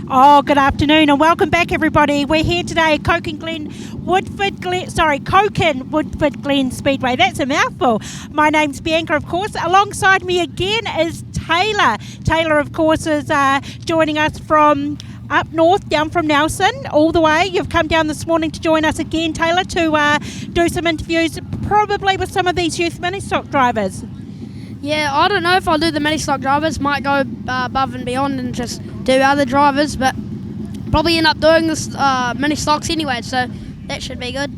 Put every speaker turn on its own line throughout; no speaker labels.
Oh, good afternoon and welcome back, everybody. We're here today at Koken Woodford Glen Speedway. That's a mouthful. My name's Bianca, of course. Alongside me again is Taylor. Taylor, of course, is joining us from up north, down from Nelson, all the way. You've come down this morning to join us again, Taylor, to do some interviews, probably with some of these youth Ministock drivers.
Yeah, I don't know if I'll do the Ministock drivers. Might go above and beyond and just do other drivers, but probably end up doing this Ministocks anyway, so that should be good.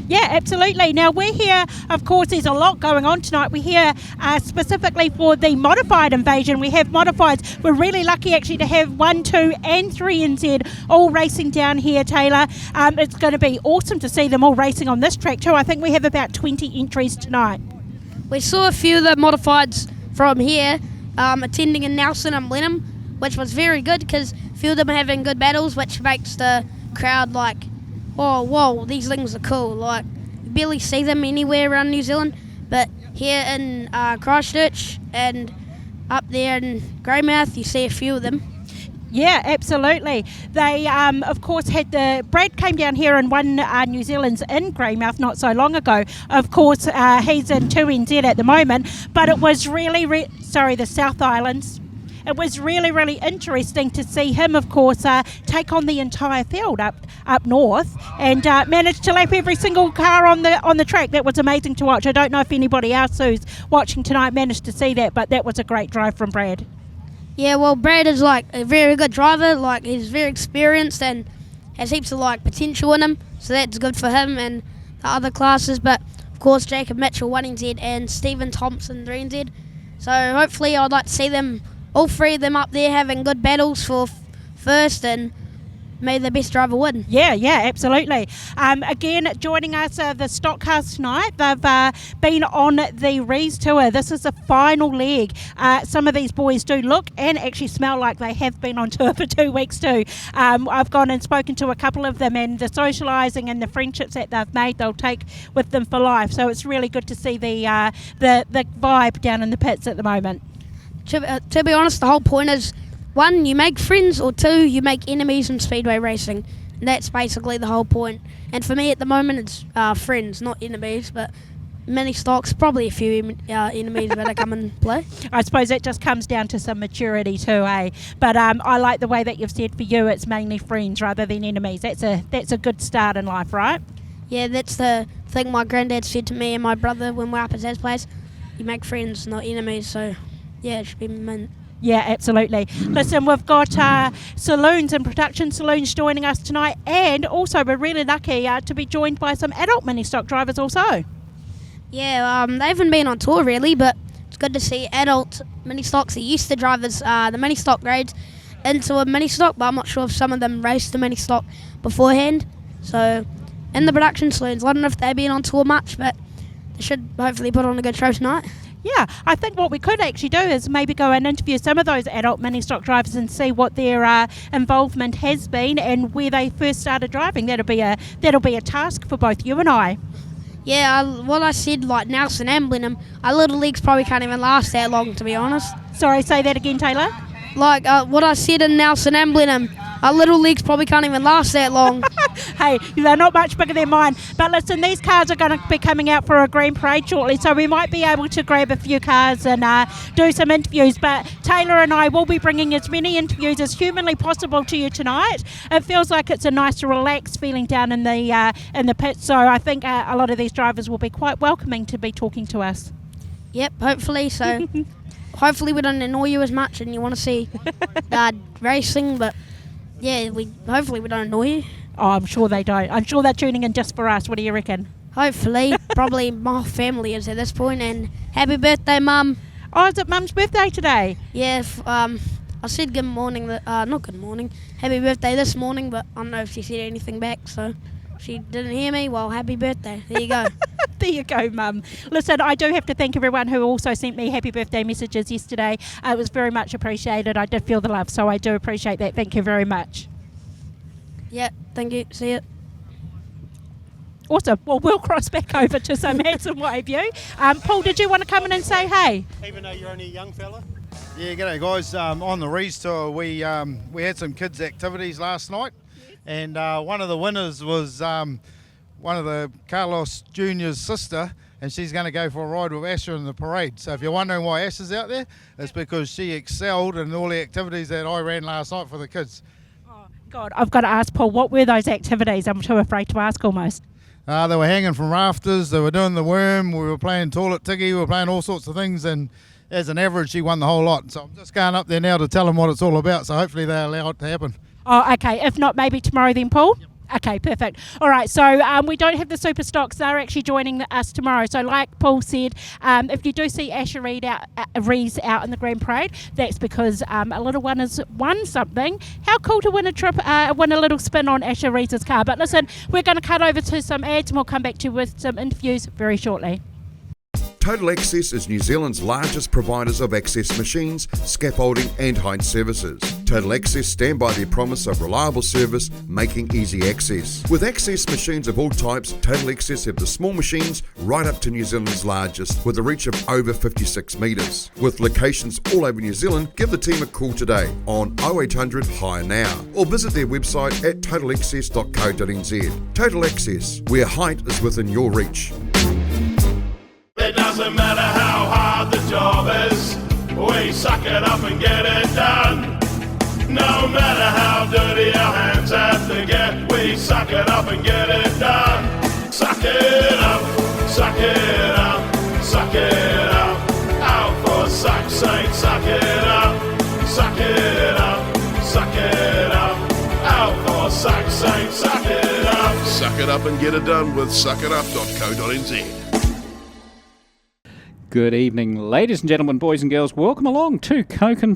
Yeah, absolutely. Now, we're here, of course, there's a lot going on tonight. We're here specifically for the Modified invasion. We have Modifieds. We're really lucky, actually, to have 1, 2 and 3 NZ all racing down here, Taylor. It's going to be awesome to see them all racing on this track, too. I think we have about 20 entries tonight.
We saw a few of the Modifieds from here attending in Nelson and Blenheim, which was very good because a few of them are having good battles, which makes the crowd like, oh, whoa, these things are cool. Like, you barely see them anywhere around New Zealand, but here in Christchurch and up there in Greymouth, you see a few of them.
Yeah, absolutely. They, of course, Brad came down here and won New Zealand's in Greymouth not so long ago. Of course, he's in 2NZ at the moment, but it was really, the South Islands. It was really, really interesting to see him, of course, take on the entire field up north and manage to lap every single car on the track. That was amazing to watch. I don't know if anybody else who's watching tonight managed to see that, but that was a great drive from Brad.
Yeah, well, Brad is like a very good driver. Like, he's very experienced and has heaps of like potential in him, so that's good for him and the other classes. But of course, Jacob Mitchell 1NZ and Stephen Thompson 3NZ. So hopefully, I'd like to see them, all three of them, up there having good battles for first, and may the best driver win.
Yeah, absolutely. Again, joining us, the stock cars tonight. They've been on the Rees tour. This is the final leg. Some of these boys do look and actually smell like they have been on tour for 2 weeks too. I've gone and spoken to a couple of them, and the socialising and the friendships that they've made, they'll take with them for life. So it's really good to see the vibe down in the pits at the moment.
To be honest, the whole point is, 1, you make friends, or 2, you make enemies in speedway racing. And that's basically the whole point. And for me at the moment, it's friends, not enemies, but Ministocks, probably a few enemies that come and play.
I suppose that just comes down to some maturity too, eh? But I like the way that you've said for you it's mainly friends rather than enemies. That's a good start in life, right?
Yeah, that's the thing my granddad said to me and my brother when we were up at Dad's place. You make friends, not enemies, so yeah, it should be mint.
Yeah, absolutely. Listen, we've got saloons and production saloons joining us tonight, and also we're really lucky to be joined by some adult Ministock drivers also.
Yeah, they haven't been on tour really, but it's good to see adult Ministocks that used to drivers, the Ministock grades, into a Ministock, but I'm not sure if some of them raced the Ministock beforehand. So, in the production saloons, I don't know if they've been on tour much, but they should hopefully put on a good show tonight.
Yeah, I think what we could actually do is maybe go and interview some of those adult Ministock drivers and see what their involvement has been and where they first started driving. That'll be a task for both you and I.
Yeah, what I said, like Nelson and Blenheim, our little leagues probably can't even last that long, to be honest.
Sorry, say that again, Taylor.
Like what I said in Nelson and Blenheim, our little leagues probably can't even last that long.
Hey, they're not much bigger than mine. But listen, these cars are going to be coming out for a Green Parade shortly, so we might be able to grab a few cars and do some interviews. But Taylor and I will be bringing as many interviews as humanly possible to you tonight. It feels like it's a nice, relaxed feeling down in the pits, so I think a lot of these drivers will be quite welcoming to be talking to us.
Yep, hopefully so. Hopefully we don't annoy you as much and you want to see racing, but yeah, hopefully we don't annoy you.
Oh, I'm sure they don't. I'm sure they're tuning in just for us. What do you reckon?
Hopefully. Probably my family is at this point. And happy birthday, Mum.
Oh, is it Mum's birthday today?
Yeah, I said good morning, not good morning, happy birthday this morning, but I don't know if she said anything back, so if she didn't hear me, well, happy birthday. There you go.
There you go, Mum. Listen, I do have to thank everyone who also sent me happy birthday messages yesterday. It was very much appreciated. I did feel the love, so I do appreciate that. Thank you very much.
Yeah, thank you. See you.
Awesome. Well, we'll cross back over to some ads and what have you. Paul, did you want to come in and say hey?
Even though you're only a young fella?
Yeah, g'day guys. On the Rees tour, we had some kids' activities last night, and one of the winners was one of the Carlos Jr.'s sister, and she's going to go for a ride with Asher in the parade. So if you're wondering why Asher's out there, it's because she excelled in all the activities that I ran last night for the kids.
Oh, God, I've got to ask Paul, what were those activities? I'm too afraid to ask almost.
They were hanging from rafters, they were doing the worm, we were playing toilet tiggy, we were playing all sorts of things, and as an average, she won the whole lot. So I'm just going up there now to tell them what it's all about, so hopefully they allow it to happen.
Oh, okay. If not, maybe tomorrow then, Paul? Yep. Okay, perfect. All right, so we don't have the super stocks. They're actually joining us tomorrow. So like Paul said, if you do see Asher Rees out in the Grand Parade, that's because a little one has won something. How cool to win a trip, win a little spin on Asher Rees' car. But listen, we're going to cut over to some ads and we'll come back to you with some interviews very shortly.
Total Access is New Zealand's largest providers of access machines, scaffolding and height services. Total Access stand by their promise of reliable service, making easy access. With access machines of all types, Total Access have the small machines right up to New Zealand's largest, with a reach of over 56 metres. With locations all over New Zealand, give the team a call today on 0800 Hire Now, or visit their website at totalaccess.co.nz. Total Access, where height is within your reach.
It doesn't matter how hard the job is, we suck it up and get it done. No matter how dirty our hands have to get, we suck it up and get it done. Suck it up, suck it up, suck it up. Out for suck's sake, suck it up, suck it up, suck it up. Out for suck's sake, suck it up.
Suck it up and get it done with suckitup.co.nz.
Good evening, ladies and gentlemen, boys and girls. Welcome along to Koken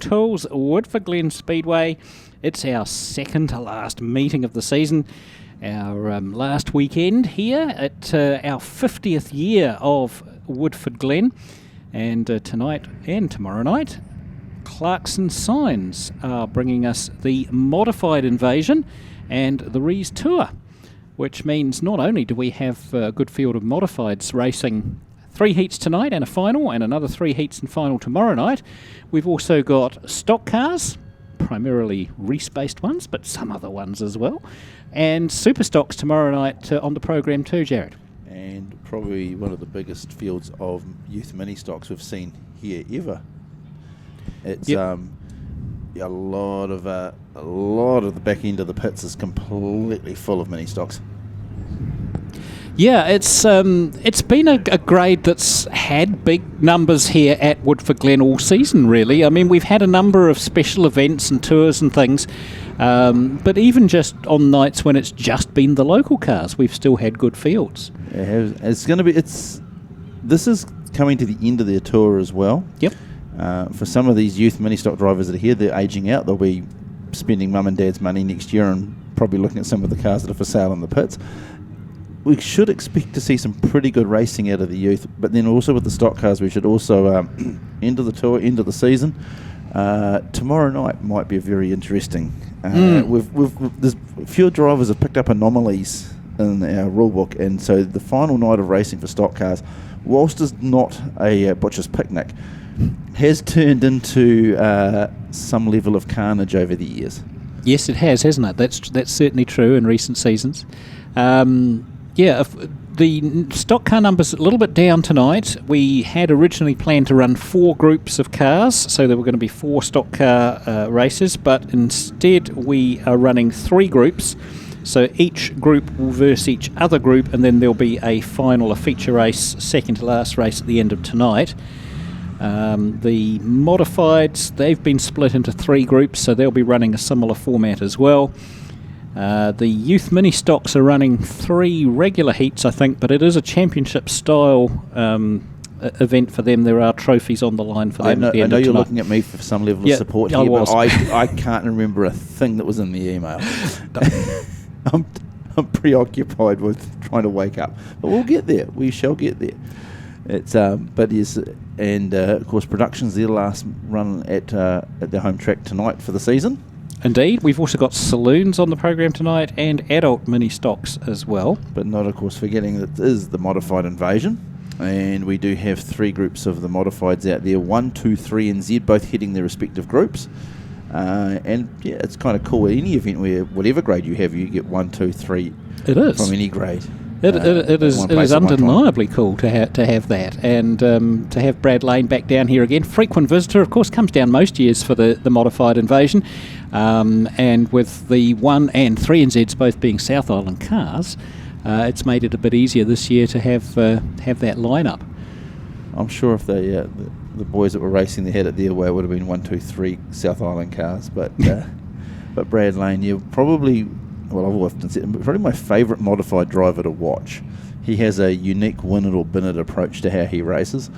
Woodford Glen Speedway. It's our second to last meeting of the season, our last weekend here at our 50th year of Woodford Glen. And tonight and tomorrow night, Clarkson Signs are bringing us the Modified Invasion and the Rees Tour, which means not only do we have a good field of Modifieds racing 3 heats tonight and a final, and another 3 heats and final tomorrow night. We've also got stock cars, primarily Rees-based ones, but some other ones as well, and super stocks tomorrow night on the program too, Jared.
And probably one of the biggest fields of youth mini stocks we've seen here ever. It's a lot of the back end of the pits is completely full of mini stocks.
Yeah, it's been a grade that's had big numbers here at Woodford Glen all season, really. I mean, we've had a number of special events and tours and things, but even just on nights when it's just been the local cars, we've still had good fields.
It's going to be. This is coming to the end of their tour as well.
Yep.
For some of these youth mini stock drivers that are here, they're aging out. They'll be spending mum and dad's money next year and probably looking at some of the cars that are for sale in the pits. We should expect to see some pretty good racing out of the youth, but then also with the stock cars, we should also end of the tour, end of the season. Tomorrow night might be very interesting. There's a few drivers have picked up anomalies in our rule book, and so the final night of racing for stock cars, whilst it's not a butcher's picnic, has turned into some level of carnage over the years.
Yes, it has, hasn't it? That's certainly true in recent seasons. The stock car numbers a little bit down tonight. We had originally planned to run 4 groups of cars, so there were going to be 4 stock car races, but instead we are running 3 groups. So each group will verse each other group, and then there'll be a feature race, second to last race at the end of tonight. The Modifieds, they've been split into 3 groups, so they'll be running a similar format as well. The youth mini stocks are running 3 regular heats, I think, but it is a championship style event for them. There are trophies on the line for them at the end of tonight.
I know you're looking at me for some level of support here, but I can't remember a thing that was in the email. I'm preoccupied with trying to wake up, but we'll get there. We shall get there. It's of course, Production's their last run at their home track tonight for the season.
Indeed. We've also got saloons on the program tonight and adult mini stocks as well.
But not, of course, forgetting that it is the Modified Invasion. And we do have 3 groups of the Modifieds out there, 1, 2, 3 and Z, both hitting their respective groups. And yeah, it's kind of cool. At any event where whatever grade you have, you get 1, 2, 3
It is.
from any grade.
It is undeniably cool to have that, and to have Brad Lane back down here again. Frequent visitor, of course, comes down most years for the Modified Invasion, and with the 1 and 3 NZs both being South Island cars, it's made it a bit easier this year to have that lineup. I'm
sure if the boys that were racing their head at their way would have been 1, 2, 3 South Island cars, but but Brad Lane, you probably. Well, I've often said, probably my favourite modified driver to watch. He has a unique win it or bin it approach to how he races.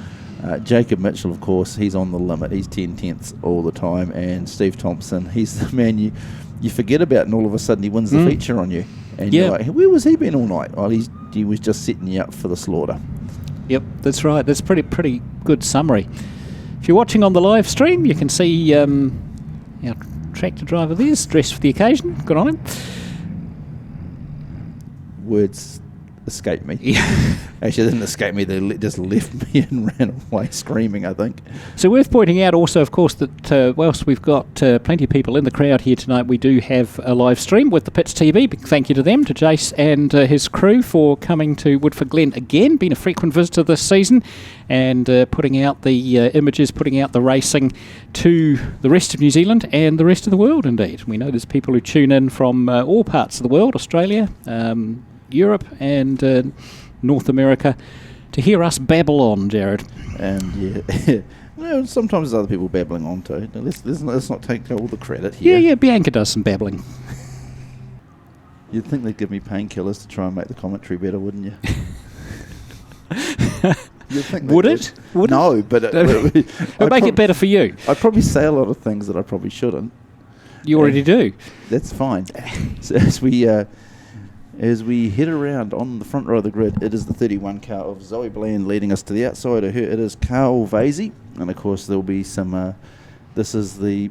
Jacob Mitchell, of course, he's on the limit. He's 10 tenths all the time. And Steve Thompson, he's the man you forget about, and all of a sudden he wins the feature on you. And you're like, where was he been all night? Well, he was just setting you up for the slaughter. Yep, that's right. That's pretty good summary. If you're watching on the live stream, you can see our tractor driver there's dressed for the occasion. Good on him. Words escaped me. Actually, they didn't escape me. They just left me and ran away screaming, I think. So worth pointing out also, of course, that whilst we've got plenty of people in the crowd here tonight, we do have a live stream with the Pits TV. Big thank you to them, to Jace and his crew for coming to Woodford Glen again, been a frequent visitor this season, and putting out the images, putting out the racing to the rest of New Zealand and the rest of the world, indeed. We know there's people who tune in from all parts of the world, Australia, Europe and North America, to hear us babble on, Jared. And well, sometimes there's other people babbling on too. Now, let's not take all the credit here. Yeah, Bianca does some babbling. You'd think they'd give me painkillers to try and make the commentary better, wouldn't you? You'd think would it? Would no, it? But it'd make it better for you. I'd probably say a lot of things that I probably shouldn't. You already do. That's fine. So as we head around on the front row of the grid, it is the 31 car of Zoe Bland leading us to the outside of her. It is Carl Vasey, and of course there'll be some. This is the,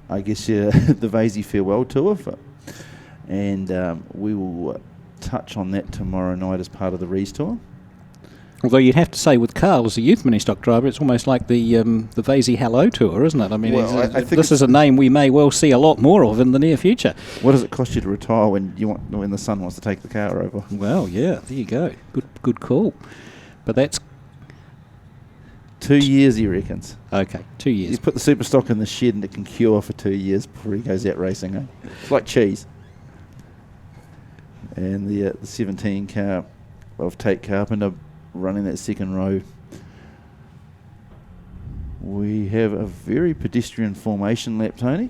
I guess, the Vasey farewell tour, and we will touch on that tomorrow night as part of the Rees tour. Although you'd have to say, with Carl as a youth Ministock driver, it's almost like the Vasey Hello Tour, isn't it? I mean, well, I think this is a name we may well see a lot more of in the near future. What does it cost you to retire when the son wants to take the car over? Well, yeah, there you go. Good call. But that's 2 years, he reckons. Okay, 2 years. You put the super stock in the shed and it can cure for 2 years before he goes out racing. Eh? It's like cheese. And the 17 car of Tate Carpenter running that second row. We have a very pedestrian formation lap, Tony.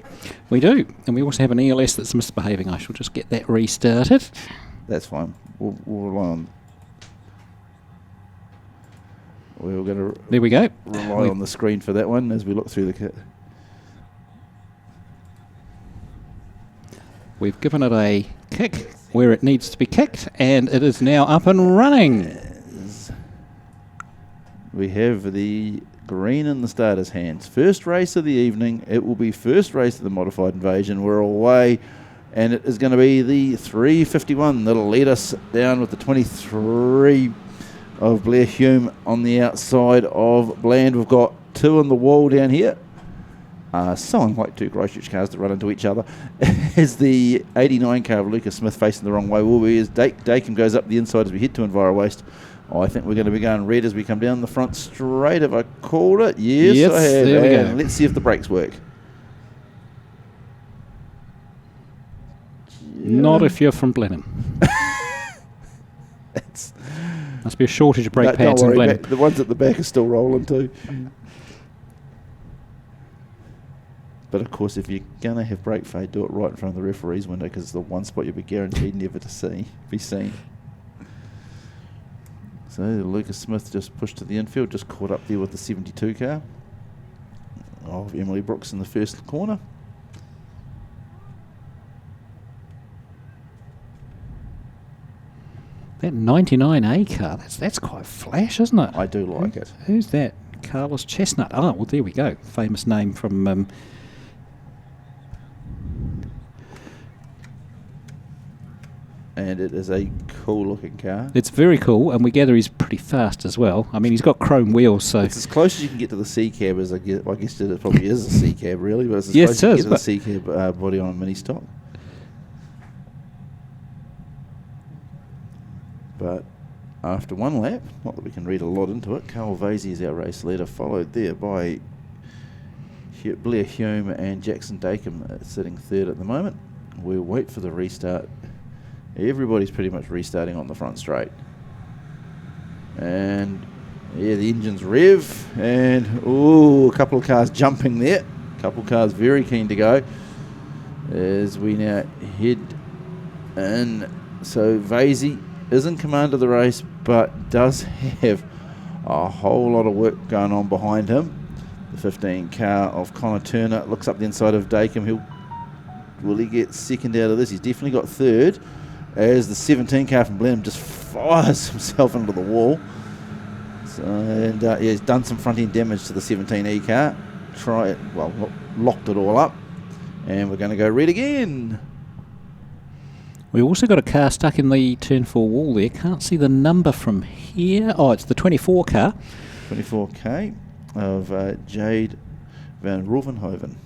We do, and we also have an ELS that's misbehaving. I shall just get that restarted. That's fine. We'll rely on. We're going to. There we go. Rely on the screen for that one as we look through the kit. We've given it a kick where it needs to be kicked, and it is now up and running. We have the green in the starter's hands. First race of the evening. It will be first race of the Modified Invasion. We're away, and it is going to be the 351 that'll lead us down with the 23 of Blair Hume on the outside of Bland. We've got 2 on the wall down here. So unlike 2 Christchurch cars that run into each other. As the 89 car of Lucas Smith facing the wrong way will be as Dakem goes up the inside as we head to Enviro Waste. I think we're going to be going red as we come down the front straight. Have I called it? Yes, I have. There we go. Let's see if the brakes work. Not if you're from Blenheim. Must be a shortage of brake pads in Blenheim. The ones at the back are still rolling too. But of course, if you're going to have brake fade, do it right in front of the referee's window, because it's the one spot you'll be guaranteed never to be seen. So Lucas Smith just pushed to the infield, just caught up there with the 72 car of Emily Brooks in the first corner. That 99A car, that's quite flash, isn't it? I do like it. Who's that? Carlos Chestnut. Oh, well, there we go. Famous name from and it is a cool-looking car.
It's very cool, and we gather he's pretty fast as well. I mean, he's got chrome wheels, so...
It's as close as you can get to the C-Cab as I guess it probably is a C-Cab, really, but it's as
Yes,
close as you
it
get
is,
to the C-Cab body on a Ministock. But after one lap, not that we can read a lot into it, Carl Vasey is our race leader, followed there by Blair Hume and Jackson Dacomb sitting third at the moment. We'll wait for the restart. Everybody's pretty much restarting on the front straight. And yeah, the engine's rev, and a couple of cars jumping there. A couple of cars very keen to go as we now head in. So Vasey is in command of the race, but does have a whole lot of work going on behind him. The 15 car of Connor Turner looks up the inside of Dacomb. Will he get second out of this? He's definitely got third, as the 17 car from Blenheim just fires himself into the wall. So, and he's done some front end damage to the 17E car. Locked it all up, and we're going to go red again.
We also got a car stuck in the turn 4 wall there. Can't see the number from here. Oh, it's the 24 car.
24K of Jade van Rovenhoven.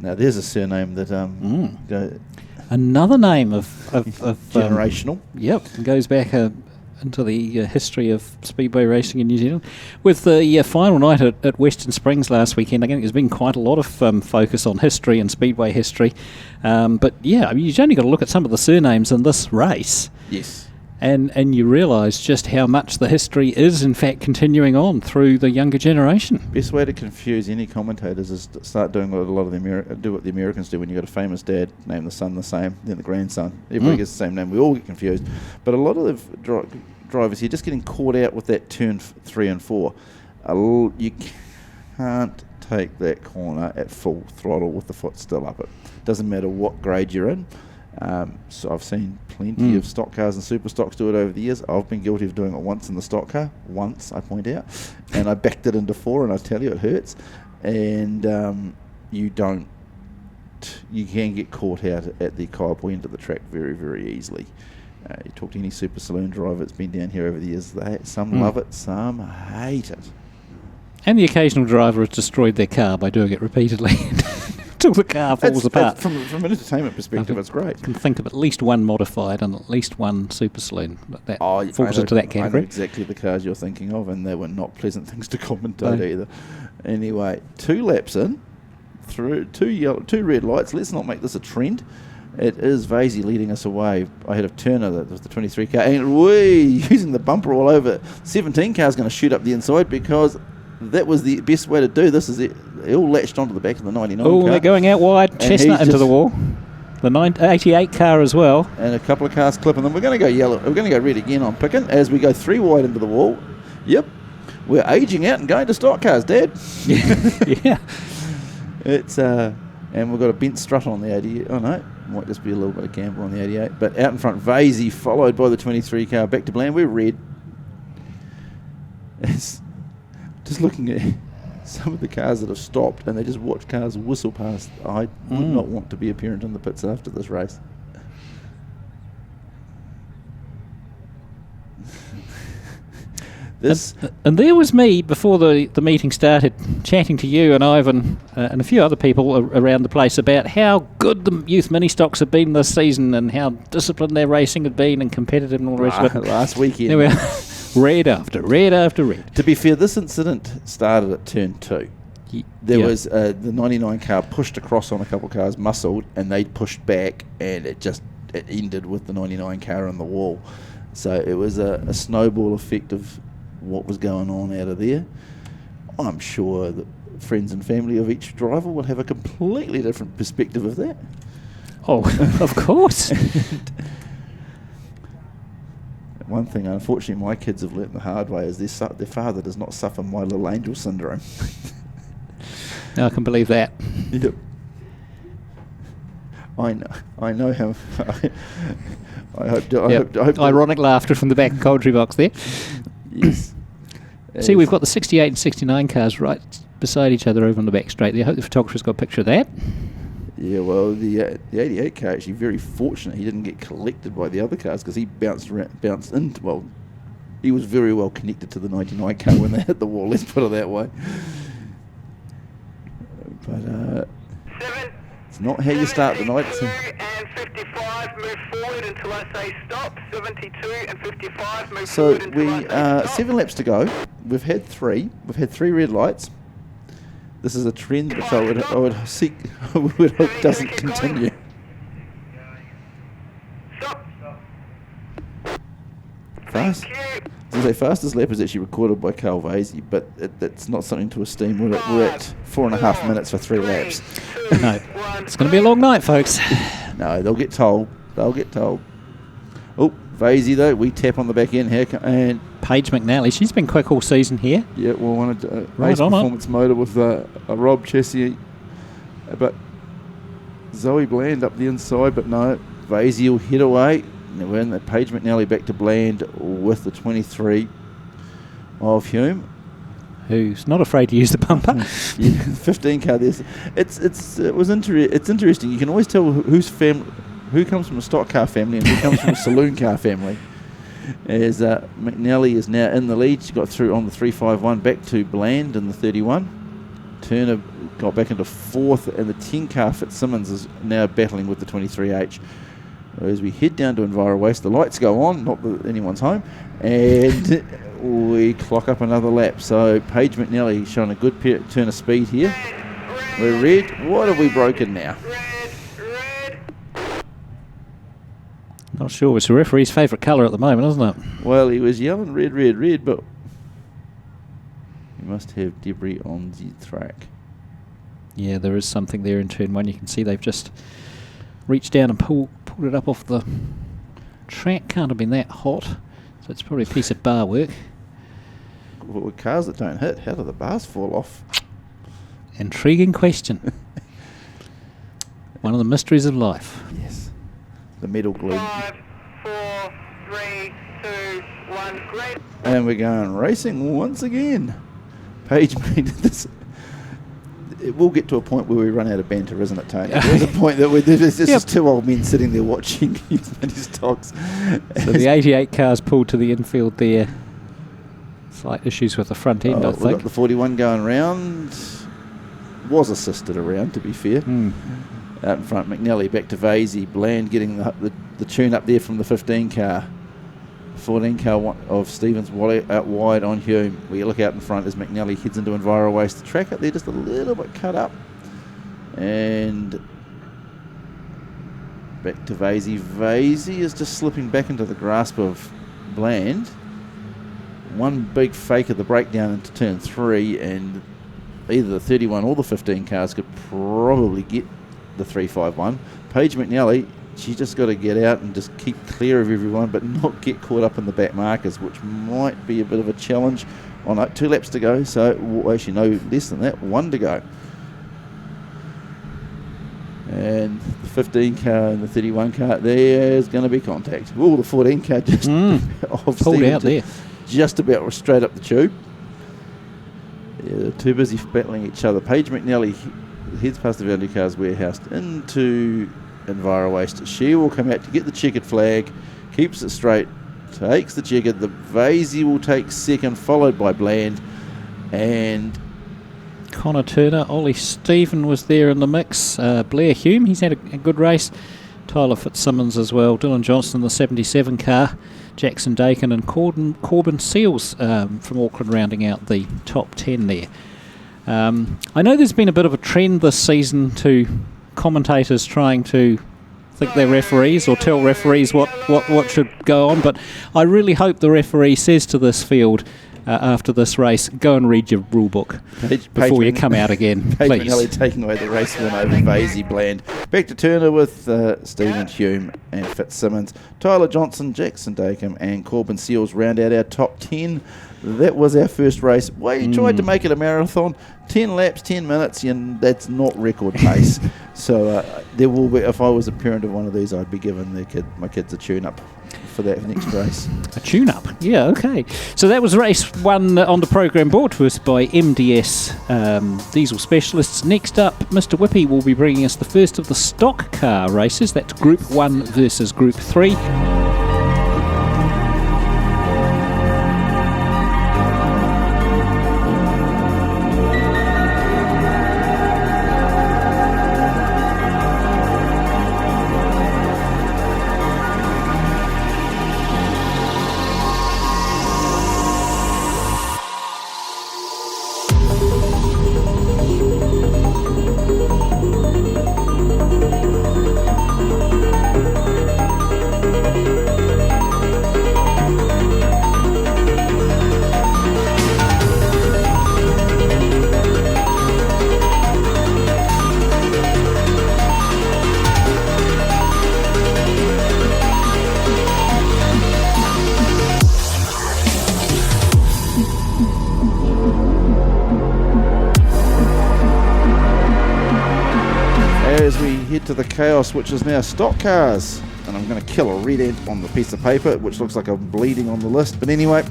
Now, there's a surname that
another name of
generational.
Yep, goes back into the history of speedway racing in New Zealand. With the final night at Western Springs last weekend, I think there's been quite a lot of focus on history and speedway history. But yeah, I mean, you've only got to look at some of the surnames in this race.
Yes.
And you realise just how much the history is in fact continuing on through the younger generation.
Best way to confuse any commentators is to start doing what a lot of do what the Americans do when you've got a famous dad, name the son the same, then the grandson. Everybody gets the same name. We all get confused. But a lot of the drivers here just getting caught out with that turn 3 and 4. You can't take that corner at full throttle with the foot still up it. Doesn't matter what grade you're in. So I've seen plenty of stock cars and super stocks do it over the years. I've been guilty of doing it once in the stock car. Once, I point out. And I backed it into 4, and I tell you, it hurts. And you can get caught out at the Kaiapoi end of the track very, very easily. You talk to any super saloon driver that's been down here over the years, some love it, some hate it.
And the occasional driver has destroyed their car by doing it repeatedly until the car falls apart.
From an entertainment perspective, it's great.
I can think of at least one Modified and at least one super saloon that falls into that category.
I know exactly the cars you're thinking of, and they were not pleasant things to commentate either. Anyway, 2 laps in, through 2 red lights. Let's not make this a trend. It is Vasey leading us away ahead of Turner. That was the 23 car, and using the bumper all over. 17 car is going to shoot up the inside because that was the best way to do this. Is it all latched onto the back of the 99 car.
They're going out wide. Chestnut into the wall. The 88 car as well.
And a couple of cars clipping them. We're going to go yellow. We're going to go red again on Picken as we go 3 wide into the wall. Yep. We're aging out and going to stock cars, Dad.
Yeah.
It's and we've got a bent strut on the 88. Oh no, might just be a little bit of camber on the 88. But out in front, Vasey, followed by the 23 car. Back to Bland. We're red. It's just looking at some of the cars that have stopped, and they just watch cars whistle past. I would not want to be a parent in the pits after this race.
And there was me before the meeting started, chatting to you and Ivan and a few other people around the place about how good the youth mini stocks have been this season and how disciplined their racing had been and competitive and all the rest of it.
Last weekend.
There we are. Red after red after red.
To be fair, this incident started at turn 2. There was the 99 car pushed across on a couple of cars, muscled, and they pushed back, and it ended with the 99 car on the wall. So it was a snowball effect of what was going on out of there. I'm sure that friends and family of each driver will have a completely different perspective of that.
Oh, of course.
One thing, unfortunately, my kids have learnt the hard way is their father does not suffer my little angel syndrome.
I can believe that.
Yep. I know how. I hope.
Ironic laughter from the back commentary box there.
Yes.
See, we've got the 68 and 69 cars right beside each other over on the back straight there. I hope the photographer's got a picture of that.
Yeah, well, the 88 car actually very fortunate he didn't get collected by the other cars because he bounced into, well, he was very well connected to the 99 car when they hit the wall, let's put it that way. But it's not how you start the night.
72 and 55, move forward until I say stop. 72 and 55, move
So
forward until I
we
say stop.
7 laps to go. We've had 3 red lights. This is a trend which I would hope doesn't continue.
Stop.
Fast. The fastest lap is actually recorded by Carl Vasey, but that's not something to esteem. We're at 4.5 minutes for 3 laps.
No, it's going to be a long night, folks.
No, they'll get told. Oh, Vasey though, we tap on the back end here, and
Paige McNally, she's been quick all season here.
yeah, we'll want a
Right
race
on it.
performance motor with a Rob chassis, but Zoe Bland up the inside, but no, Vasey will head away. Now we're in the Paige McNally back to Bland with the 23 of Hume.
Who's not afraid to use the bumper.
Yeah, 15 car. It's interesting. You can always tell who comes from a stock car family and who comes from a saloon car family. As McNally is now in the lead, she got through on the 351 back to Bland in the 31. Turner got back into 4th, and the 10 car Fitzsimmons is now battling with the 23H. As we head down to Enviro Waste, the lights go on, not that anyone's home, and we clock up another lap. So Paige McNally showing a good turn of speed here. We're red. What have we broken now?
Not sure. It's the referee's favourite colour at the moment, isn't it?
Well, he was yelling red, but we must have debris on the track.
Yeah, there is something there in turn 1. You can see they've just reached down and pulled it up off the track. Can't have been that hot, so it's probably a piece of bar work.
Well, with cars that don't hit, how do the bars fall off?
Intriguing question. One of the mysteries of life.
Yes. The metal glue.
5, 4, 3, 2, 1, great.
And we're going racing once again. Paige made this. It will get to a point where we run out of banter, isn't it, Tony? There's a point that there's just 2 old men sitting there watching these stocks.
So the 88 car's pulled to the infield there. Slight issues with the front end, I
We've
think.
got the 41 going round. Was assisted around, to be fair. Out in front, McNally back to Vasey. Bland getting the tune up there from the 15 car. 14 car of Stevens out wide on Hume. We look out in front as McNally heads into Enviro Waste. The track up there just a little bit cut up. And back to Vasey. Vasey is just slipping back into the grasp of Bland. One big fake of the breakdown into turn 3, and either the 31 or the 15 cars could probably get the 351. Paige McNally, she's just got to get out and just keep clear of everyone, but not get caught up in the back markers, which might be a bit of a challenge. On 2 laps to go, so actually no less than that, 1 to go. And the 15 car and the 31 car, there's going to be contact. Oh, the 14 car just
pulled out there.
Just about straight up the tube. Yeah, they're too busy battling each other. Paige McNally heads past the Value Cars warehouse into Enviro Waste. She will come out to get the checkered flag, keeps it straight, takes the checkered. The Vasey will take second, followed by Bland. And
Connor Turner, Ollie Stephen was there in the mix. Blair Hume, he's had a good race. Tyler Fitzsimmons as well. Dylan Johnston, the 77 car. Jackson Dakin and Corbin Seals from Auckland rounding out the top 10 there. I know there's been a bit of a trend this season to commentators trying to think they're referees or tell referees what should go on, but I really hope the referee says to this field after this race, go and read your rule book before you come out again,
Paige
please.
McNally taking away the race win over Vasey. Bland. Back to Turner with Stephen Hume and Fitzsimmons. Tyler Johnson, Jackson Dakin and Corbin Seals round out our top 10. That was our first race. We tried to make it a marathon. 10 laps, 10 minutes, and that's not record pace. So there will be, if I was a parent of one of these, I'd be giving my kids a tune-up for that next race.
A tune-up, yeah, okay. So that was race 1 on the programme, brought to us by MDS Diesel Specialists. Next up, Mr. Whippy will be bringing us the first of the stock car races. That's Group 1 versus Group 3.
To the chaos, which is now stock cars, and I'm going to kill a red ant on the piece of paper, which looks like I'm bleeding on the list. But anyway,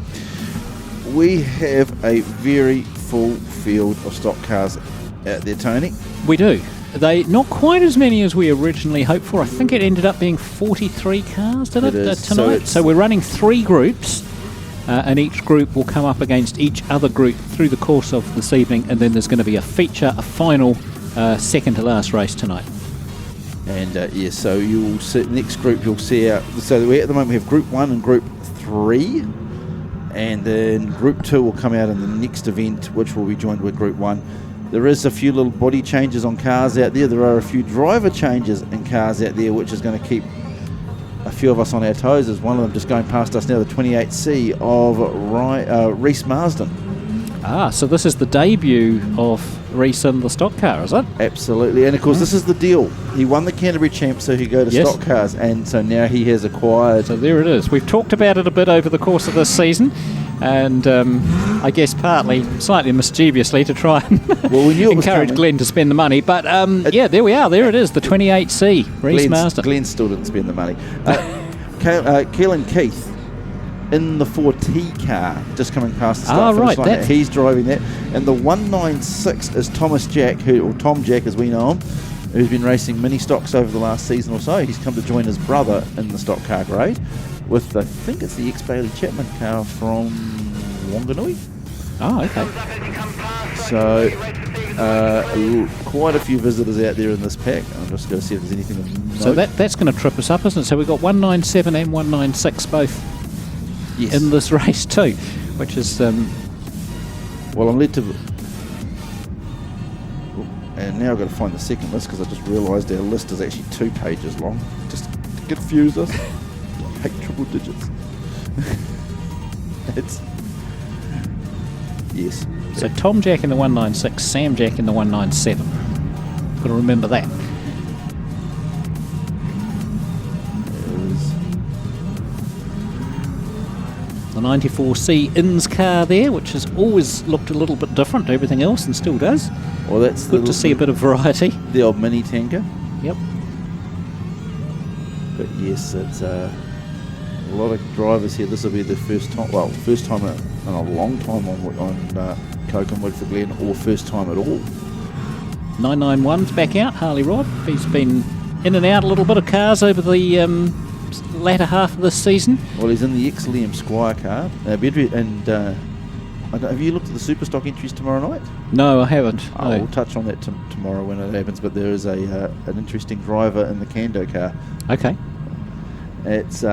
we have a very full field of stock cars out there, Tony.
We do. They not quite as many as we originally hoped for. I think it ended up being 43 cars, did it tonight? So we're running 3 groups, and each group will come up against each other group through the course of this evening, and then there's going to be a feature, a final, second to last race tonight.
And so you'll see next group. You'll see so we at the moment we have Group 1 and Group 3, and then Group 2 will come out in the next event, which will be joined with Group 1. There is a few little body changes on cars out there. There are a few driver changes in cars out there, which is going to keep a few of us on our toes. There's one of them just going past us now, the 28C of Rees Marsden.
So this is the debut of Rees in the stock car, is it?
Absolutely, and of course this is the deal. He won the Canterbury Champ, so he go to stock cars, and so now he has acquired.
So there it is. We've talked about it a bit over the course of this season, and I guess partly, slightly mischievously, to try and encourage Glenn to spend the money. But there we are. There it is, the 28C, Rees Marsden.
Glenn still didn't spend the money. Keelan Keith in the 4T car, just coming past the start finish line. He's driving that. And the 196 is Thomas Jack, or Tom Jack as we know him, who's been racing Ministocks over the last season or so. He's come to join his brother in the stock car grade with, I think it's the ex-Bailey Chapman car from Wanganui.
Oh, okay.
So, quite a few visitors out there in this pack. I'm just going to see if there's anything of note.
So that's going to trip us up, isn't it? So we've got 197 and 196 both in this race too, which is...
well, I'm led to... And now I've got to find the second list, because I just realised our list is actually 2 pages long. Just to confuse us. I hate triple digits. It's... Yes.
So Tom Jack in the 196, Sam Jack in the 197. Got to remember that. The 94C Inns car there, which has always looked a little bit different to everything else and still does.
Well, that's
good to see a bit of variety.
The old mini tanker.
Yep.
But yes, it's a lot of drivers here. This will be the first time in a long time on Koken Woodford Glen, or first time at all.
991's back out, Harley Rod. He's been in and out a little bit of cars over the latter half of this season.
Well, he's in the ex-Liam Squire car. Have you looked at the super stock entries tomorrow night?
No, I haven't.
We'll touch on that tomorrow when it happens, but there is an interesting driver in the Kando car.
Okay.
It's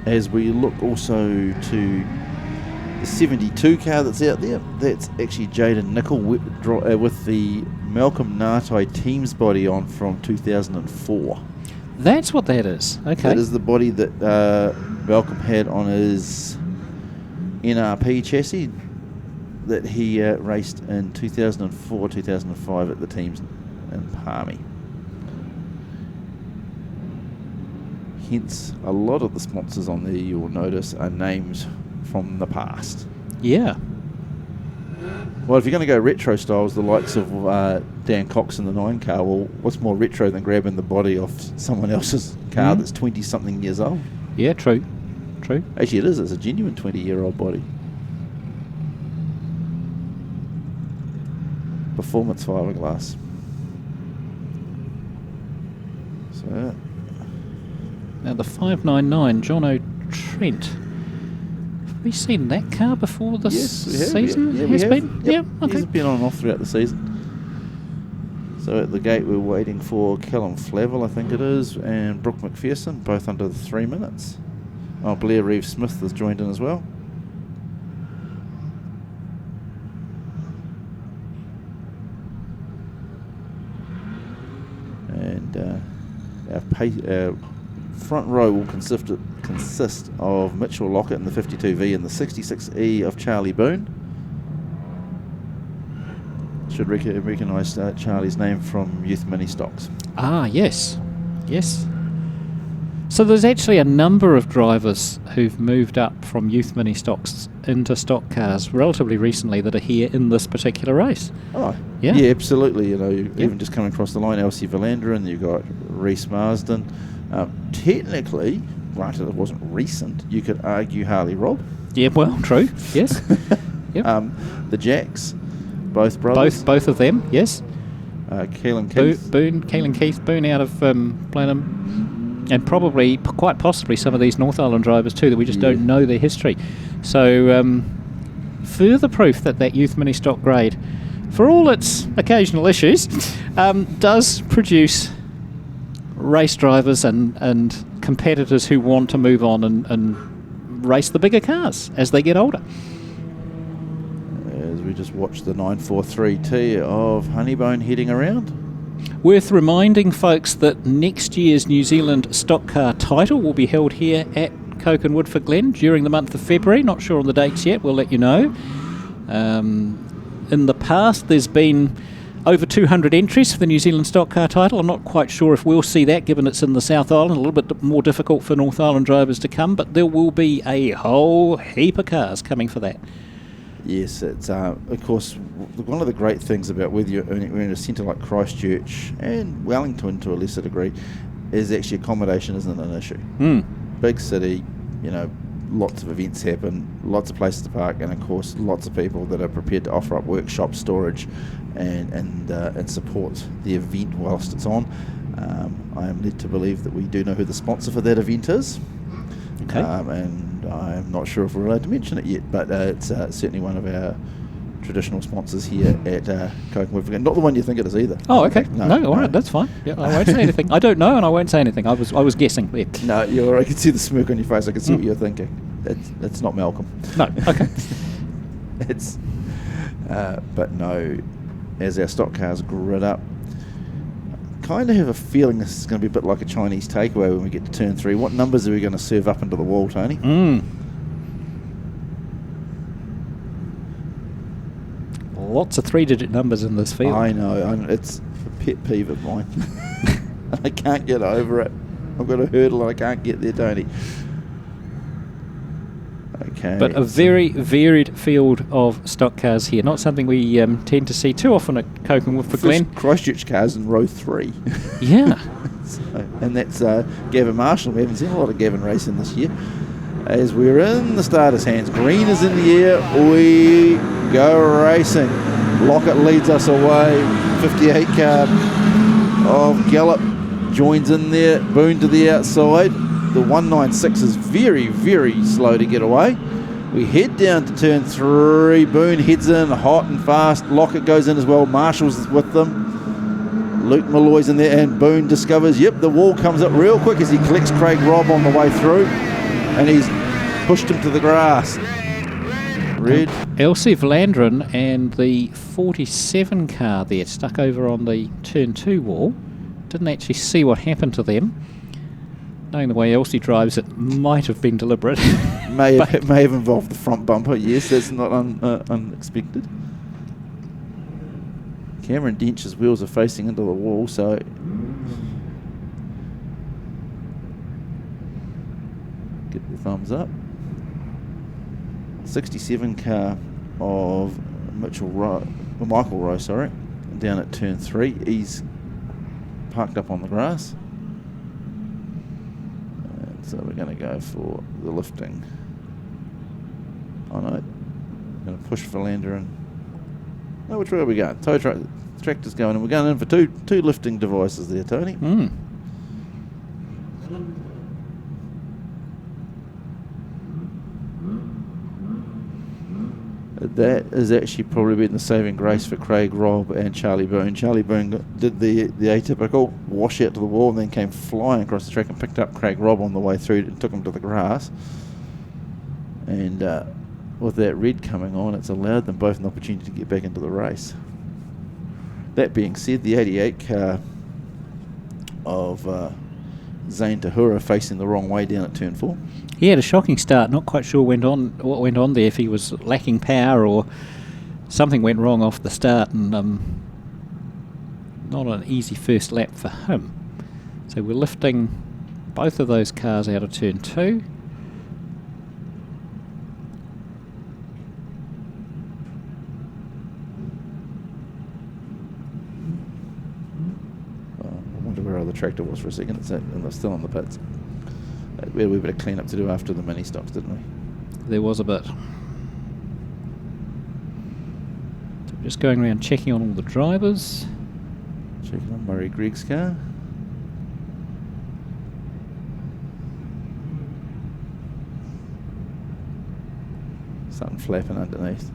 as we look also to the 72 car that's out there, that's actually Jaden Nicol with the Malcolm Nartai Teams body on from 2004.
That's what that is. Okay.
That is the body that Malcolm had on his NRP chassis that he raced in 2004, 2005 at the teams in Palmy. Hence, a lot of the sponsors on there, you will notice, are names from the past.
Yeah.
Well, if you're going to go retro styles, the likes of Dan Cox in the 9 car, well, what's more retro than grabbing the body off someone else's car that's 20-something years old?
Yeah, true.
Actually, it is. It's a genuine 20-year-old body. Performance fiberglass. So,
Now the 599 John O'Trent. Have we seen that car before this season?
Yeah,
Has
we have.
been?
Yep.
Yeah, okay.
He's been on and off throughout the season. So at the gate we're waiting for Callum Flavel, I think it is, and Brooke McPherson, both under the 3 minutes. Oh, Blair Reeves-Smith has joined in as well. And our front row will consist of Mitchell Lockett in the 52V and the 66E of Charlie Boone. Should recognise Charlie's name from Youth Ministocks.
Ah, yes. So there's actually a number of drivers who've moved up from youth mini stocks into stock cars relatively recently that are here in this particular race.
Oh,
Yeah.
yeah, absolutely. Even just coming across the line, Elsie Verlanderen, you've got Rees Marsden. Technically, granted it wasn't recent, you could argue Harley Robb.
Yeah, well, true. Yes. Yep.
The Jacks, both brothers.
Both of them, yes.
Keelan Keith.
Keelan Keith Boone out of Blenheim. And probably, quite possibly, some of these North Island drivers too that we just don't know their history. So, further proof that youth mini stock grade, for all its occasional issues, does produce race drivers and competitors who want to move on and race the bigger cars as they get older.
As we just watch the 943T of Honeybone heading around.
Worth reminding folks that next year's New Zealand stock car title will be held here at Koken Woodford Glen during the month of February. Not sure on the dates yet, we'll let you know. In the past there's been over 200 entries for the New Zealand stock car title. I'm not quite sure if we'll see that given it's in the South Island, a little bit more difficult for North Island drivers to come, but there will be a whole heap of cars coming for that.
Yes, it's of course one of the great things about whether you're in a centre like Christchurch and Wellington to a lesser degree is actually accommodation isn't an issue. Big city, lots of events happen, lots of places to park, and of course lots of people that are prepared to offer up workshop storage and support the event whilst it's on. I am led to believe that we do know who the sponsor for that event is.
Okay.
And I'm not sure if we're allowed to mention it yet, but it's certainly one of our traditional sponsors here at Koken Woodford Glen. Not the one you think it is either.
Oh, okay. No, all right, that's fine. Yeah, I won't say anything. I don't know, and I won't say anything. I was guessing there.
No, I can see the smirk on your face. I can see what you're thinking. It's not Malcolm.
No. Okay.
It's, but no, as our stock cars grid up, kind of have a feeling this is going to be a bit like a Chinese takeaway when we get to turn 3. What numbers are we going to serve up into the wall, Tony?
Lots of 3-digit numbers in this field.
I know. It's a pet peeve of mine. I can't get over it. I've got a hurdle and I can't get there, Tony. Okay.
But a very varied field of stock cars here. Not something we tend to see too often at Koken Woodford Glen.
Christchurch cars in row 3.
Yeah.
And that's Gavin Marshall. We haven't seen a lot of Gavin racing this year. As we're in the starter's hands, green is in the air, we go racing. Lockett leads us away. 58 car of Gallup joins in there. Boone to the outside. The 196 is very, very slow to get away. We head down to turn 3. Boone heads in hot and fast. Lockett goes in as well. Marshall's with them. Luke Malloy's in there, and Boone discovers, the wall comes up real quick as he collects Craig Robb on the way through, and he's pushed him to the grass. Red.
Elsie Verlanderen and the 47 car there stuck over on the turn 2 wall. Didn't actually see what happened to them. Knowing the way Elsie drives, it might have been deliberate.
may have involved the front bumper. Yes, that's not unexpected. Cameron Dench's wheels are facing into the wall, so get the thumbs up. 67 car of Michael Rowe, down at turn 3. He's parked up on the grass. So we're going to go for the lifting. Oh no, going to push Philander in. No, which way are we going? Tractor's going, and we're going in for two lifting devices there, Tony. That has actually probably been the saving grace for Craig Robb and Charlie Boone. Charlie Boone did the atypical wash out to the wall and then came flying across the track and picked up Craig Robb on the way through and took him to the grass. And with that red coming on, it's allowed them both an opportunity to get back into the race. That being said, the 88 car of Zane Tahura facing the wrong way down at turn 4.
He had a shocking start. Not quite sure what went on there, if he was lacking power or something went wrong off the start, and not an easy first lap for him. So we're lifting both of those cars out of turn 2.
I wonder where the tractor was for a second. And they're still on the pits. We had a wee bit of clean up to do after the mini stocks, didn't we?
There was a bit. So just going around checking on all the drivers.
Checking on Murray Gregg's car. Something flapping underneath.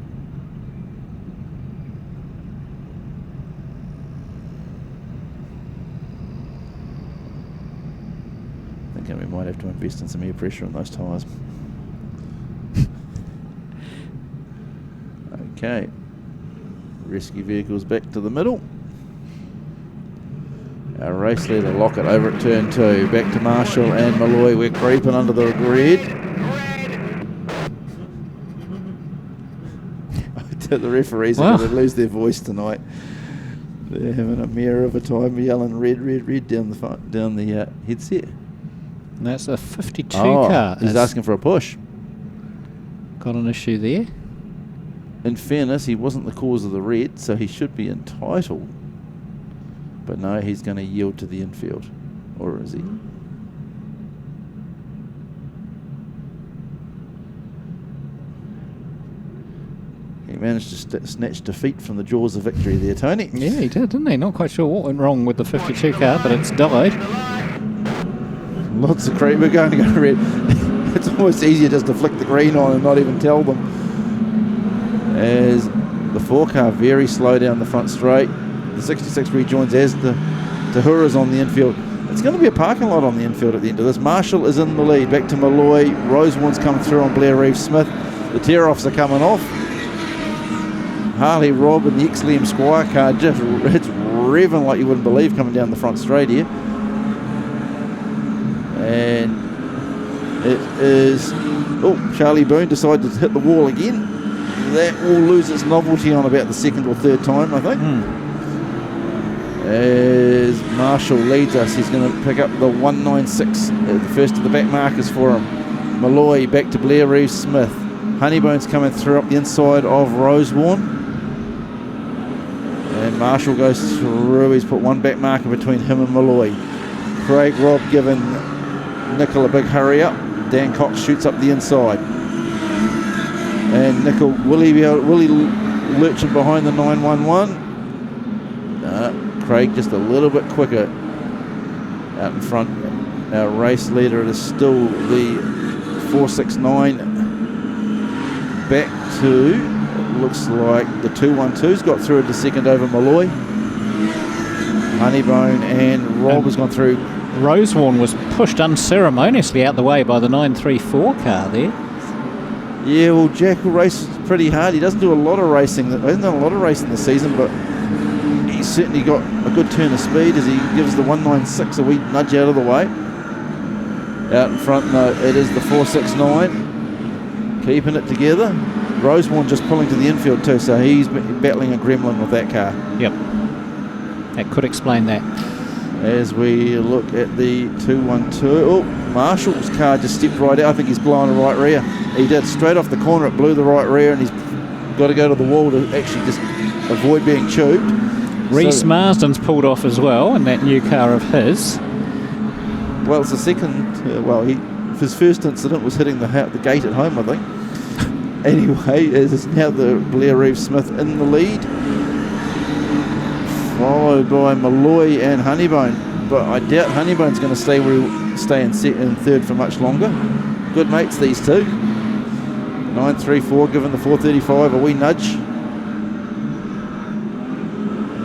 Thinking we might have to invest in some air pressure on those tyres. Okay. Rescue vehicles back to the middle. Our race leader Lockett over at turn 2. Back to Marshall and Malloy. We're creeping under the red. The referees are going to lose their voice tonight. They're having a mare of a time yelling red, red, red down the headset.
And that's a 52 car.
He's asking for a push.
Got an issue there.
In fairness, he wasn't the cause of the red, so he should be entitled. But no, he's going to yield to the infield. Or is he? He managed to snatch defeat from the jaws of victory there, Tony.
Yeah, he did, didn't he? Not quite sure what went wrong with the 52 car, but it's died.
Lots of creep. We're going to go red. It's almost easier just to flick the green on and not even tell them. As the 4 car very slow down the front straight. The 66 rejoins as the Tahura's on the infield. It's going to be a parking lot on the infield at the end of this. Marshall is in the lead. Back to Malloy. Rosewarne's come through on Blair Reeves Smith. The tear-offs are coming off. Harley Robb and the XLM Squire car just it's revving like you wouldn't believe coming down the front straight here. And it is... Oh, Charlie Boone decided to hit the wall again. That will lose its novelty on about the second or third time, I think. As Marshall leads us, he's going to pick up the 196, the first of the back markers for him. Malloy back to Blair Reeves Smith. Honeybone's coming through up the inside of Rosewarne. And Marshall goes through. He's put one back marker between him and Malloy. Craig Robb giving Nickel a big hurry up. Dan Cox shoots up the inside. And Nickel, will he lurching behind the 911? Craig just a little bit quicker out in front. Our race leader is still the 469. Back to, it looks like the 212's got through into second over Malloy. Honeybone and Robb has gone through.
Rosewarne was pushed unceremoniously out the way by the 934 car there.
Yeah, well, Jack races pretty hard. He doesn't do a lot of racing. He hasn't done a lot of racing this season, but he's certainly got a good turn of speed as he gives the 196 a wee nudge out of the way. Out in front, no, it is the 469. Keeping it together. Rosewarne just pulling to the infield too, so he's battling a gremlin with that car.
Yep. That could explain that.
As we look at the 212. Oh, Marshall's car just stepped right out. I think he's blowing the right rear. He did. Straight off the corner, it blew the right rear, and he's got to go to the wall to actually just avoid being tubed.
Rees Marsden's pulled off as well in that new car of his.
Well, it's the second. his first incident was hitting the gate at home, I think. Anyway, it is now the Blair Reeves Smith in the lead, followed by Malloy and Honeybone. But I doubt Honeybone's going to stay in third for much longer. Good mates, these two. 9.34, given the 4.35 a wee nudge.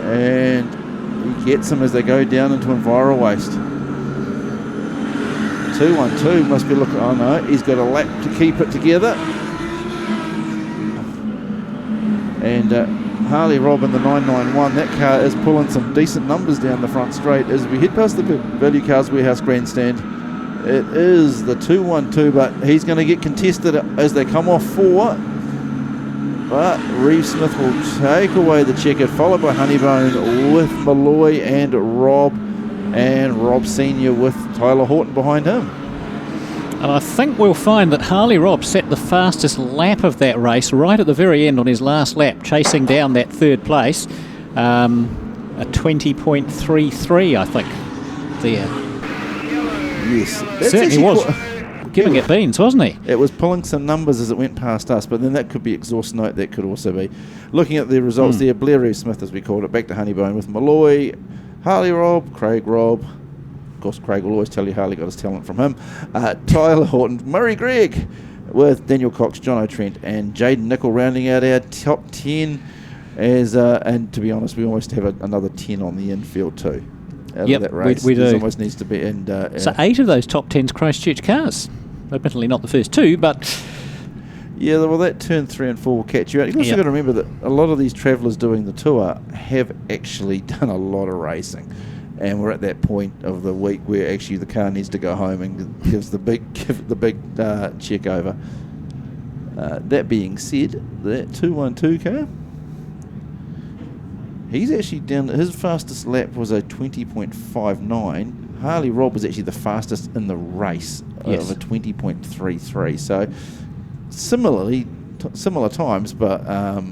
And he gets them as they go down into Enviro Waste. 2-1-2 must be looking. Oh no, he's got a lap to keep it together. And Harley Robb in the 991, that car is pulling some decent numbers down the front straight. As we head past the Value Cars Warehouse grandstand, it is the 2-1-2, but he's going to get contested as they come off 4. But Reeve Smith will take away the checkered, followed by Honeybone with Malloy and Rob Senior with Tyler Horton behind him.
And I think we'll find that Harley Robb set the fastest lap of that race right at the very end on his last lap, chasing down that third place. A 20.33, I think, there.
Yes.
Certainly was giving it beans, wasn't he?
It was pulling some numbers as it went past us, but then that could be exhaust note, that could also be. Looking at the results there, Blair Reeve Smith, as we called it, back to Honeybone with Malloy, Harley Robb, Craig Robb. Of course, Craig will always tell you Harley got his talent from him. Tyler Horton, Murray Gregg with Daniel Cox, John O'Trent, and Jaden Nicol rounding out our top 10. And to be honest, we almost have another 10 on the infield too. Out of that race.
We do.
There almost needs to be. And
so 8 of those top 10's Christchurch cars. Admittedly not the first 2, but...
Yeah, well, that turn 3 and 4 will catch you out. You've also got to remember that a lot of these travellers doing the tour have actually done a lot of racing. And we're at that point of the week where actually the car needs to go home and give the big check over. That being said, that 2-1-2 car, he's actually down. His fastest lap was a 20.59. Harley Robb was actually the fastest in the race of a 20.33. So similar times, but a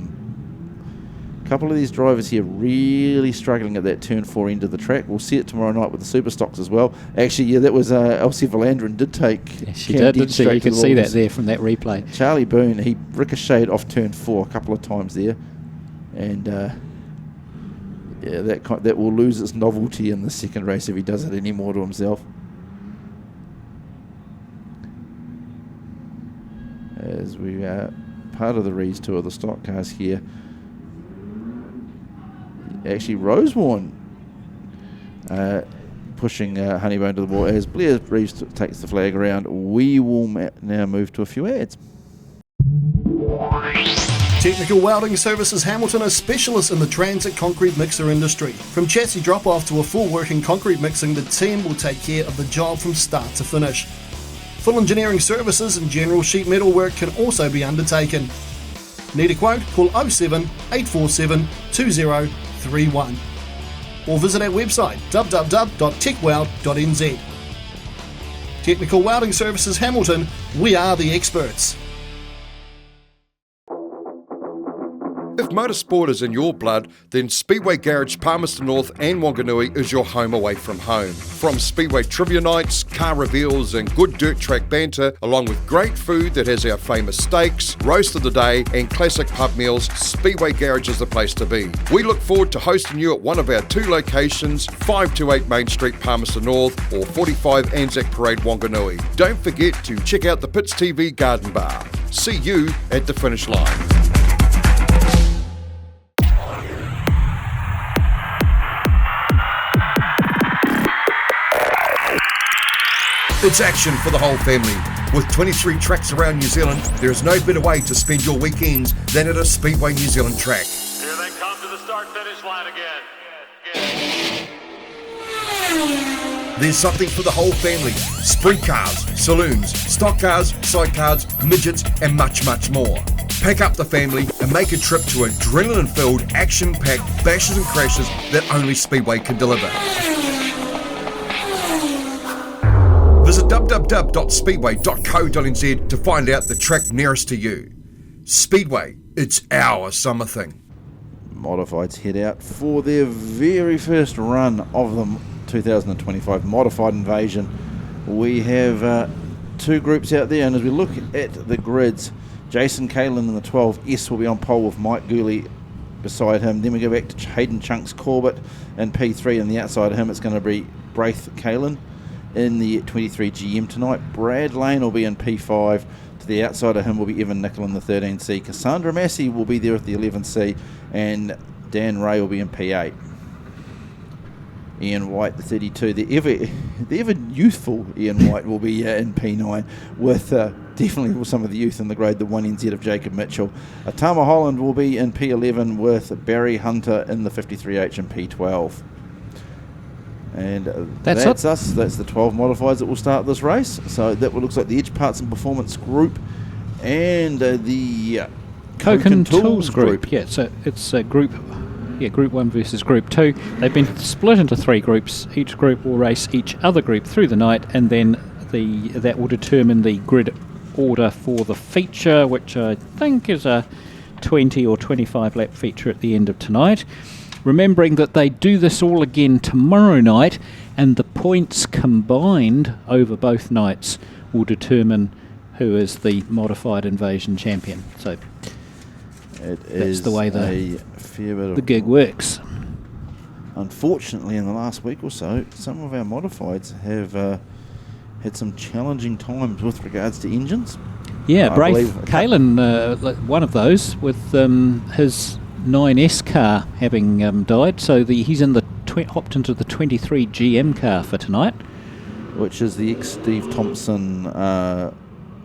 couple of these drivers here really struggling at that turn 4 end of the track. We'll see it tomorrow night with the super stocks as well. Actually, yeah, that was Elsie Valandrin did take.
Yes, she did, didn't she? You can see that there from that replay.
Charlie Boone, he ricocheted off turn 4 a couple of times there, and that will lose its novelty in the second race if he does it anymore to himself. As we are part of the Rees tour, the stock cars here. Actually, Rosewarne pushing Honeybone to the wall. As Blair Reeves takes the flag around, we will now move to a few ads.
Technical Welding Services Hamilton are specialists in the transit concrete mixer industry. From chassis drop-off to a full working concrete mixing, the team will take care of the job from start to finish. Full engineering services and general sheet metal work can also be undertaken. Need a quote? Call 07 847 2031 or visit our website www.techweld.nz. Technical Welding Services Hamilton, we are the experts.
If motorsport is in your blood, then Speedway Garage Palmerston North and Wanganui is your home away from home. From Speedway trivia nights, car reveals and good dirt track banter, along with great food that has our famous steaks, roast of the day and classic pub meals, Speedway Garage is the place to be. We look forward to hosting you at one of our 2 locations, 528 Main Street Palmerston North or 45 Anzac Parade Wanganui. Don't forget to check out the Pits TV Garden Bar. See you at the finish line. It's action for the whole family. With 23 tracks around New Zealand, there is no better way to spend your weekends than at a Speedway New Zealand track.
Here they come to the start-finish line again.
There's something for the whole family. Sprint cars, saloons, stock cars, sidecars, midgets, and much, much more. Pack up the family and make a trip to adrenaline-filled, action-packed bashes and crashes that only Speedway can deliver. Visit www.speedway.co.nz to find out the track nearest to you. Speedway, it's our summer thing.
Modifieds head out for their very first run of the 2025 Modified Invasion. We have two groups out there, and as we look at the grids, Jason Kalin in the 12S will be on pole with Mike Gooley beside him. Then we go back to Hayden Chunks Corbett in P3, and the outside of him it's going to be Braith Kalin in the 23 GM tonight. Brad Lane will be in P5. To the outside of him will be Evan Nicol in the 13C. Cassandra Massey will be there at the 11C, and Dan Ray will be in P8. Ian White, the 32, the ever youthful Ian White will be in P9 with definitely some of the youth in the grade, the 1NZ of Jacob Mitchell. Tama Holland will be in P11 with Barry Hunter in the 53H and P12. And that's us. That's the 12 modifieds that will start this race. So that looks like the Edge Parts and Performance group and the
Koken Tools group. Yeah, so it's a group. Yeah, Group 1 versus Group 2. They've been split into 3 groups. Each group will race each other group through the night, and then that will determine the grid order for the feature, which I think is a 20 or 25 lap feature at the end of tonight. Remembering that they do this all again tomorrow night, and the points combined over both nights will determine who is the modified invasion champion. So that's the way the gig works.
Unfortunately, in the last week or so, some of our modifieds have had some challenging times with regards to engines.
Yeah, Braith Kalin, one of those, with his 9S car having died. So he's in hopped into the 23 GM car for tonight,
which is the ex-Steve Thompson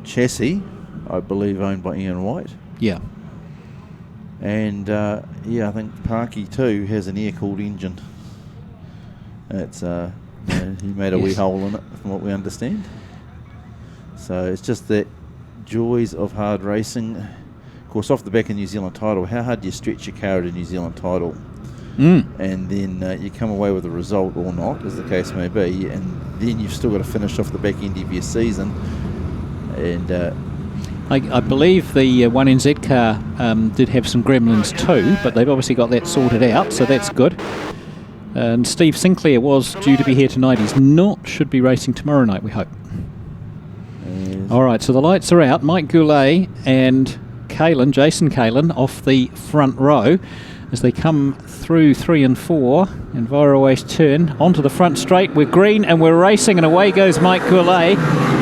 chassis, I believe, owned by Ian White.
Yeah.
And I think Parky too has an air-cooled engine. It's he made a wee hole in it, from what we understand. So it's just that joys of hard racing. Of course, off the back of New Zealand title, how hard do you stretch your car at a New Zealand title? And then you come away with a result or not, as the case may be, and then you've still got to finish off the back end of your season. And
I believe the 1NZ car did have some gremlins too, but they've obviously got that sorted out, so that's good. And Steve Sinclair was due to be here tonight. He's not, should be racing tomorrow night, we hope.
Yes.
All right, so the lights are out. Mike Goulet and Jason Kalin off the front row as they come through 3 and 4. Enviro turn onto the front straight. We're green and we're racing, and away goes Mike Goulet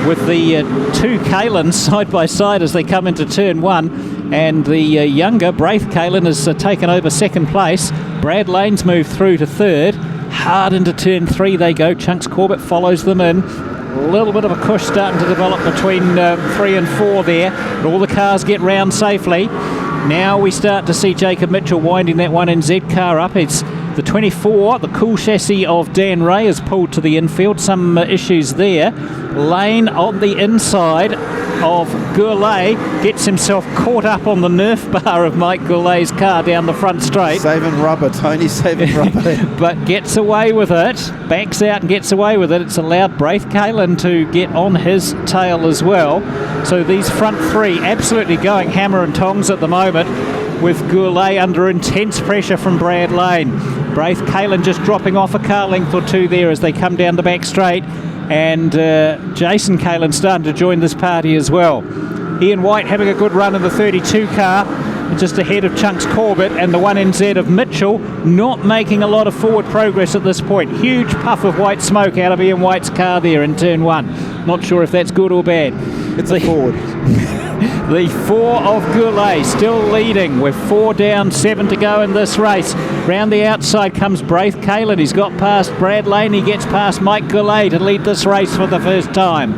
with the 2 Kalins side by side as they come into turn 1. And the younger Braith Kalin has taken over second place. Brad Lane's moved through to third. Hard into turn 3 they go. Chunks Corbett follows them in. A little bit of a push starting to develop between 3 and 4 there. But all the cars get round safely. Now we start to see Jacob Mitchell winding that 1NZ car up. It's the 24, the cool chassis of Dan Ray is pulled to the infield. Some issues there. Lane on the inside of Goulet gets himself caught up on the Nerf bar of Mike Goulet's car down the front straight.
Saving rubber, Tony, saving rubber.
But gets away with it, backs out and gets away with it. It's allowed Braith Kalin to get on his tail as well. So these front 3 absolutely going hammer and tongs at the moment, with Goulet under intense pressure from Brad Lane. Braith Kalin just dropping off a car length or 2 there as they come down the back straight. And Jason Kalin starting to join this party as well. Ian White having a good run in the 32 car, just ahead of Chunks Corbett, and the 1NZ of Mitchell not making a lot of forward progress at this point. Huge puff of white smoke out of Ian White's car there in turn 1. Not sure if that's good or bad.
It's a forward.
The 4 of Goulet still leading with 4 down, 7 to go in this race. Round the outside comes Braith Kalin. He's got past Brad Lane. He gets past Mike Goulet to lead this race for the first time.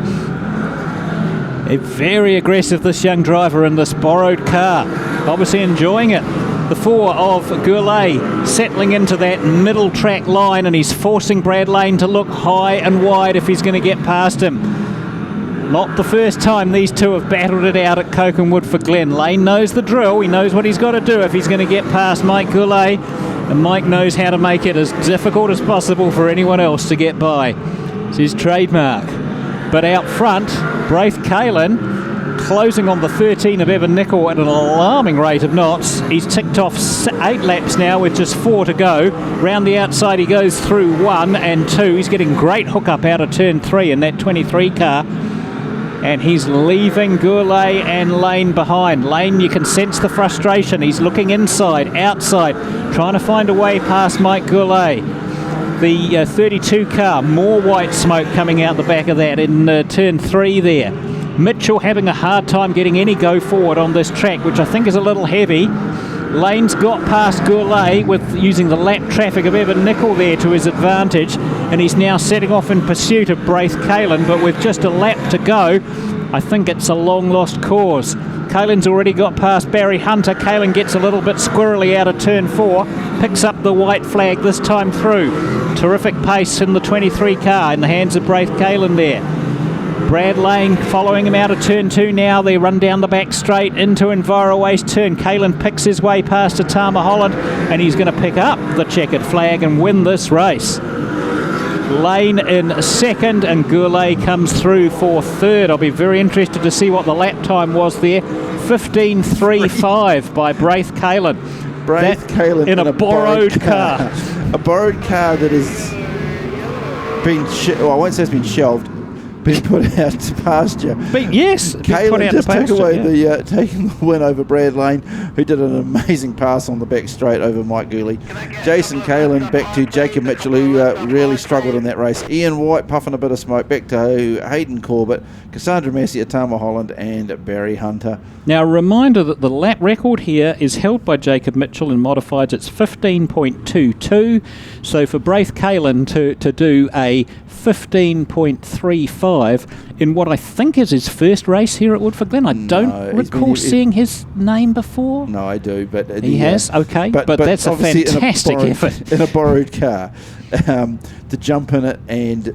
Very aggressive, this young driver in this borrowed car. Obviously enjoying it. The 4 of Goulet settling into that middle track line, and he's forcing Brad Lane to look high and wide if he's going to get past him. Not the first time these two have battled it out at Koken Woodford Glen. Lane knows the drill. He knows what he's got to do if he's going to get past Mike Goulet. And Mike knows how to make it as difficult as possible for anyone else to get by. It's his trademark. But out front, Braith Kalin closing on the 13 of Evan Nicol at an alarming rate of knots. He's ticked off 8 laps now with just 4 to go. Round the outside he goes through 1 and 2. He's getting great hookup out of turn 3 in that 23 car. and he's leaving Goulet and Lane behind. Lane, you can sense the frustration. He's looking inside, outside, trying to find a way past Mike Goulet. The 32 car, more white smoke coming out the back of that in turn 3 there. Mitchell having a hard time getting any go forward on this track, which I think is a little heavy. Lane's got past Goulet with using the lap traffic of Evan Nicol there to his advantage, and he's now setting off in pursuit of Braith Kalin, but with just a lap to go, I think it's a long lost cause. Kalin's already got past Barry Hunter. Kalin gets a little bit squirrely out of turn 4, picks up the white flag this time through. Terrific pace in the 23 car in the hands of Braith Kalin there. Brad Lane following him out of turn 2 now. They run down the back straight into Enviroways turn. Kalin picks his way past Atama Holland, and he's going to pick up the checkered flag and win this race. Lane in second, and Goulet comes through for third. I'll be very interested to see what the lap time was there. 15.35 by Braith Kalin.
Braith Kalin
in a borrowed car.
A borrowed car that has been, I won't say it's been shelved, been put out to pasture.
Yes,
Kalin just took away taking the win over Brad Lane, who did an amazing pass on the back straight over Mike Goulet. Jason Kalin back to Jacob Mitchell, who really struggled in that race. Ian White puffing a bit of smoke back to Hayden Corbett, Cassandra Massey, Atama Holland, and Barry Hunter.
Now, a reminder that the lap record here is held by Jacob Mitchell in Modifieds. It's 15.22. So for Braith Kalin to do a 15.35 in what I think is his first race here at Woodford Glen. I don't recall seeing his name before.
No, I do, but
he has. Okay, but that's a fantastic effort
in a borrowed car to jump in it and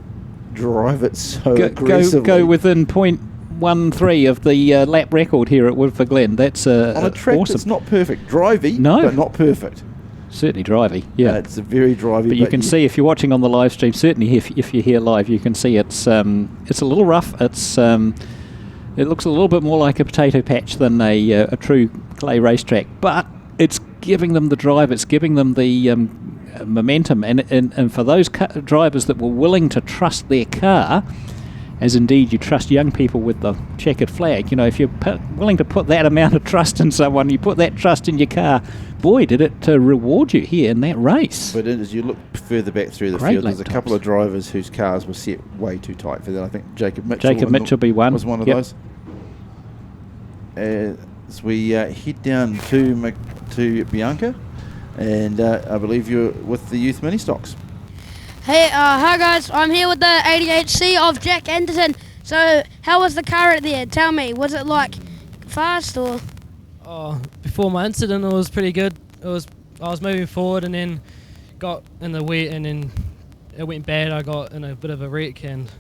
drive it so aggressively.
Go within 0.13 of the lap record here at Woodford Glen. That's
on a track
awesome.
That's not perfect, drivey, but not perfect.
Certainly drivey, yeah.
It's a very drivey.
But you can see if you're watching on the live stream, certainly if you're here live, you can see it's a little rough. It looks a little bit more like a potato patch than a true clay racetrack. But it's giving them the drive. It's giving them the momentum. And for those drivers that were willing to trust their car, as indeed you trust young people with the checkered flag, if you're willing to put that amount of trust in someone, you put that trust in your car, boy, did it reward you here in that race.
But as you look further back through the field, there's a couple of drivers whose cars were set way too tight for that. I think Jacob Mitchell was one of those. As we head down to Bianca, and I believe you're with the youth mini stocks.
Hey, hi guys, I'm here with the 88C of Jack Anderson. So, how was the car out there? Tell me, was it fast or?
Before my incident, it was pretty good. I was moving forward and then got in the wet and then it went bad. I got in a bit of a wreck and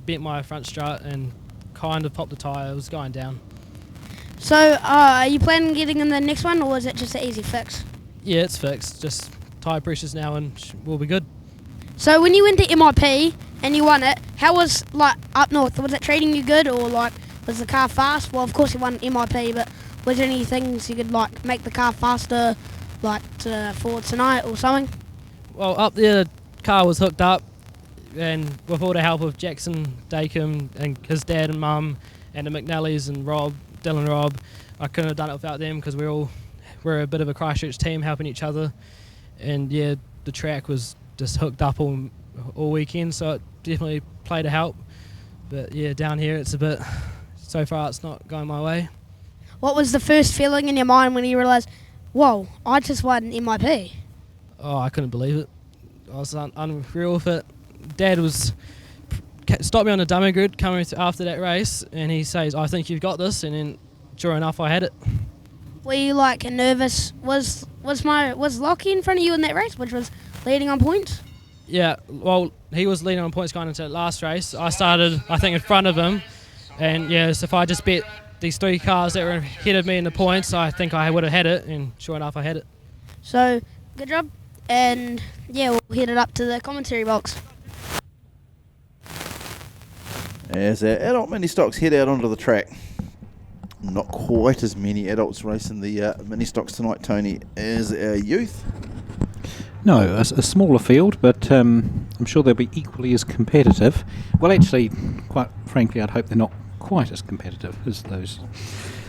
bent my front strut and kind of popped the tyre. It was going down.
So, are you planning on getting in the next one, or is it just an easy fix?
Yeah, it's fixed. Just tyre pressures now and we'll be good.
So when you went to MIP and you won it, how was up north? Was it treating you good, or was the car fast? Well, of course you won MIP, but was there any things you could make the car faster, for tonight or something?
Well, up there the car was hooked up, and with all the help of Jackson Dakem and his dad and mum and the McNallys and Dylan Rob, I couldn't have done it without them because we're a bit of a Christchurch team helping each other, and yeah, the track was just hooked up all weekend, so it definitely played a help. But yeah, down here so far it's not going my way.
What was the first feeling in your mind when you realised, whoa, I just won MIP?
Oh, I couldn't believe it. I was unreal with it. Dad stopped me on the dummy grid coming after that race, and he says, I think you've got this, and then sure enough I had it.
Were you nervous? Was Lockie in front of you in that race, which was leading on points?
Yeah, well, he was leading on points going into the last race. I started, I think, in front of him. And yeah, so if I just bet these three cars that were ahead of me in the points, I think I would have had it. And sure enough, I had it.
So, good job. And yeah, we'll head it up to the commentary box.
As our adult mini stocks head out onto the track. Not quite as many adults racing the mini stocks tonight, Tony, as our youth.
No, a smaller field, but I'm sure they'll be equally as competitive. Well, actually, quite frankly, I'd hope they're not quite as competitive as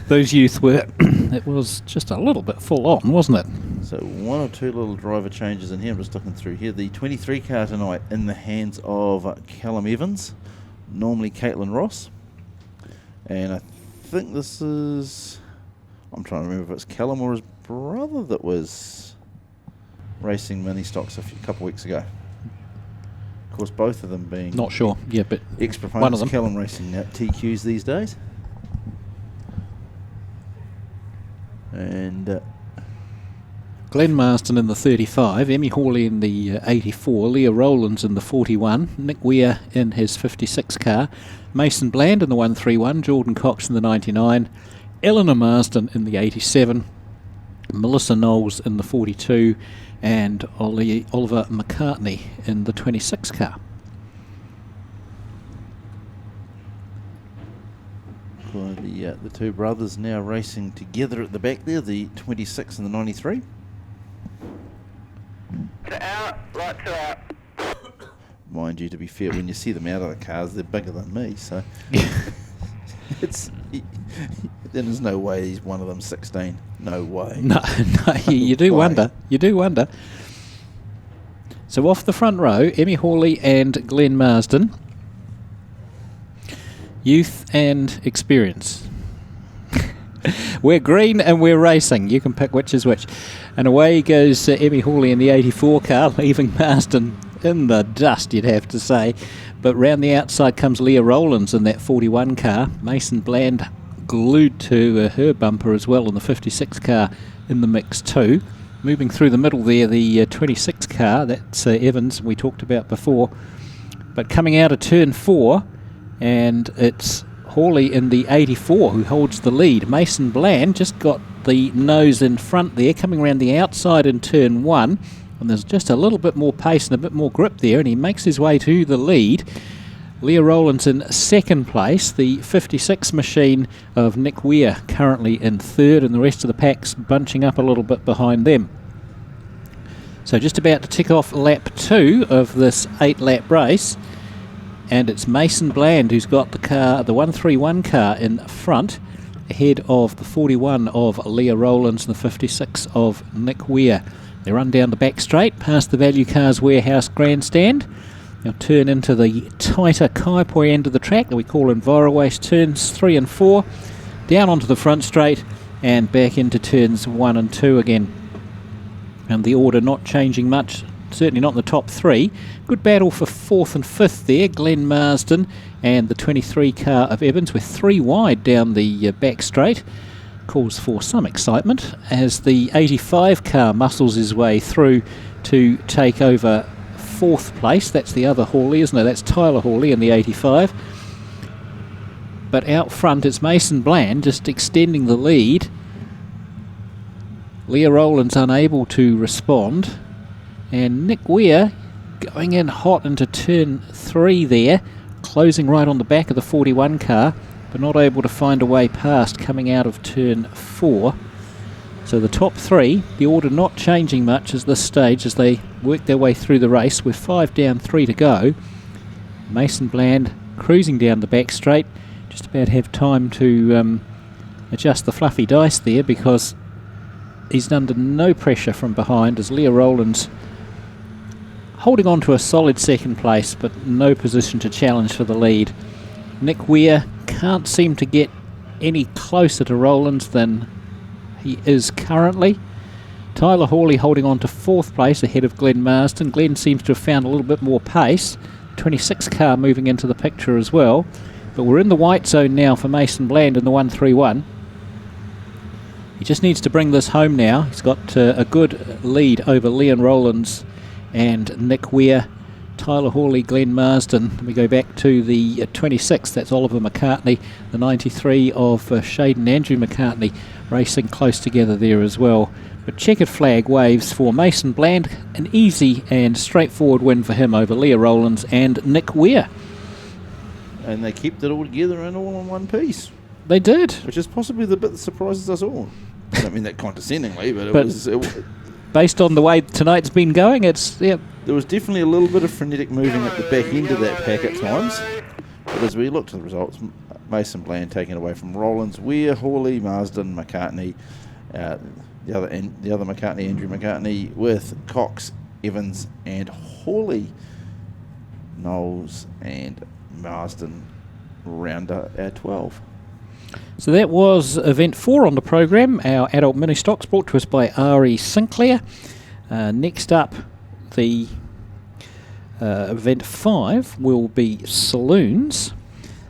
those youth were. It was just a little bit full on, wasn't it?
So one or two little driver changes in here. I'm just looking through here. The 23 car tonight in the hands of Callum Evans, normally Caitlin Ross. And I think this is... I'm trying to remember if it's Callum or his brother that was racing Ministocks a couple of weeks ago. Of course, both of them being...
Not sure, yeah, but
ex-proponents.
one of them.
Callum racing TQs these days. And...
Glenn Marston in the 35, Emmy Hawley in the 84, Leah Rowlands in the 41, Nick Weir in his 56 car, Mason Bland in the 131, Jordan Cox in the 99, Eleanor Marsden in the 87, Melissa Knowles in the 42, and Oliver McCartney in the 26 car.
Well, the two brothers now racing together at the back there, the 26 and the 93.
To out, right to out.
Mind you, to be fair, when you see them out of the cars, they're bigger than me, so there's no way he's one of them 16. No way.
No, you do wonder. You do wonder. So off the front row, Emmy Hawley and Glenn Marsden. Youth and experience. We're green and we're racing. You can pick which is which. And away goes Emmy Hawley in the 84 car, leaving Marsden in the dust, you'd have to say. But round the outside comes Leah Rowlands in that 41 car. Mason Bland glued to her bumper as well in the 56 car in the mix too. Moving through the middle there, the 26 car, that's Evans, we talked about before. But coming out of turn 4, and it's Hawley in the 84 who holds the lead. Mason Bland just got the nose in front there, coming around the outside in turn 1, and there's just a little bit more pace and a bit more grip there, and he makes his way to the lead. Leah Rowlands in second place, the 56 machine of Nick Weir currently in third, and the rest of the pack's bunching up a little bit behind them. So just about to tick off lap 2 of this 8-lap race, and it's Mason Bland who's got the car, the 131 car in front, ahead of the 41 of Leah Rowlands and the 56 of Nick Weir. They run down the back straight, past the Value Cars Warehouse grandstand. Now turn into the tighter Kaipoi end of the track that we call Envirowaste, turns 3 and 4, down onto the front straight and back into turns 1 and 2 again. And the order not changing much, certainly not in the top 3. Good battle for 4th and 5th there, Glenn Marsden and the 23 car of Evans, with 3 wide down the back straight. Calls for some excitement as the 85 car muscles his way through to take over 4th place. That's the other Hawley, isn't it? That's Tyler Hawley in the 85. But out front it's Mason Bland just extending the lead. Leah Rowlands unable to respond, and Nick Weir going in hot into turn 3 there, closing right on the back of the 41 car, but not able to find a way past coming out of turn 4. So the top 3, the order not changing much at this stage as they work their way through the race with 5 down, 3 to go. Mason Bland cruising down the back straight, just about have time to adjust the fluffy dice there, because he's under no pressure from behind as Leah Rowlands holding on to a solid second place, but no position to challenge for the lead. Nick Weir can't seem to get any closer to Rowlands than he is currently. Tyler Hawley holding on to 4th place ahead of Glenn Marsden. Glenn seems to have found a little bit more pace. 26 car moving into the picture as well. But we're in the white zone now for Mason Bland in the 131. He just needs to bring this home now. He's got a good lead over Leon Rowlands and Nick Weir. Tyler Hawley, Glenn Marsden. We go back to the 26, that's Oliver McCartney. The 93 of Shaden Andrew McCartney racing close together there as well. But checkered flag waves for Mason Bland. An easy and straightforward win for him over Leah Rowlands and Nick Weir.
And they kept it all together and all in one piece.
They did.
Which is possibly the bit that surprises us all. I don't mean that condescendingly, but it was...
based on the way tonight's been going, it's... Yeah.
There was definitely a little bit of frenetic moving at the back end of that pack at times. But as we looked at the results, Mason Bland taking away from Rollins, Weir, Hawley, Marsden, McCartney, the other McCartney, Andrew McCartney, with Cox, Evans and Hawley. Knowles and Marsden rounder at 12.
So that was event 4 on the program, our adult mini stocks, brought to us by Ari Sinclair. Next up, the event 5 will be Saloons.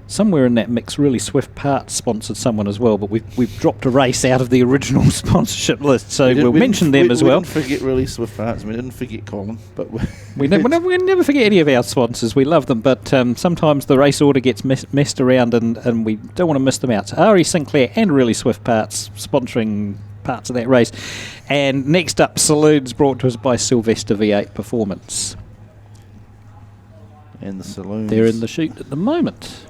Somewhere in that mix, Really Swift Parts sponsored someone as well, but we've dropped a race out of the original sponsorship list, so we'll mention them as well.
We didn't forget Really Swift Parts, we didn't forget Colin, but
we never forget any of our sponsors. We love them, but sometimes the race order gets messed around and we don't want to miss them out. So Ari Sinclair and Really Swift Parts sponsoring parts of that race. And next up, Saloons, brought to us by Sylvester V8 Performance.
And the Saloons,
they're in the chute at the moment.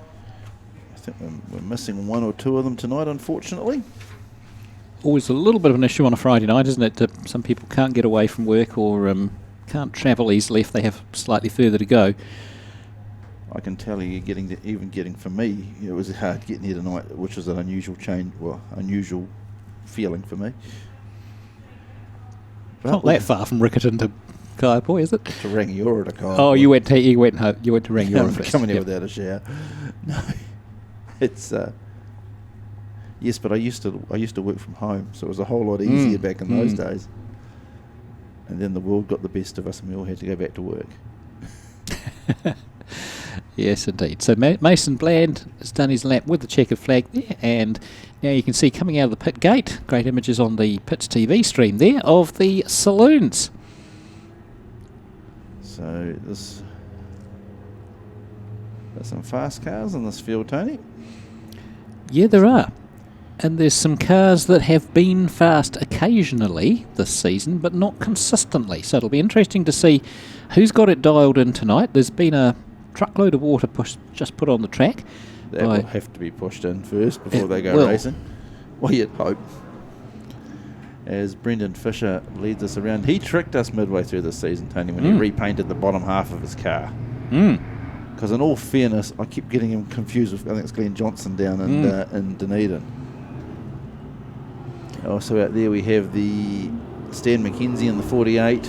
I think we're missing one or two of them tonight, unfortunately.
Always a little bit of an issue on a Friday night, isn't it? Some people can't get away from work or can't travel easily if they have slightly further to go.
I can tell you, getting for me, it was hard getting here tonight, which was an unusual feeling for me.
But not that far from Riccarton to Kaiapoi, is it?
To Rangiora to Kaiapoi.
Oh, you went to Rangiora first.
Coming here without a shower. No, it's yes, but I used to work from home, so it was a whole lot easier back in those days. And then the world got the best of us, and we all had to go back to work.
Yes, indeed. So Mason Bland has done his lap with the checkered flag there, and now you can see coming out of the pit gate, great images on the Pits TV stream there, of the Saloons.
So there's some fast cars in this field, Tony.
Yeah, there are. And there's some cars that have been fast occasionally this season, but not consistently. So it'll be interesting to see who's got it dialed in tonight. There's been a truckload of water just put on the track.
That will have to be pushed in first before they go racing. Well, you'd hope. As Brendan Fisher leads us around. He tricked us midway through the season, Tony, when he repainted the bottom half of his car. Because in all fairness, I keep getting him confused with, I think it's Glenn Johnson down in Dunedin. Also out there we have the Stan McKenzie in the 48.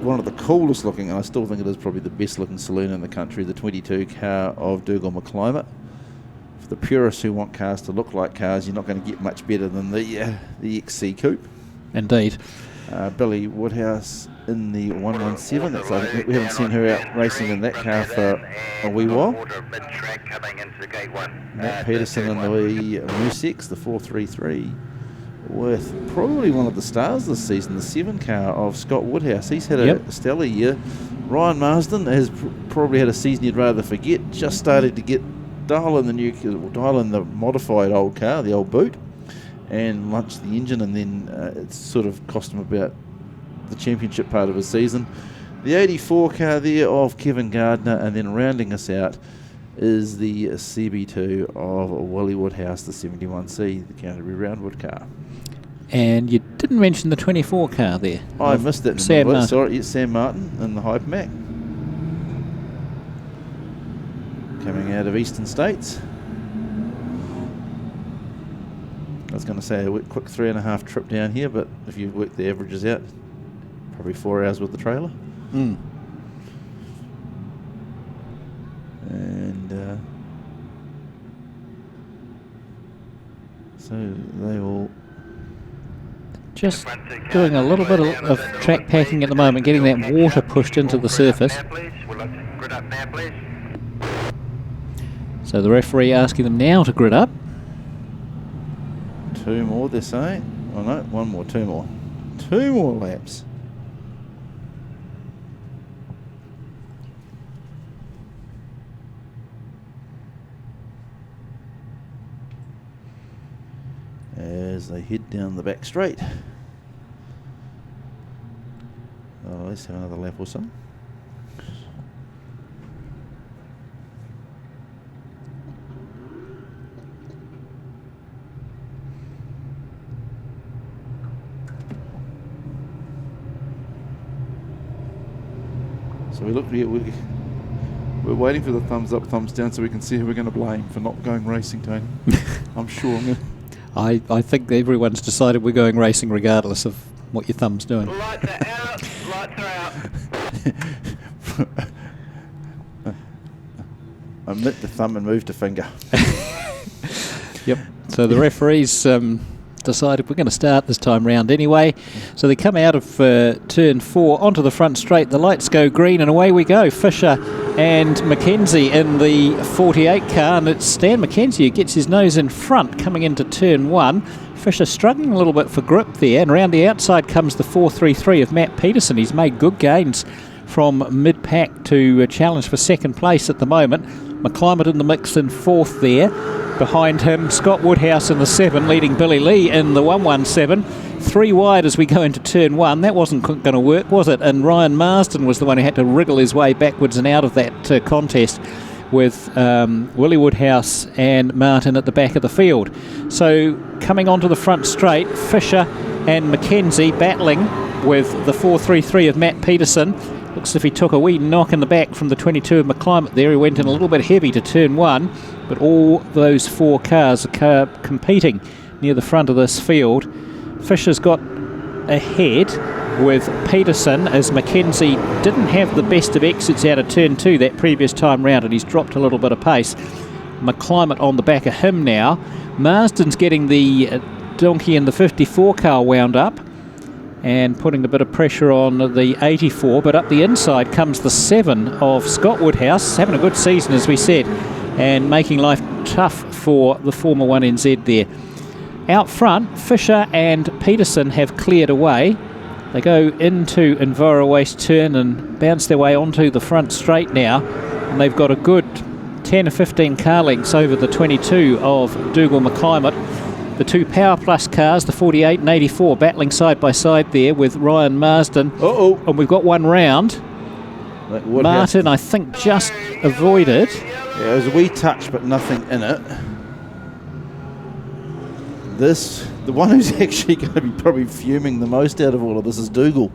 One of the coolest looking, and I still think it is probably the best looking saloon in the country, the 22 car of Dougal McClymont. For the purists who want cars to look like cars, you're not going to get much better than the XC Coupe.
Indeed.
Billy Woodhouse in the 117. That's, I think we haven't seen her out racing in that car for a wee while. Matt Peterson in the Musex, the 433, with probably one of the stars this season, the 7 car of Scott Woodhouse. He's had a stellar year. Ryan Marsden has probably had a season you'd rather forget. Just started to dial in the modified old car, the old boot, and launched the engine, and then it sort of cost him about the championship part of his season. The 84 car there of Kevin Gardner, and then rounding us out is the CB2 of Willie Woodhouse, the 71C, the Canterbury Roundwood car.
And you didn't mention the 24 car there.
I missed that.
Sam Martin.
Sorry, it's Sam Martin in the Hypermac. Coming out of Eastern States. I was going to say a quick 3.5 trip down here, but if you work the averages out, probably 4 hours with the trailer. And so they will
just doing a little bit of track packing at the moment, getting that water pushed into the surface. So the referee asking them now to grid up.
2 more, they're saying. Oh no, 1 more, 2 more. 2 more laps. As they head down the back straight. Oh, let's have another lap or so. So we We're waiting for the thumbs up, thumbs down, so we can see who we're going to blame for not going racing, Tony. I'm sure.
I think everyone's decided we're going racing regardless of what your thumb's doing.
Lights are out. Lights are out.
Omit the thumb and move to finger.
Yep. So the referees decided we're going to start this time round anyway. So they come out of turn 4 onto the front straight. The lights go green and away we go. Fisher and Mackenzie in the 48 car, and it's Stan Mackenzie who gets his nose in front coming into turn 1. Fisher struggling a little bit for grip there, and around the outside comes the 433 of Matt Peterson. He's made good gains from mid-pack to challenge for second place at the moment. McClimate in the mix in 4th there. Behind him, Scott Woodhouse in the 7, leading Billy Lee in the 117. 3 wide as we go into turn 1. That wasn't going to work, was it? And Ryan Marsden was the one who had to wriggle his way backwards and out of that contest, with Willie Woodhouse and Martin at the back of the field. So coming onto the front straight, Fisher and Mackenzie battling with the 433 of Matt Peterson. Looks as if he took a wee knock in the back from the 22 of McClimate there. He went in a little bit heavy to turn 1, but all those 4 cars are competing near the front of this field. Fisher's got ahead with Peterson as Mackenzie didn't have the best of exits out of turn 2 that previous time round, and he's dropped a little bit of pace. McClimate on the back of him now. Marsden's getting the donkey in the 54 car wound up and putting a bit of pressure on the 84, but up the inside comes the 7 of Scott Woodhouse, having a good season as we said, and making life tough for the former 1NZ there. Out front, Fisher and Peterson have cleared away. They go into Enviro Waste turn and bounce their way onto the front straight now, and they've got a good 10 or 15 car lengths over the 22 of Dougal McClimate. The 2 Power Plus cars, the 48 and 84, battling side by side there with Ryan Marsden. And we've got one round. Martin, I think, just avoided.
Yeah, it was a wee touch, but nothing in it. The one who's actually going to be probably fuming the most out of all of this is Dougal,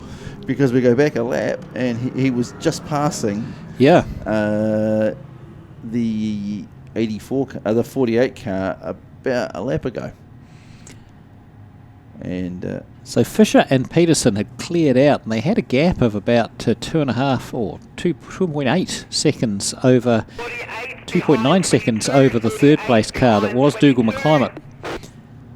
because we go back a lap and he was just passing.
Yeah.
The 84, the 48 car about a lap ago. And
so Fisher and Peterson had cleared out, and they had a gap of about 2.5 or 2.8 seconds over, 2.9 seconds over the third place car that was Dougal McClimate.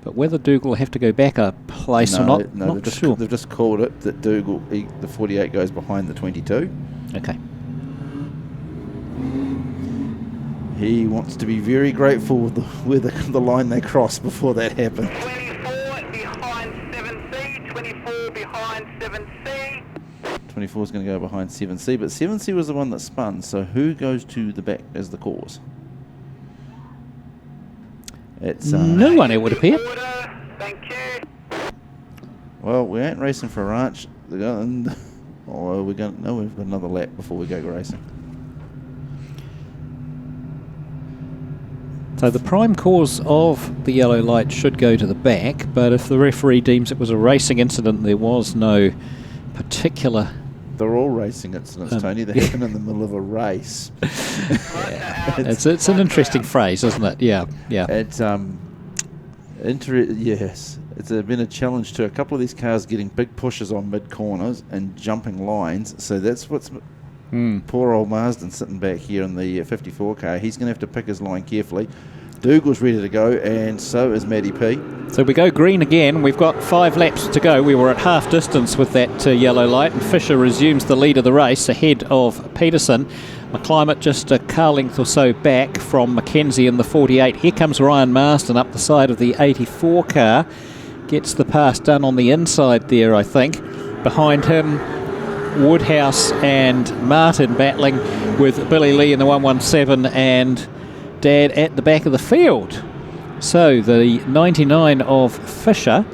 But whether Dougal will have to go back a place or not, not sure.
They've just called it that Dougal, the 48 goes behind the 22.
Okay.
He wants to be very grateful with the line they crossed before that happened.
24 behind 7C, 24 behind 7C.
24 is going to go behind 7C, but 7C was the one that spun, so who goes to the back as the cause? It's
no one, it would appear.
Thank you.
Well, we ain't racing for a ranch. We've got another lap before we go racing.
So the prime cause of the yellow light should go to the back, but if the referee deems it was a racing incident, there was no particular...
They're all racing incidents, Tony. They happen in the middle of a race.
Yeah. It's an interesting phrase, isn't it? Yeah, yeah.
It's yes. It's been a challenge to a couple of these cars getting big pushes on mid corners and jumping lines. So that's what's poor old Marsden sitting back here in the 54 car. He's going to have to pick his line carefully. Dougal's ready to go, and so is Matty P.
So we go green again. We've got 5 laps to go. We were at half distance with that yellow light, and Fisher resumes the lead of the race ahead of Peterson. McClimate just a car length or so back from Mackenzie in the 48. Here comes Ryan Marsden up the side of the 84 car. Gets the pass done on the inside there, I think. Behind him, Woodhouse and Martin battling with Billy Lee in the 117 and Dad at the back of the field. So the 99 of Fisher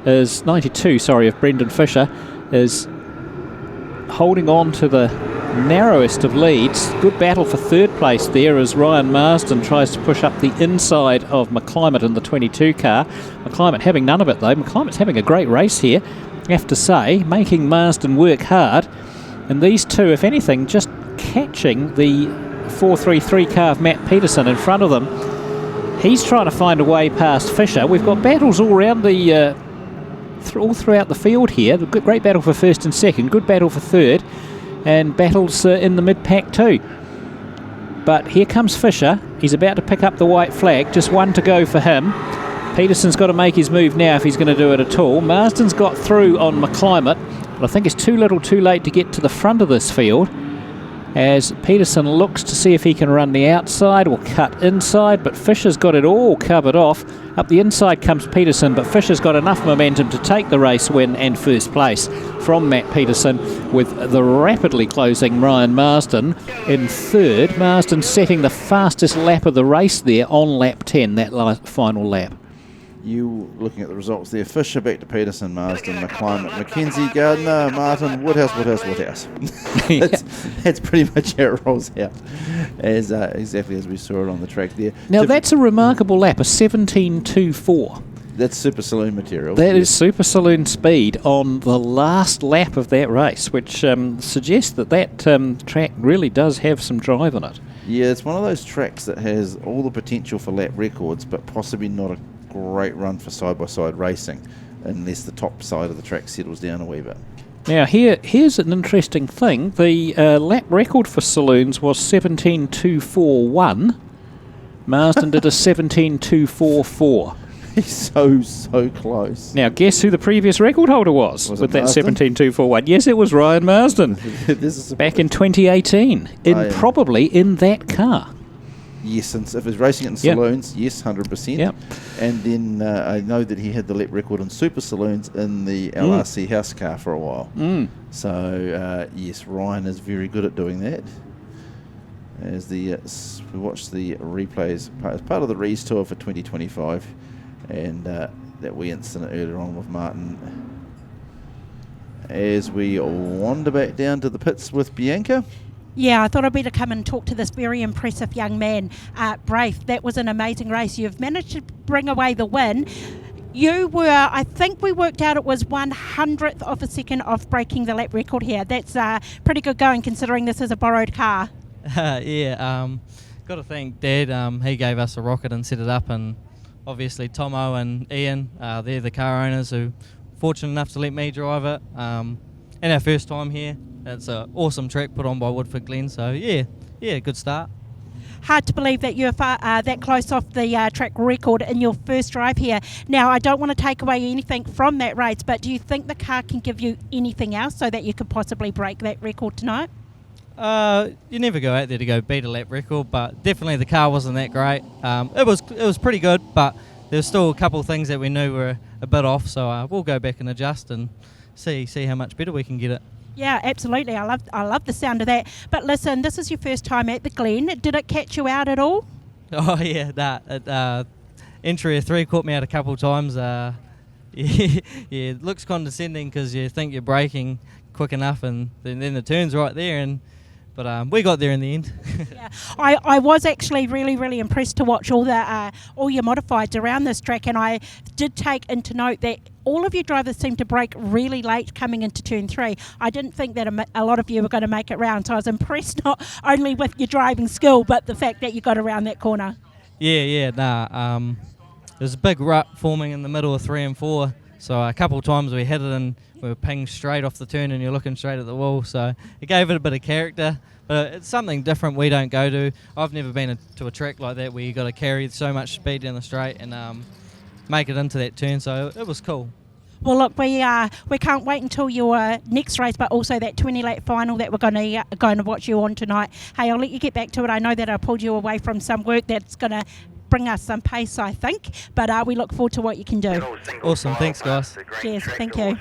is 92, sorry, of Brendan Fisher is holding on to the narrowest of leads. Good battle for third place there as Ryan Marsden tries to push up the inside of McClimate in the 22 car. McClimate having none of it though. McClimate's having a great race here, I have to say, making Marsden work hard. And these two, if anything, just catching the 433 car of Matt Peterson in front of them. He's trying to find a way past Fisher. We've got battles all around the all throughout the field here. The great battle for first and second, good battle for third, and battles in the mid-pack too. But here comes Fisher. He's about to pick up the white flag. Just one to go for him. Peterson's got to make his move now if he's going to do it at all. Marsden's got through on McClimate, but I think it's too little too late to get to the front of this field, as Peterson looks to see if he can run the outside or cut inside, but Fisher's got it all covered off. Up the inside comes Peterson, but Fisher's got enough momentum to take the race win and first place from Matt Peterson, with the rapidly closing Ryan Marsden in third. Marsden setting the fastest lap of the race there on lap 10, that final lap.
You looking at the results there. Fisher back to Peterson, Marsden, McClimate, Mackenzie, Gardner, Martin, Woodhouse. That's pretty much how it rolls out, as exactly as we saw it on the track there.
Now that's a remarkable lap, a 17.24.
That's Super Saloon material.
That is Super Saloon speed on the last lap of that race, which suggests that track really does have some drive in it.
Yeah, it's one of those tracks that has all the potential for lap records, but possibly not a great run for side-by-side racing unless the top side of the track settles down a wee bit.
Now here's an interesting thing. The lap record for Saloons was 17.241. Marsden did a 17.244.
He's so close.
Now guess who the previous record holder was with that 17.241? Yes, it was Ryan Marsden. Back in 2018, probably in that car.
Yes, and if he's racing it in Saloons, yes, 100%.
Yep.
And then I know that he had the lap record on Super Saloons in the LRC house car for a while. So, yes, Ryan is very good at doing that. As we watch the replays as part of the Rees tour for 2025, and that wee incident earlier on with Martin. As we wander back down to the pits with Bianca.
Yeah, I thought I'd better come and talk to this very impressive young man, Braith. That was an amazing race. You've managed to bring away the win. You were, I think we worked out it was 100th of a second off breaking the lap record here. That's pretty good going considering this is a borrowed car.
Got to thank Dad. He gave us a rocket and set it up, and obviously Tomo and Ian, they're the car owners who fortunate enough to let me drive it. And our first time here. It's an awesome track put on by Woodford Glen, so yeah, good start.
Hard to believe that you're that close off the track record in your first drive here. Now, I don't want to take away anything from that race, but do you think the car can give you anything else so that you could possibly break that record tonight?
You never go out there to go beat a lap record, but definitely the car wasn't that great. It was pretty good, but there's still a couple of things that we knew were a bit off, so we'll go back and adjust and see how much better we can get it.
Yeah, absolutely. I love the sound of that. But listen, this is your first time at the Glen. Did it catch you out at all?
Oh yeah, entry of 3 caught me out a couple of times. It looks condescending because you think you're braking quick enough, and then the turn's right there, but we got there in the end.
Yeah, I was actually really impressed to watch all your modifieds around this track, and I did take into note that all of your drivers seemed to brake really late coming into turn 3. I didn't think that a lot of you were going to make it round, so I was impressed not only with your driving skill, but the fact that you got around that corner.
There's a big rut forming in the middle of 3 and 4, so a couple of times we hit it and we were pinged straight off the turn and you're looking straight at the wall, so it gave it a bit of character. But it's something different we don't go to. I've never been to a track like that where you got to carry so much speed down the straight and make it into that turn, so it was cool.
Well, look, we can't wait until your next race, but also that 20-lap final that we're going to watch you on tonight. Hey, I'll let you get back to it. I know that I pulled you away from some work that's going to bring us some pace, I think, but we look forward to what you can do.
Awesome, thanks guys.
Cheers, thank you.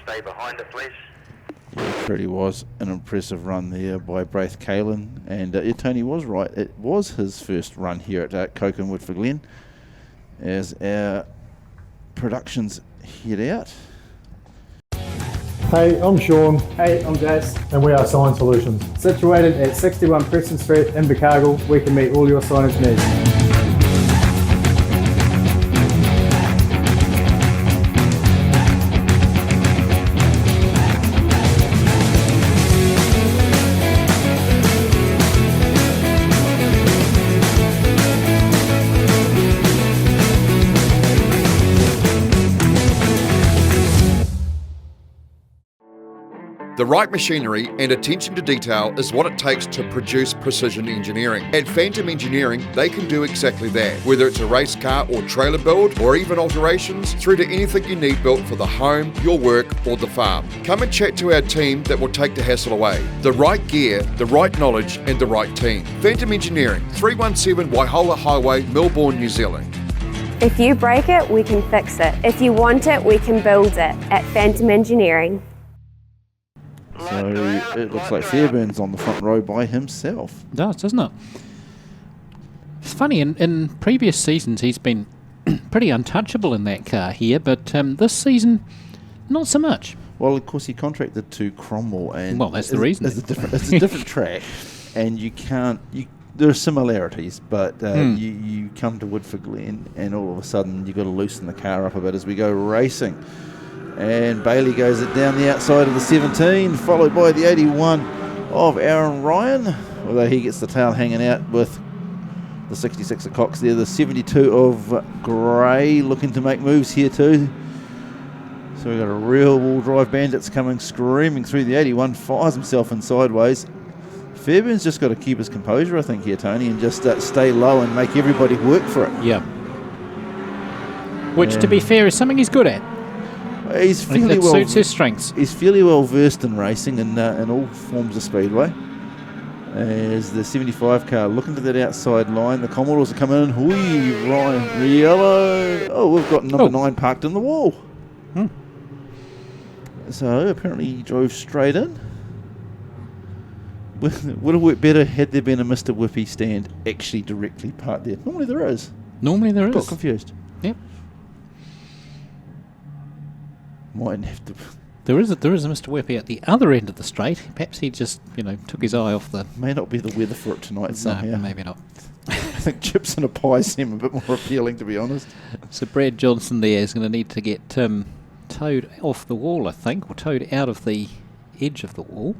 It really was an impressive run there by Braith Kalin, and Tony was right. It was his first run here at Koken Woodford Glen, as our productions head out.
Hey, I'm Sean.
Hey, I'm Jace.
And we are Sign Solutions.
Situated at 61 Preston Street in Invercargill, we can meet all your signage needs.
The right machinery and attention to detail is what it takes to produce precision engineering. At Phantom Engineering, they can do exactly that. Whether it's a race car or trailer build, or even alterations, through to anything you need built for the home, your work, or the farm. Come and chat to our team that will take the hassle away. The right gear, the right knowledge, and the right team. Phantom Engineering, 317 Waihola Highway, Melbourne, New Zealand.
If you break it, we can fix it. If you want it, we can build it at Phantom Engineering.
So it looks like Fairbairn's on the front row by himself.
It does, doesn't it? It's funny, in previous seasons he's been pretty untouchable in that car here, but this season, not so much.
Well, of course, he contracted to Cromwell, and
well, that's the reason.
It's a different track, and you can't. There are similarities, but you come to Woodford Glen, and all of a sudden you've got to loosen the car up a bit as we go racing. And Bailey goes it down the outside of the 17, followed by the 81 of Aaron Ryan, although he gets the tail hanging out with the 66 of Cox there. The 72 of Gray looking to make moves here too. So we've got a real wall drive Bandits coming screaming through the 81, fires himself in sideways. Fairbairn's just got to keep his composure, I think, here, Tony, and just stay low and make everybody work for it.
Yeah. Which, to be fair, is something he's good at.
He's fairly well.
Suits his strengths.
He's fairly well versed in racing and in all forms of speedway. As the 75 car looking to that outside line, the Commodores are coming in. Hui, Ryan, yellow. Oh, we've got number 9 parked in the wall. So apparently he drove straight in. Would have worked better had there been a Mr. Whippy stand actually directly parked there. Normally there is. Got confused.
Yep.
Mightn't have to.
There is a Mr. Whippy at the other end of the straight. Perhaps he just, took his eye off the...
May not be the weather for it tonight somehow.
No, maybe not.
I think chips and a pie seem a bit more appealing, to be honest.
So Brad Johnson there is going to need to get towed off the wall, I think, or towed out of the edge of the wall.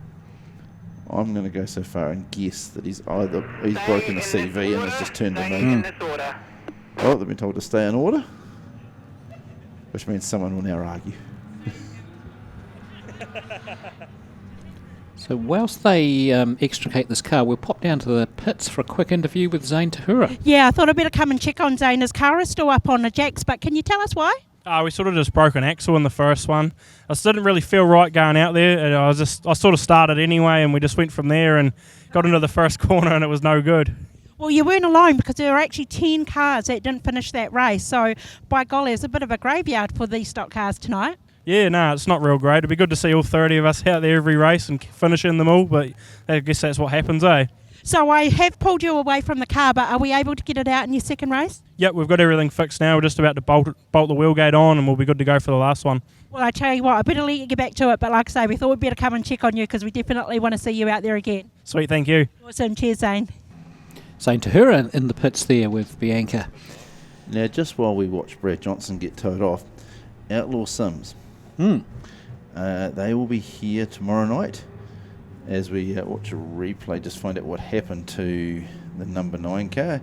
I'm going to go so far and guess that he's broken a CV and has just turned to me. Oh, they've been told to stay in order, which means someone will now argue.
So whilst they extricate this car, we'll pop down to the pits for a quick interview with Zane Tahura.
Yeah, I thought I'd better come and check on Zane. His car is still up on the jacks, but can you tell us why?
We sort of just broke an axle in the first one. I just didn't really feel right going out there. And I sort of started anyway, and we just went from there and got into the first corner, and it was no good.
Well, you weren't alone because there were actually 10 cars that didn't finish that race. So, by golly, it's a bit of a graveyard for these stock cars tonight.
Yeah, no, it's not real great. It'd be good to see all 30 of us out there every race and finishing them all, but I guess that's what happens, eh?
So I have pulled you away from the car, but are we able to get it out in your second race?
Yep, we've got everything fixed now. We're just about to bolt the wheelgate on, and we'll be good to go for the last one.
Well, I tell you what, I better let you get back to it, but like I say, we thought we'd better come and check on you because we definitely want to see you out there again.
Sweet, thank you.
Awesome, cheers, Zane.
Zane Tahura in the pits there with Bianca.
Now, just while we watch Brad Johnson get towed off, Outlaw Sims. They will be here tomorrow night as we watch a replay, just find out what happened to the number 9 car.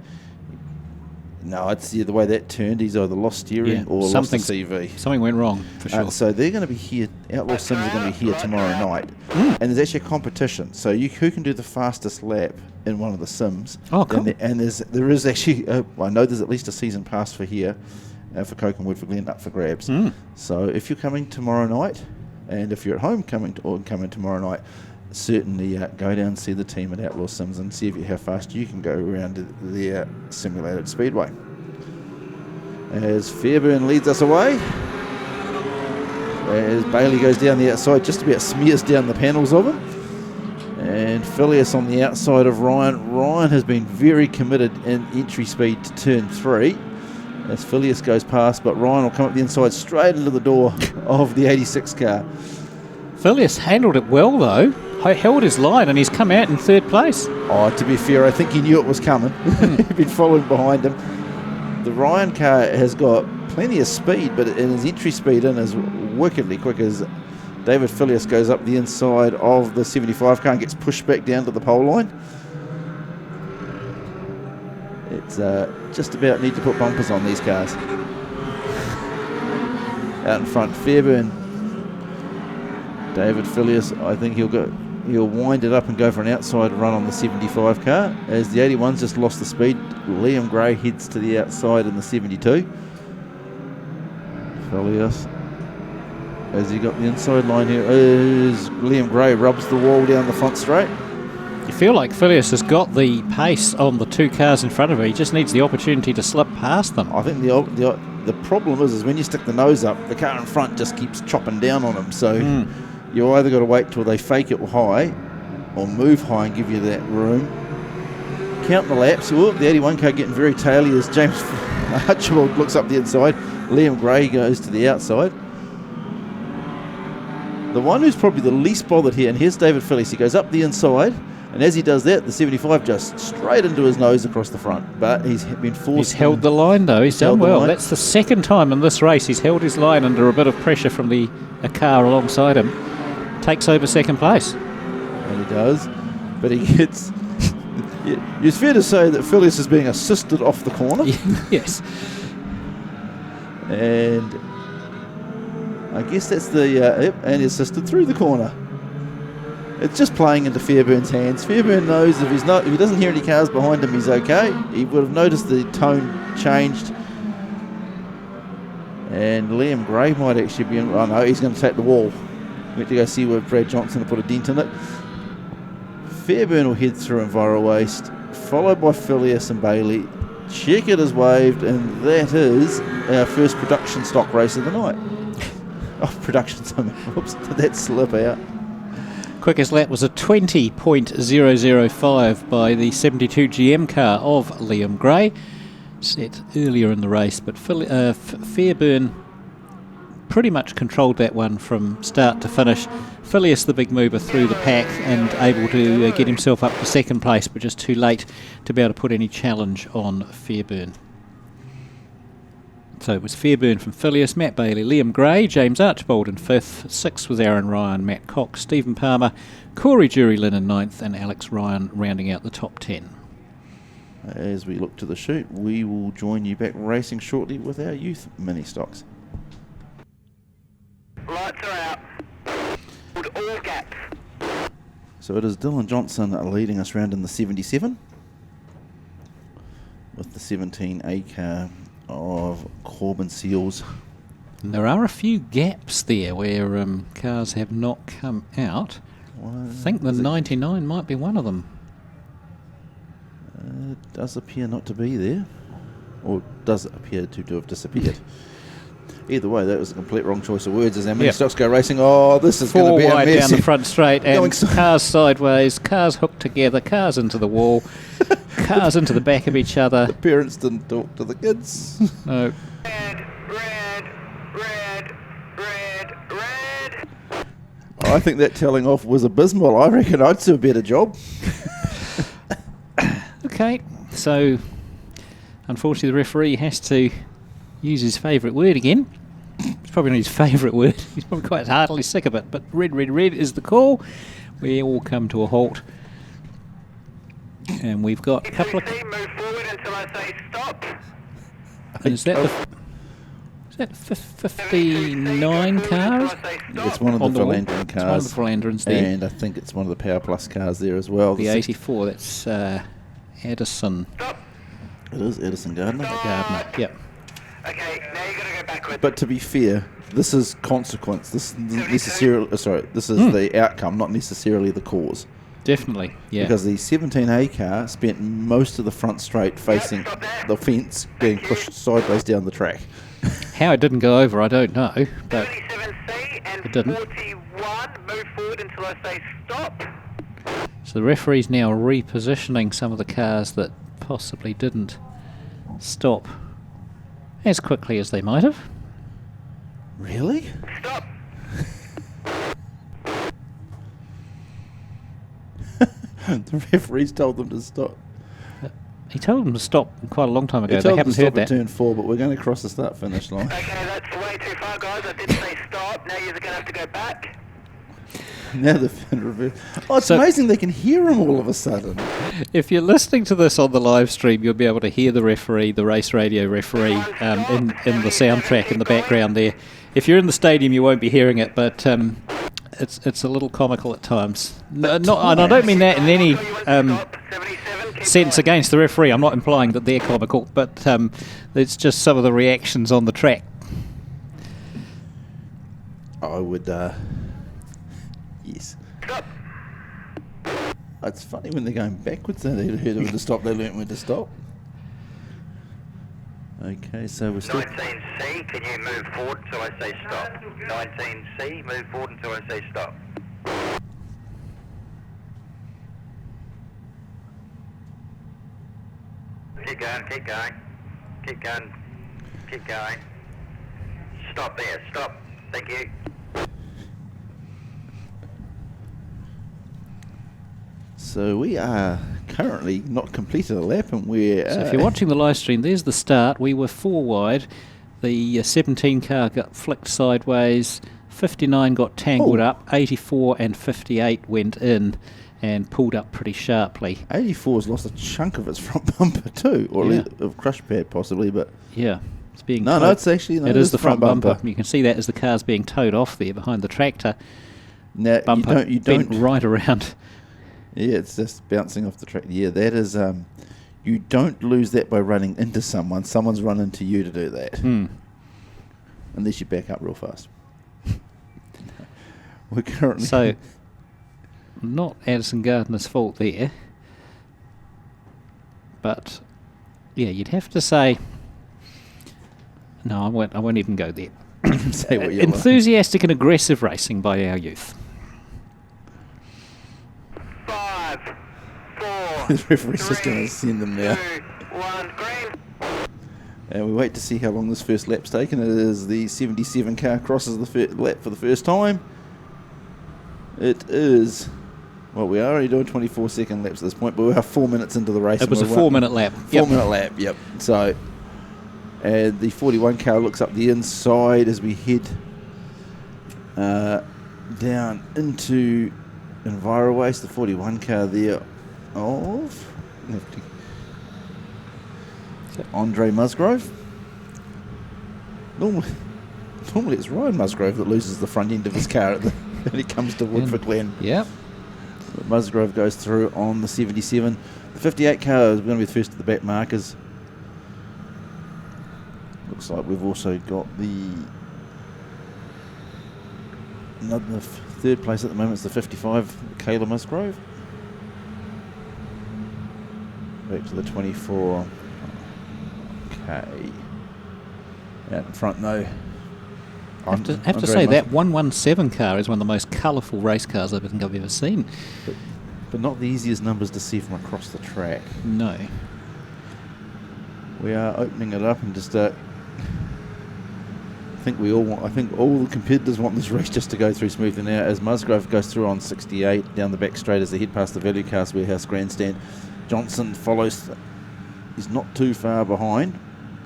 No, it's the way that turned. He's either lost steering or lost the CV.
Something went wrong, for sure.
So they're going to be here. Outlaw Sims are going to be here tomorrow night. And there's actually a competition. So who can do the fastest lap in one of the Sims.
Oh, cool.
And there is actually, I know there's at least a season pass for here, for Koken Woodford Glen up for grabs. So if you're coming tomorrow night, and if you're at home coming tomorrow night, certainly go down and see the team at Outlaw Sims and see how fast you can go around their simulated speedway. As Fairbairn leads us away, as Bailey goes down the outside, just about smears down the panels of him. And Phileas on the outside of Ryan. Ryan has been very committed in entry speed to turn 3. As Phileas goes past, but Ryan will come up the inside straight into the door of the 86 car.
Phileas handled it well, though. He held his line and he's come out in 3rd place.
Oh, to be fair, I think he knew it was coming. He'd been following behind him. The Ryan car has got plenty of speed, but in his entry speed in is wickedly quick as David Phileas goes up the inside of the 75 car and gets pushed back down to the pole line. It's just about need to put bumpers on these cars. Out in front, Fairbairn David Filius, I think he'll wind it up and go for an outside run on the 75 car. As the 81's just lost the speed, Liam Gray heads to the outside in the 72. Filius, as he got the inside line here, as Liam Gray rubs the wall down the front straight.
You feel like Filius has got the pace on the two cars in front of him. He just needs the opportunity to slip past them.
I think the problem is when you stick the nose up, the car in front just keeps chopping down on him. So you either got to wait till they fake it high or move high and give you that room. Count the laps. Oh, the 81 car getting very taily as James Archibald looks up the inside. Liam Gray goes to the outside. The one who's probably the least bothered here, and here's David Filius. He goes up the inside, and as he does that, the 75 just straight into his nose across the front. But he's been forced.
He's held the line, though. He's done well. That's the second time in this race he's held his line under a bit of pressure from a car alongside him. Takes over second place.
And he does. But he gets... It's fair to say that Filius is being assisted off the corner.
Yes.
And I guess that's the... and assisted through the corner. It's just playing into Fairburn's hands. Fairburn knows if he doesn't hear any cars behind him, he's okay. He would have noticed the tone changed. And Liam Gray might actually be in... Oh no, he's going to take the wall. We have to go see where Brad Johnson will put a dent in it. Fairburn will head through Enviro Waste, followed by Filius and Bailey. Chequered is waved, and that is our first production stock race of the night. Production, whoops, did that slip out?
Quickest lap was a 20.005 by the 72 GM car of Liam Gray, set earlier in the race, but Fairburn pretty much controlled that one from start to finish. Filius, the big mover, through the pack and able to get himself up to second place, but just too late to be able to put any challenge on Fairburn. So it was Fairburn from Filius, Matt Bailey, Liam Gray, James Archibald in 5th, 6th was Aaron Ryan, Matt Cox, Stephen Palmer, Corey Jury-Lynn in 9th, and Alex Ryan rounding out the top 10.
As we look to the chute, we will join you back racing shortly with our youth mini stocks.
Lights are out. All gaps.
So it is Dylan Johnson leading us round in the 77 with the 17A car of Corbin Seals.
And there are a few gaps there where cars have not come out. I think the 99 might be one of them.
It does appear not to be there, or does appear to have disappeared. Either way, that was a complete wrong choice of words as our mini stocks go racing. Oh, this is going to be a mess. 4 wide
down the front straight, and cars sideways, cars hooked together, cars into the wall, cars into the back of each other.
The parents didn't talk to the kids.
No.
Red.
I think that telling off was abysmal. I reckon I'd do a better job.
Okay, so unfortunately the referee has to use his favourite word again. It's probably not his favourite word. He's probably quite heartily sick of it. But red is the call. We all come to a halt. And we've got a couple of...
Move forward until I say stop.
And is that the 59 cars?
It's one of the Philandron cars.
It's one of the Philandrons there.
And I think it's one of the Power Plus cars there as well.
The 84, that's Edison.
Stop.
It is Edison Gardner.
Yep.
Okay, now you got to go backwards.
But to be fair, this is consequence. This is the outcome, not necessarily the cause.
Definitely, yeah.
Because the 17A car spent most of the front straight facing the fence, getting pushed sideways down the track.
How it didn't go over, I don't know, but
77C and
it didn't.
41, move forward until I say stop.
So the referee's now repositioning some of the cars that possibly didn't stop as quickly as they might have.
Really?
Stop.
The referee's told them to stop.
He told them to stop quite a long time ago.
They haven't heard that. Turn 4, but we're going to cross the start-finish line.
Okay, that's way too far, guys. I did say stop. Now you're going to have to go back.
Now it's amazing they can hear him all of a sudden.
If you're listening to this on the live stream, you'll be able to hear the referee, the race radio referee, in the soundtrack in the background there. If you're in the stadium, you won't be hearing it, but it's a little comical at times. And I don't mean that in any sense against the referee. I'm not implying that they're comical, but it's just some of the reactions on the track.
I would, yes. It's funny when they're going backwards, they heard when to stop, they learnt when to stop. Okay, so we're still...
19C, can you move forward until I say stop? 19C, move forward until I say stop. Keep going, keep going. Keep going, keep going. Stop there, stop. Thank you.
So we are currently not completed a lap, and we're...
So if you're watching the live stream, there's the start. We were 4 wide. The 17 car got flicked sideways. 59 got tangled up. 84 and 58 went in and pulled up pretty sharply.
84's lost a chunk of its front bumper too, or of crush pad possibly, but...
Yeah. It's being
no, it's actually... No,
it is the front bumper. You can see that as the car's being towed off there behind the tractor.
Now,
bumper
you don't
bent right around.
Yeah, it's just bouncing off the track. Yeah, that is... you don't lose that by running into someone. Someone's run into you to do that. Unless you back up real fast. We're currently...
So, not Addison Gardner's fault there. But, yeah, you'd have to say... No, I won't even go there.
Say what you
Enthusiastic and aggressive racing by our youth.
5, 4...
The referee's just going to send them now.
2, 1, green.
And we wait to see how long this first lap's taken. It is the 77 car crosses the lap for the first time. It is... Well, we are only doing 24-second laps at this point, but we are 4 minutes into the race.
It was a 4-minute lap.
4-minute lap, yep. So, and the 41 car looks up the inside as we head down into EnviroWaste. The 41 car there of Andre Musgrove. Normally it's Ryan Musgrove that loses the front end of his car when it comes to Woodford Glen.
Yep.
Musgrove goes through on the 77. The 58 car is going to be the first of the back markers. Looks like we've also got the third place at the moment is the 55, Kayla Musgrove. Back to the 24. Okay. Out in front though.
I have to say that 117 car is one of the most colourful race cars I think I've ever seen.
But not the easiest numbers to see from across the track.
No.
We are opening it up and just I think all the competitors want this race just to go through smoothly now as Musgrove goes through on 68 down the back straight as they head past the Value Cast Warehouse grandstand. Johnson follows. He's not too far behind.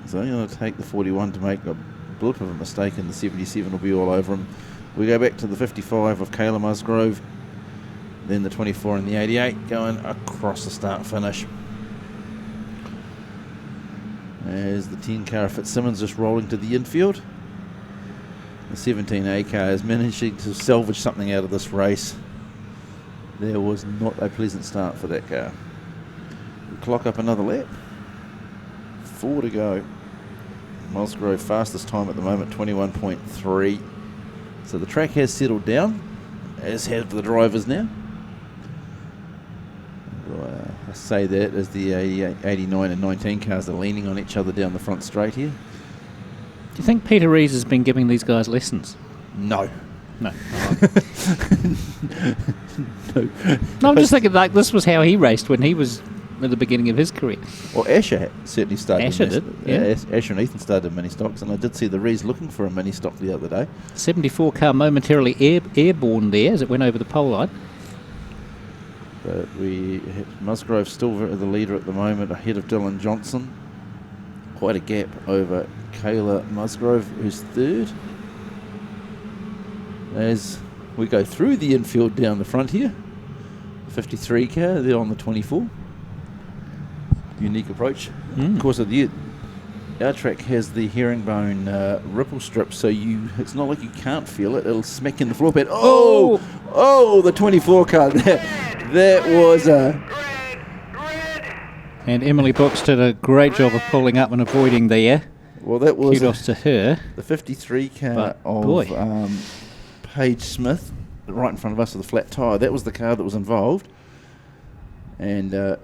So I'm going to take the 41 to make a blip of a mistake, and the 77 will be all over him. We go back to the 55 of Kayla Musgrove, then the 24 and the 88 going across the start finish. As the 10 car Fitzsimmons just rolling to the infield. The 17A car is managing to salvage something out of this race. There was not a pleasant start for that car. We clock up another lap. 4 to go. Musgrove fastest time at the moment, 21.3. So the track has settled down, as have the drivers now. I say that as the 88, 89 and 19 cars are leaning on each other down the front straight here.
Do you think Peter Rees has been giving these guys lessons?
No.
No.
No.
No, I'm just thinking like this was how he raced when he was at the beginning of his career.
Well, Asher certainly started.
Asher did, yeah.
Asher and Ethan started in Ministocks, and I did see the Rees looking for a Ministock the other day.
74 car momentarily airborne there as it went over the pole line.
But Musgrove still the leader at the moment, ahead of Dylan Johnson. Quite a gap over Kayla Musgrove, who's third. As we go through the infield down the front here, 53 car, they're on the 24. Unique approach. Of course, our our track has the herringbone ripple strip, so it's not like you can't feel it. It'll smack in the floor pad. Oh, the 24 car. That was a...
And Emily Brooks did a great job of pulling up and avoiding there.
Well, that was...
Kudos to her.
The 53 car of Paige Smith, right in front of us with a flat tyre. That was the car that was involved. And...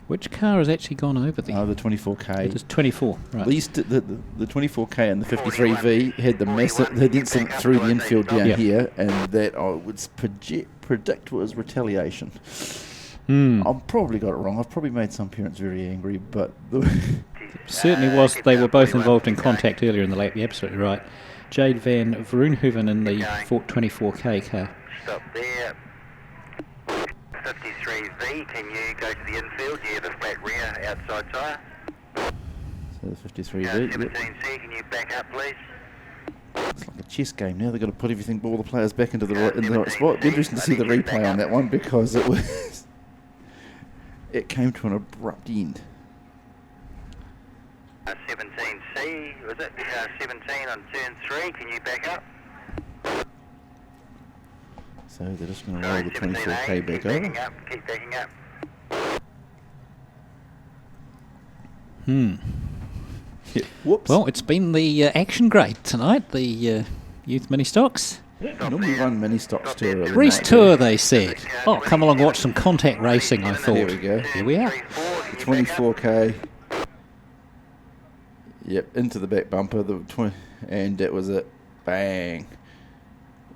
which car has actually gone over there?
Oh, the 24K.
It is 24, right.
The 24K and the 53V had the incident through the infield down here, and that I would predict was retaliation. I've probably got it wrong. I've probably made some parents very angry, but...
certainly was. They were both involved in contact earlier in the lap. You're absolutely right. Jade van Vroonhoven in the 24K car.
Stop there. 53V, can you go to the infield? Yeah, the flat rear outside tyre.
So the 53V.
17C, can you back up, please?
It's like a chess game now. They've got to put all the players back into the right spot. It'd be interesting to see the replay on that one, because it came to an abrupt end.
17C, was it? 17 on turn 3, can you back up?
So they're just going to roll the 24K back over.
Keep backing up.
Yeah. Whoops.
Well, it's been the action grade tonight, the youth Ministocks.
Normally run Ministocks tour.
Rees Tour, they said. Oh, come along, watch some contact racing, I thought.
Here we go.
Here we are.
The 24K. Yep, into the back bumper, and that was it. Bang.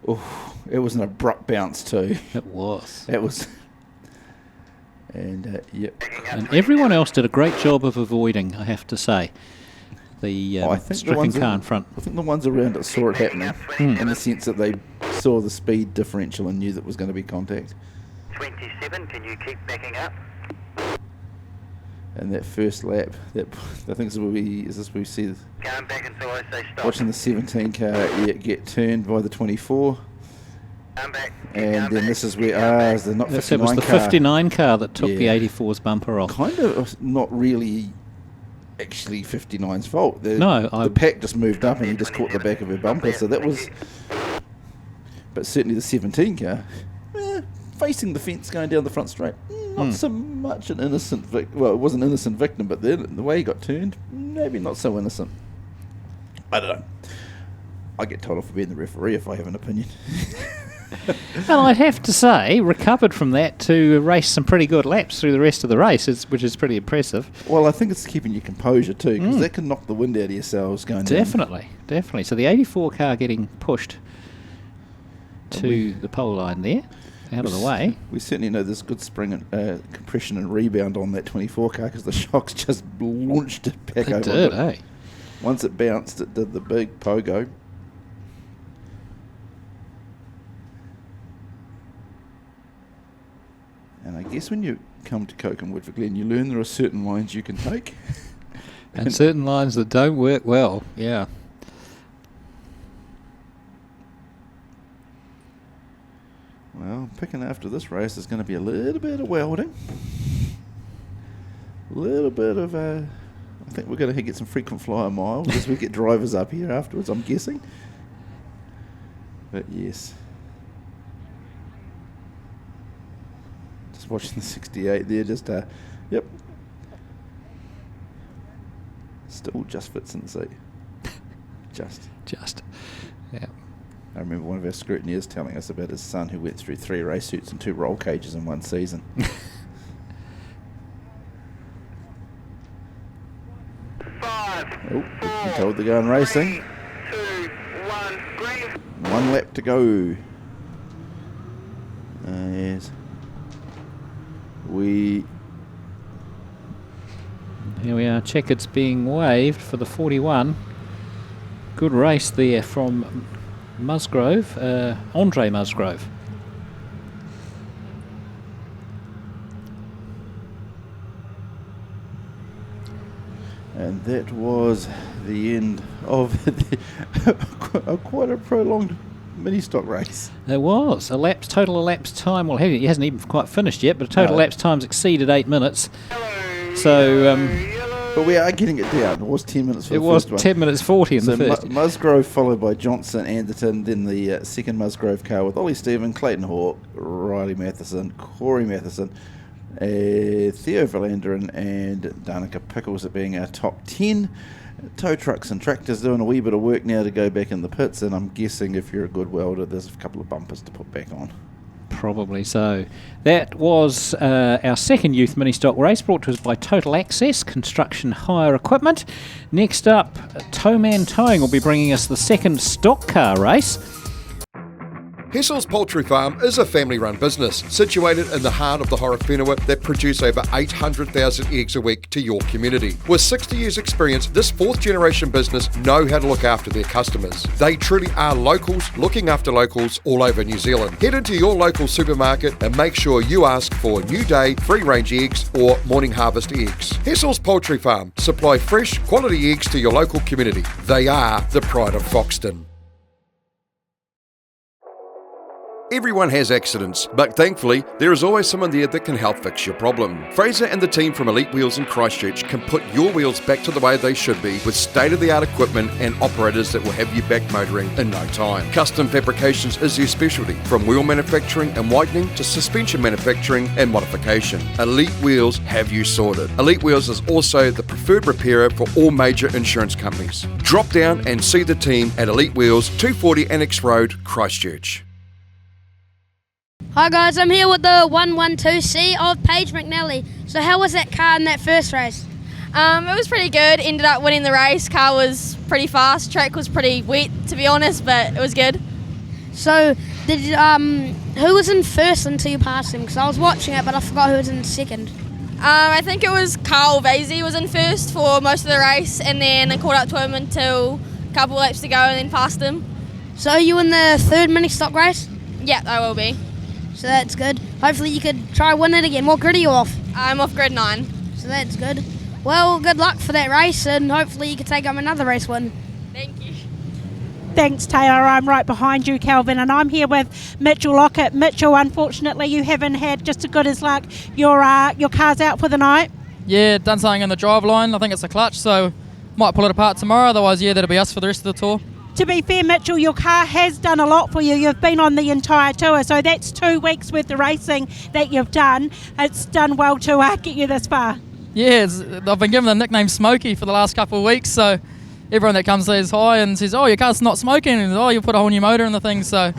Oh, it was an abrupt bounce too.
It was.
It was. And yep.
And everyone else did a great job of avoiding, I have to say. The stricken car in front.
I think the ones around it saw it happening, in the sense that they saw the speed differential and knew that was going to be contact.
27, can you keep backing up?
And that first lap, I think this is where we see
Going back until I say stop.
watching the 17 car get turned by the 24.
Back,
and then this is where is the not 59
it was the
car.
59 car that took the 84's bumper off.
Kind of not really actually 59's fault.
No,
the pack just moved up and he just caught the back of her bumper, so that was... But certainly the 17 car, facing the fence going down the front straight, not so much an innocent victim. Well, it was an innocent victim, but then the way he got turned, maybe not so innocent. I don't know. I get told off for being the referee if I have an opinion.
Well, I'd have to say, recovered from that to race some pretty good laps through the rest of the race, which is pretty impressive.
Well, I think it's keeping your composure too, because that can knock the wind out of yourselves going down.
Definitely. So the 84 car getting pushed to the pole line there, out of the way.
We certainly know there's good spring and compression and rebound on that 24 car, because the shocks just launched it back over.
They did, eh?
Once it bounced, it did the big pogo. And I guess when you come to Koken Woodford Glen, you learn there are certain lines you can take.
and certain lines that don't work well, yeah.
Well, picking after this race is going to be a little bit of welding. A little bit of, I think we're going to get some frequent flyer miles as we get drivers up here afterwards, I'm guessing. But yes. Just watching the 68 there, just, yep. Still just fits in the seat. Just.
Yeah.
I remember one of our scrutineers telling us about his son who went through 3 race suits and 2 roll cages in one season.
5,
Oh, we've been told they're going racing.
2, 1, green.
1 lap to go. Yes.
Here we are, checkers being waved for the 41. Good race there from Musgrove, Andre Musgrove.
And that was the end of quite a prolonged Ministock race.
There was total elapsed time. Well, he hasn't even quite finished yet, but total elapsed time's exceeded 8 minutes. So
But we are getting it down. It was 10 minutes for
It
the
was
first one.
10 minutes 40 in
So
the first.
Musgrove followed by Johnson, Anderton, then the second Musgrove car with Ollie Stephen, Clayton Hawke, Riley Matheson, Corey Matheson, Theo Valanderen and Danica Pickles at being our top 10. Tow trucks and tractors doing a wee bit of work now to go back in the pits, and I'm guessing if you're a good welder there's a couple of bumpers to put back on.
Probably so. That was our second youth mini-stock race, brought to us by Total Access Construction Hire Equipment. Next up, Towman Towing will be bringing us the second stock car race.
Hessel's Poultry Farm is a family-run business situated in the heart of the Horowhenua that produce over 800,000 eggs a week to your community. With 60 years' experience, this fourth-generation business know how to look after their customers. They truly are locals looking after locals all over New Zealand. Head into your local supermarket and make sure you ask for New Day free-range eggs or morning harvest eggs. Hessel's Poultry Farm supply fresh, quality eggs to your local community. They are the pride of Foxton. Everyone has accidents, but thankfully, there is always someone there that can help fix your problem. Fraser and the team from Elite Wheels in Christchurch can put your wheels back to the way they should be with state-of-the-art equipment and operators that will have you back motoring in no time. Custom fabrications is their specialty, from wheel manufacturing and whitening to suspension manufacturing and modification. Elite Wheels have you sorted. Elite Wheels is also the preferred repairer for all major insurance companies. Drop down and see the team at Elite Wheels, 240 Annex Road, Christchurch.
Hi guys, I'm here with the 112C of Paige McNally. So how was that car in that first race?
It was pretty good, ended up winning the race. Car was pretty fast, track was pretty wet to be honest, but it was good.
So did who was in first until you passed him? Because I was watching it but I forgot who was in second.
I think it was Carl Vasey was in first for most of the race, and then I caught up to him until a couple laps to go and then passed him.
So are you in the third mini stock race?
Yeah, I will be.
So that's good. Hopefully you could try win it again. What grid are you off?
I'm off grid 9.
So that's good. Well, good luck for that race, and hopefully you can take up another race win.
Thank you.
Thanks, Taylor. I'm right behind you, Calvin, and I'm here with Mitchell Lockett. Mitchell, unfortunately, you haven't had just as good as luck. Your car's out for the night.
Yeah, done something in the drive line. I think it's a clutch, so might pull it apart tomorrow. Otherwise, yeah, that'll be us for the rest of the tour.
To be fair, Mitchell, your car has done a lot for you. You've been on the entire tour, so that's 2 weeks worth of racing that you've done. It's done well to get you this far.
Yeah, I've been given the nickname Smokey for the last couple of weeks, so everyone that comes says hi and says, oh, your car's not smoking, and oh, you put a whole new motor in the thing, so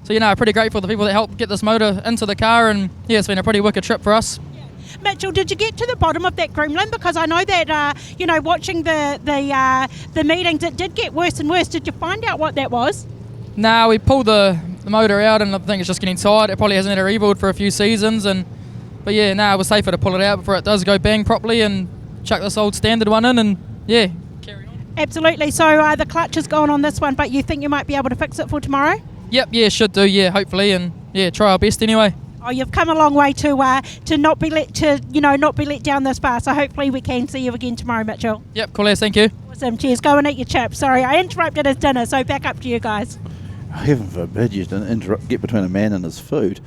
you know, pretty grateful to the people that helped get this motor into the car, and yeah, it's been a pretty wicked trip for us.
Mitchell, did you get to the bottom of that gremlin? Because I know that, watching the meetings, it did get worse and worse. Did you find out what that was?
Nah, we pulled the motor out, and I think it's just getting tired. It probably hasn't had a rebuild for a few seasons, but yeah, it was safer to pull it out before it does go bang properly and chuck this old standard one in, and yeah, carry on.
Absolutely. So the clutch is gone on this one, but you think you might be able to fix it for tomorrow?
Yep, yeah, should do, yeah, hopefully, and yeah, try our best anyway.
Oh, you've come a long way to not be let down this far. So hopefully we can see you again tomorrow, Mitchell.
Yep, cool as, thank you.
Awesome, cheers. Go and eat your chips. Sorry, I interrupted his dinner, so back up to you guys.
Heaven forbid you didn't get between a man and his food.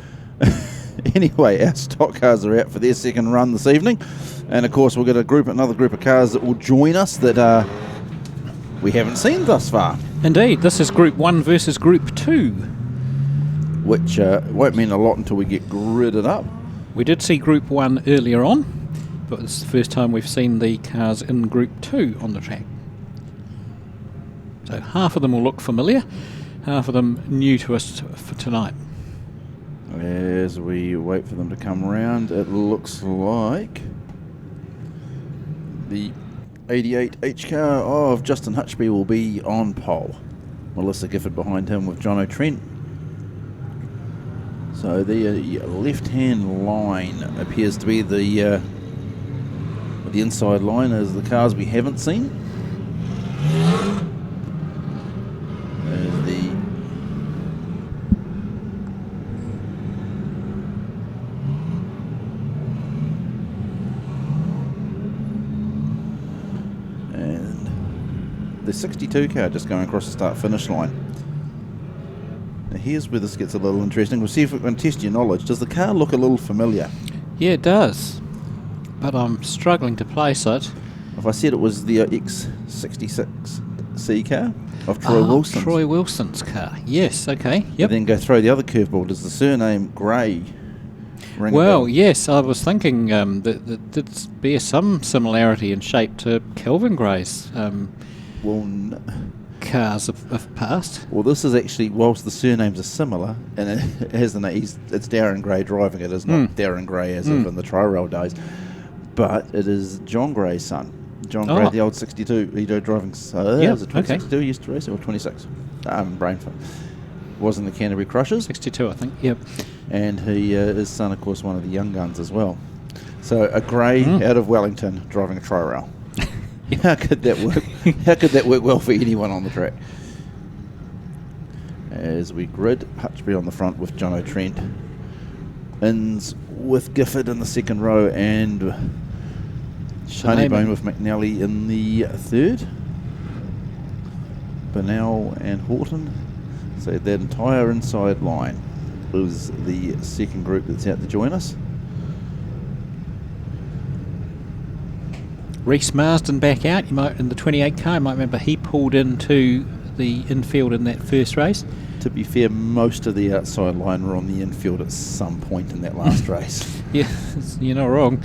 Anyway, our stock cars are out for their second run this evening, and of course we've got another group of cars that will join us that we haven't seen thus far.
Indeed, this is Group 1 versus Group 2.
Which won't mean a lot until we get gridded up.
We did see Group 1 earlier on, but it's the first time we've seen the cars in Group 2 on the track. So half of them will look familiar, half of them new to us for tonight.
As we wait for them to come around, it looks like the 88H car of Justin Hutchby will be on pole. Melissa Gifford behind him with John O'Trent. So the left-hand line appears to be the inside line as the cars we haven't seen. And the 62 car just going across the start-finish line. Now here's where this gets a little interesting. We'll see if we can test your knowledge. Does the car look a little familiar?
Yeah, it does. But I'm struggling to place it.
If I said it was the X66C car of Troy Wilson.
Troy Wilson's car. Yes, okay. Yep.
And then go throw the other curveball. Does the surname Gray ring a
Well,
bell?
yes, I was thinking that did bear some similarity in shape to Kelvin Gray's cars of past.
Well, this is actually, whilst the surnames are similar, and it has it's Darren Gray driving it, it's not Darren Gray as of in the Tri-Rail days, but it is John Gray's son. John Gray, the old 62, he driving, was it 2062 he used to race, or 26? Brain fun. Was in the Canterbury Crushers.
62, I think, yep.
And his son, of course, one of the young guns as well. So a Gray out of Wellington driving a Tri-Rail. How could that work? How could that work well for anyone on the track? As we grid, Hutchby on the front with John O'Trent. Inns with Gifford in the second row, and Honeybone with McNally in the third. Burnell and Horton. So that entire inside line is the second group that's out to join us.
Rees Marsden back out. You might in the 28 car. You might remember he pulled into the infield in that first race.
To be fair, most of the outside line were on the infield at some point in that last race.
Yeah, you're not wrong.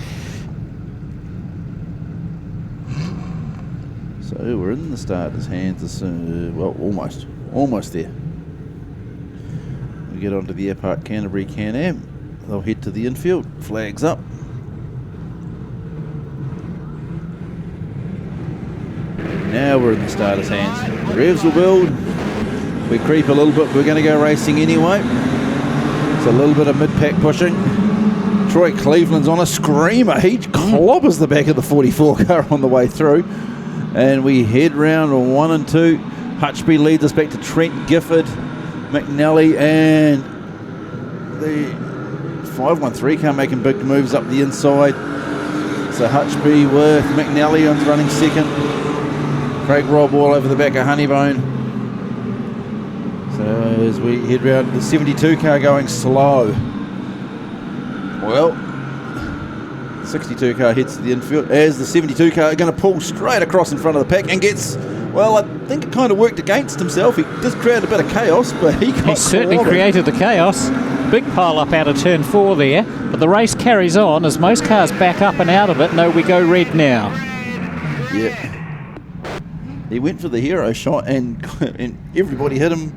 So we're in the starter's hands. Well, almost there. We get onto the Airpark Canterbury Can-Am. They'll head to the infield. Flags up. Now we're in the starter's hands. The revs will build. We creep a little bit. We're going to go racing anyway. It's a little bit of mid-pack pushing. Troy Cleveland's on a screamer. He clobbers the back of the 44 car on the way through. And we head round on 1 and 2. Hutchby leads us back to Trent, Gifford, McNally, and the 513 car making big moves up the inside. So Hutchby with McNally on running second. Craig Robb all over the back of Honeybone. So as we head round, the 72 car going slow. Well, the 62 car heads to the infield as the 72 car are going to pull straight across in front of the pack and gets, well, I think it kind of worked against himself. He just created a bit of chaos, but he
certainly created the chaos. Big pile up out of turn 4 there, but the race carries on as most cars back up and out of it. No, we go red now.
Yeah. He went for the hero shot and everybody hit him.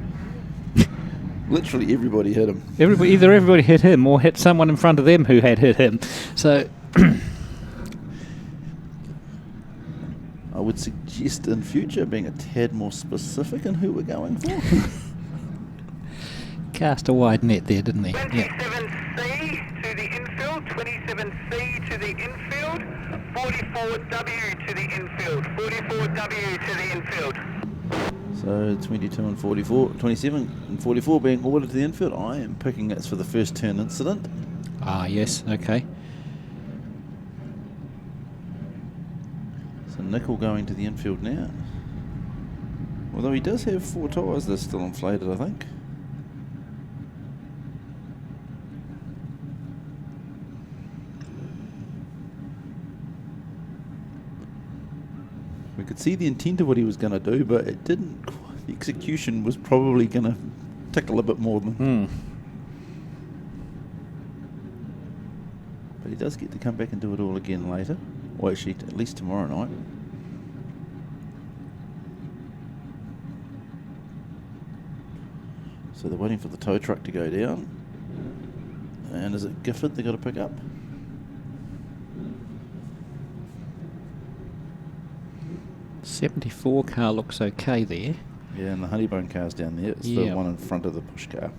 Literally everybody hit him.
Either everybody hit him or hit someone in front of them who had hit him. So
I would suggest in future being a tad more specific in who we're going for.
Cast a wide net there, didn't he?
27C to the infield, 27C to the infield, 44W to the infield, 44W to the infield.
So 22 and 44, 27 and 44 being ordered to the infield. I am picking it's for the first turn incident.
Ah, yes, okay.
So Nickel going to the infield now. Although he does have 4 tyres, they're still inflated, I think. We could see the intent of what he was going to do, but it didn't. The execution was probably going to take a little bit more than. But he does get to come back and do it all again later. Or actually, at least tomorrow night. So they're waiting for the tow truck to go down. And is it Gifford they got to pick up?
'74 car looks okay there.
Yeah, and the Honeybone car's down there. It's the one in front of the push car.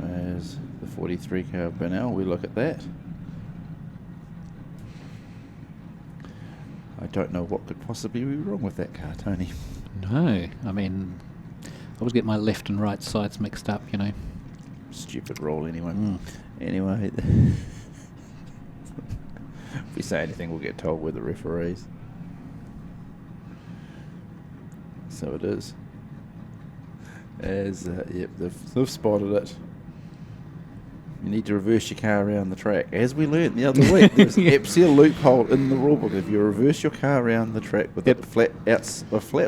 As the 43 car of Burnell, we look at that. I don't know what could possibly be wrong with that car, Tony.
No, I mean, I always get my left and right sides mixed up, you know.
stupid rule anyway. Anyway, if we say anything, we'll get told we're the referees. So it is. As yep, they've spotted it. You need to reverse your car around the track. As we learnt the other week, there's absolutely a loophole in the rulebook. If you reverse your car around the track with a flat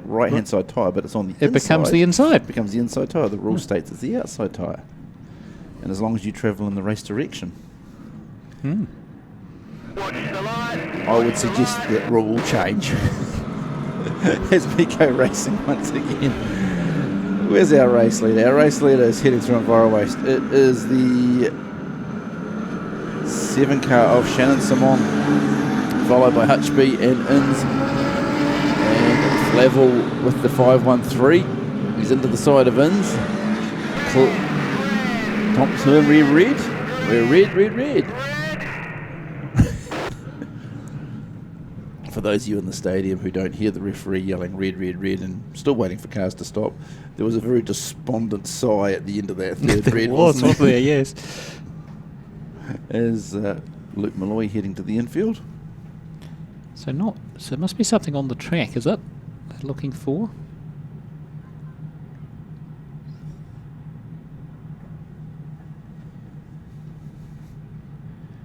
right-hand side tyre, but it's on the inside.
It becomes the inside.
It becomes the inside tyre. The rule states it's the outside tyre. And as long as you travel in the race direction. I would suggest that rule will change. As we go racing once again. Where's our race leader? Our race leader is heading through Enviro Waste. It is the 7 car of Shannon Simon, followed by Hutchby and Inns. And Flavel with the 513. He's into the side of Inns. Thompson, we're red. For those of you in the stadium who don't hear the referee yelling red, and still waiting for cars to stop, there was a very despondent sigh at the end of that third red.
wasn't there? Yes.
As Luke Malloy heading to the infield.
So it must be something on the track, is it? They're looking for.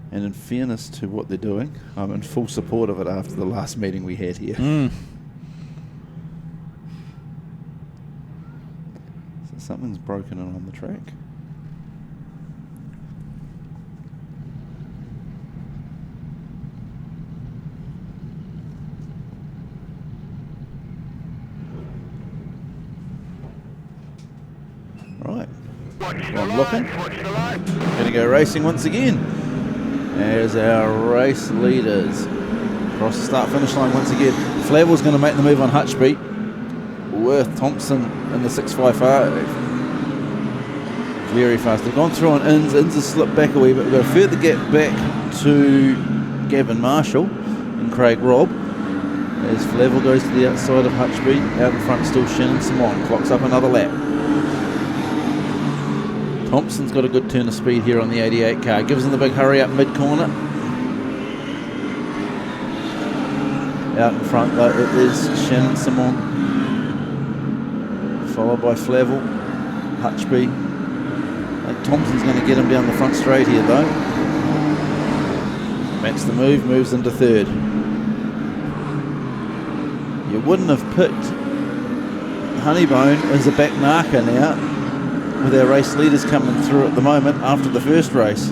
And in fairness to what they're doing, I'm in full support of it after the last meeting we had here. So something's broken in on the track. Right. Well, I'm looking. Going to go racing once again. As our race leaders cross the start-finish line once again. Flavel's going to make the move on Hutchby with Thompson in the 655. Very fast. They've gone through on Inns. Inns has slipped back a wee bit. We've got a further gap back to Gavin Marshall and Craig Robb. As Flavel goes to the outside of Hutchby. Out in front still Shannon Simon. Clocks up another lap. Thompson's got a good turn of speed here on the 88 car. Gives him the big hurry up mid-corner. Out in front, though, it is Shannon Simon. Followed by Flavel. Hutchby. I think Thompson's going to get him down the front straight here, though. Makes the move, moves into third. You wouldn't have picked Honeybone as a back marker now, with our race leaders coming through at the moment after the first race.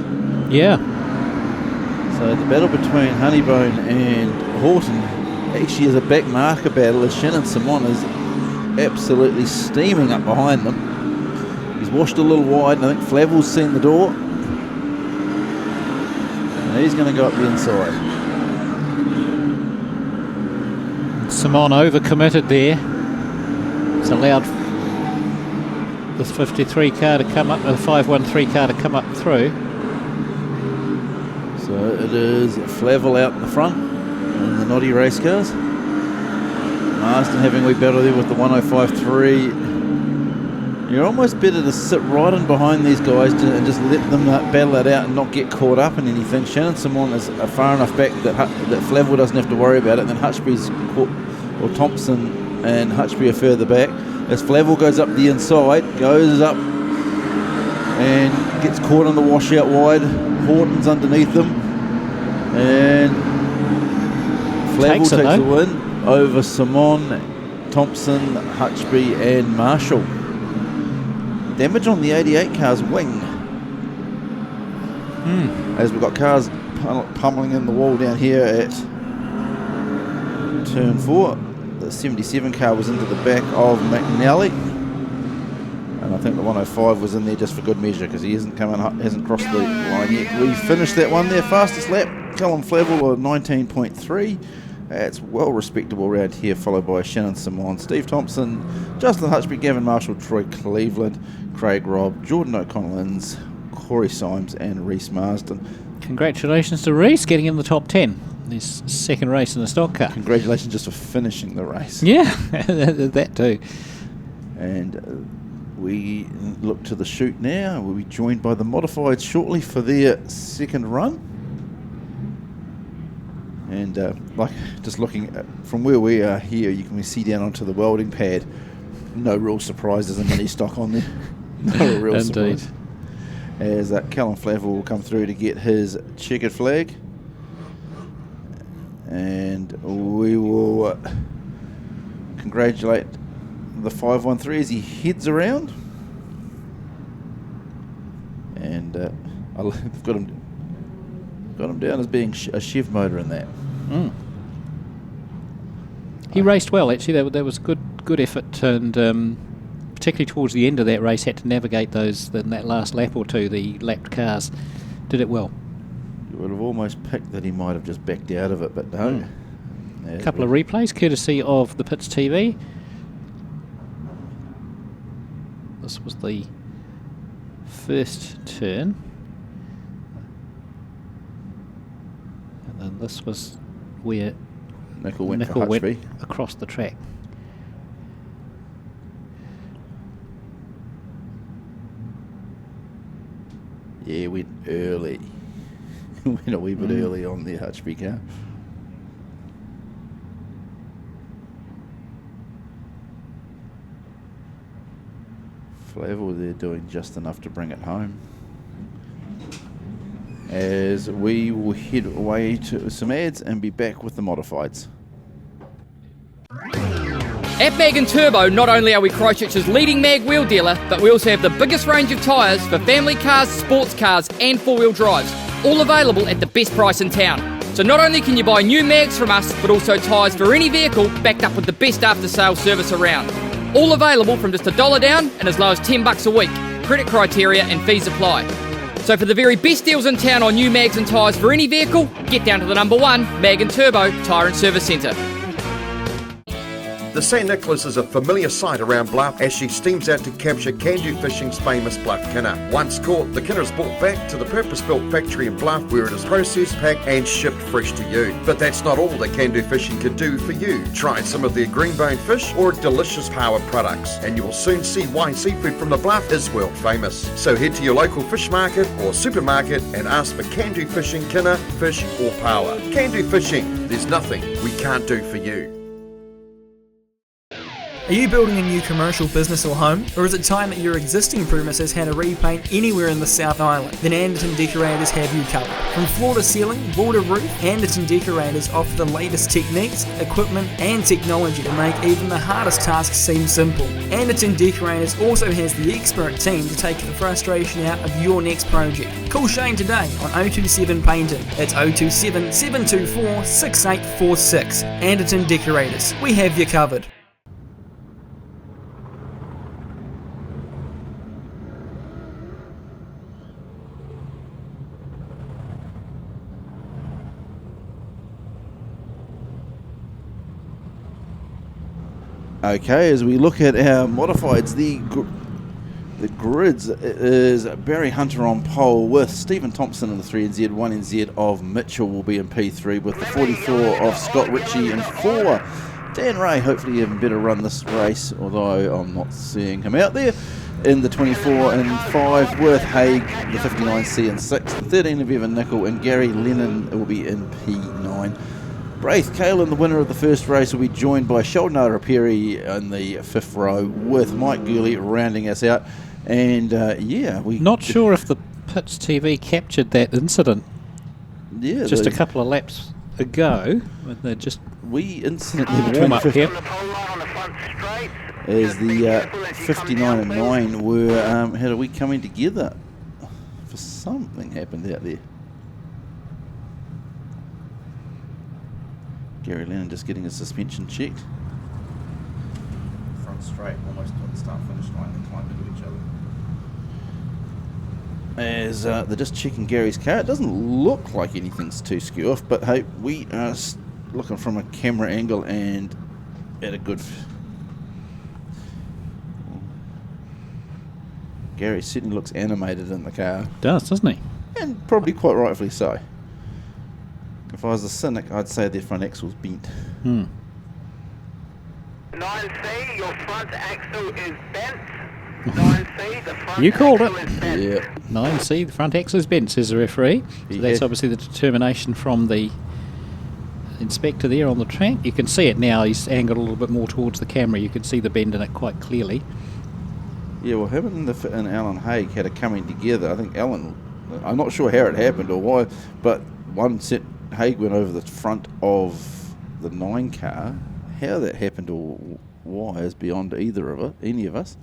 Yeah.
So the battle between Honeybone and Horton actually is a back marker battle, as Shannon Simon is absolutely steaming up behind them. He's washed a little wide, and I think Flavel's seen the door. And he's going to go up the inside.
Simon overcommitted there. It's allowed the 53 car to come up, the 513 car to come up through.
So it is Flavel out in the front in the Noddy race cars. Marsden having a wee battle there with the 105.3. You're almost better to sit right in behind these guys and just let them battle it out and not get caught up in anything. Shannon Simon is far enough back that Flavel doesn't have to worry about it. Then Hutchby's caught, or Thompson and Hutchby are further back. As Flavel goes up the inside, goes up and gets caught on the washout wide. Horton's underneath them. And Flavel takes a win over Simon, Thompson, Hutchby and Marshall. Damage on the 88 car's wing. As we've got cars pummeling in the wall down here at turn 4. The 77 car was into the back of McNally, and I think the 105 was in there just for good measure because he hasn't crossed the line yet. We finished that one there, fastest lap, Callum Flavel of 19.3. It's well respectable around here, followed by Shannon Simon, Steve Thompson, Justin Hutchby, Gavin Marshall, Troy Cleveland, Craig Robb, Jordan O'Connell-Inns, Corey Symes and Rees Marsden.
Congratulations to Rees getting in the top 10. His second race in the stock car.
Congratulations just for finishing the race.
Yeah, that too.
And we look to the chute now. We'll be joined by the Modified shortly for their second run. And just looking from where we are here, you can see down onto the welding pad. No real surprises in Ministock on there. No real
Indeed.
surprise. As Callum Flavel will come through to get his checkered flag. And we will congratulate the 513 as he heads around. And I've got him down as being a Chev motor in that.
He raced well, actually. That was good effort, and particularly towards the end of that race, had to navigate those in that last lap or two. The lapped cars did it well.
You would have almost picked that he might have just backed out of it, but no.
A couple of replays, courtesy of the Pits TV. This was the first turn, and then this was where
Nickel went
across the track.
Yeah, went early. Went a wee bit early on the Hutchby car. Flavel there doing just enough to bring it home. As we will head away to some ads and be back with the Modifieds.
At Mag & Turbo, not only are we Christchurch's leading mag wheel dealer, but we also have the biggest range of tyres for family cars, sports cars and four-wheel drives, all available at the best price in town. So not only can you buy new mags from us, but also tyres for any vehicle backed up with the best after-sales service around. All available from just $1 down and as low as $10 a week. Credit criteria and fees apply. So for the very best deals in town on new mags and tyres for any vehicle, get down to the number 1 Mag & Turbo Tyre and Service Centre.
The St. Nicholas is a familiar sight around Bluff as she steams out to capture Can-Do Fishing's famous Bluff Kinner. Once caught, the Kinner is brought back to the purpose-built factory in Bluff where it is processed, packed and shipped fresh to you. But that's not all that Can-Do Fishing can do for you. Try some of their greenbone fish or delicious power products and you will soon see why seafood from the Bluff is world famous. So head to your local fish market or supermarket and ask for Can-Do Fishing Kinner, fish or power. Can-Do Fishing, there's nothing we can't do for you.
Are you building a new commercial business or home? Or is it time that your existing premises had a repaint anywhere in the South Island? Then Anderton Decorators have you covered. From floor to ceiling, wall to roof, Anderton Decorators offer the latest techniques, equipment and technology to make even the hardest tasks seem simple. Anderton Decorators also has the expert team to take the frustration out of your next project. Call Shane today on 027 Painting. That's 027 724 6846. Anderton Decorators. We have you covered.
Okay, as we look at our modifieds, the grids is Barry Hunter on pole with Stephen Thompson in the 3NZ, 1NZ of Mitchell will be in P3 with the 44 of Scott Ritchie in 4. Dan Ray hopefully having better run this race, although I'm not seeing him out there. In the 24 and 5, Worth Haig, the 59C in 6, the 13 of Evan Nicol, and Gary Lennon will be in P9. Braith Kalen, the winner of the first race, will be joined by Sheldon Arapiri in the 5th row with Mike Gurley rounding us out. And we
not sure if the Pits TV captured that incident.
Yeah,
just a couple of laps ago. They just
incidentally
warm up here.
As the 59 and 9 were had a week coming together for something happened out there. Gary Lennon just getting his suspension checked. Front straight, almost at the start-finish line, they climb into each other. As they're just checking Gary's car, it doesn't look like anything's too skew off, but hey, we are looking from a camera angle and at a good... Gary certainly looks animated in the car.
Does, doesn't he?
And probably quite rightfully so. If I was a cynic, I'd say their front axle's bent.
9C, your front axle is bent.
You called it.
Yeah.
9C, the front axle is bent, says the referee. So that's obviously the determination from the inspector there on the track. You can see it now. He's angled a little bit more towards the camera. You can see the bend in it quite clearly.
Yeah, well, him and Alan Haig had a coming together. I think Alan, I'm not sure how it happened or why, but one set Haig went over the front of the 9 car. How that happened or why is beyond any of us.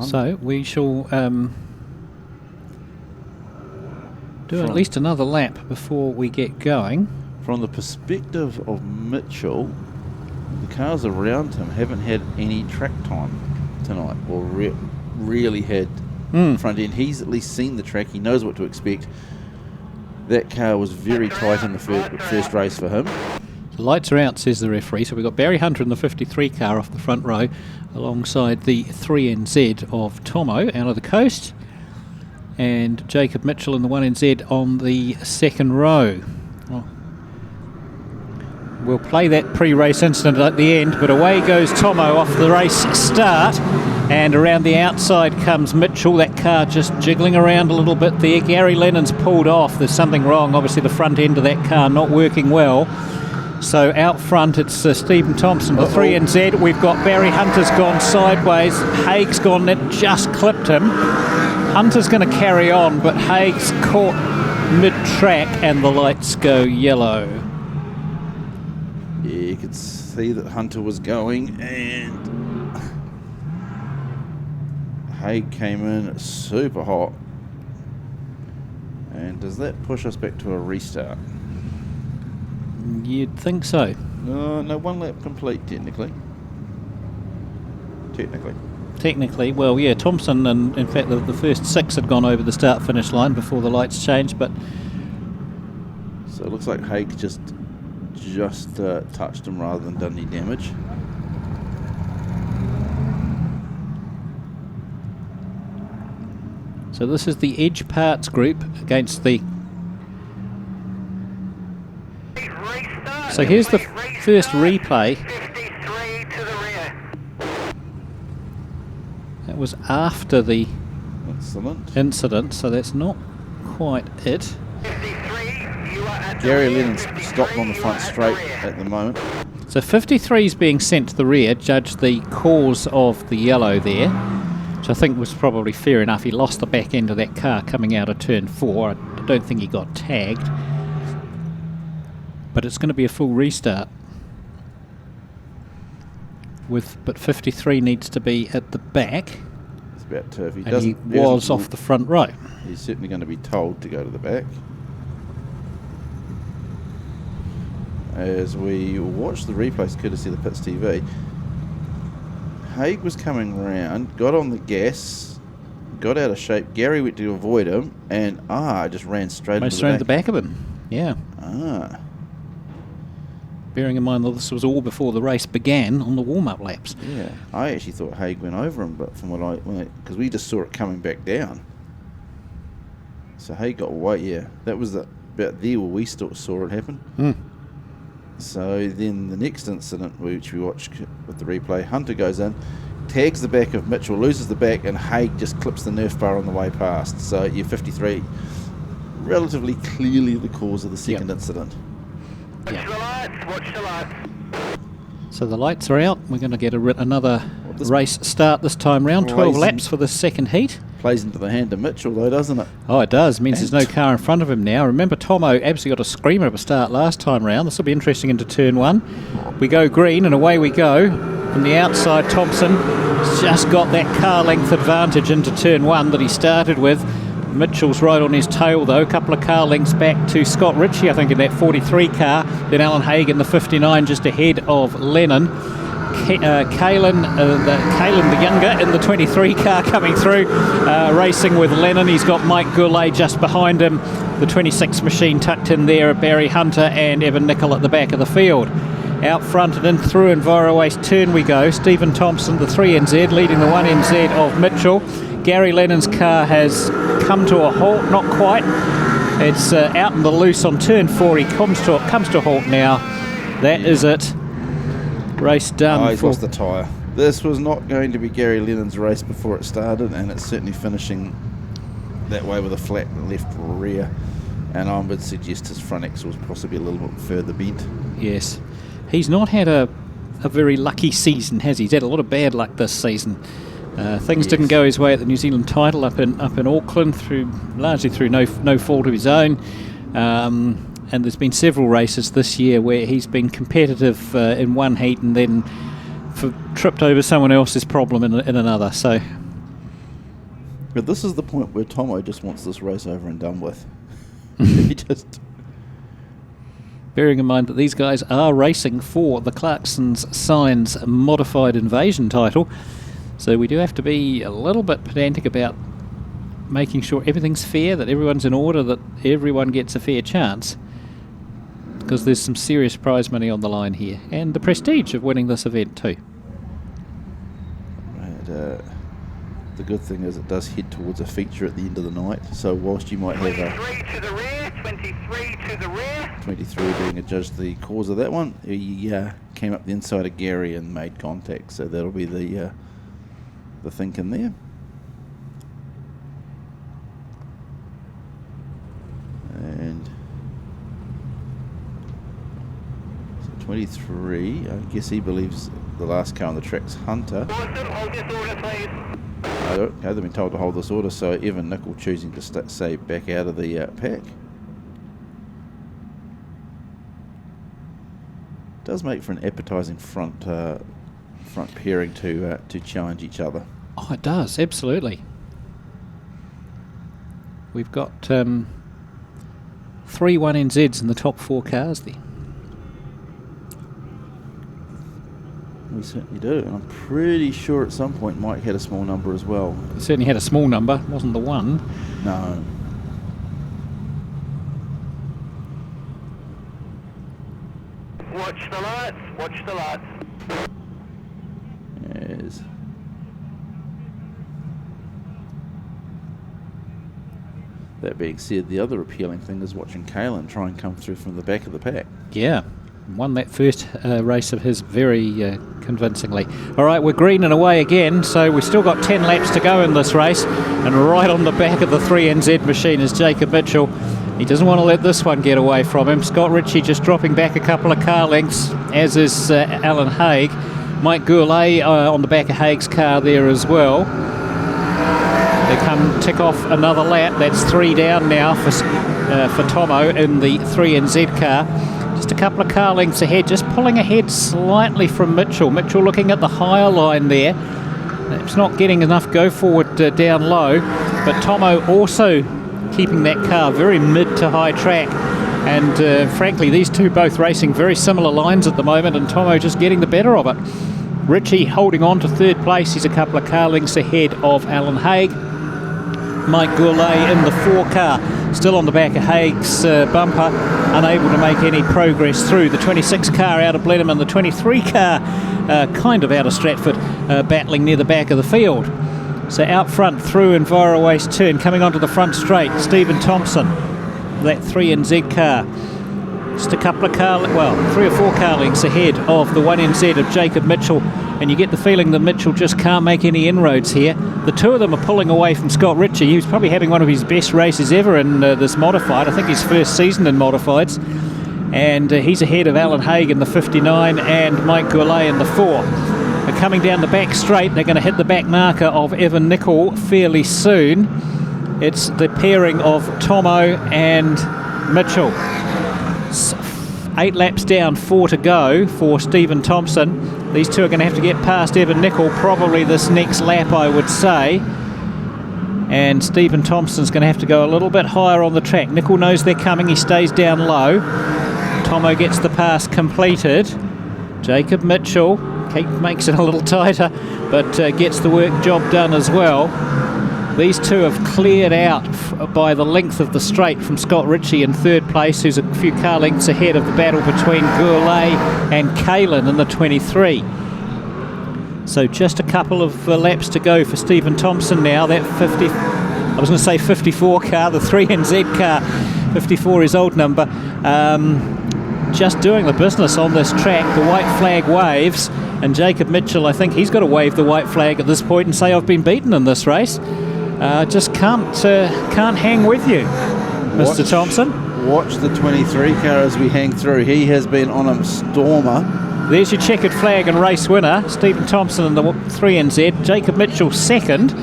So we shall do at least another lap before we get going.
From the perspective of Mitchell, the cars around him haven't had any track time tonight, or really had front end. He's at least seen the track. He knows what to expect. That car was very tight in the first race for him.
The lights are out, says the referee. So we've got Barry Hunter in the 53 car off the front row, alongside the 3NZ of Tomo out of the coast, and Jacob Mitchell in the 1NZ on the second row. Well, we'll play that pre-race incident at the end, but away goes Tomo off the race start, and around the outside comes Mitchell. That car just jiggling around a little bit there. Gary Lennon's pulled off. There's something wrong. Obviously the front end of that car not working well. So out front it's Stephen Thompson, the 3NZ. We've got Barry Hunter's gone sideways. Haig's gone, it just clipped him. Hunter's going to carry on, but Haig's caught mid-track and the lights go yellow.
Yeah, you could see that Hunter was going, and Haig came in super hot. And does that push us back to a restart?
You'd think so.
No, one lap complete, technically.
Technically, well, yeah, Thompson, and in fact the first 6 had gone over the start-finish line before the lights changed, but...
So it looks like Haig just touched him rather than done any damage.
So this is the Edge Parts group against the... So here's the first replay. That was after the incident, so that's not quite it.
Gary Lennon's stopped on the front straight at the moment.
So 53 is being sent to the rear, judge the cause of the yellow there, which I think was probably fair enough. He lost the back end of that car coming out of turn 4. I don't think he got tagged. But it's going to be a full restart. But 53 needs to be at the back.
It's about turf.
He was off the front row.
He's certainly going to be told to go to the back. As we watch the replays, courtesy of the Pits TV, Haig was coming round, got on the gas, got out of shape. Gary went to avoid him, and just ran straight into
the back of him. Yeah. Bearing in mind that this was all before the race began on the warm-up laps.
Yeah, I actually thought Haig went over him, but from because we just saw it coming back down. So Haig got away. Yeah, that was about there where we saw it happen. So then the next incident, which we watched with the replay, Hunter goes in, tags the back of Mitchell, loses the back, and Haig just clips the Nerf bar on the way past. So you're 53, relatively clearly the cause of the second incident.
Watch the lights.
So the lights are out. We're going to get another race start this time round. 12 laps for the second heat.
Plays into the hand of Mitchell though, doesn't it?
Oh, it does. Means there's no car in front of him now. Remember, Tomo absolutely got a screamer of a start last time round. This will be interesting into turn 1. We go green and away we go. From the outside, Thompson has just got that car length advantage into turn 1 that he started with. Mitchell's right on his tail though, a couple of car lengths back to Scott Ritchie, I think, in that 43 car. Then Alan Haig in the 59 just ahead of Lennon. Kalen the younger in the 23 car coming through, racing with Lennon. He's got Mike Goulet just behind him. The 26 machine tucked in there, Barry Hunter and Evan Nicol at the back of the field. Out front and in through Envirowaste turn we go. Stephen Thompson, the 3NZ, leading the 1NZ of Mitchell. Gary Lennon's car has come to a halt, not quite. It's out in the loose on turn 4. He comes to a halt now. That is it. race done.
Oh, he's lost the tyre. This was not going to be Gary Lennon's race before it started, and it's certainly finishing that way with a flat left rear. And I would suggest his front axle was possibly a little bit further bent.
Yes. He's not had a very lucky season, has he? He's had a lot of bad luck this season. Things didn't go his way at the New Zealand title up in Auckland, largely through no fault of his own. And there's been several races this year where he's been competitive in one heat and then tripped over someone else's problem in another. So,
but this is the point where Tomo just wants this race over and done with. He just...
Bearing in mind that these guys are racing for the Clarkson's Signs Modified Invasion title, so we do have to be a little bit pedantic about making sure everything's fair, that everyone's in order, that everyone gets a fair chance, because there's some serious prize money on the line here, and the prestige of winning this event too.
Right, the good thing is it does head towards a feature at the end of the night, so whilst you might have
23 to the rear, 23 to the rear.
23 being adjudged the cause of that one, he came up the inside of Gary and made contact, so that'll be the thinking there. And so 23, I guess he believes the last car on the track's Hunter.
Hold this order, please.
They've been told to hold this order, so Evan Nicol choosing to stay back out of the pack. Does make for an appetising front pairing to challenge each other.
Oh, it does, absolutely. We've got 3 1NZs in the top 4 cars there.
We certainly do, and I'm pretty sure at some point Mike had a small number as well.
He certainly had a small number, wasn't the one.
No.
Watch the lights, watch the lights.
Yes. That being said, the other appealing thing is watching Kalen try and come through from the back of the pack.
Yeah, won that first race of his very convincingly. All right, we're green and away again, so we've still got 10 laps to go in this race, and right on the back of the 3NZ machine is Jacob Mitchell. He doesn't want to let this one get away from him. Scott Ritchie just dropping back a couple of car lengths, as is Alan Haig. Mike Goulet on the back of Haig's car there as well. They come tick off another lap. That's 3 down now for Tomo in the 3NZ car. Just a couple of car lengths ahead, just pulling ahead slightly from Mitchell. Mitchell looking at the higher line there. It's not getting enough go forward down low, but Tomo also keeping that car very mid to high track. And frankly, these two both racing very similar lines at the moment, and Tomo just getting the better of it. Ritchie holding on to third place. He's a couple of car lengths ahead of Alan Haig. Mike Goulet in the 4 car, still on the back of Haig's bumper, unable to make any progress through. The 26 car out of Blenheim and the 23 car kind of out of Stratford, battling near the back of the field. So out front through Envirowaste turn, coming onto the front straight, Stephen Thompson, that 3NZ car. Just a couple of 3 or 4 car lengths ahead of the 1NZ of Jacob Mitchell, and you get the feeling that Mitchell just can't make any inroads here. The two of them are pulling away from Scott Ritchie. He was probably having one of his best races ever in this Modified. I think his first season in Modifieds. And he's ahead of Alan Haig in the 59 and Mike Goulet in the 4. They're coming down the back straight. They're going to hit the back marker of Evan Nicol fairly soon. It's the pairing of Tomo and Mitchell. 8 laps down, 4 to go for Stephen Thompson. These two are going to have to get past Evan Nicol probably this next lap, I would say. And Stephen Thompson's going to have to go a little bit higher on the track. Nicol knows they're coming. He stays down low. Tomo gets the pass completed. Jacob Mitchell makes it a little tighter, but gets the work job done as well. These two have cleared out by the length of the straight from Scott Ritchie in third place, who's a few car lengths ahead of the battle between Goulet and Kalen in the 23. So just a couple of laps to go for Stephen Thompson now. That 54 car, the 3NZ car, 54 is old number. just doing the business on this track. The white flag waves, and Jacob Mitchell, I think he's got to wave the white flag at this point and say, I've been beaten in this race. Just can't hang with you, Mr. Thompson.
Watch the 23 car as we hang through. He has been on a stormer.
There's your checkered flag and race winner, Stephen Thompson in the 3NZ. Jacob Mitchell second.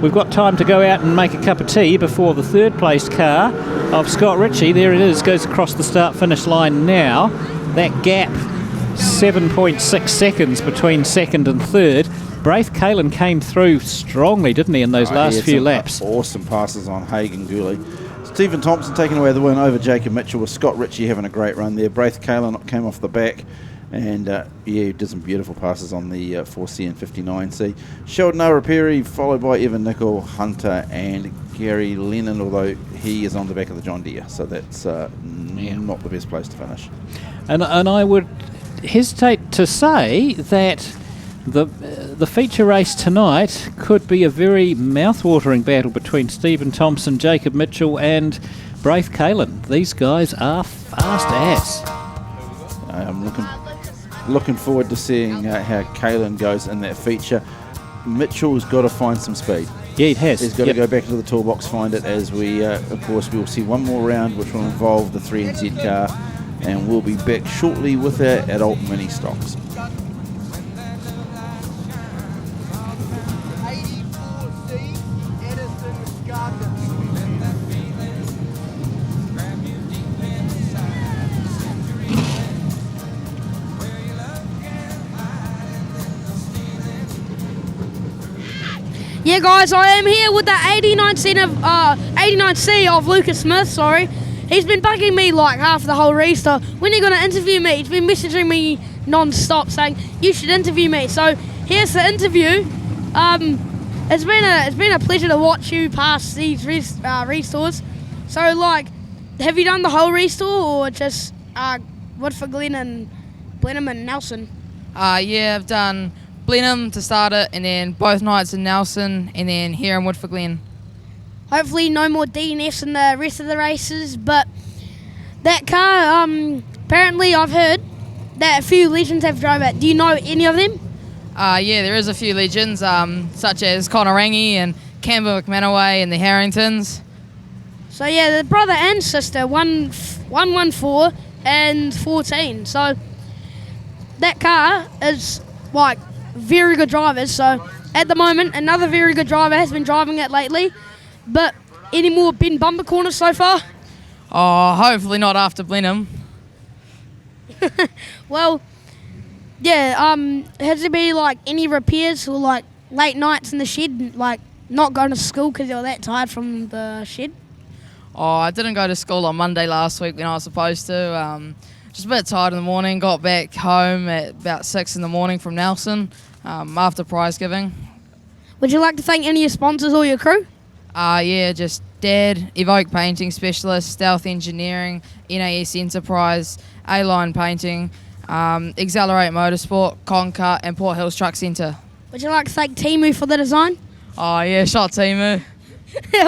We've got time to go out and make a cup of tea before the third placed car of Scott Ritchie. There it is, goes across the start-finish line now. That gap, 7.6 seconds between second and third. Braith Kalin came through strongly, didn't he, in those last few laps?
Awesome passes on Hagen Gooley. Stephen Thompson taking away the win over Jacob Mitchell, with Scott Ritchie having a great run there. Braith Kalin came off the back. And he did some beautiful passes on the 4C and 59C. Sheldon Arapiri, followed by Evan Nicol, Hunter, and Gary Lennon, although he is on the back of the John Deere, so that's not the best place to finish.
And I would hesitate to say that the feature race tonight could be a very mouth-watering battle between Stephen Thompson, Jacob Mitchell, and Braith Kalin. These guys are fast as.
I'm looking forward to seeing how Kalin goes in that feature. Mitchell's got to find some speed.
Yeah, he has.
He's got to go back to the toolbox, find it, as we, of course, we will see one more round which will involve the 3NZ car, and we'll be back shortly with our adult mini stocks.
Yeah, guys, I am here with the 89C of Lucas Smith, sorry. He's been bugging me like half the whole race, so when are you going to interview me? He's been messaging me non-stop saying, you should interview me. So here's the interview. It's been a pleasure to watch you pass these restores. So, like, have you done the whole restore or just Woodford Glen and Blenheim and Nelson?
Yeah, I've done Blenheim to start it, and then both nights in Nelson, and then here in Woodford Glen.
Hopefully no more DNFs in the rest of the races, but that car, apparently I've heard that a few legends have drove it. Do you know any of them?
Yeah, there is a few legends, such as Connor Rangi and Campbell McManaway and the Harringtons.
So yeah, the brother and sister, 114 and 14. So that car is like very good drivers. So at the moment, another very good driver has been driving it lately. But any more bend bumper corners so far?
Oh, hopefully not after Blenheim.
Well, yeah, has there been like any repairs or like late nights in the shed, like not going to school because you were that tired from the shed?
Oh, I didn't go to school on Monday last week when I was supposed to. Just a bit tired in the morning. Got back home at about 6 in the morning from Nelson after prize giving.
Would you like to thank any of your sponsors or your crew?
Yeah, just Dad, Evoke Painting Specialist, Stealth Engineering, NAS Enterprise, A-Line Painting, Accelerate Motorsport, Concar, and Port Hills Truck Centre.
Would you like to thank Timu for the design?
Oh yeah, shot Timu.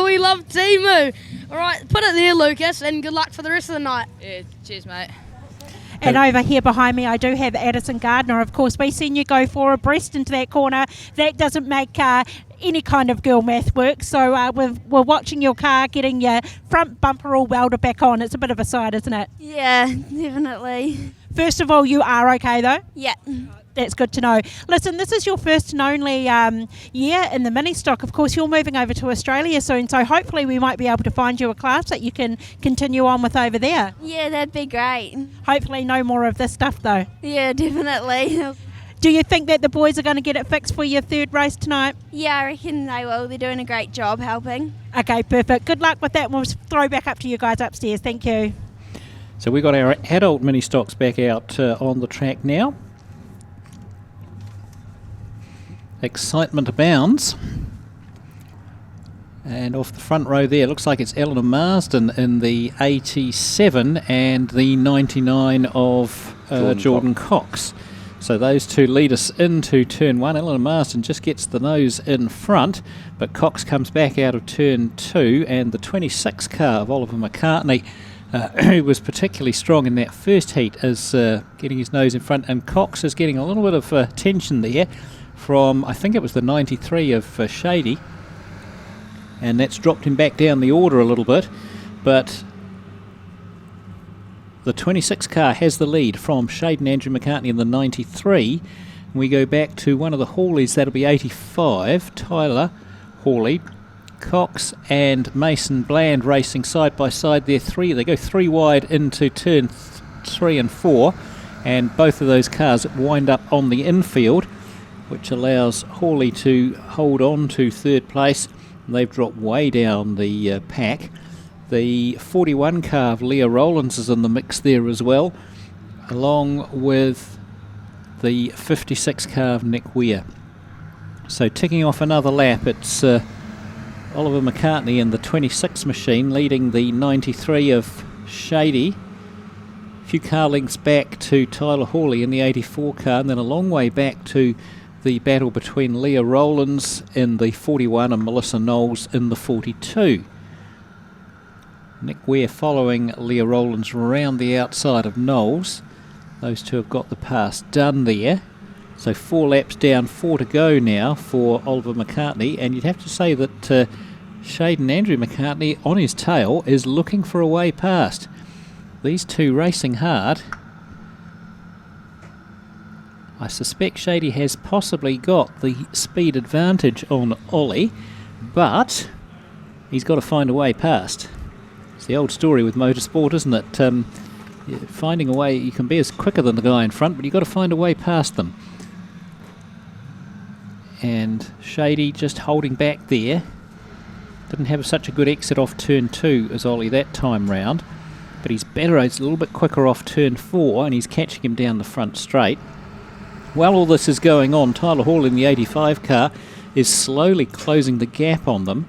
We love Timu. All right, put it there, Lucas, and good luck for the rest of the night.
Yeah, cheers, mate.
And over here behind me, I do have Addison Gardner. Of course, we've seen you go for a breast into that corner. That doesn't make any kind of girl math work. So we're watching your car getting your front bumper all welded back on. It's a bit of a sight, isn't it?
Yeah, definitely.
First of all, you are okay, though?
Yeah.
That's good to know. Listen, this is your first and only year in the Ministock. Of course, you're moving over to Australia soon, so hopefully we might be able to find you a class that you can continue on with over there.
Yeah, that'd be great.
Hopefully no more of this stuff, though.
Yeah, definitely.
Do you think that the boys are going to get it fixed for your third race tonight?
Yeah, I reckon they will. They're doing a great job helping.
Okay, perfect. Good luck with that. We'll throw back up to you guys upstairs. Thank you.
So we've got our adult mini stocks back out on the track now. Excitement abounds. And off the front row there, looks like it's Eleanor Marsden in the 87 and the 99 of Jordan Cox. So those two lead us into turn one. Eleanor Marsden just gets the nose in front, but Cox comes back out of turn two, and the 26 car of Oliver McCartney who was particularly strong in that first heat, is getting his nose in front, and Cox is getting a little bit of tension there from, I think it was the 93 of Shady, and that's dropped him back down the order a little bit, but the 26 car has the lead from Shade and Andrew McCartney in the 93. We go back to one of the Hawleys, that'll be 85, Tyler Hawley. Cox and Mason Bland racing side by side there. They go three wide into turn 3 and 4, and both of those cars wind up on the infield, which allows Hawley to hold on to third place. They've dropped way down the pack. The 41 car of Leah Rowlands is in the mix there as well, along with the 56 car of Nick Weir. So ticking off another lap, it's Oliver McCartney in the 26 machine leading the 93 of Shady. A few car lengths back to Tyler Hawley in the 84 car, and then a long way back to the battle between Leah Rowlands in the 41 and Melissa Knowles in the 42. Nick Weir following Leah Rowlands around the outside of Knowles. Those two have got the pass done there. So 4 laps down, 4 to go now for Oliver McCartney, and you'd have to say that Shaden Andrew McCartney on his tail is looking for a way past. These two racing hard. I suspect Shady has possibly got the speed advantage on Ollie, but he's got to find a way past. It's the old story with motorsport, isn't it? Finding a way, you can be as quicker than the guy in front, but you've got to find a way past them. And Shady just holding back there. Didn't have such a good exit off turn 2 as Ollie that time round, but he's better, he's a little bit quicker off turn 4, and he's catching him down the front straight. While all this is going on, Tyler Hall in the 85 car is slowly closing the gap on them.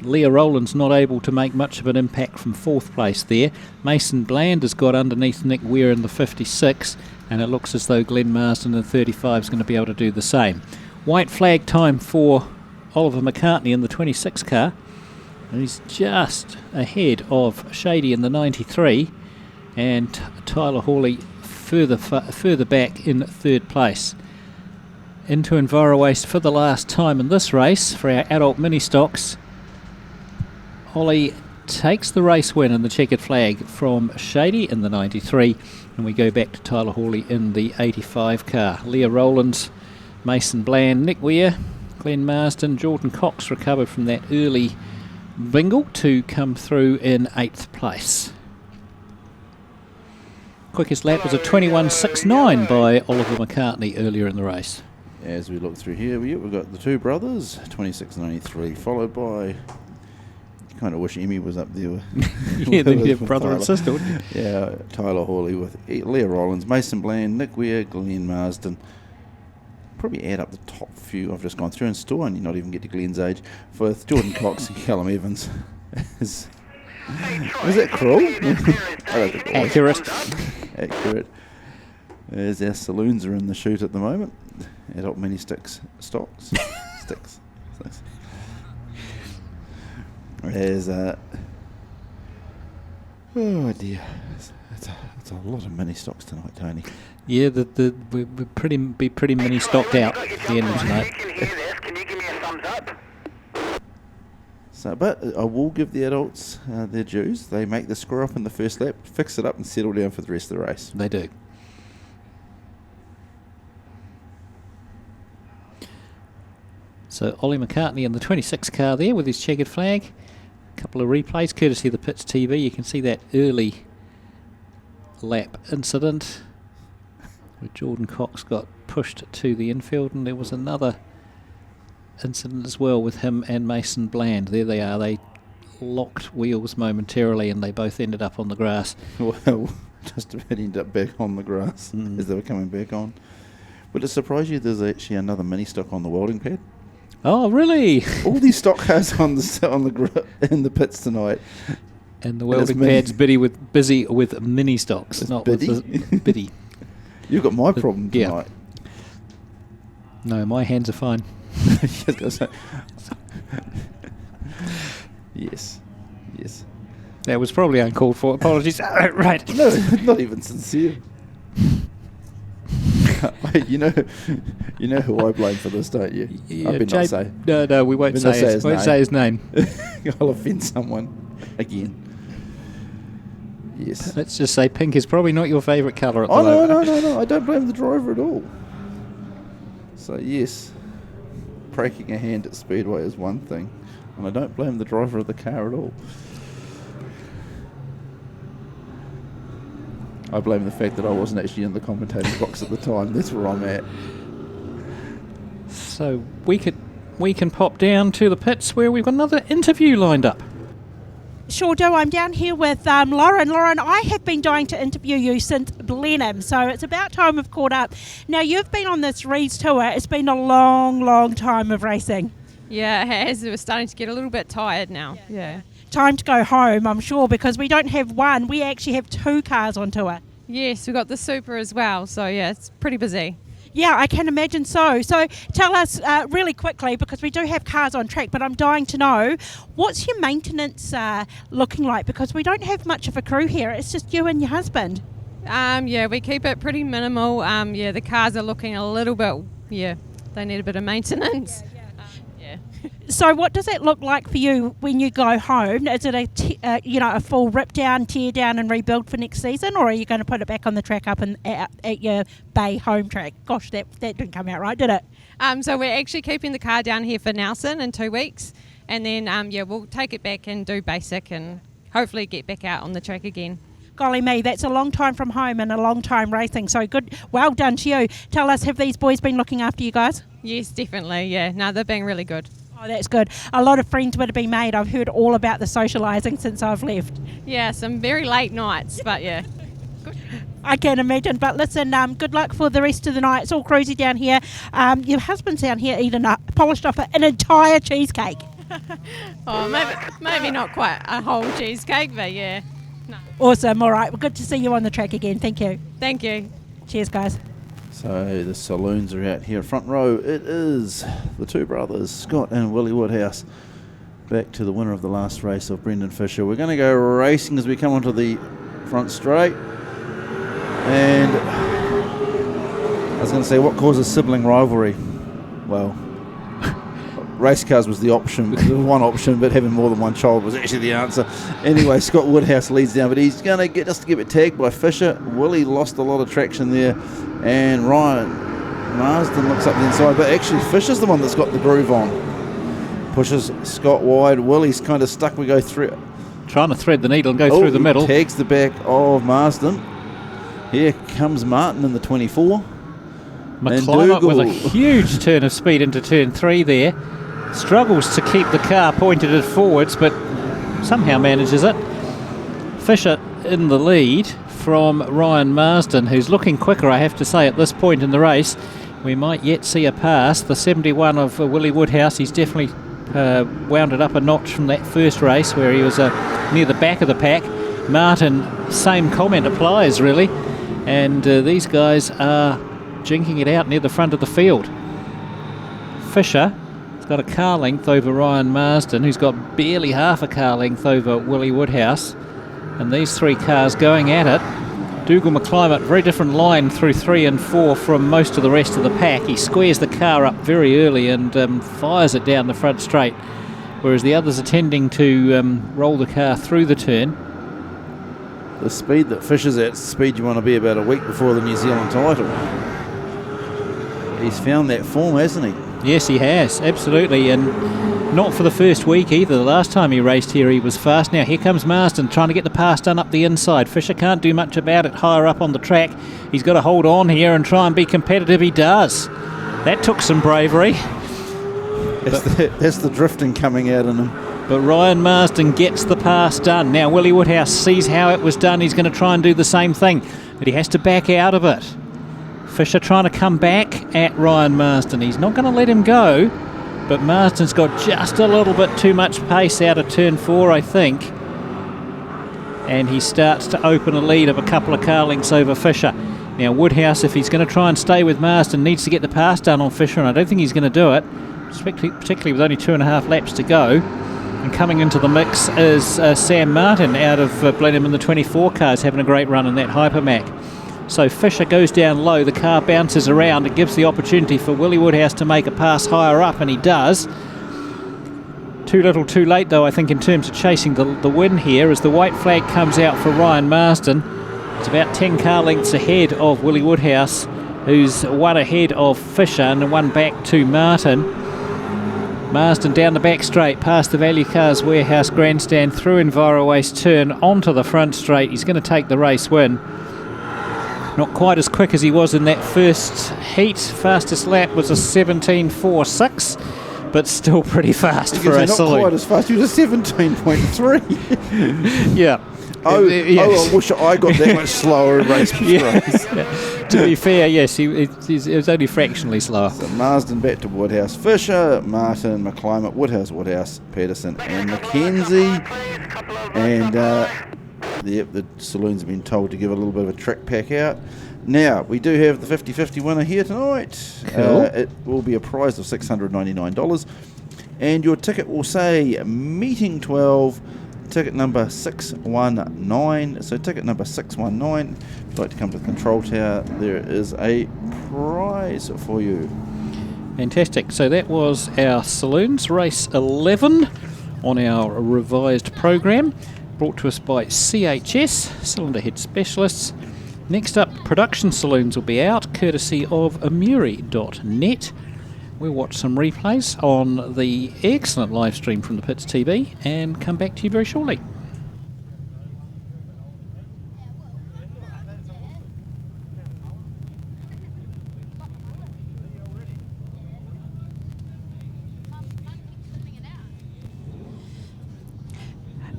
Leah Rowland's not able to make much of an impact from 4th place there. Mason Bland has got underneath Nick Weir in the 56, and it looks as though Glenn Marsden in the 35 is going to be able to do the same. White flag time for Oliver McCartney in the 26 car, and he's just ahead of Shady in the 93, and Tyler Hawley further back in 3rd place. Into Envirowaste for the last time in this race for our adult mini stocks. Ollie takes the race win in the checkered flag from Shady in the 93, and we go back to Tyler Hawley in the 85 car. Leah Rowlands, Mason Bland, Nick Weir, Glenn Marsden, Jordan Cox recovered from that early bingle to come through in 8th place. Quickest lap was a 21.69 by Oliver McCartney earlier in the race.
As we look through here, we've got the two brothers, 26.93, followed by... Kind of wish Emmy was up there.
Yeah, they're brother
Tyler.
And sister, wouldn't you?
Yeah, Tyler Hawley with Leah Rowlands, Mason Bland, Nick Weir, Glenn Marsden. Probably add up the top few I've just gone through and still only not even get to Glenn's age. For Jordan Cox and Callum Evans. Was that cruel? I don't think it was. Accurate. As our saloons are in the chute at the moment. Adult mini stocks. Sticks. As oh dear, it's a lot of mini stocks tonight, Tony.
Yeah, we're pretty mini stocked out at the end of tonight.
Can you give me a thumbs up?
So, but I will give the adults their dues. They make the score up in the first lap, fix it up, and settle down for the rest of the race.
They do. So Ollie McCartney in the 26 car there with his checkered flag. A couple of replays, courtesy of the Pits TV. You can see that early lap incident where Jordan Cox got pushed to the infield, and there was another incident as well with him and Mason Bland. There they are. They locked wheels momentarily, and they both ended up on the grass.
Well, just about ended up back on the grass as they were coming back on. Would it surprise you there's actually another mini stock on the welding pad?
Oh, really?
All these stock cars in the pits tonight.
And the welding pad's busy with mini stocks.
It's
not
biddy?
with biddy.
You've got my problem tonight.
No, my hands are fine.
Yes.
That was probably uncalled for. Apologies. Right.
No, not even sincere. you know who I blame for this, don't you?
Yeah,
I better not say.
No, we won't say his name.
I'll offend someone again. Yes.
Let's just say pink is probably not your favourite colour at the moment.
No. I don't blame the driver at all. So, yes, breaking a hand at Speedway is one thing, and I don't blame the driver of the car at all. I blame the fact that I wasn't actually in the commentating box at the time. That's where I'm at.
So we can pop down to the pits where we've got another interview lined up.
Sure do. I'm down here with Lauren. Lauren, I have been dying to interview you since Blenheim, so it's about time we've caught up. Now, you've been on this Rees tour. It's been a long, long time of racing.
Yeah, it has. We're starting to get a little bit tired now. Yeah.
Time to go home, I'm sure, because we don't have one. We actually have 2 cars on tour.
Yes, we've got the Super as well, so yeah, it's pretty busy.
Yeah, I can imagine so. So tell us really quickly, because we do have cars on track, but I'm dying to know, what's your maintenance looking like? Because we don't have much of a crew here. It's just you and your husband.
Yeah, we keep it pretty minimal. Yeah, the cars are looking a little bit, they need a bit of maintenance.
So what does it look like for you when you go home? Is it a full rip down, tear down and rebuild for next season, or are you going to put it back on the track up at your Bay home track? Gosh, that didn't come out right, did it?
So we're actually keeping the car down here for Nelson in 2 weeks, and then we'll take it back and do basic and hopefully get back out on the track again.
Golly me, that's a long time from home and a long time racing, so good, well done to you. Tell us, have these boys been looking after you guys?
Yes, definitely, yeah. No, they've been really good.
Oh, that's good. A lot of friends would have been made. I've heard all about the socialising since I've left.
Yeah, some very late nights, but yeah.
I can imagine. But listen, good luck for the rest of the night. It's all cruisy down here. Your husband's down here eating polished off an entire cheesecake.
Oh, maybe not quite a whole cheesecake, but yeah. No.
Awesome. All right. Well, good to see you on the track again. Thank you.
Thank you.
Cheers, guys.
So the Saloons are out here front row. It is the 2 brothers, Scott and Willie Woodhouse. Back to the winner of the last race of Brendan Fisher. We're going to go racing as we come onto the front straight. And I was going to say, what causes sibling rivalry? Well, race cars was the option. There was one option, but having more than one child was actually the answer. Anyway, Scott Woodhouse leads down, but he's going to get us to get it tagged by Fisher. Willie lost a lot of traction there, and Ryan Marsden looks up the inside, but actually Fisher's the one that's got the groove on. Pushes Scott wide. Willie's kind of stuck. We go through.
Trying to thread the needle and go through the middle.
Tags the back of Marsden. Here comes Martin in the 24.
McClymont with a huge turn of speed into turn 3 there. Struggles to keep the car pointed forwards, but somehow manages it. Fisher in the lead from Ryan Marsden, who's looking quicker, I have to say, at this point in the race. We might yet see a pass. The 71 of Willie Woodhouse, he's definitely wound it up a notch from that first race where he was near the back of the pack. Martin, same comment applies really, and these guys are jinking it out near the front of the field. Fisher has got a car length over Ryan Marsden, who's got barely half a car length over Willie Woodhouse, and these 3 cars going at it. Dougal McClymont, very different line through 3 and 4 from most of the rest of the pack. He squares the car up very early and fires it down the front straight, whereas the others are tending to roll the car through the turn.
The speed that Fisher's at, the speed you want to be about a week before the New Zealand title. He's found that form, hasn't he?
Yes, he has, absolutely, and not for the first week either. The last time he raced here he was fast. Now here comes Marsden trying to get the pass done up the inside. Fisher can't do much about it higher up on the track. He's got to hold on here and try and be competitive. He does. That took some bravery.
That's the drifting coming out in him.
But Ryan Marsden gets the pass done. Now Willie Woodhouse sees how it was done. He's going to try and do the same thing, but he has to back out of it. Fisher trying to come back at Ryan Marsden. He's not going to let him go, but Marsden's got just a little bit too much pace out of turn 4, I think. And he starts to open a lead of a couple of car lengths over Fisher. Now Woodhouse, if he's going to try and stay with Marsden, needs to get the pass done on Fisher, and I don't think he's going to do it, particularly with only 2.5 laps to go. And coming into the mix is Sam Martin out of Blenheim in the 24 cars, having a great run in that Hypermac. So Fisher goes down low, the car bounces around, it gives the opportunity for Willie Woodhouse to make a pass higher up, and he does. Too little too late though, I think, in terms of chasing the win here, as the white flag comes out for Ryan Marsden. It's about 10 car lengths ahead of Willie Woodhouse, who's one ahead of Fisher and one back to Martin. Marsden down the back straight, past the Value Cars Warehouse grandstand, through Envirowaste turn, onto the front straight. He's going to take the race win. Not quite as quick as he was in that first heat. Fastest lap was a 17.46, but still pretty fast for a Saloon.
Not quite as fast, he was a 17.3.
Yeah.
I wish I got that much slower in race.
To be fair, yes, he was only fractionally slower.
So Marsden back to Woodhouse, Fisher, Martin, McClymont, Woodhouse, Pedersen and Mackenzie. And the Saloons have been told to give a little bit of a track pack out. Now, we do have the 50-50 winner here tonight.
Cool.
It will be a prize of $699. And your ticket will say Meeting 12, ticket number 619. So ticket number 619. If you'd like to come to the control tower, there is a prize for you.
Fantastic. So that was our Saloons, race 11 on our revised program, brought to us by CHS, Cylinder Head Specialists. Next up, Production Saloons will be out, courtesy of amuri.net. We'll watch some replays on the excellent live stream from the Pits TV and come back to you very shortly.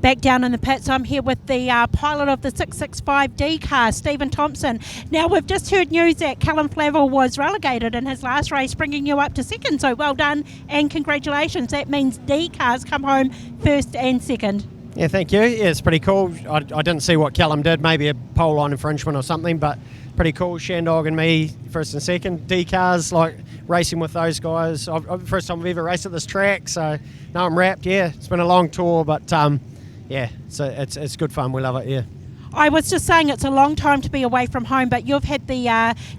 Back down in the pits, I'm here with the pilot of the 665D car, Stephen Thompson. Now, we've just heard news that Callum Flavel was relegated in his last race, bringing you up to second, so well done and congratulations. That means D cars come home first and second.
Yeah, thank you. Yeah, it's pretty cool. I didn't see what Callum did, maybe a pole line infringement or something, but pretty cool. Shandog and me, first and second. D cars, like racing with those guys. First time I've ever raced at this track, so now I'm wrapped. Yeah, it's been a long tour, but yeah, so it's good fun. We love it. Yeah.
I was just saying it's a long time to be away from home, but you've had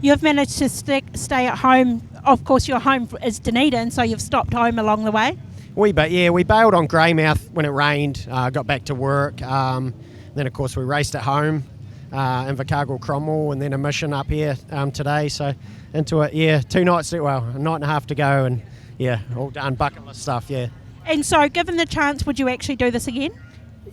you've managed to stay at home. Of course, your home is Dunedin, so you've stopped home along the way.
We bailed on Greymouth when it rained. Got back to work. Then of course we raced at home in Invercargill, Cromwell, and then a mission up here today. So into it, yeah, 2 nights. Well, a night and a half to go, and yeah, all done bucket list stuff. Yeah.
And so, given the chance, would you actually do this again?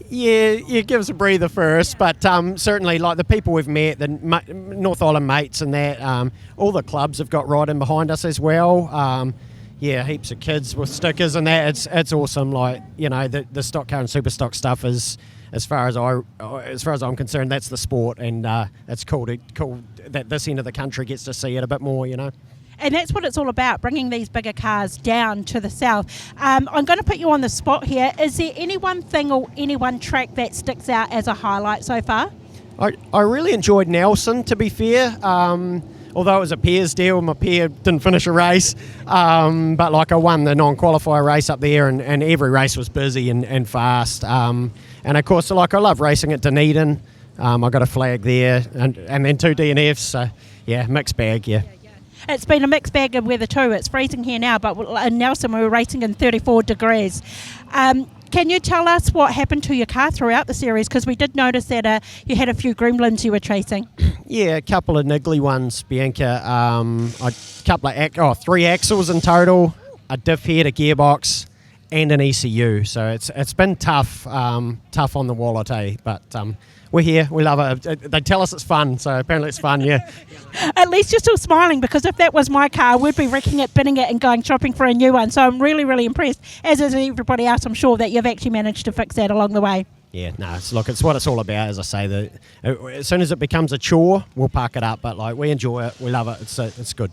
Yeah, give us a breather first, but certainly like the people we've met, the North Island mates and that, all the clubs have got riding behind us as well. Yeah, heaps of kids with stickers and that. It's awesome. Like, you know, the stock car and super stock stuff is, as far as I'm concerned, that's the sport, and it's cool that this end of the country gets to see it a bit more, you know.
And that's what it's all about, bringing these bigger cars down to the south. I'm going to put you on the spot here. Is there any one thing or any one track that sticks out as a highlight so far?
I really enjoyed Nelson, to be fair. Although it was a pairs deal, my pair didn't finish a race. But like I won the non-qualifier race up there, and every race was busy and fast. And of course, like I love racing at Dunedin. I got a flag there, and then 2 DNFs. So yeah, mixed bag, yeah.
It's been a mixed bag of weather too. It's freezing here now, but in Nelson we were racing in 34 degrees. Can you tell us what happened to your car throughout the series? Because we did notice that you had a few gremlins you were chasing.
Yeah, a couple of niggly ones, Bianca. Three axles in total, a diff head, a gearbox, and an ECU. So it's been tough on the wallet, eh? But we're here, we love it. They tell us it's fun, so apparently it's fun, yeah.
At least you're still smiling, because if that was my car, we'd be wrecking it, binning it, and going shopping for a new one. So I'm really, really impressed, as is everybody else, I'm sure, that you've actually managed to fix that along the way.
Yeah, no, it's what it's all about, as I say. As soon as it becomes a chore, we'll park it up, but like we enjoy it, we love it, it's good.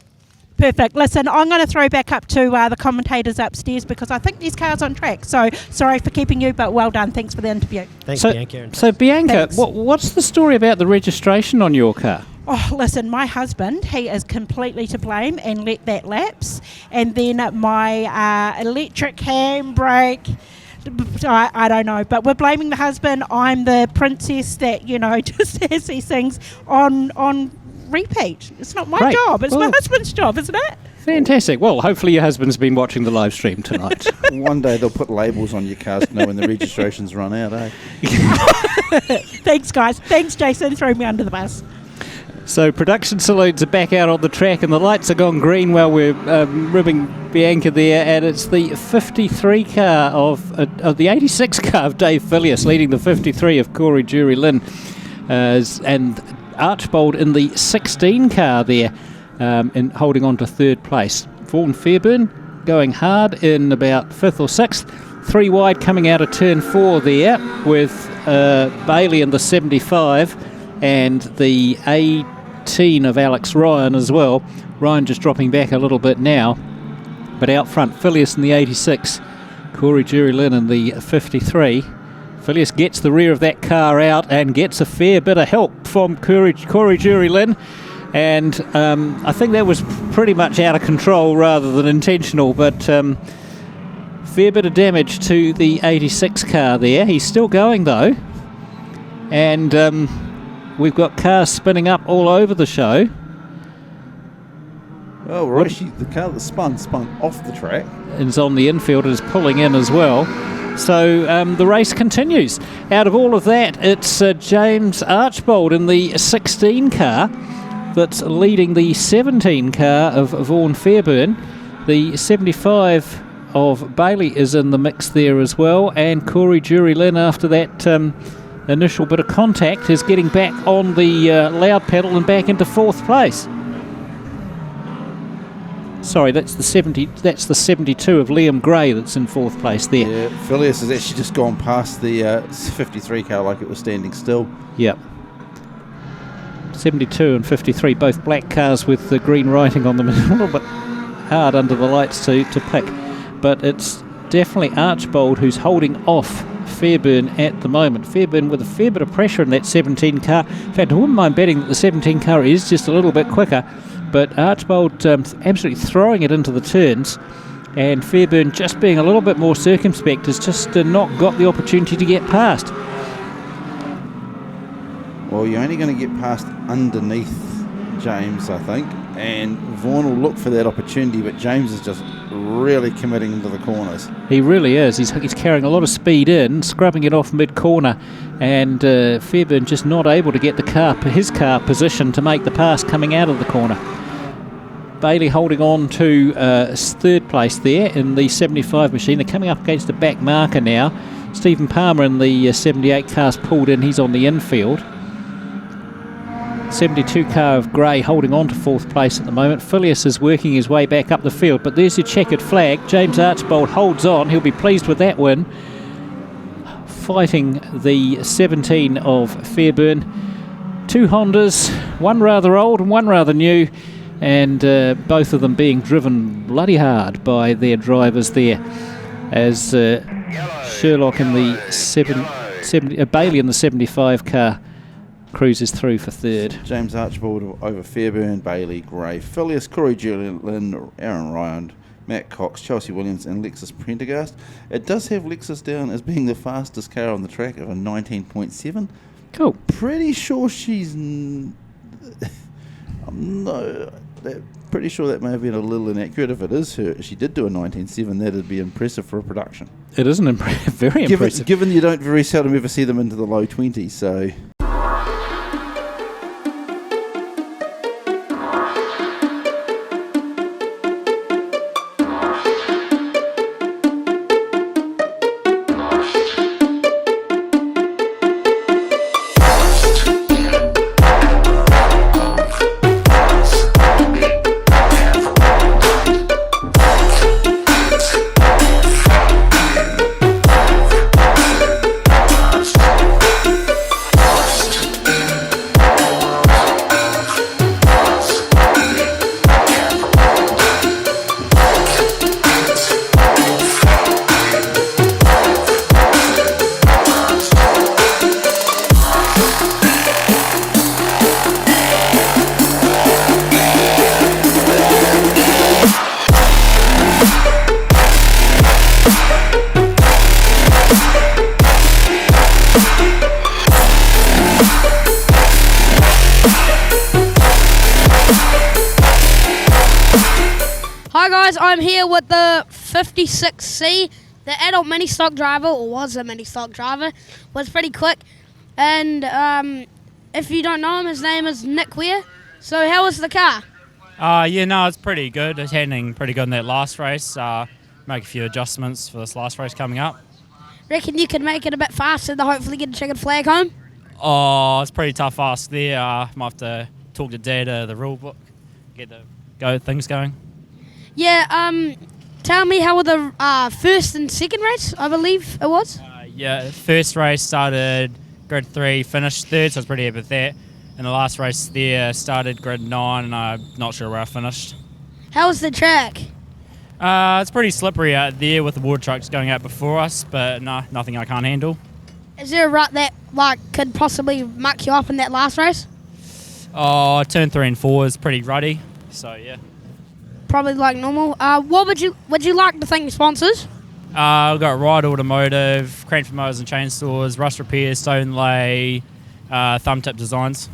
Perfect. Listen, I'm going to throw back up to the commentators upstairs, because I think these cars on track. So sorry for keeping you, but well done. Thanks for the interview.
Thanks, Bianca.
So Bianca,
Thanks.
what's the story about the registration on your car?
Oh, listen, my husband, he is completely to blame and let that lapse. And then my electric handbrake I don't know, but we're blaming the husband. I'm the princess that, just has these things on repeat. It's not my
Great.
job. It's my
Well-
husband's job, isn't it?
Fantastic. Well, hopefully your husband's been watching the live stream tonight.
One day they'll put labels on your cars to know when the registration's run out, eh?
Thanks, guys. Thanks, Jason. Throw me under the bus.
So production saloons are back out on the track and the lights are gone green while we're ribbing Bianca there, and it's the 53 car of the 86 car of Dave Phileas leading the 53 of Corey Jury Lynn, and Archbold in the 16 car there, in holding on to third place. Vaughan Fairburn going hard in about 5th or 6th. 3 wide coming out of turn 4 there with Bailey in the 75 and the 18 of Alex Ryan as well. Ryan just dropping back a little bit now. But out front, Phileas in the 86, Corey Jury Lynn in the 53. Phileas gets the rear of that car out and gets a fair bit of help from Corey Jury Lynn. And I think that was pretty much out of control rather than intentional, but fair bit of damage to the 86 car there. He's still going though, and we've got cars spinning up all over the show.
Well, Rishi, the car that spun off the track.
Is on the infield and is pulling in as well. So the race continues. Out of all of that, it's James Archbold in the 16 car that's leading the 17 car of Vaughan Fairburn. The 75 of Bailey is in the mix there as well, and Corey Jury Lynn, after that initial bit of contact, is getting back on the loud pedal and back into 4th place. Sorry, that's the 72 of Liam Gray that's in 4th place there.
Yeah, Phileas has actually just gone past the 53 car like it was standing still.
Yep. 72 and 53, both black cars with the green writing on them. A little bit hard under the lights to pick, but it's definitely Archbold who's holding off Fairburn at the moment. Fairburn with a fair bit of pressure in that 17 car. In fact, I wouldn't mind betting that the 17 car is just a little bit quicker, but Archbold absolutely throwing it into the turns, and Fairburn just being a little bit more circumspect, has just not got the opportunity to get past.
Well, you're only going to get past underneath James, I think, and Vaughan will look for that opportunity, but James is just really committing into the corners.
He really is. He's carrying a lot of speed in, scrubbing it off mid-corner, and Fairburn just not able to get his car positioned to make the pass coming out of the corner. Bailey holding on to 3rd place there in the 75 machine. They're coming up against the back marker now. Stephen Palmer in the 78 car's pulled in. He's on the infield. 72 car of Gray holding on to 4th place at the moment. Phileas is working his way back up the field, but there's your checkered flag. James Archbold holds on. He'll be pleased with that win. Fighting the 17 of Fairburn. 2 Hondas, one rather old and one rather new, and both of them being driven bloody hard by their drivers there, as Sherlock in the Bailey in the 75 car cruises through for 3rd.
James Archbold over Fairburn, Bailey, Gray, Phileas, Corey Julian, Aaron Ryan, Matt Cox, Chelsea Williams and Lexus Prendergast. It does have Lexus down as being the fastest car on the track of a 19.7.
Cool.
Pretty sure she's... pretty sure that may have been a little inaccurate. If it is her, she did do a 19.7, that'd be impressive for a production.
It is very impressive.
Given you don't very seldom ever see them into the low 20s, so...
guys, I'm here with the 56C. The adult Ministock driver, or was a Ministock driver, was pretty quick. And if you don't know him, his name is Nick Weir. So how was the car?
It's pretty good. It's handling pretty good in that last race. Make a few adjustments for this last race coming up.
Reckon you could make it a bit faster to hopefully get a checkered flag home?
Oh, it's pretty tough ask there. Might have to talk to Dad the rule book, get the things going.
Yeah, tell me how were the first and second race, I believe it was?
First race started grid 3, finished 3rd, so I was pretty happy with that. And the last race there started grid 9, and I'm not sure where I finished.
How was the track?
It's pretty slippery out there with the water trucks going out before us, but nothing I can't handle.
Is there a rut that could possibly muck you up in that last race?
Oh, turn 3 and 4 is pretty ruddy, so yeah.
Probably like normal. What would you like to thank your sponsors?
We've got Ride Automotive, Cranford Motors and Chainsaws, Rust Repair, Stone Lay, Thumb Tip Designs.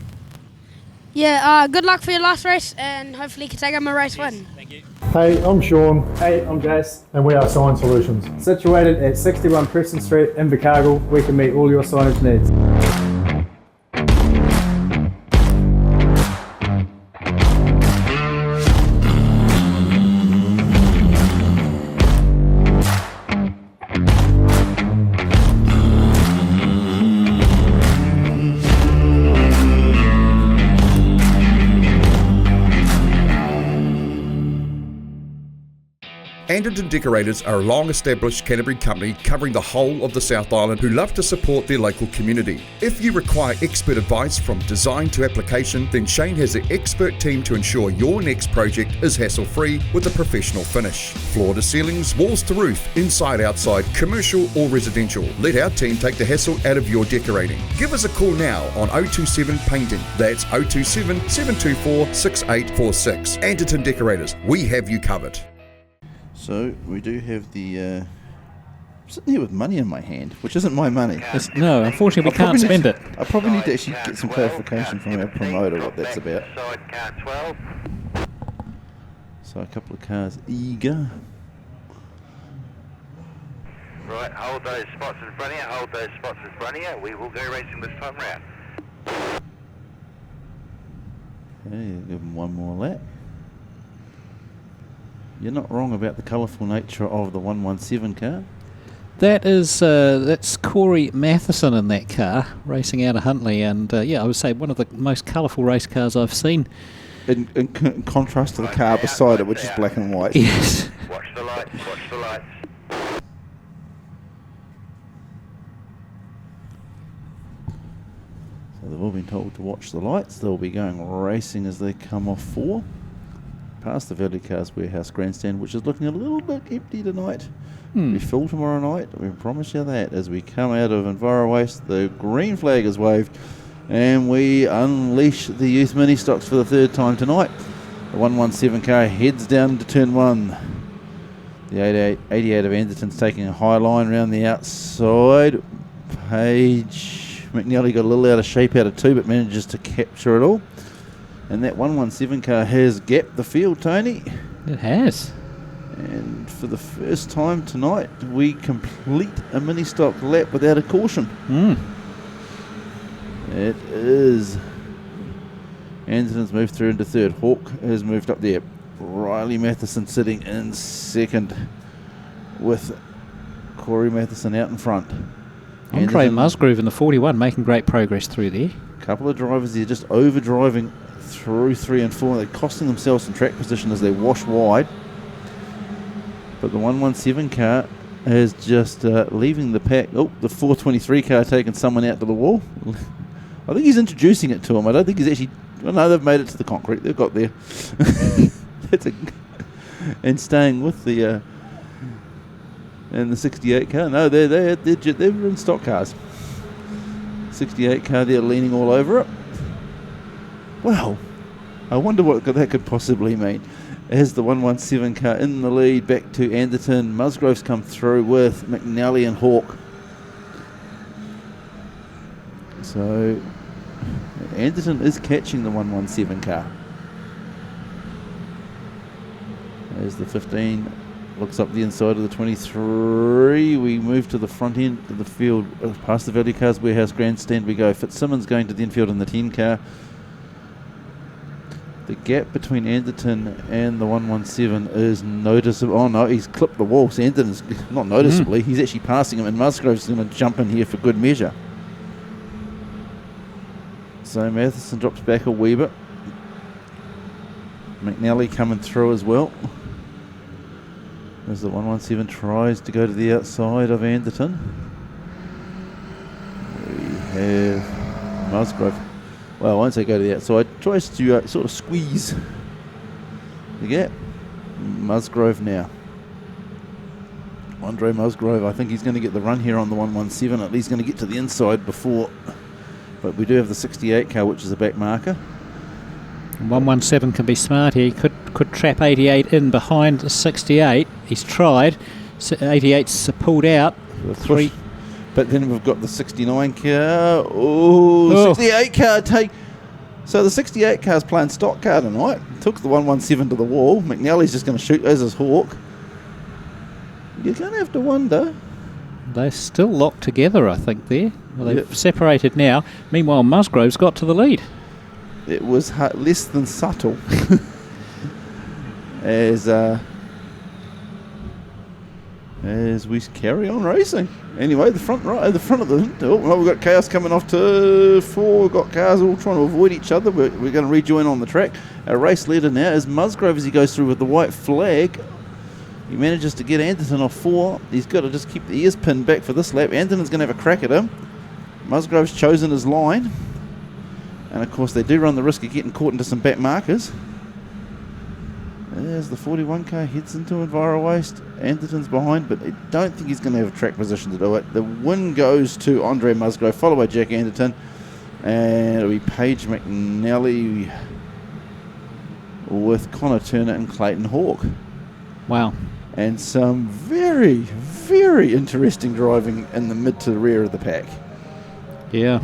Yeah, good luck for your last race, and hopefully you can take home a race win.
Thank you.
Hey, I'm Sean.
Hey, I'm Jace.
And we are Sign Solutions.
Situated at 61 Preston Street in Invercargill, we can meet all your signage needs.
Anderton Decorators are a long-established Canterbury company covering the whole of the South Island who love to support their local community. If you require expert advice from design to application, then Shane has the expert team to ensure your next project is hassle-free with a professional finish. Floor to ceilings, walls to roof, inside, outside, commercial or residential. Let our team take the hassle out of your decorating. Give us a call now on 027 Painting. That's 027 724 6846. Anderton Decorators, we have you covered.
So we do have the I'm sitting here with money in my hand, which isn't my money.
No, unfortunately we can't spend it.
I probably need to actually get some clarification from our promoter what that's about. So a couple of cars eager.
Right, hold those spots in front of you, hold those spots in front of you. We will go racing this time round.
Okay, give them one more lap. You're not wrong about the colourful nature of the 117 car.
That's Corey Matheson in that car, racing out of Huntley, and I would say one of the most colourful race cars I've seen.
In contrast to the car beside it, which is black and white.
Yes.
Watch the lights, watch the lights.
So they've all been told to watch the lights. They'll be going racing as they come off 4. Past the Valley Cars Warehouse Grandstand, which is looking a little bit empty tonight. Be full tomorrow night, we promise you that. As we come out of Enviro Waste, the green flag is waved, and we unleash the youth mini stocks for the 3rd time tonight. The 117 car heads down to turn 1. The 88 of Anderton's taking a high line around the outside. Paige McNally got a little out of shape out of 2, but manages to capture it all. And that 117 car has gapped the field, Tony.
It has.
And for the first time tonight, we complete a mini-stock lap without a caution. It is. Anderton's moved through into 3rd. Hawk has moved up there. Riley Matheson sitting in 2nd with Corey Matheson out in front.
Andre Musgrove in the 41 making great progress through there.
A couple of drivers here just overdriving through 3 and 4. They're costing themselves some track position as they wash wide. But the 117 car is just leaving the pack. Oh, the 423 car taking someone out to the wall. I think he's introducing it to him. I don't think he's actually... Well, no, they've made it to the concrete. They've got there. And staying with the... and the 68 car. No, they're in stock cars. 68 car there leaning all over it. Well, I wonder what that could possibly mean. As the 117 car in the lead back to Anderton. Musgrove's come through with McNally and Hawk. So Anderton is catching the 117 car. As the 15 looks up the inside of the 23. We move to the front end of the field, past the Value Cars Warehouse Grandstand we go. Fitzsimmons going to the infield in the 10 car. The gap between Anderton and the 117 is noticeable. Oh no, he's clipped the wall. So Anderton's not noticeably, he's actually passing him, and Musgrove's going to jump in here for good measure. So Matheson drops back a wee bit. McNally coming through as well. As the 117 tries to go to the outside of Anderton. We have Musgrove. Well, I won't say go to the outside. Tries to sort of squeeze the gap. Musgrove now. Andre Musgrove, I think he's going to get the run here on the 117. At least going to get to the inside before. But we do have the 68 car, which is a back marker.
117 can be smart here. He could trap 88 in behind the 68. He's tried. 88's pulled out. Three.
But then we've got the 69 car. Oh, 68 car take. So the 68 car's playing stock car tonight. Took the 117 to the wall. McNally's just going to shoot as his Hawk. You're going to have to wonder.
They're still locked together, I think, there. Well, they've separated now. Meanwhile, Musgrove's got to the lead.
It was less than subtle. As we carry on racing. Anyway, the front of the... we've got chaos coming off to 4. We've got cars all trying to avoid each other. We're going to rejoin on the track. Our race leader now is Musgrove as he goes through with the white flag. He manages to get Anderton off 4. He's got to just keep the ears pinned back for this lap. Anderton's going to have a crack at him. Musgrove's chosen his line. And of course they do run the risk of getting caught into some back markers. There's the 41 car, heads into Enviro Waste. Anderton's behind, but I don't think he's going to have a track position to do it. The win goes to Andre Musgrove, followed by Jack Anderton. And it'll be Paige McNally with Connor Turner and Clayton Hawke.
Wow.
And some very, very interesting driving in the mid to the rear of the pack.
Yeah.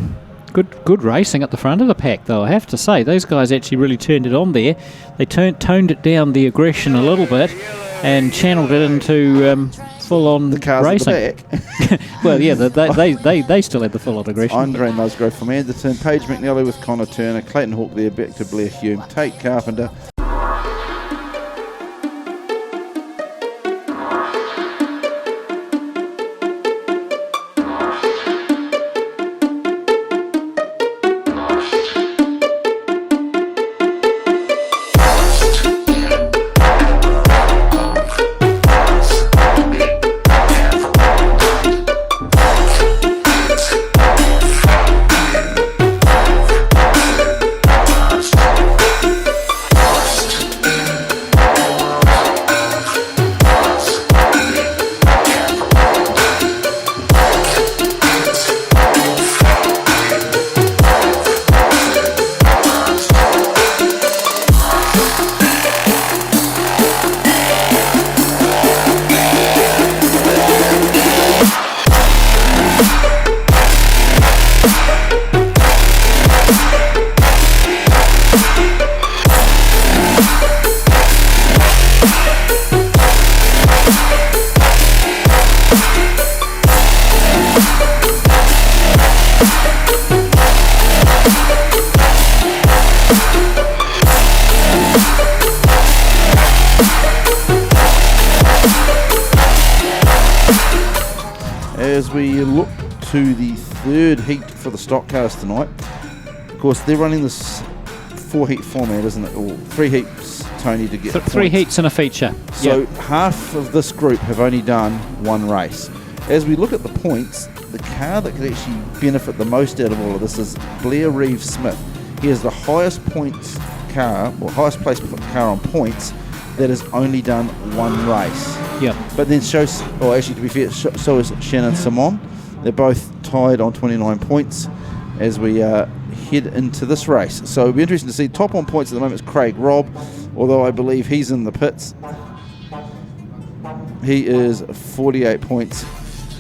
Good racing at the front of the pack, though, I have to say. Those guys actually really turned it on there. They toned it down, the aggression, a little bit, and channeled it into full-on racing.
At the back.
Well, yeah, they still had the full-on aggression.
Andre Musgrove from Anderton, Paige McNally with Connor Turner, Clayton Hawke there, back to Blair Hume, Tate Carpenter. As we look to the third heat for the stock cars tonight, of course they're running this 4-heat format, isn't it? Or 3 heats, Tony, to get
three heats and a feature.
So half of this group have only done 1 race. As we look at the points, the car that could actually benefit the most out of all of this is Blair Reeves Smith. He has the highest points car, or highest placed car on points, that has only done 1 race.
Yeah.
But then actually to be fair, so is Shannon Simon. They're both tied on 29 points as we head into this race. So it'll be interesting to see. Top on points at the moment is Craig Robb, although I believe he's in the pits. He is 48 points.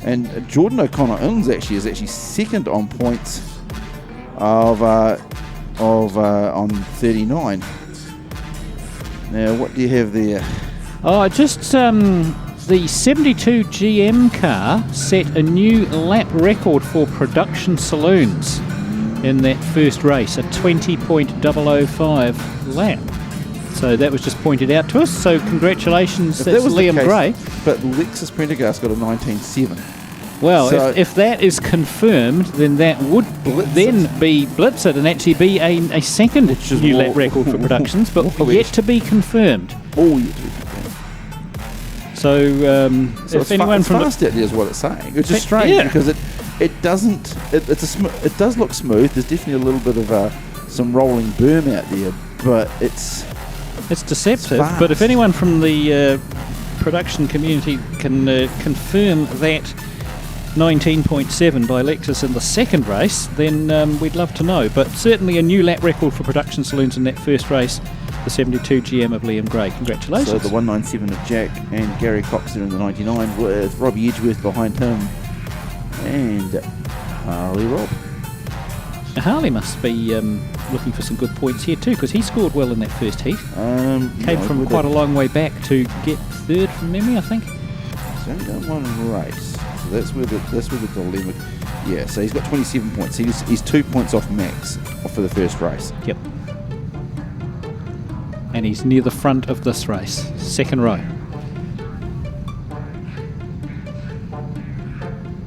And Jordan O'Connor-Ings is actually second on points on 39. Now, what do you have there?
Oh, just the 72 GM car set a new lap record for production saloons in that first race, a 20.005 lap. So that was just pointed out to us. So congratulations, that's Liam Gray.
But Lexus Prendergast got a 19.7.
Well,
So-
if that is confirmed, then that would then be Blitzed and actually be a second new lap record for productions, but yet to be confirmed.
All yet to be confirmed.
So,
So
if anyone from
fast it is what it's saying, which is strange
Yeah.
because it doesn't it does look smooth. There's definitely a little bit of some rolling berm out there, but it's
deceptive.
fast.
But if anyone from the production community can confirm that 19.7 by Lexus in the second race, then we'd love to know. But certainly a new lap record for production saloons in that first race. The 72 GM of Liam Gray. Congratulations.
So the 197 of Jack and Gary Cox there in the 99 with Robbie Edgeworth behind him and Harley Robb.
Now, Harley must be looking for some good points here too, because he scored well in that first heat. Came from quite a long way back to get third from memory, I think.
He's only done one race, so that's where the dilemma. Yeah, so he's got 27 points. He's 2 points off Max for the first race.
Yep. And he's near the front of this race, second row.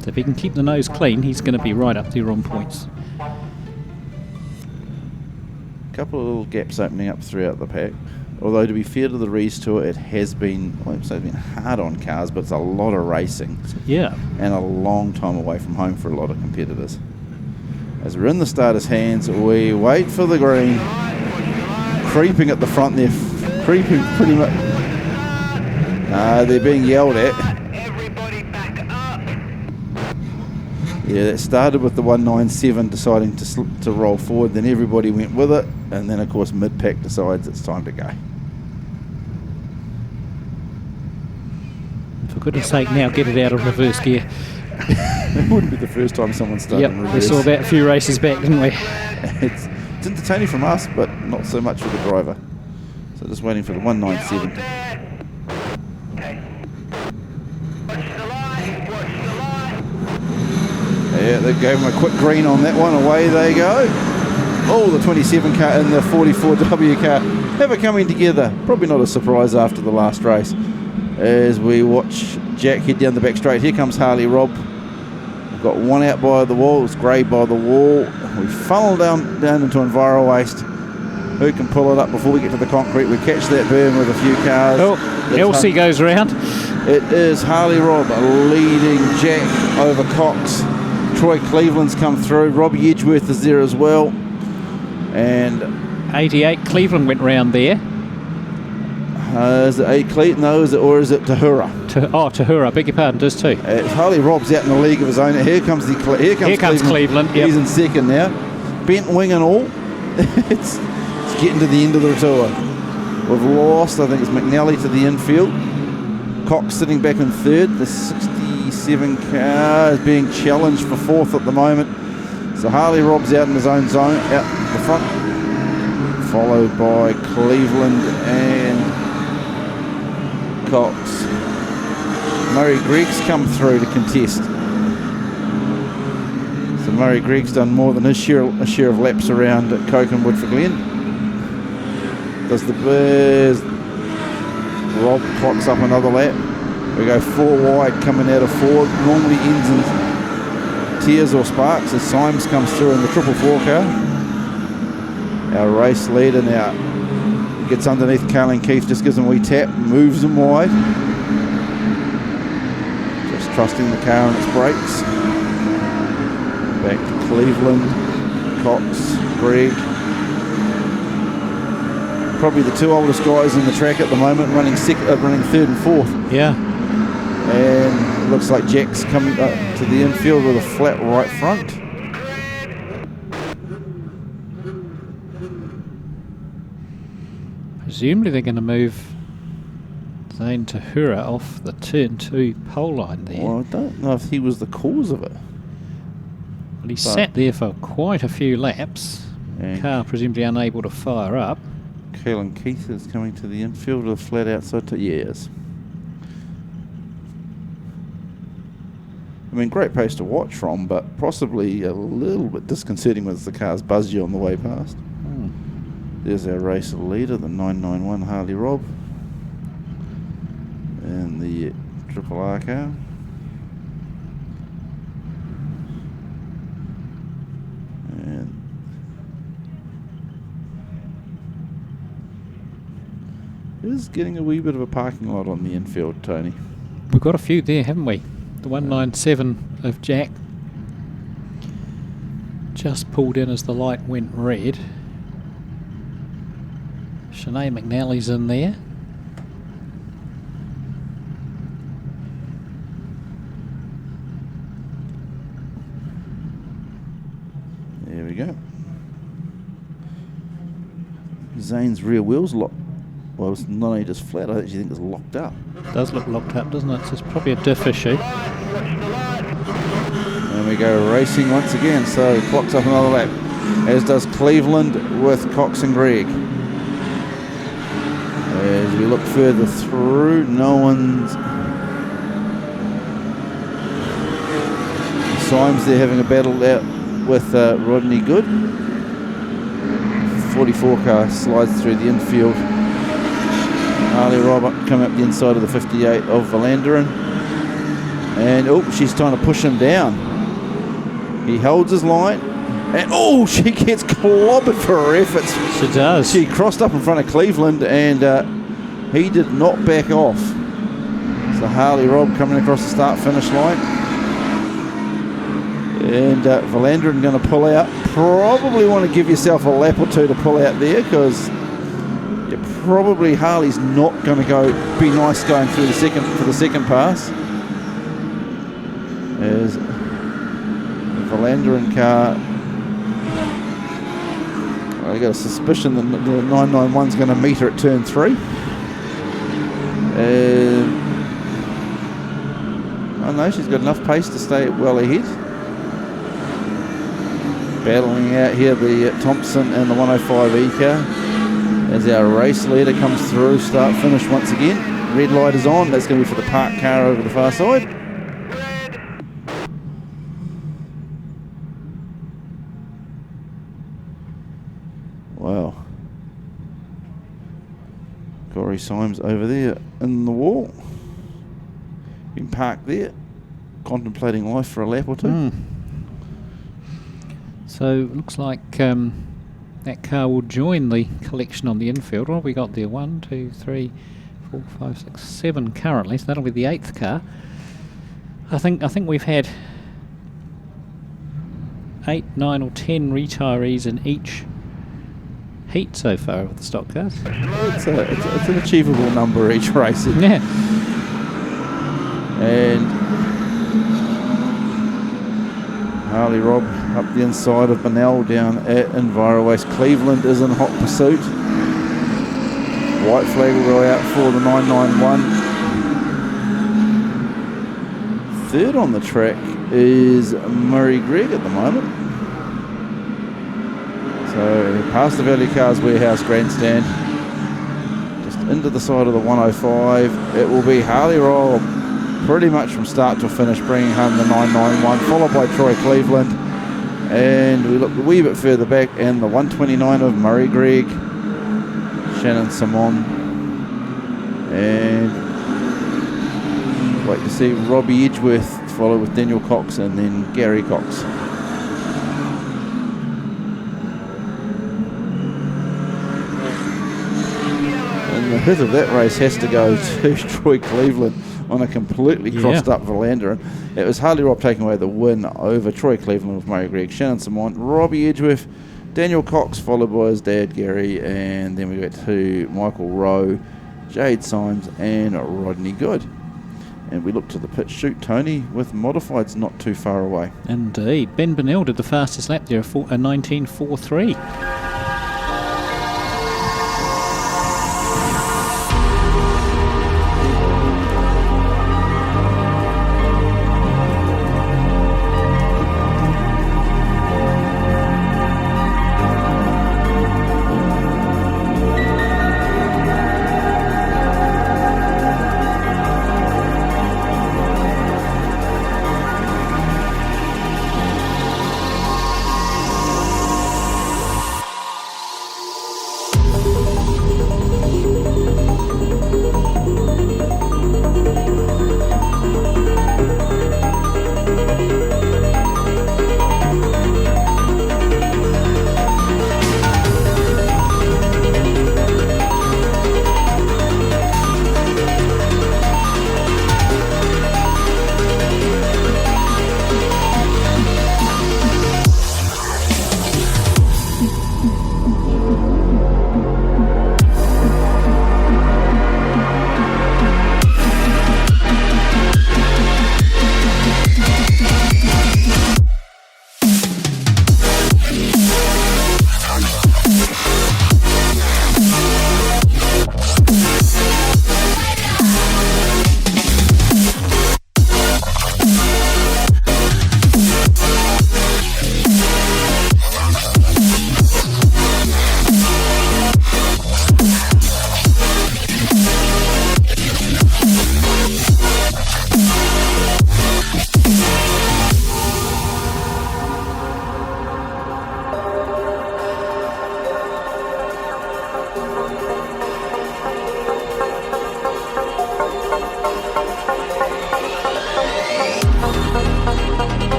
So if he can keep the nose clean, he's going to be right up there on points.
A couple of little gaps opening up throughout the pack. Although to be fair to the Rees Tour, it has been, hard on cars, but it's a lot of racing.
Yeah.
And a long time away from home for a lot of competitors. As we're in the starters' hands, we wait for the green. Creeping at the front there, creeping pretty much. They're being yelled at. Yeah, that started with the 197 deciding to roll forward, then everybody went with it, and then of course mid-pack decides it's time to go.
For goodness sake, now get it out of reverse gear.
It wouldn't be the first time someone started in reverse.
We saw that a few races back, didn't we?
It's entertaining from us, but not so much for the driver. So just waiting for the 197. Yeah, they gave him a quick green on that one. Away they go. Oh, the 27 car and the 44W car ever coming together. Probably not a surprise after the last race. As we watch Jack head down the back straight. Here comes Harley Robb. We've got one out by the wall. It's Gray by the wall. We funnel down into Enviro Waste. Who can pull it up before we get to the concrete? We catch that berm with a few cars.
Oh, Elsie goes around.
It is Harley Robb leading Jack over Cox. Troy Cleveland's come through. Robbie Edgeworth is there as well. And
88 Cleveland went round there.
Is it A Cleveland? No, is it Tahura?
Tahura, beg your pardon, does too.
Harley Robb's out in a league of his own. Here comes
Cleveland. Yep.
He's in second now. Bent wing and all. it's getting to the end of the tour. We've lost, I think it's McNally to the infield. Cox sitting back in third. The 67 car is being challenged for fourth at the moment. So Harley Robb's out in his own zone, out the front. Followed by Cleveland and Cox. Murray Gregg's come through to contest. So Murray Gregg's done more than a share of laps around at Koken Woodford Glen. Does the Bears. Rob clocks up another lap. We go 4 wide coming out of 4. Normally ends in tears or sparks as Symes comes through in the 444 car. Our race leader now gets underneath Carling Keefe, just gives him a wee tap, moves him wide. Just trusting the car and its brakes. Back to Cleveland, Cox, Gregg. Probably the two oldest guys in the track at the moment, running third and fourth.
Yeah.
And it looks like Jack's coming up to the infield with a flat right front.
Presumably they're going to move Zane Tahura off the turn 2 pole line there.
Well, I don't know if he was the cause of it.
Well, he sat there for quite a few laps.
Yeah.
Car presumably unable to fire up.
Keelan Keith is coming to the infield with a flat outside to yes. I mean, great pace to watch from, but possibly a little bit disconcerting with the cars buzz you on the way past. There's our race leader, the 991 Harley Rob, and the Triple R car. And is getting a wee bit of a parking lot on the infield, Tony.
We've got a few there, haven't we? The 197 of Jack just pulled in as the light went red. Sinead McNally's in there.
There we go. Zane's rear wheels locked. Well, it's not only just flat, I actually think it's locked up.
It does look locked up, doesn't it? So it's probably a diff issue.
And we go racing once again, so clock's up another lap, as does Cleveland with Cox and Gregg. As we look further through, no one's... Symes there having a battle out with Rodney Good. 44 car slides through the infield. Harley Robert coming up the inside of the 58 of Valanderen. And she's trying to push him down. He holds his line. And she gets clobbered for her efforts.
She does.
She crossed up in front of Cleveland and he did not back off. So Harley Rob coming across the start-finish line. And Valanderen going to pull out. Probably want to give yourself a lap or two to pull out there, because probably Harley's not going to be nice going through the second pass. As the Valanderen car, I got a suspicion that the 991's going to meet her at turn 3. I know she's got enough pace to stay well ahead. Battling out here the Thompson and the 105E car as our race leader comes through, start finish once again. Red light is on. That's going to be for the parked car over the far side. Wow. Corey Symes over there in the wall. Been parked there, contemplating life for a lap or two.
So it looks like that car will join the collection on the infield. What have we got there? 1, 2, 3, 4, 5, 6, 7 currently. So that'll be the 8th car. I think we've had 8, 9 or 10 retirees in each heat so far with the stock cars.
It's an achievable number each race.
Yeah.
And Harley Rob up the inside of Benell down at EnviroWaste. Cleveland is in hot pursuit. White flag will go out for the 991. Third on the track is Murray Gregg at the moment. So past the Valley Cars Warehouse grandstand, just into the side of the 105. It will be Harley Rob pretty much from start to finish, bringing home the 991, followed by Troy Cleveland. And we look a wee bit further back, and the 129 of Murray Gregg, Shannon Simon, and wait to see Robbie Edgeworth follow with Daniel Cox and then Gary Cox. And the hit of that race has to go to Troy Cleveland on a completely crossed up Valanderen. It was Harley Rob taking away the win over Troy Cleveland with Murray Gregg, Shannon Simon, Robbie Edgeworth, Daniel Cox, followed by his dad Gary, and then we get to Michael Rowe, Jade Symes and Rodney Good. And we look to the pit chute, Tony, with Modified's not too far away.
Indeed. Ben Bennell did the fastest lap there, a 19.43.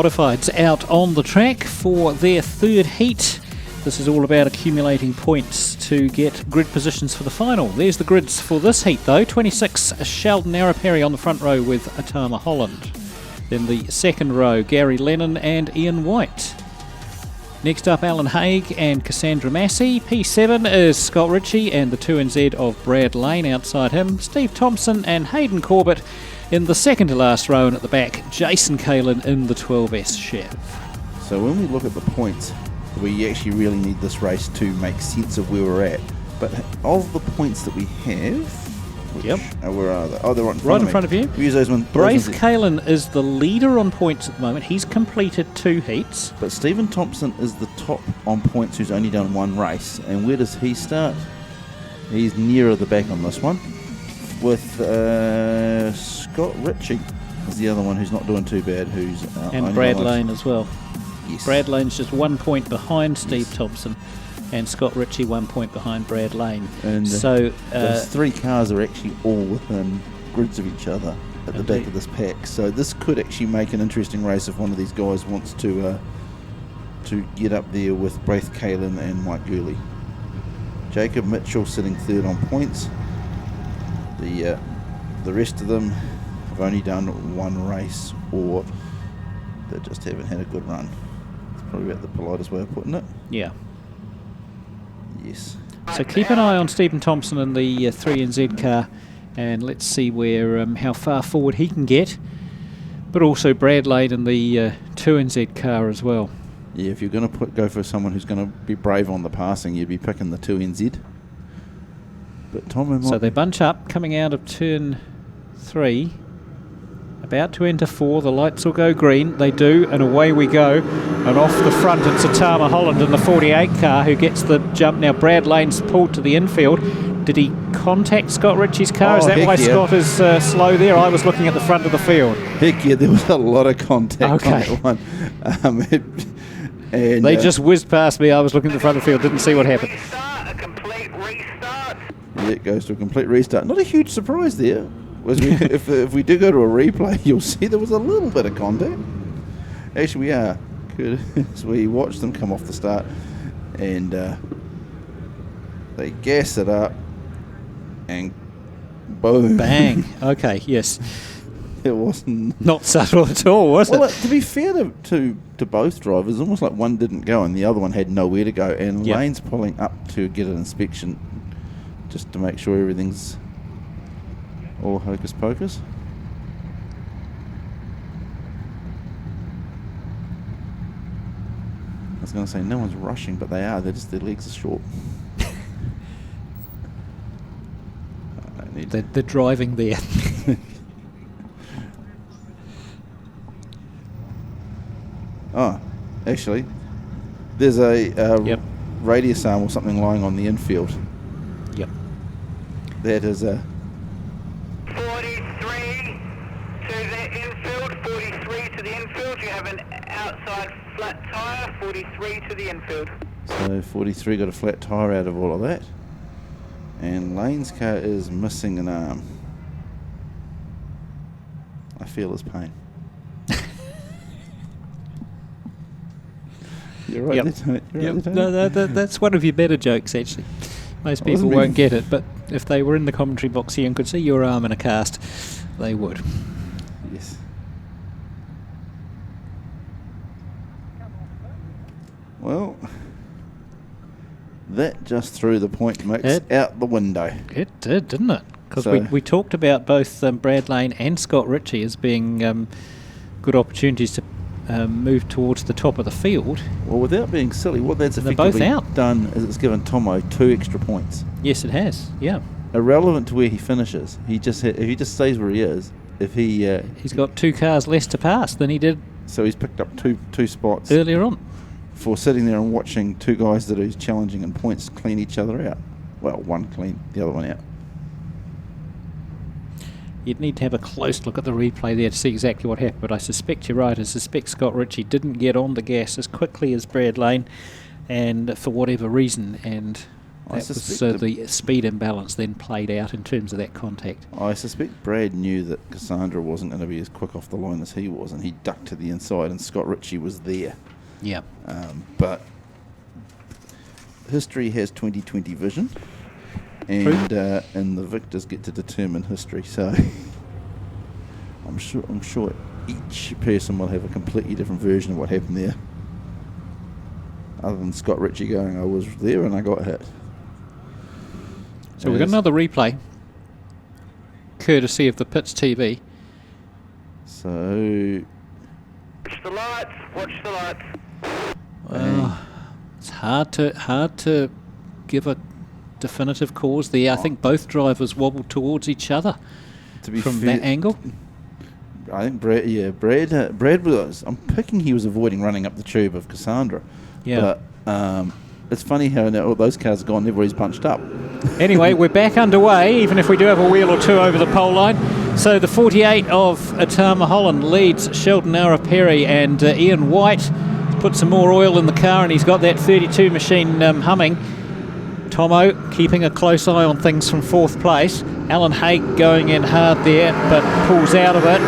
Modifieds out on the track for their third heat. This is all about accumulating points to get grid positions for the final. There's the grids for this heat though. 26 Sheldon Araperi on the front row with Atama Holland. Then the second row, Gary Lennon and Ian White. Next up, Alan Haig and Cassandra Massey. P7 is Scott Ritchie and the 2NZ of Brad Lane outside him. Steve Thompson and Hayden Corbett in the second to last row, and at the back, Jason Kalin in the 12S Chev.
So when we look at the points, we actually really need this race to make sense of where we're at. But of the points that we have, which, where are they? Oh, they're right in front of me.
you.
We use those ones.
Braith Kalin is the leader on points at the moment. He's completed 2 heats.
But Stephen Thompson is the top on points, who's only done 1 race. And where does he start? He's nearer the back on this one. With Scott Ritchie is the other one who's not doing too bad. Who's
and Brad Lane as well.
Yes.
Brad Lane's just 1 point behind Steve Thompson, and Scott Ritchie 1 point behind Brad Lane.
And
so
those 3 cars are actually all within grids of each other at the back of this pack. So this could actually make an interesting race if one of these guys wants to get up there with Braith Kalin and Mike Gurley. Jacob Mitchell sitting third on points. The rest of them have only done 1 race, or they just haven't had a good run. It's probably about the politest way of putting it.
Yeah.
Yes.
So keep an eye on Stephen Thompson in the 3NZ car, and let's see where how far forward he can get. But also Brad Lane in the 2NZ car as well.
Yeah, if you're going to go for someone who's going to be brave on the passing, you'd be picking the 2NZ. But Tom,
so they bunch up coming out of turn 3, about to enter 4. The lights will go green. They do, and away we go. And off the front, it's Atama Holland in the 48 car who gets the jump. Now Brad Lane's pulled to the infield. Did he contact Scott Ritchie's car? Is that why Scott is slow there? I was looking at the front of the field.
Heck yeah, there was a lot of contact on that one.
And they just whizzed past me. I was looking at the front of the field, didn't see what happened.
It goes to a complete restart. Not a huge surprise there. If we do go to a replay, you'll see there was a little bit of contact. Actually, we are. So we watched them come off the start, and they gas it up, and boom.
Bang. Okay, yes.
It wasn't...
Not subtle at all, was it?
Well, to be fair to both drivers, almost like one didn't go and the other one had nowhere to go, and Lane's pulling up to get an inspection just to make sure everything's all hocus pocus. I was going to say no one's rushing, but they are. They're just, their legs are short.
They're driving there.
Oh, actually, there's a radius arm or something lying on the infield.
Yep.
That is a...
43 to the infield, 43 to the infield. You have an outside flat tyre, 43 to the infield.
So 43 got a flat tyre out of all of that. And Lane's car is missing an arm. I feel his pain. You're right there, Tony. You're right there, Tony.
No, that's one of your better jokes, actually. Most people won't get it, but if they were in the commentary box here and could see your arm in a cast, they would.
Yes. Well, that just threw the point mix out the window.
It did, didn't it? Because
So-
we talked about both Brad Lane and Scott Ritchie as being good opportunities to move towards the top of the field.
Well, without being silly, what that's
They're both
effectively
out.
done is it's given Tomo 2 extra points.
Yes, it has. Yeah.
Irrelevant to where he finishes. He just if he just stays where he is, if he
he's got 2 cars less to pass than he did.
So he's picked up two spots
earlier on
for sitting there and watching 2 guys that he's challenging in points clean each other out. Well, one clean, the other one out.
You'd need to have a close look at the replay there to see exactly what happened, but I suspect you're right. I suspect Scott Ritchie didn't get on the gas as quickly as Brad Lane, and for whatever reason, and That was the speed imbalance then played out in terms of that contact.
I suspect Brad knew that Cassandra wasn't going to be as quick off the line as he was, and he ducked to the inside, and Scott Ritchie was there.
Yeah.
But history has 20/20 vision, and the victors get to determine history. So I'm sure each person will have a completely different version of what happened there. Other than Scott Ritchie going, I was there and I got hit.
So we've got another replay, courtesy of the Pits TV.
So...
Watch the lights, watch the lights.
It's hard to give a definitive cause there. I think both drivers wobbled towards each other from that angle.
I think Brad was... I'm picking he was avoiding running up the tube of Cassandra.
Yeah.
But it's funny how now all those cars are gone, everybody's bunched up.
Anyway, we're back underway, even if we do have a wheel or two over the pole line. So the 48 of Atama Holland leads Sheldon Araperi, and Ian White put some more oil in the car, and he's got that 32 machine humming. Tomo keeping a close eye on things from fourth place. Alan Haig going in hard there, but pulls out of it.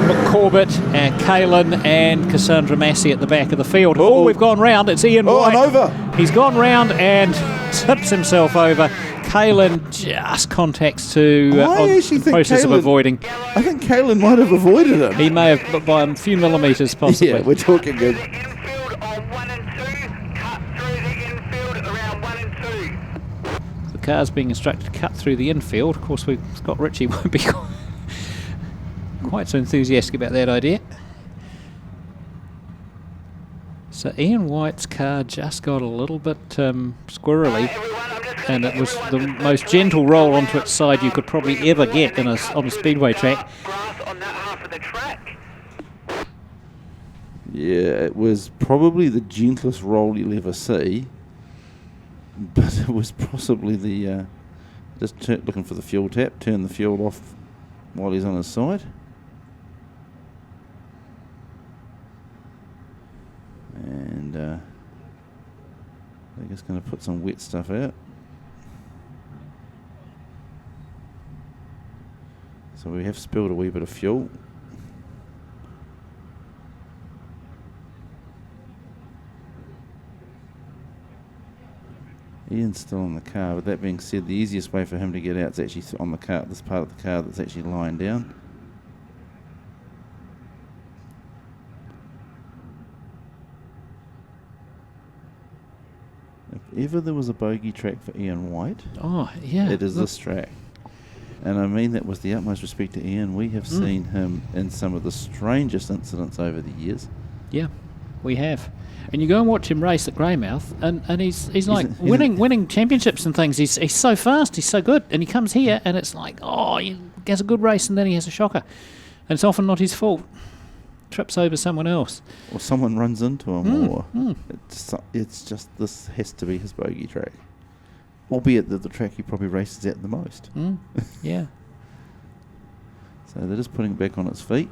McCorbett and Kaylin and Cassandra Massey at the back of the field. Oh, we've gone round. It's Ian White.
I'm over.
He's gone round and tips himself over. Kaylin just contacts to the process of avoiding.
I think Kaylin might have avoided him.
He may have, by a few millimetres possibly.
Yeah, we're talking good.
The car's being instructed to cut through the infield. Of course, Scott Ritchie won't be quite so enthusiastic about that idea. So Ian White's car just got a little bit squirrely, and it was the most gentle roll onto its side you could probably ever get on a speedway track.
Yeah, it was probably the gentlest roll you'll ever see, but it was possibly the looking for the fuel tap, turn the fuel off while he's on his side. And they're just going to put some wet stuff out. So we have spilled a wee bit of fuel. Ian's still on the car, but that being said, the easiest way for him to get out is actually on the car, this part of the car that's actually lying down. If ever there was a bogey track for Ian White, it is this track. And I mean that with the utmost respect to Ian. We have seen him in some of the strangest incidents over the years.
Yeah, we have. And you go and watch him race at Greymouth, and he's like winning championships and things. He's so fast, he's so good, and he comes here, and it's like, he has a good race, and then he has a shocker, and it's often not his fault. Trips over someone else,
or someone runs into him, or it's just this has to be his bogey track, albeit that the track he probably races at the most.
Yeah.
So they're just putting it back on its feet.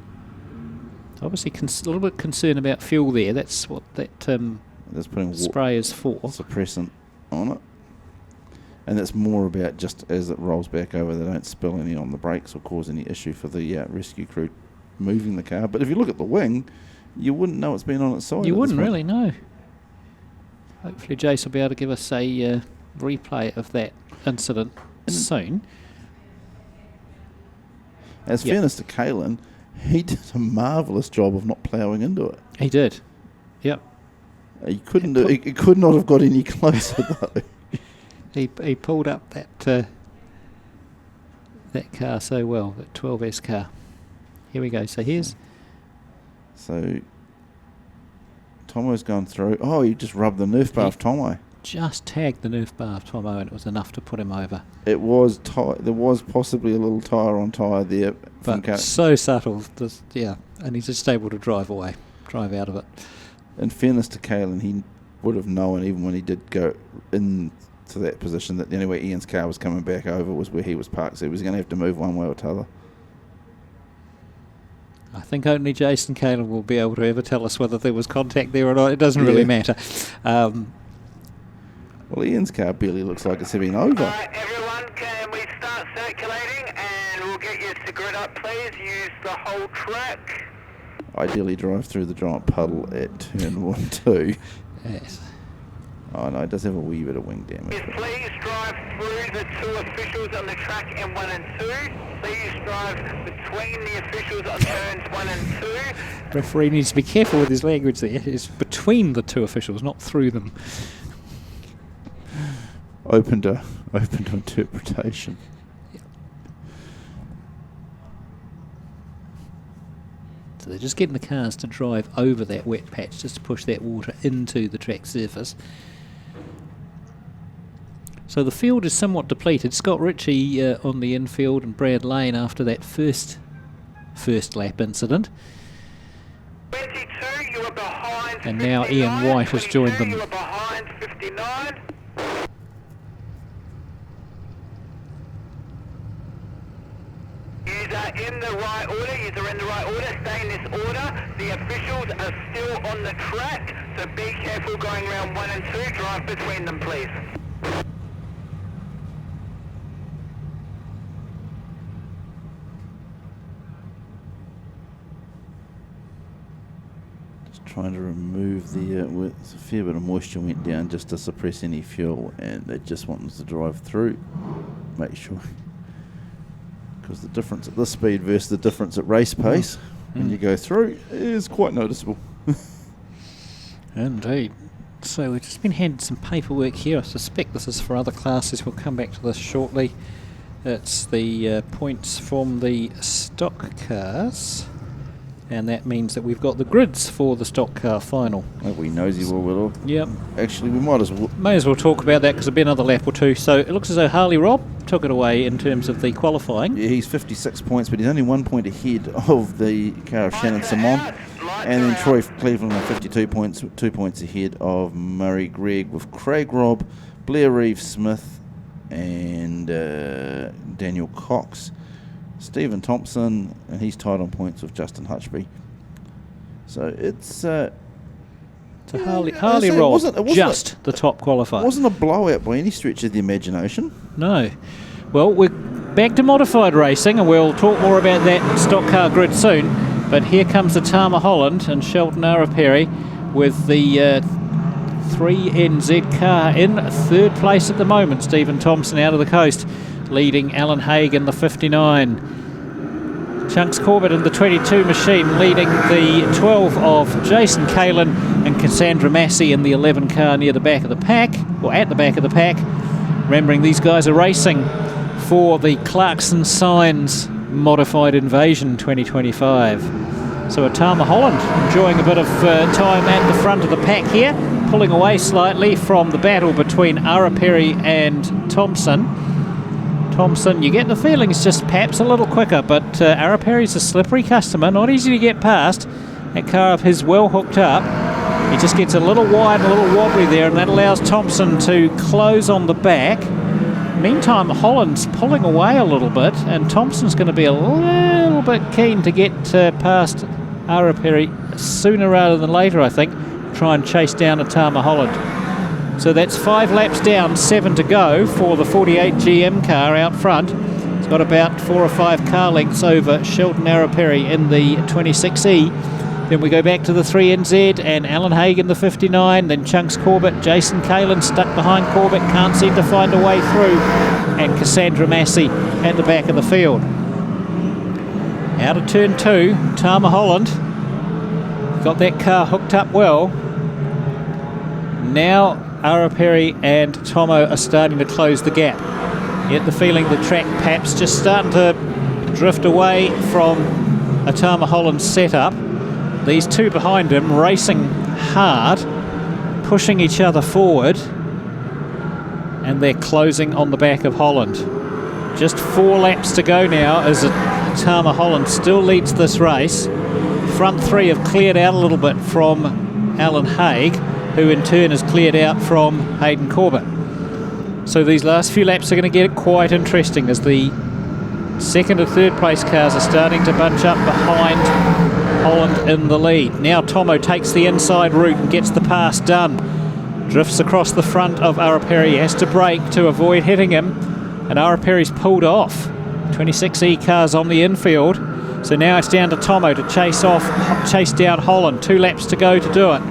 Obviously, a little bit concerned about fuel there. That's what that
putting
spray is for.
Suppressant on it. And that's more about just as it rolls back over, they don't spill any on the brakes or cause any issue for the rescue crew moving the car. But if you look at the wing, you wouldn't know it's been on its side.
You wouldn't really know. Hopefully, Jace will be able to give us a replay of that incident soon.
As fairness to Kaylin, he did a marvellous job of not ploughing into it.
He did. Yep.
He couldn't. He could not have got any closer though.
He pulled up that car so well, that 12S car. Here we go. So here's.
So Tomo's gone through. Oh, he just rubbed the Nerf bar of Tomo.
Just tagged the Nerf bar of Tomo, and it was enough to put him over.
It was there was possibly a little tyre on tyre there,
but so subtle. And he's just able to drive out of it.
In fairness to Kaylin, he would have known even when he did go into that position that the only way Ian's car was coming back over was where he was parked, so he was going to have to move one way or the other.
I think only Jason Kaylin will be able to ever tell us whether there was contact there or not. It doesn't really matter.
Well, Ian's car barely looks like it's heading over.
Everyone, can we start circulating and we'll get you to grid up, please. Use the whole track.
Ideally drive through the giant puddle at turn 1, 2.
Yes.
Oh no, it does have a wee bit of wing damage.
Please drive through the 2 officials on the track in 1 and 2. Please drive between the officials on turns 1 and 2.
Referee needs to be careful with his language there. It's between the 2 officials, not through them.
Open to interpretation.
So they're just getting the cars to drive over that wet patch just to push that water into the track surface. So the field is somewhat depleted. Scott Ritchie on the infield and Brad Lane after that first lap incident.
22, you are behind.
And now Ian White has joined them.
You are behind 59. Yous are in the right order. Yous are in the right order. Stay in this order. The officials are still on the track, so be careful going around 1 and 2. Drive between them, please.
Trying to remove the a fair bit of moisture went down just to suppress any fuel, and they just want them to drive through. Make sure, because the difference at this speed versus the difference at race pace when you go through is quite noticeable.
Indeed. So we've just been handed some paperwork here. I suspect this is for other classes. We'll come back to this shortly. It's the points from the stock cars. And that means that we've got the grids for the stock car final.
Oh, we nosy will.
Yep.
Actually, we might as well
talk about that because there'll be another lap or two. So it looks as though Harley Robb took it away in terms of the qualifying.
Yeah, he's 56 points, but he's only 1 point ahead of the car of Shannon Simon. And then Troy Cleveland on 52 points, 2 points ahead of Murray Gregg with Craig Robb, Blair Reeves Smith, and Daniel Cox. Stephen Thompson, and he's tied on points with Justin Hutchby. So it's
so Harley Robb, just the top qualifier.
It wasn't a blowout by any stretch of the imagination.
No. Well, we're back to modified racing, and we'll talk more about that stock car grid soon. But here comes the Tama Holland and Sheldon Araperi with the 3NZ car in third place at the moment. Stephen Thompson out of the coast, leading Alan Haig in the 59. Chunks Corbett in the 22 machine, leading the 12 of Jason Kalin, and Cassandra Massey in the 11 car near the back of the pack, or at the back of the pack. Remembering these guys are racing for the Clarkson Signs Modified Invasion 2025. So Tama Holland enjoying a bit of time at the front of the pack here, pulling away slightly from the battle between Araperi and Thompson. Thompson, you get the feeling it's just perhaps a little quicker, but Araperi's a slippery customer, not easy to get past. That car of his well hooked up. He just gets a little wide, a little wobbly there, and that allows Thompson to close on the back. Meantime, Holland's pulling away a little bit, and Thompson's going to be a little bit keen to get past Araperi sooner rather than later, I think. Try and chase down Tama Holland. So that's 5 laps down, 7 to go for the 48 GM car out front. It's got about 4 or 5 car lengths over Sheldon Araperi in the 26E. Then we go back to the 3NZ and Alan Haig in the 59. Then Chunks Corbett, Jason Kalin stuck behind Corbett, can't seem to find a way through. And Cassandra Massey at the back of the field. Out of turn 2, Tama Holland got that car hooked up well. Now Araperi and Tomo are starting to close the gap. Yet the feeling the track perhaps just starting to drift away from a Tama Holland setup. These two behind him racing hard, pushing each other forward, and they're closing on the back of Holland. Just 4 laps to go now as Tama Holland still leads this race. Front 3 have cleared out a little bit from Alan Haig, who in turn has cleared out from Hayden Corbett. So these last few laps are going to get quite interesting as the second and third place cars are starting to bunch up behind Holland in the lead. Now Tomo takes the inside route and gets the pass done. Drifts across the front of Araperi. He has to brake to avoid hitting him. And Araperi's pulled off. 26E cars on the infield. So now it's down to Tomo to chase down Holland. 2 laps to go to do it.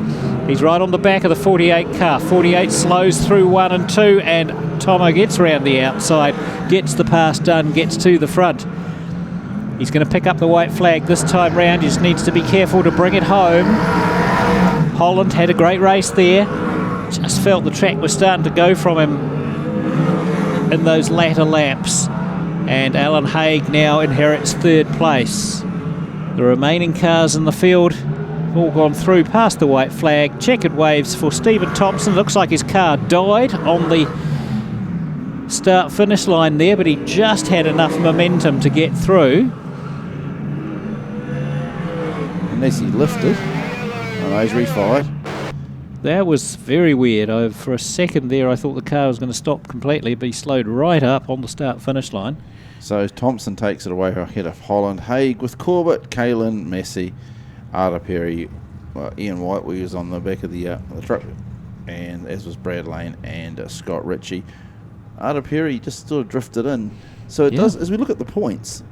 He's right on the back of the 48 car. 48 slows through 1 and 2, and Tomo gets round the outside, gets the pass done, gets to the front. He's going to pick up the white flag this time round. He just needs to be careful to bring it home. Holland had a great race there. Just felt the track was starting to go from him in those latter laps. And Alan Haig now inherits 3rd place. The remaining cars in the field have all gone through past the white flag. Checkered waves for Stephen Thompson. Looks like his car died on the start-finish line there, but he just had enough momentum to get through.
Unless he lifted. Oh, he's refired.
That was very weird. For a second there, I thought the car was going to stop completely, but he slowed right up on the start-finish line.
So Thompson takes it away ahead of Holland. Haig with Corbett, Kalen, Messi, Araperi, Ian White was on the back of the truck, and as was Brad Lane and Scott Ritchie. Araperi just sort of drifted in. So it does, as we look at the points,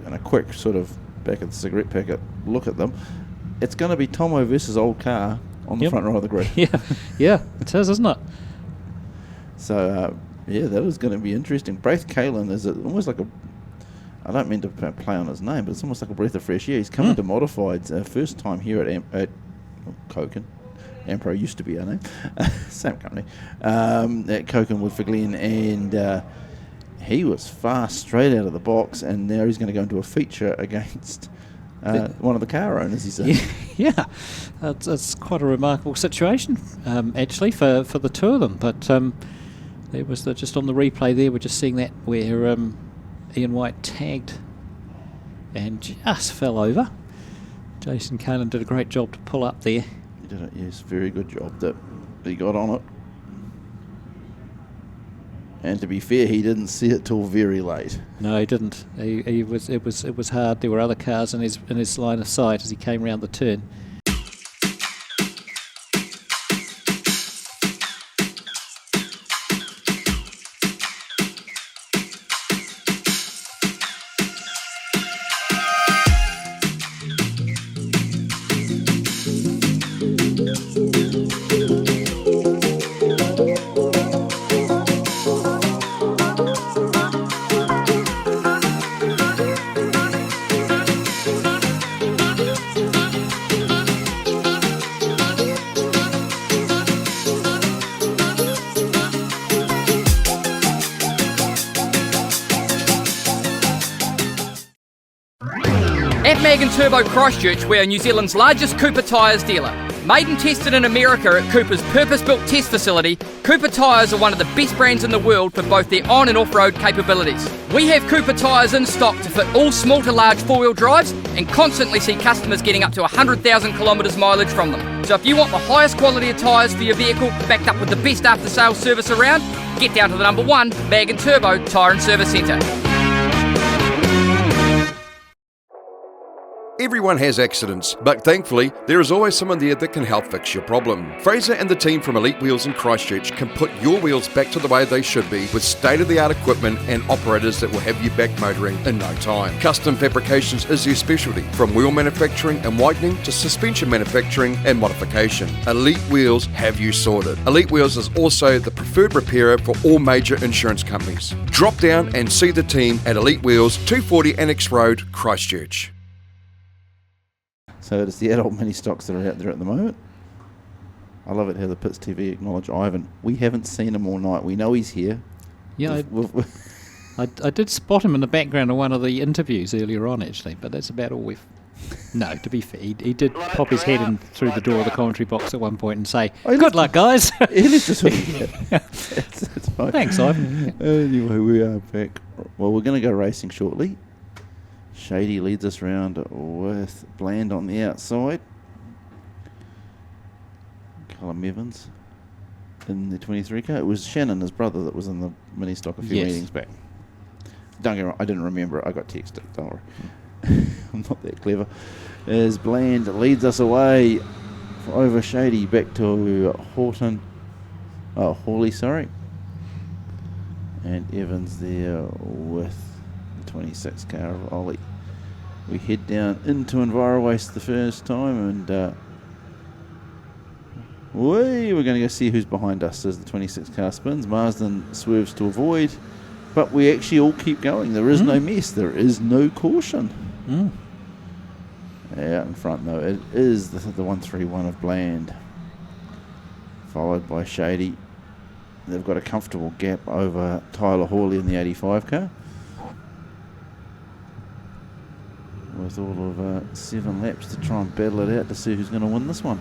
and a quick sort of back of the cigarette packet look at them, it's going to be Tomo versus old car on the front row of the grid.
Yeah, it is, isn't it?
So, that is going to be interesting. Braith Kalen is almost like I don't mean to play on his name, but it's almost like a breath of fresh air. He's coming to Modified, first time here at Koken. Ampro used to be our name. Same company. At Koken Woodford Glen, and he was fast straight out of the box, and now he's going to go into a feature against one of the car owners, he said.
Yeah. It's quite a remarkable situation, actually, for the two of them. But there was just on the replay there, we're just seeing that where Ian White tagged and just fell over. Jason Kalen did a great job to pull up there.
He did it, yes, very good job that he got on it. And to be fair, he didn't see it till very late.
No, he didn't. It was hard. There were other cars in his line of sight as he came round the turn.
At Mag & Turbo Christchurch, we are New Zealand's largest Cooper tyres dealer. Made and tested in America at Cooper's purpose-built test facility, Cooper tyres are one of the best brands in the world for both their on and off-road capabilities. We have Cooper tyres in stock to fit all small to large four-wheel drives and constantly see customers getting up to 100,000 kilometres mileage from them. So if you want the highest quality of tyres for your vehicle, backed up with the best after-sales service around, get down to the number 1 Mag & Turbo Tyre and Service Centre.
Everyone has accidents, but thankfully, there is always someone there that can help fix your problem. Fraser and the team from Elite Wheels in Christchurch can put your wheels back to the way they should be with state-of-the-art equipment and operators that will have you back motoring in no time. Custom fabrications is their specialty, from wheel manufacturing and whitening to suspension manufacturing and modification. Elite Wheels have you sorted. Elite Wheels is also the preferred repairer for all major insurance companies. Drop down and see the team at Elite Wheels, 240 Annex Road, Christchurch.
So it's the adult mini stocks that are out there at the moment. I love it how the Pits TV acknowledge Ivan. We haven't seen him all night. We know he's here.
Yeah, I did spot him in the background of one of the interviews earlier on, actually, but that's about all we've... No, to be fair, he did pop his head in through the door of the commentary box at one point and say, good luck, guys.
It's fine.
Thanks, Ivan.
Anyway, we are back. Well, we're going to go racing shortly. Shady leads us round with Bland on the outside. Callum Evans in the 23 car. It was Shannon, his brother, that was in the Ministock a few meetings back. Don't get me wrong, I didn't remember it. I got texted. Don't worry. I'm not that clever. As Bland leads us away over Shady back to Horton. Hawley, sorry. And Evans there with the 26 car of Ollie. We head down into EnviroWaste the first time, and we're going to go see who's behind us as the 26 car spins. Marsden swerves to avoid, but we actually all keep going. There is no mess. There is no caution. Out in front, though, it is the 131 of Bland, followed by Shady. They've got a comfortable gap over Tyler Hawley in the 85 car, with all of 7 laps to try and battle it out to see who's going to win this one.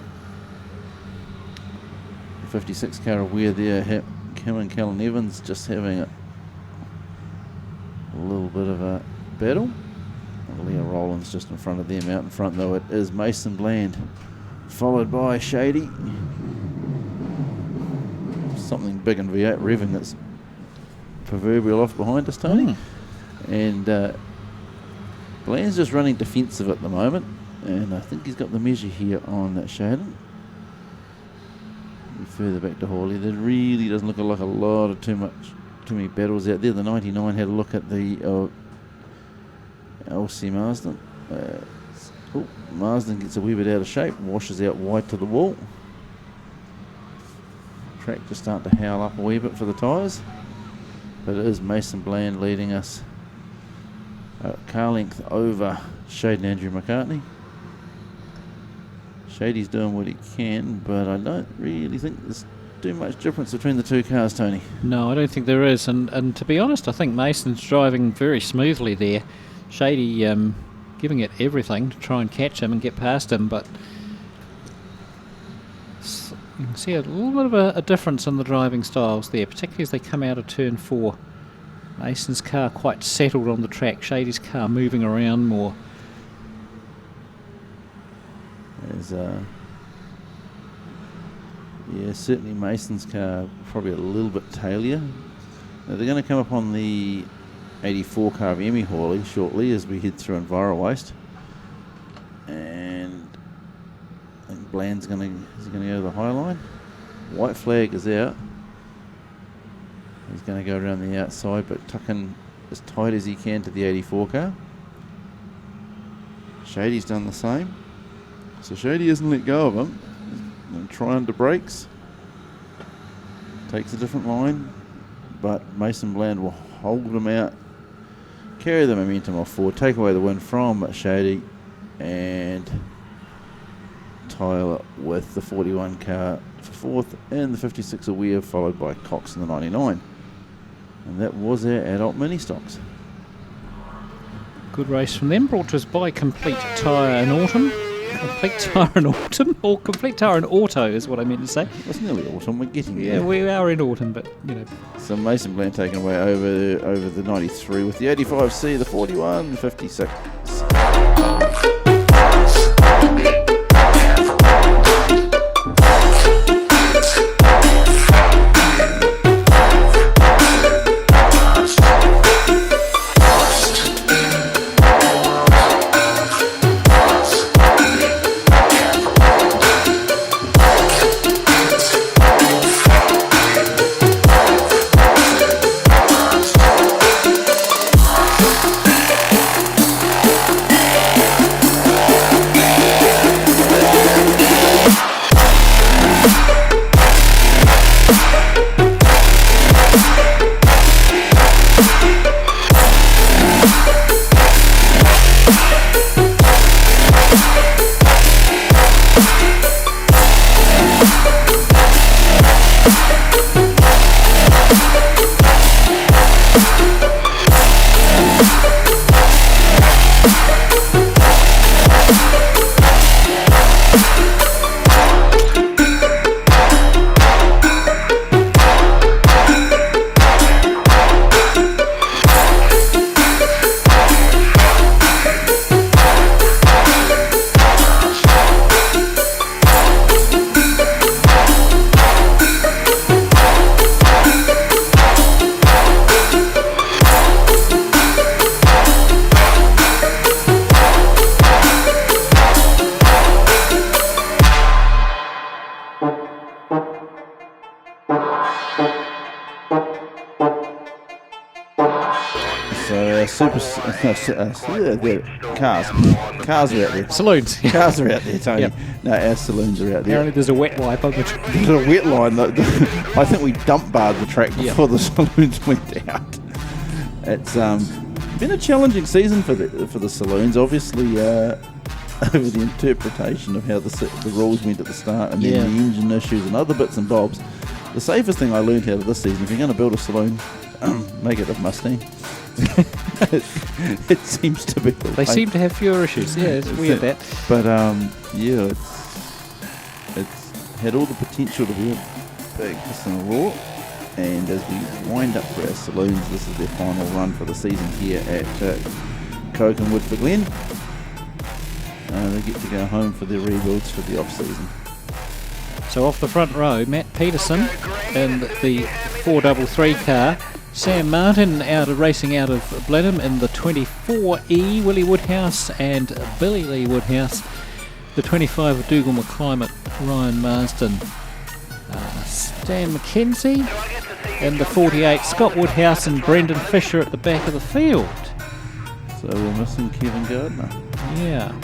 The 56 car of Weir there, Kim and Callan Evans just having a little bit of a battle. Leah Rowland's just in front of them. Out in front, though, it is Mason Bland, followed by Shady. Something big in V8 revving that's proverbial off behind us, Tony. And Bland's just running defensive at the moment, and I think he's got the measure here on Shaden. Further back to Hawley, there really doesn't look like a lot of too many battles out there. The 99 had a look at the LC Marsden. Marsden gets a wee bit out of shape, washes out wide to the wall. Track just starting to howl up a wee bit for the tyres, but it is Mason Bland leading us car length over Shade and Andrew McCartney. Shady's doing what he can, but I don't really think there's too much difference between the two cars, Tony.
No, I don't think there is, and to be honest, I think Mason's driving very smoothly there. Shady giving it everything to try and catch him and get past him, but you can see a little bit of a difference in the driving styles there, particularly as they come out of turn 4. Mason's car quite settled on the track, Shady's car moving around more.
There's certainly Mason's car probably a little bit tailier. Now they're going to come up on the 84 car of Emmy Hawley shortly as we head through EnviroWaste, and I think Bland's going to go to the high line. White flag is out. He's going to go around the outside, but tuck in as tight as he can to the 84 car. Shady's done the same. So Shady hasn't let go of him. He's going to try under brakes. Takes a different line, but Mason Bland will hold him out, carry the momentum off forward, take away the win from Shady, and Tyler with the 41 car for fourth, and the 56 Weir, followed by Cox in the 99. And that was our adult mini stocks.
Good race from them, brought to us by Complete Tyre in Autumn. Complete Tyre in Autumn, or Complete Tyre in Auto is what I meant to say.
It's nearly autumn, we're getting there.
Yeah, we are in autumn, but you know.
So Mason Bland taken away over the 93 with the 85C, the 41, the 56. So cars are out there.
Saloons.
Cars are out there, Tony.
Yep.
No, our saloons are out there.
Apparently there's a wet wipe on the track.
There's a wet line. I think we dump barred the track before the saloons went out. It's been a challenging season for the saloons. Obviously, over the interpretation of how the rules went at the start, and then the engine issues and other bits and bobs. The safest thing I learned out of this season, if you're going to build a saloon, make it a Mustang. it seems to be.
They seem to have fewer issues. Yeah, it's weird that.
But it's had all the potential to be a big piss in a roar. And as we wind up for our saloons, this is their final run for the season here at Koken Woodford Glen. They get to go home for their rebuilds for the off-season.
So off the front row, Matt Peterson in the 433 car. Sam Martin racing out of Blenheim in the 24E, Willie Woodhouse and Billy Lee Woodhouse. The 25 of Dougal McClimate, Ryan Marsden. Stan McKenzie in the 48, Scott Woodhouse and Brendan Fisher at the back of the field.
So we're missing Kevin Gardner.
Yeah.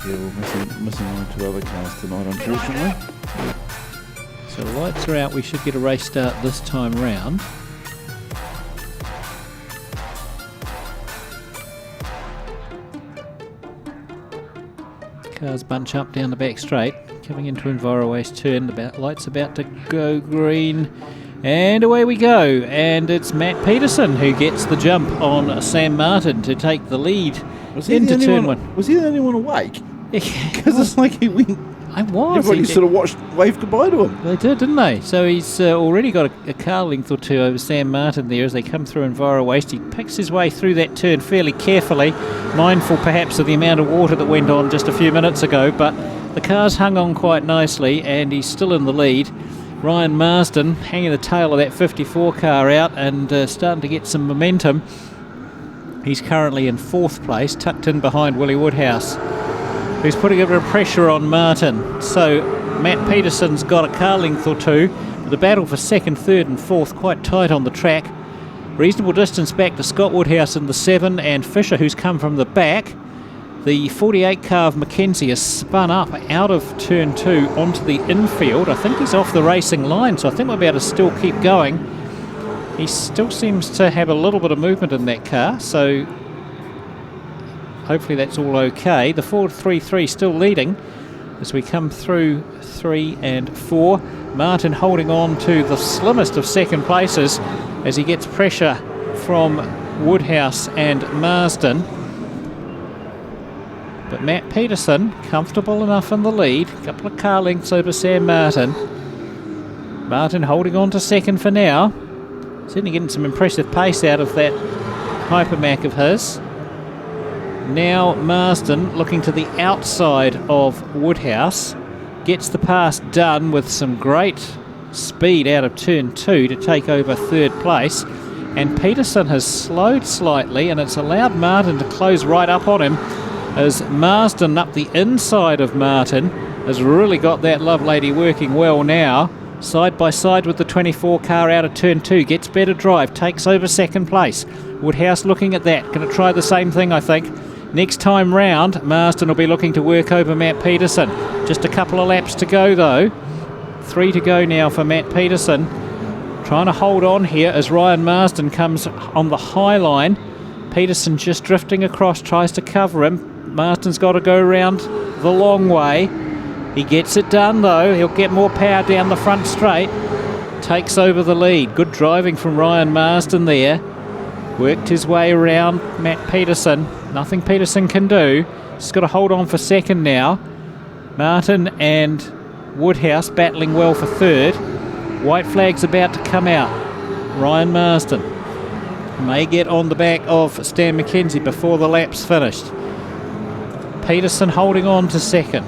We're missing one or two other cars tonight, unfortunately.
So the lights are out. We should get a race start this time round. Cars bunch up down the back straight, coming into Envirowaste turn. The light's about to go green, and away we go. And it's Matt Peterson who gets the jump on Sam Martin to take the lead into turn one.
Was he the only one awake? Because it's like he went.
I was.
Everybody sort of waved goodbye to him.
They did, didn't they? So he's already got a car length or two over Sam Martin there as they come through Envirowaste. He picks his way through that turn fairly carefully, mindful perhaps of the amount of water that went on just a few minutes ago, but the car's hung on quite nicely and he's still in the lead. Ryan Marsden hanging the tail of that 54 car out and starting to get some momentum. He's currently in 4th place, tucked in behind Willie Woodhouse, who's putting a bit of pressure on Martin. So Matt Peterson's got a car length or two. The battle for 2nd, 3rd and 4th quite tight on the track. Reasonable distance back to Scott Woodhouse in the 7 and Fisher, who's come from the back. The 48 car of Mackenzie has spun up out of turn 2 onto the infield. I think he's off the racing line, so I think we'll be able to still keep going. He still seems to have a little bit of movement in that car, so hopefully that's all okay. The 433 still leading as we come through 3 and 4. Martin holding on to the slimmest of second places as he gets pressure from Woodhouse and Marsden. But Matt Peterson comfortable enough in the lead. A couple of car lengths over Sam Martin. Martin holding on to second for now. Certainly getting some impressive pace out of that Hypermac of his. Now Marsden looking to the outside of Woodhouse. Gets the pass done with some great speed out of turn 2 to take over 3rd place. And Peterson has slowed slightly and it's allowed Martin to close right up on him as Marsden up the inside of Martin has really got that Lovelady working well now. Side by side with the 24 car out of turn 2. Gets better drive, takes over 2nd place. Woodhouse looking at that. Going to try the same thing, I think. Next time round, Marsden will be looking to work over Matt Peterson. Just a couple of laps to go though. 3 to go now for Matt Peterson. Trying to hold on here as Ryan Marsden comes on the high line. Peterson just drifting across, tries to cover him. Marsden's got to go around the long way. He gets it done though. He'll get more power down the front straight. Takes over the lead. Good driving from Ryan Marsden there. Worked his way around Matt Peterson. Nothing Peterson can do. He's got to hold on for 2nd now. Martin and Woodhouse battling well for 3rd. White flag's about to come out. Ryan Marsden may get on the back of Stan McKenzie before the lap's finished. Peterson holding on to 2nd.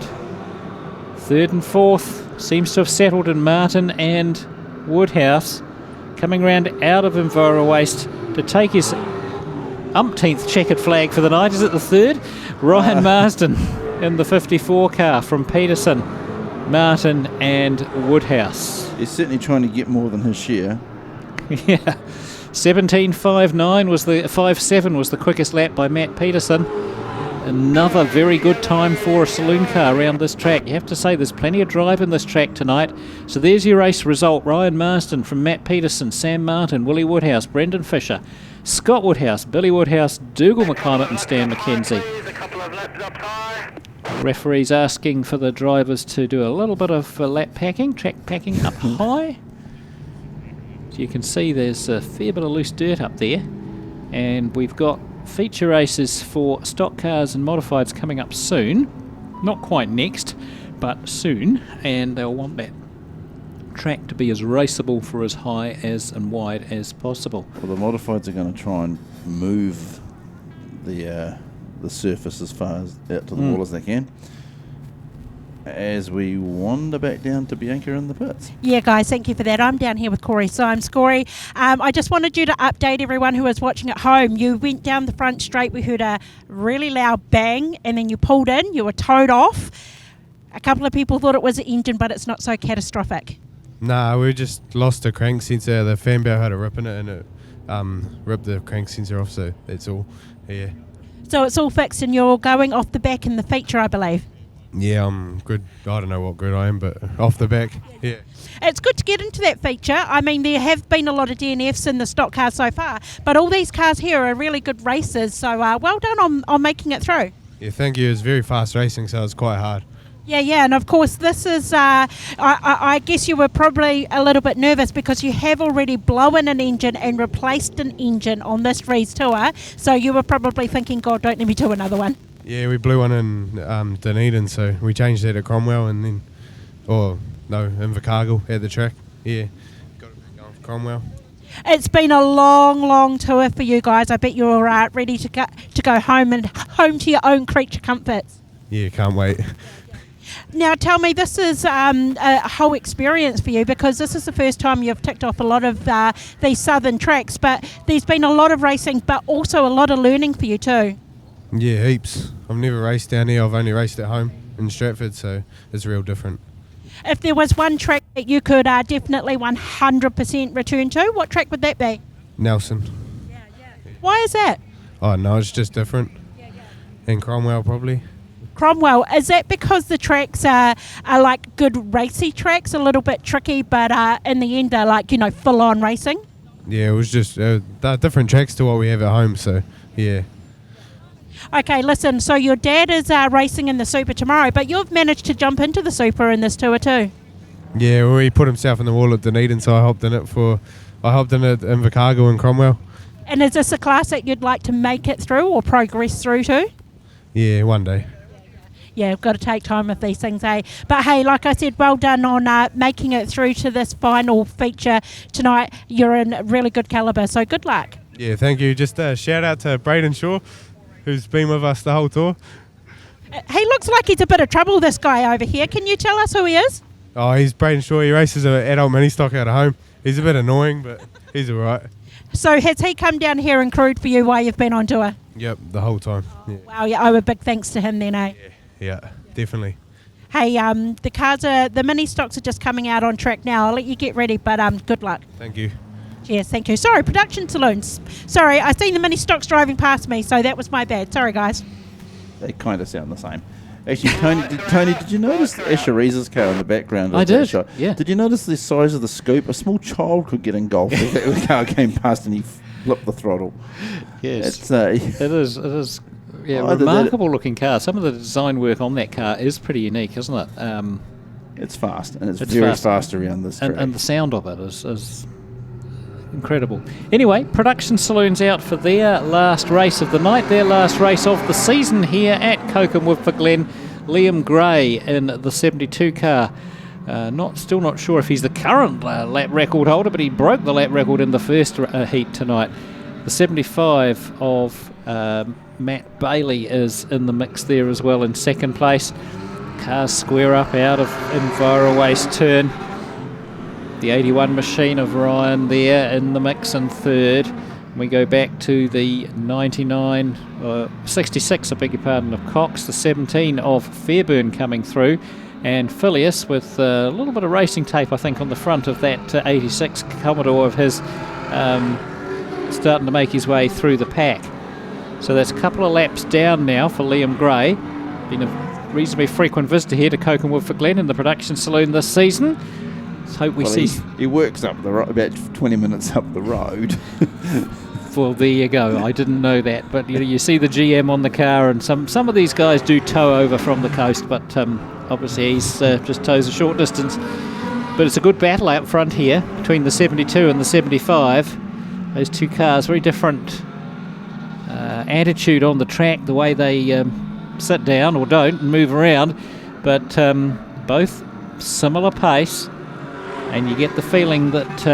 3rd and 4th seems to have settled in Martin and Woodhouse. Coming round out of Envirowaste to take his umpteenth checkered flag for the night. Is it the 3rd? Ryan Marsden in the 54 car from Peterson, Martin and Woodhouse.
He's certainly trying to get more than his share.
Yeah. 17.59 was the 5.7 was the quickest lap by Matt Peterson. Another very good time for a saloon car around this track. You have to say there's plenty of drive in this track tonight. So there's your race result. Ryan Marston from Matt Peterson, Sam Martin, Willie Woodhouse, Brendan Fisher, Scott Woodhouse, Billy Woodhouse, Dougal McClimate and Stan McKenzie. Referees asking for the drivers to do a little bit of lap packing, track packing up high. As you can see, there's a fair bit of loose dirt up there. And we've got feature races for stock cars and modifieds coming up soon. Not quite next, but soon. And they'll want that track to be as raceable for as high as and wide as possible.
Well, the modifieds are going to try and move the surface as far as out to the wall as they can, as we wander back down to Bianca in the pits.
Yeah, guys, thank you for that. I'm down here with Corey Symes. Corey, I just wanted you to update everyone who is watching at home. You went down the front straight, we heard a really loud bang, and then you pulled in, you were towed off. A couple of people thought it was an engine, but it's not so catastrophic.
Nah, we just lost the crank sensor. The fan bell had a rip in it, and it ripped the crank sensor off, so that's all. Yeah.
So it's all fixed, and you're going off the back in the feature, I believe.
Yeah, I'm good. I don't know what grid I am, but off the back, yeah.
It's good to get into that feature. I mean, there have been a lot of DNFs in the stock cars so far, but all these cars here are really good races, so well done on making it through.
Yeah, thank you. It's very fast racing, so it's quite hard.
Yeah, and of course this is, I guess you were probably a little bit nervous because you have already blown an engine and replaced an engine on this Rees tour, so you were probably thinking, God, don't let me do another one.
Yeah, we blew one in Dunedin, so we changed that at Cromwell and then, in Invercargill at the track. Yeah, got it going for Cromwell.
It's been a long tour for you guys. I bet you're ready to go home and home to your own creature comforts.
Yeah, can't wait.
Now tell me, this is a whole experience for you because this is the first time you've ticked off a lot of these southern tracks, but there's been a lot of racing but also a lot of learning for you too.
Yeah, heaps. I've never raced down here. I've only raced at home in Stratford, so it's real different.
If there was one track that you could definitely 100% return to, what track would that be?
Nelson.
Why is that?
Oh no, it's just different. And Cromwell probably.
Cromwell, is that because the tracks are like good racy tracks, a little bit tricky, but in the end they're like, full on racing?
Yeah, it was just they're different tracks to what we have at home, so yeah.
Okay, listen, so your dad is racing in the Super tomorrow, but you've managed to jump into the Super in this tour too.
Yeah, well, he put himself in the wall at Dunedin, so I helped in it in Invercargill and Cromwell. And
is this a class that you'd like to make it through or progress through to?
Yeah, one day.
Yeah, we've got to take time with these things, eh? But hey, like I said, well done on making it through to this final feature tonight. You're in really good calibre, so good luck.
Yeah, thank you. Just a shout out to Braden Shaw, who's been with us the whole tour.
He looks like he's a bit of trouble, this guy over here. Can you tell us who he is?
Oh, he's Braden Shaw. He races an adult Ministock out of home. He's a bit annoying, but he's all right.
So has he come down here and crewed for you while you've been on tour?
Yep, the whole time. Yeah.
Wow, yeah, a big thanks to him then, eh?
Yeah, definitely.
Hey, the mini stocks are just coming out on track now. I'll let you get ready, but good luck.
Thank you.
Cheers, thank you. Sorry, production saloons. Sorry, I seen the mini stocks driving past me, so that was my bad. Sorry, guys.
They kind of sound the same. Actually, Tony, did you notice Asher Rees's car in the background?
I did.
Shot?
Yeah.
Did you notice the size of the scoop? A small child could get engulfed if the car came past and he flipped the throttle.
Yes,
it
is. Yeah, remarkable looking car. Some of the design work on that car is pretty unique, isn't it?
It's fast, and it's very fast around this track.
And the sound of it is incredible. Anyway, Production Saloon's out for their last race of the night, their last race of the season here at Koken Woodford Glen. Liam Gray in the 72 car. Still not sure if he's the current lap record holder, but he broke the lap record in the first heat tonight. The 75 of Matt Bailey is in the mix there as well in second place. Cars square up out of Enviroways turn. The 81 machine of Ryan there in the mix in third. We go back to the 66, I beg your pardon, of Cox, the 17 of Fairburn coming through, and Phileas with a little bit of racing tape, I think, on the front of that 86 Commodore of his, starting to make his way through the pack. So that's a couple of laps down now for Liam Gray. Been a reasonably frequent visitor here to Koken Woodford Glen in the production saloon this season. Let's hope we see.
He works up the road, about 20 minutes up the road.
Well, there you go. I didn't know that, but you see the GM on the car, and some of these guys do tow over from the coast, but obviously he's just tows a short distance. But it's a good battle out front here between the 72 and the 75. Those two cars, very different attitude on the track, the way they sit down or don't and move around, but both similar pace, and you get the feeling that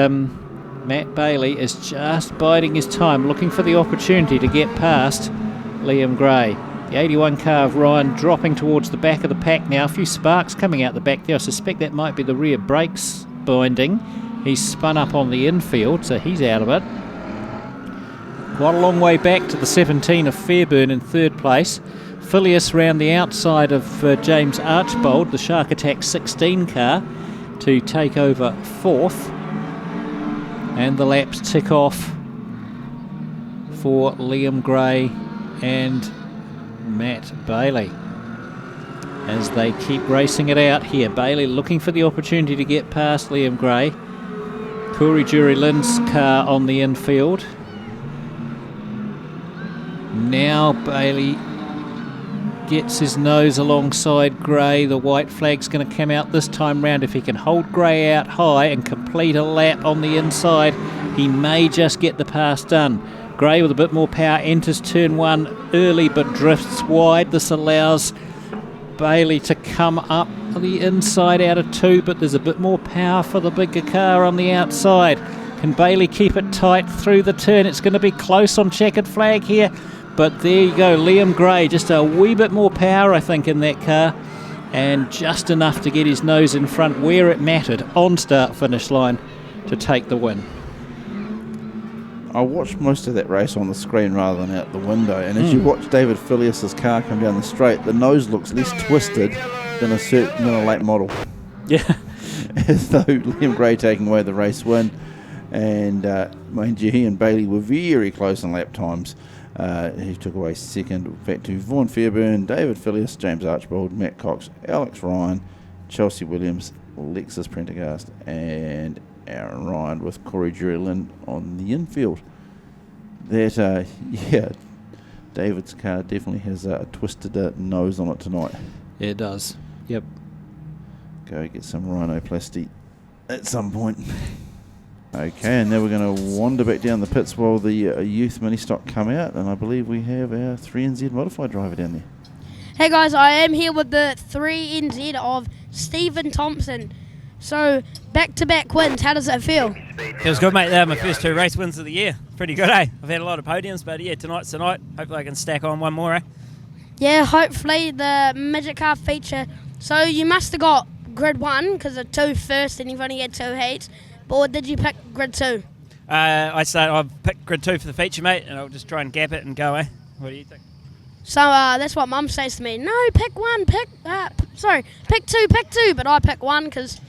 Matt Bailey is just biding his time, looking for the opportunity to get past Liam Gray. The 81 car of Ryan dropping towards the back of the pack now. A few sparks coming out the back there. I suspect that might be the rear brakes binding. He's spun up on the infield, so he's out of it. Quite a long way back to the 17 of Fairburn in third place. Phileas round the outside of James Archbold, the Shark Attack 16 car, to take over fourth. And the laps tick off for Liam Gray and Matt Bailey as they keep racing it out here. Bailey looking for the opportunity to get past Liam Gray. Corey Jury Lynn's car on the infield. Now Bailey gets his nose alongside Gray. The white flag's going to come out this time round. If he can hold Gray out high and complete a lap on the inside, he may just get the pass done. Gray with a bit more power enters turn one early but drifts wide. This allows Bailey to come up the inside out of two, but there's a bit more power for the bigger car on the outside. Can Bailey keep it tight through the turn? It's going to be close on checkered flag here. But there you go, Liam Gray, just a wee bit more power, I think, in that car, and just enough to get his nose in front where it mattered on start-finish line to take the win.
I watched most of that race on the screen rather than out the window, and as you watch David Phileas's car come down the straight, the nose looks less twisted than a late model.
Yeah.
As though Liam Gray taking away the race win, and mind you, he and Bailey were very close in lap times. He took away second, back to Vaughan Fairburn, David Phileas, James Archbold, Matt Cox, Alex Ryan, Chelsea Williams, Lexus Prendergast, and Aaron Ryan with Corey Jury Lynn on the infield. That, David's car definitely has a twisted nose on it tonight.
Yeah, it does. Yep.
Go get some rhinoplasty at some point. Okay, and now we're going to wander back down the pits while the youth Ministock come out, and I believe we have our 3NZ Modified driver down there.
Hey guys, I am here with the 3NZ of Stephen Thompson. So, back-to-back wins, how does that feel?
Feels good, mate. They're my first two race wins of the year. Pretty good, eh? I've had a lot of podiums, but yeah, tonight's the night. Hopefully I can stack on one more, eh?
Yeah, hopefully the midget car feature. So, you must have got grid 1 because of 2 first and you've only had 2 heats. Or did you pick grid 2?
I've picked grid 2 for the feature, mate, and I'll just try and gap it and go, eh? What do you think?
So that's what Mum says to me. No, pick 1, pick 2, but I pick 1 because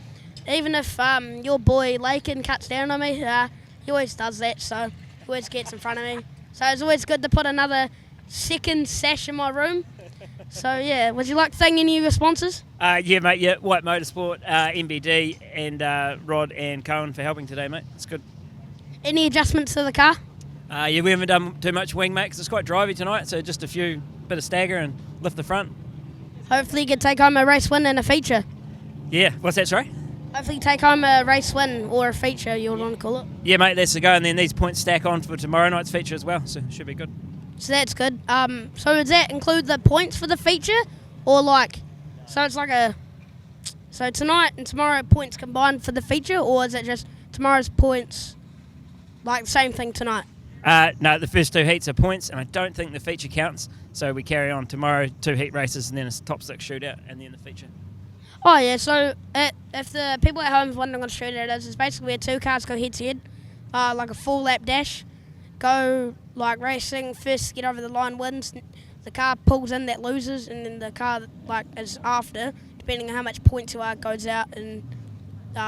even if your boy Lakin cuts down on me, he always does that, so he always gets in front of me. So it's always good to put another second sash in my room. So yeah, would you like to thank any of your sponsors?
Yeah, mate, yeah, White Motorsport, MBD, and Rod and Cohen for helping today, mate. It's good.
Any adjustments to the car?
Yeah, we haven't done too much wing, mate, because it's quite drivey tonight, so just a few bit of stagger and lift the front.
Hopefully you can take home a race win and a feature.
Yeah, what's that, sorry?
Hopefully take home a race win or a feature, you want to call it.
Yeah, mate, that's the go, and then these points stack on for tomorrow night's feature as well, so it should be good.
So that's good. So does that include the points for the feature? Or so it's like so tonight and tomorrow points combined for the feature, or is it just tomorrow's points, like the same thing tonight?
No, the first 2 heats are points, and I don't think the feature counts, so we carry on tomorrow, 2 heat races, and then a top 6 shootout, and then the feature.
Oh yeah, so if the people at home is wondering what a shootout is, it's basically where 2 cars go head to head, like a full lap dash. go like racing, first get over the line wins, the car pulls in that loses, and then the car that like is after, depending on how much points you are, goes out and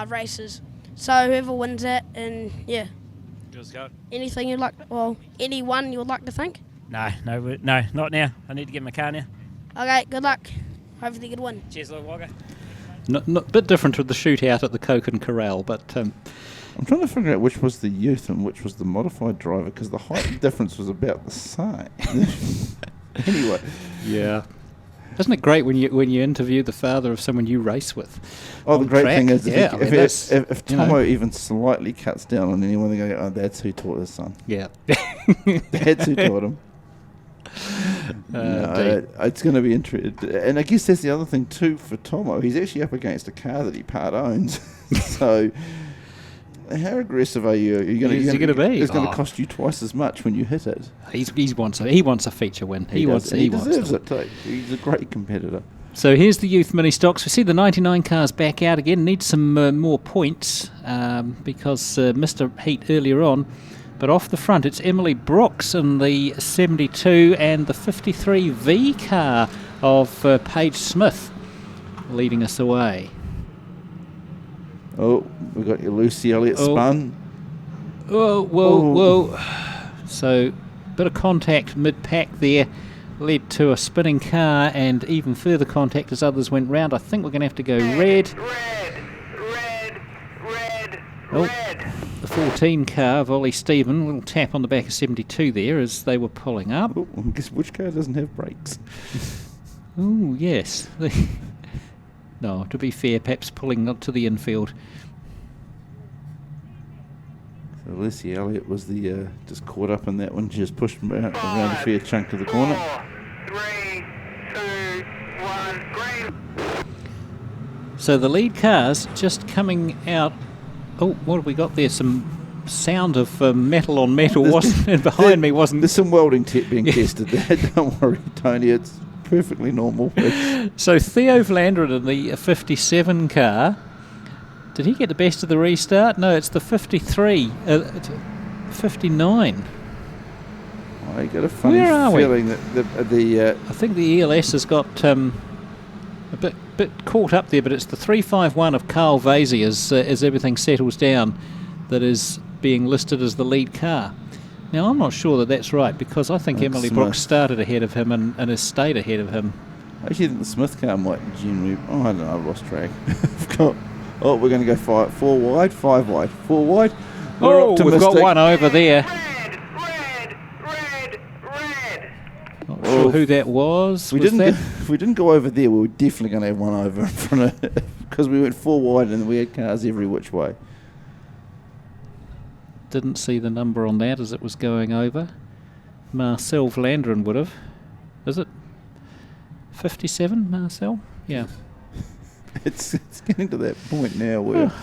races. So whoever wins it, and yeah.
Just go.
Anything you'd like, anyone you would like to think?
No, not now. I need to get my car now.
Okay, good luck. Hopefully you can win.
Cheers, little Wagga.
A bit different with the shootout at the Koken Corral, but
I'm trying to figure out which was the youth and which was the modified driver, because the height difference was about the same. Anyway.
Yeah. Isn't it great when you interview the father of someone you race with?
Oh, the great
track?
thing is, if Tomo
know.
even slightly cuts down on anyone, they go, "Oh, that's who taught his son."
Yeah.
That's who taught him. It's going to be interesting. And I guess that's the other thing too for Tomo. He's actually up against a car that he part owns. So how aggressive are you? You're going to be. It's going to cost you twice as much when you hit it.
He wants a feature win. He
deserves it too. He's a great competitor.
So here's the youth mini stocks. We see the 99 cars back out again. Need some more points because Mr. Heat earlier on. But off the front, it's Emily Brooks in the 72 and the 53V car of Paige Smith leading us away.
Oh, we've got your Lucy Elliott spun.
Whoa. So, bit of contact mid-pack there led to a spinning car and even further contact as others went round. I think we're going to have to go red. The 14 car of Ollie Stephen, a little tap on the back of 72 there as they were pulling up.
Oh, guess which car doesn't have brakes?
Oh, yes. No, to be fair, perhaps pulling up to the infield.
So Lucy Elliott was the just caught up in that one. She just pushed around a fair chunk of the corner.
4, 3, 2, 1, green.
So the lead cars just coming out. Oh, what have we got there? Some sound of metal on metal behind me, wasn't.
There's some welding tech being tested there. Don't worry, Tony. It's perfectly normal.
So Theo Vlanderen in the 57 car. Did he get the best of the restart? No, it's the 53. 59.
I get a funny feeling that the
I think the ELS has got a bit caught up there, but it's the 351 of Carl Vasey as everything settles down that is being listed as the lead car. Now, I'm not sure that that's right, because I think Emily Brooks started ahead of him and has stayed ahead of him.
I actually think the Smith car might generally... Oh, I don't know, I've lost track. We're going to go 4 wide, 5 wide, 4 wide.
We've got one over there. Not sure who that was.
We didn't go over there. We were definitely going to have one over in front of it, because we went 4 wide and we had cars every which way.
Didn't see the number on that as it was going over. Marcel Vlanderen would have. Is it 57, Marcel? Yeah.
It's getting to that point now where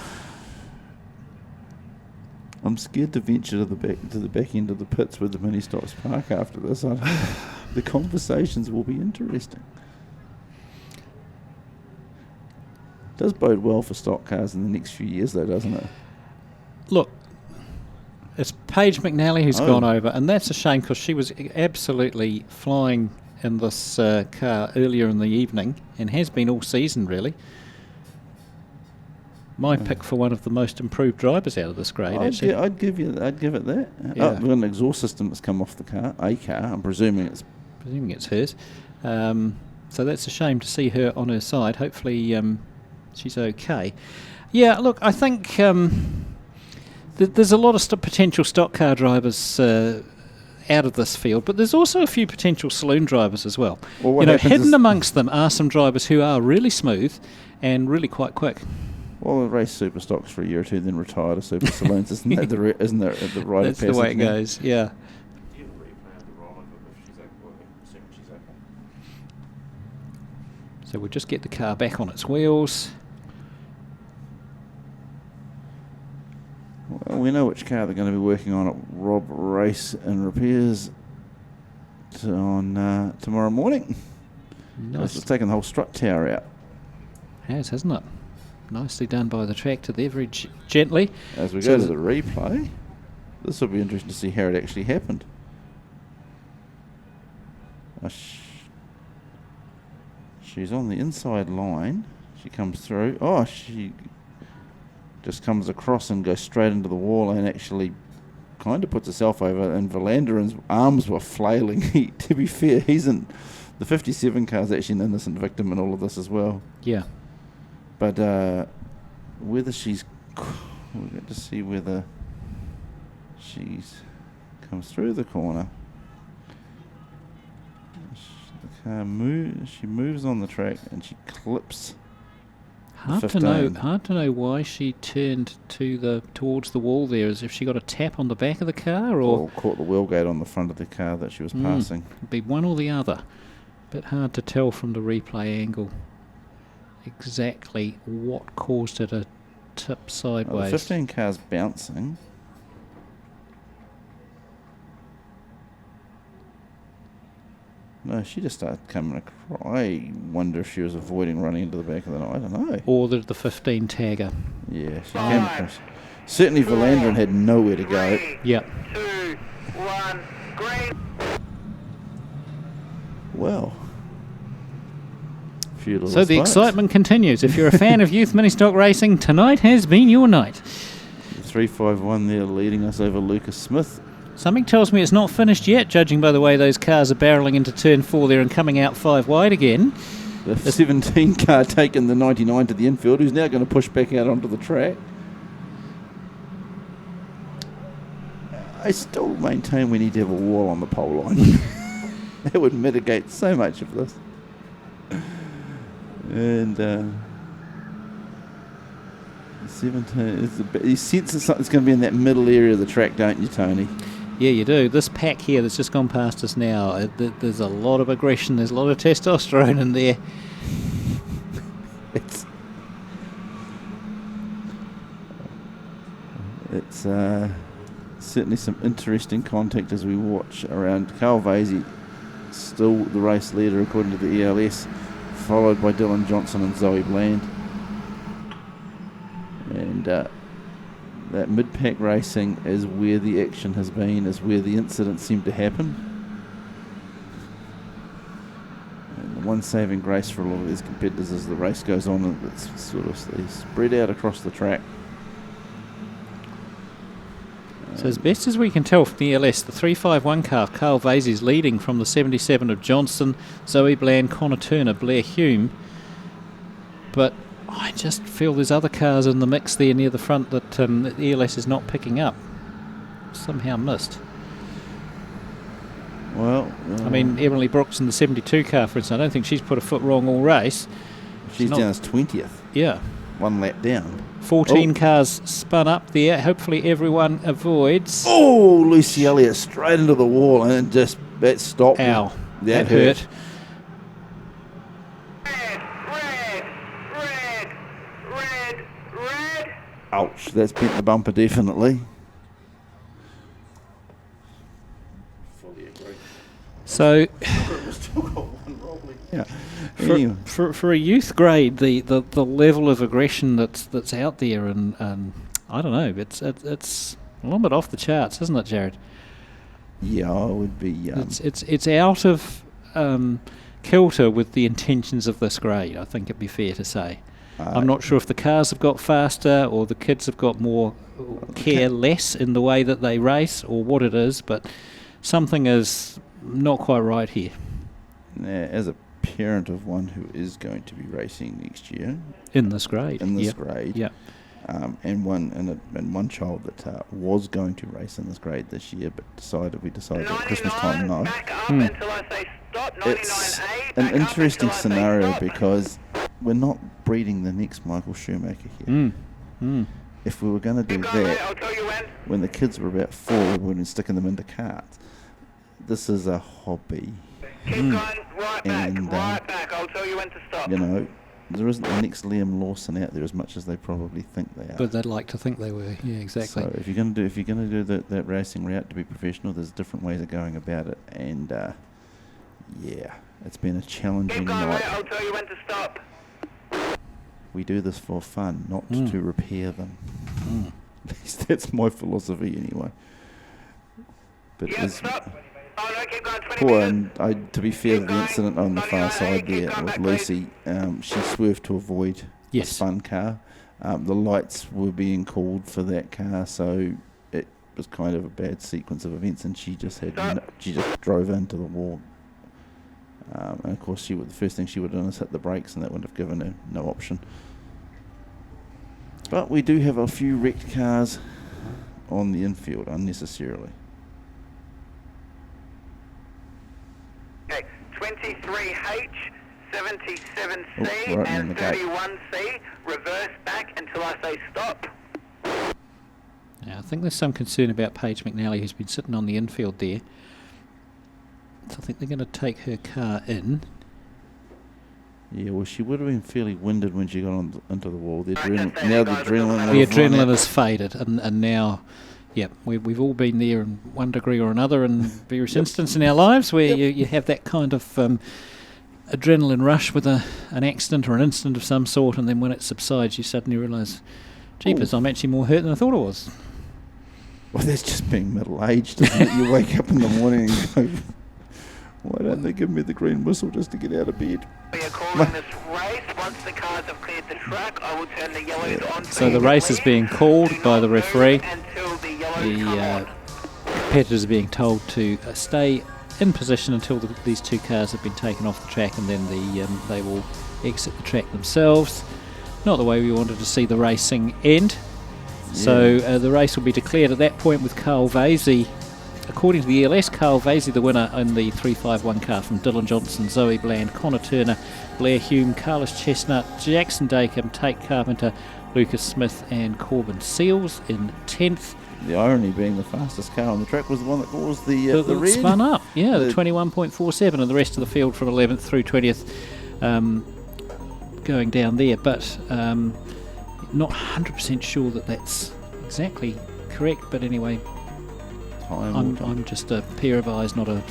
I'm scared to venture to the back end of the pits with the Ministock Park after this. The conversations will be interesting. Does bode well for stock cars in the next few years, though, doesn't it?
Look, it's Paige McNally who's gone over, and that's a shame because she was absolutely flying in this car earlier in the evening and has been all season, really. My pick for one of the most improved drivers out of this grade.
I'd give it that.
Yeah.
We've got an exhaust system that's come off the car. I'm presuming it's
hers. So that's a shame to see her on her side. Hopefully she's okay. Yeah, look, I think there's a lot of potential stock car drivers out of this field, but there's also a few potential saloon drivers as well. Hidden amongst them are some drivers who are really smooth and really quite quick.
Well, we race super stocks for a year or two, then retire to super saloons. Isn't that the rite of passage?
That's the way it goes, yeah. So we'll just get the car back on its wheels.
Well, we know which car they're going to be working on at Rob Race and Repairs on tomorrow morning.
Nice.
It's taken the whole strut tower out.
Hasn't it? Nicely done by the tractor there, very gently.
As we go to the replay. This will be interesting to see how it actually happened. She's on the inside line. She comes through. Oh, she just comes across and goes straight into the wall and actually kind of puts herself over. And Verlanderen's arms were flailing. To be fair, the 57 car's actually an innocent victim in all of this as well.
Yeah.
But whether she's... We'll get to see whether she's comes through the corner. The car she moves on the track and she clips.
Hard to know why she turned towards the wall there, as if she got a tap on the back of the car or
caught the wheel gate on the front of the car that she was passing.
It'd be one or the other. Bit hard to tell from the replay angle exactly what caused her to tip sideways.
Well, the 15 car's bouncing. No, she just started coming across. I wonder if she was avoiding running into the back of the night. I don't know.
Or the 15 tagger.
Yeah, she came across. Certainly Verlanderen had nowhere to go.
Yep.
2, 1, green.
Well.
So the excitement continues. If you're a fan of youth mini-stock racing, tonight has been your night.
351 there leading us over Lucas Smith.
Something tells me it's not finished yet, judging by the way those cars are barrelling into turn 4 there and coming out 5 wide again.
The 17 car taking the 99 to the infield, who's now going to push back out onto the track. I still maintain we need to have a wall on the pole line. That would mitigate so much of this. And 17, you sense that something's going to be in that middle area of the track, don't you, Tony?
Yeah, you do. This pack here that's just gone past us now, there's a lot of aggression, there's a lot of testosterone in there.
It's certainly some interesting contact as we watch around. Carl Vasey, still the race leader according to the ELS, followed by Dylan Johnson and Zoe Bland. And that mid-pack racing is where the action has been, is where the incidents seem to happen. And the one saving grace for a lot of these competitors as the race goes on, and it's sort of spread out across the track.
So as best as we can tell from the ELS, the 351 car, Carl Vasey is leading from the 77 of Johnston, Zoe Bland, Connor Turner, Blair Hume. But I just feel there's other cars in the mix there near the front that the ELS is not picking up. Somehow missed.
Well,
I mean, Emily Brooks in the 72 car, for instance, I don't think she's put a foot wrong all race.
She's down as 20th.
Yeah.
1 lap down.
14 cars spun up there. Hopefully everyone avoids.
Oh, Lucy Elliott straight into the wall and just that stopped.
Ow.
That hurt. Ouch, that's bent the bumper definitely.
So,
yeah.
For a youth grade, the level of aggression that's out there, and I don't know, it's a little bit off the charts, isn't it, Jared?
Yeah, I would be.
It's out of kilter with the intentions of this grade. I think it'd be fair to say. I'm not sure if the cars have got faster or the kids have got more careless in the way that they race or what it is, but something is not quite right here.
As a parent of one who is going to be racing next year
in this grade,
grade, and one child that was going to race in this grade this year, but we decided at Christmas time no. It's an interesting scenario because we're not breeding the next Michael Schumacher here. If we were going to do that when the kids were about 4, we would have sticking them into carts. This is a hobby. And
I'll tell you when to stop.
you know, there isn't the next Liam Lawson out there as much as they probably think they are.
But they'd like to think they were. Yeah, exactly.
So if you're going to do that racing route to be professional, there's different ways of going about it, and it's been a challenging night.
I'll tell you when to stop.
We do this for fun, not to repair them. At least that's my philosophy anyway. But it's poor, and to be fair to the incident on the far side there with Lucy, she swerved to avoid a spun car. The lights were being called for that car, so it was kind of a bad sequence of events, and she just drove into the wall. And of course, the first thing she would have done is hit the brakes, and that would have given her no option. But we do have a few wrecked cars on the infield unnecessarily.
Okay, 23H, 77C,
right
and
in the gate.
31C. Reverse back until I say stop.
Now, I think there's some concern about Paige McNally, who's been sitting on the infield there. So I think they're going to take her car in.
Yeah, well, she would have been fairly winded when she got into the wall. The adrenaline
has faded, and now, we've all been there in one degree or another in various instances in our lives where you have that kind of adrenaline rush with an accident or an incident of some sort, and then when it subsides, you suddenly realise, jeepers, I'm actually more hurt than I thought I was.
Well, that's just being middle-aged, isn't it? You wake up in the morning and go, why don't they give me the green whistle just to get out of bed?
We are calling this race. Once the cars have cleared the track, I will turn the yellows on.
So the race is being called by the referee. The competitors are being told to stay in position until these two cars have been taken off the track, and then they will exit the track themselves. Not the way we wanted to see the racing end. Yeah. So the race will be declared at that point with Carl Vasey. According to the ELS, Carl Vasey the winner in the 351 car from Dylan Johnson, Zoe Bland, Connor Turner, Blair Hume, Carlos Chestnut, Jackson Dacomb, Tate Carpenter, Lucas Smith and Corbin Seals in 10th.
The irony being the fastest car on the track was the one that caused the red.
Spun up, the 21.47, and the rest of the field from 11th through 20th going down there. But not 100% sure that that's exactly correct, but anyway, I'm just a pair of eyes, not a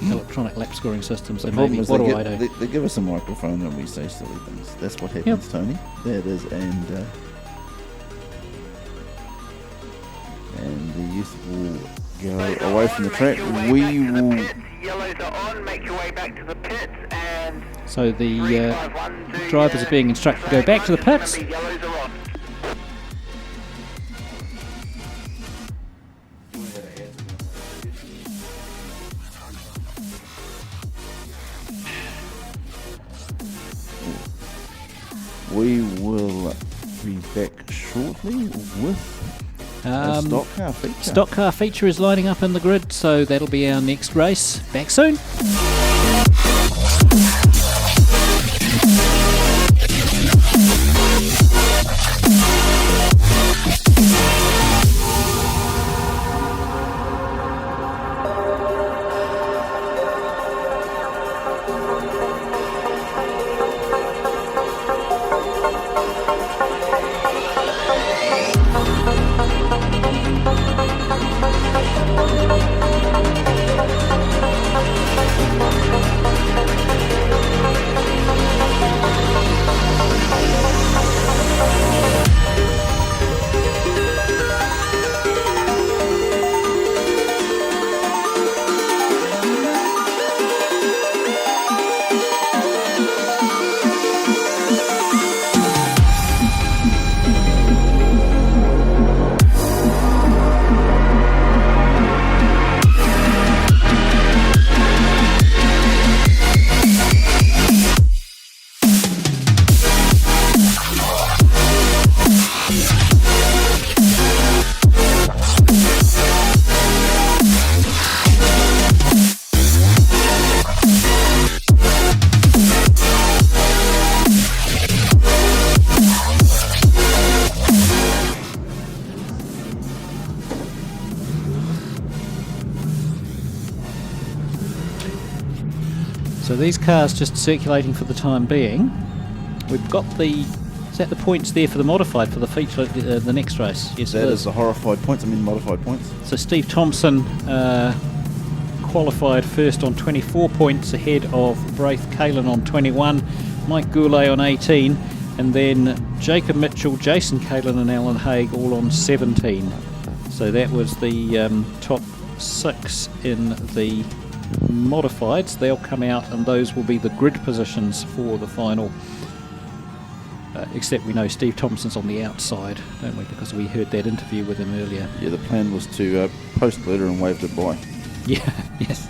electronic lap scoring system, so maybe what do I do?
They give us a microphone and we say silly things. That's what happens, Tony. That is, and the youth will go away from the track. We will.
Yellows are on. Make your way back to the pits, and
so the drivers are being instructed to go back to the pits.
Yellows are on.
We will be back shortly with a stock car feature.
Stock car feature is lining up in the grid, so that'll be our next race. Back soon. So these cars just circulating for the time being. We've got the points there for the modified for the feature the next race. Yes,
that is the horrified points. Modified points.
So Steve Thompson qualified first on 24 points ahead of Braith Kalin on 21, Mike Goulet on 18, and then Jacob Mitchell, Jason Kalin and Alan Haig all on 17. So that was the top 6 in the modifieds. They'll come out, and those will be the grid positions for the final. Except we know Steve Thompson's on the outside, don't we? Because we heard that interview with him earlier.
Yeah, the plan was to post letter and wave goodbye.
Yeah, yes.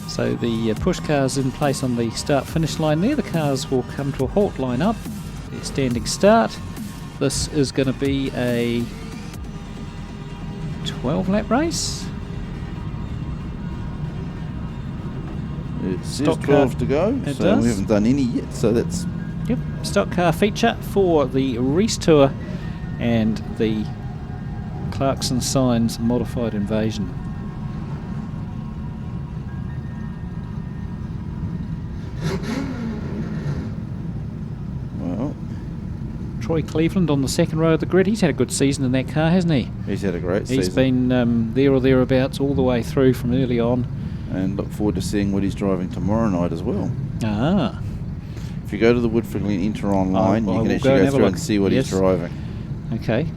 So the push cars in place on the start-finish line there. The cars will come to a halt, line up. Their standing start. This is going to be a 12-lap race.
It says 12 to go, so we haven't done any yet, so that's...
Yep, stock car feature for the Rees Tour and the Clarkson Signs Modified Invasion.
Well,
Troy Cleveland on the second row of the grid. He's had a good season in that car, hasn't he?
He's had a great season.
He's been there or thereabouts all the way through from early on.
And look forward to seeing what he's driving tomorrow night as well.
Ah.
If you go to the Woodford Glen Enter online, you can actually go through and see what he's driving.
Okay.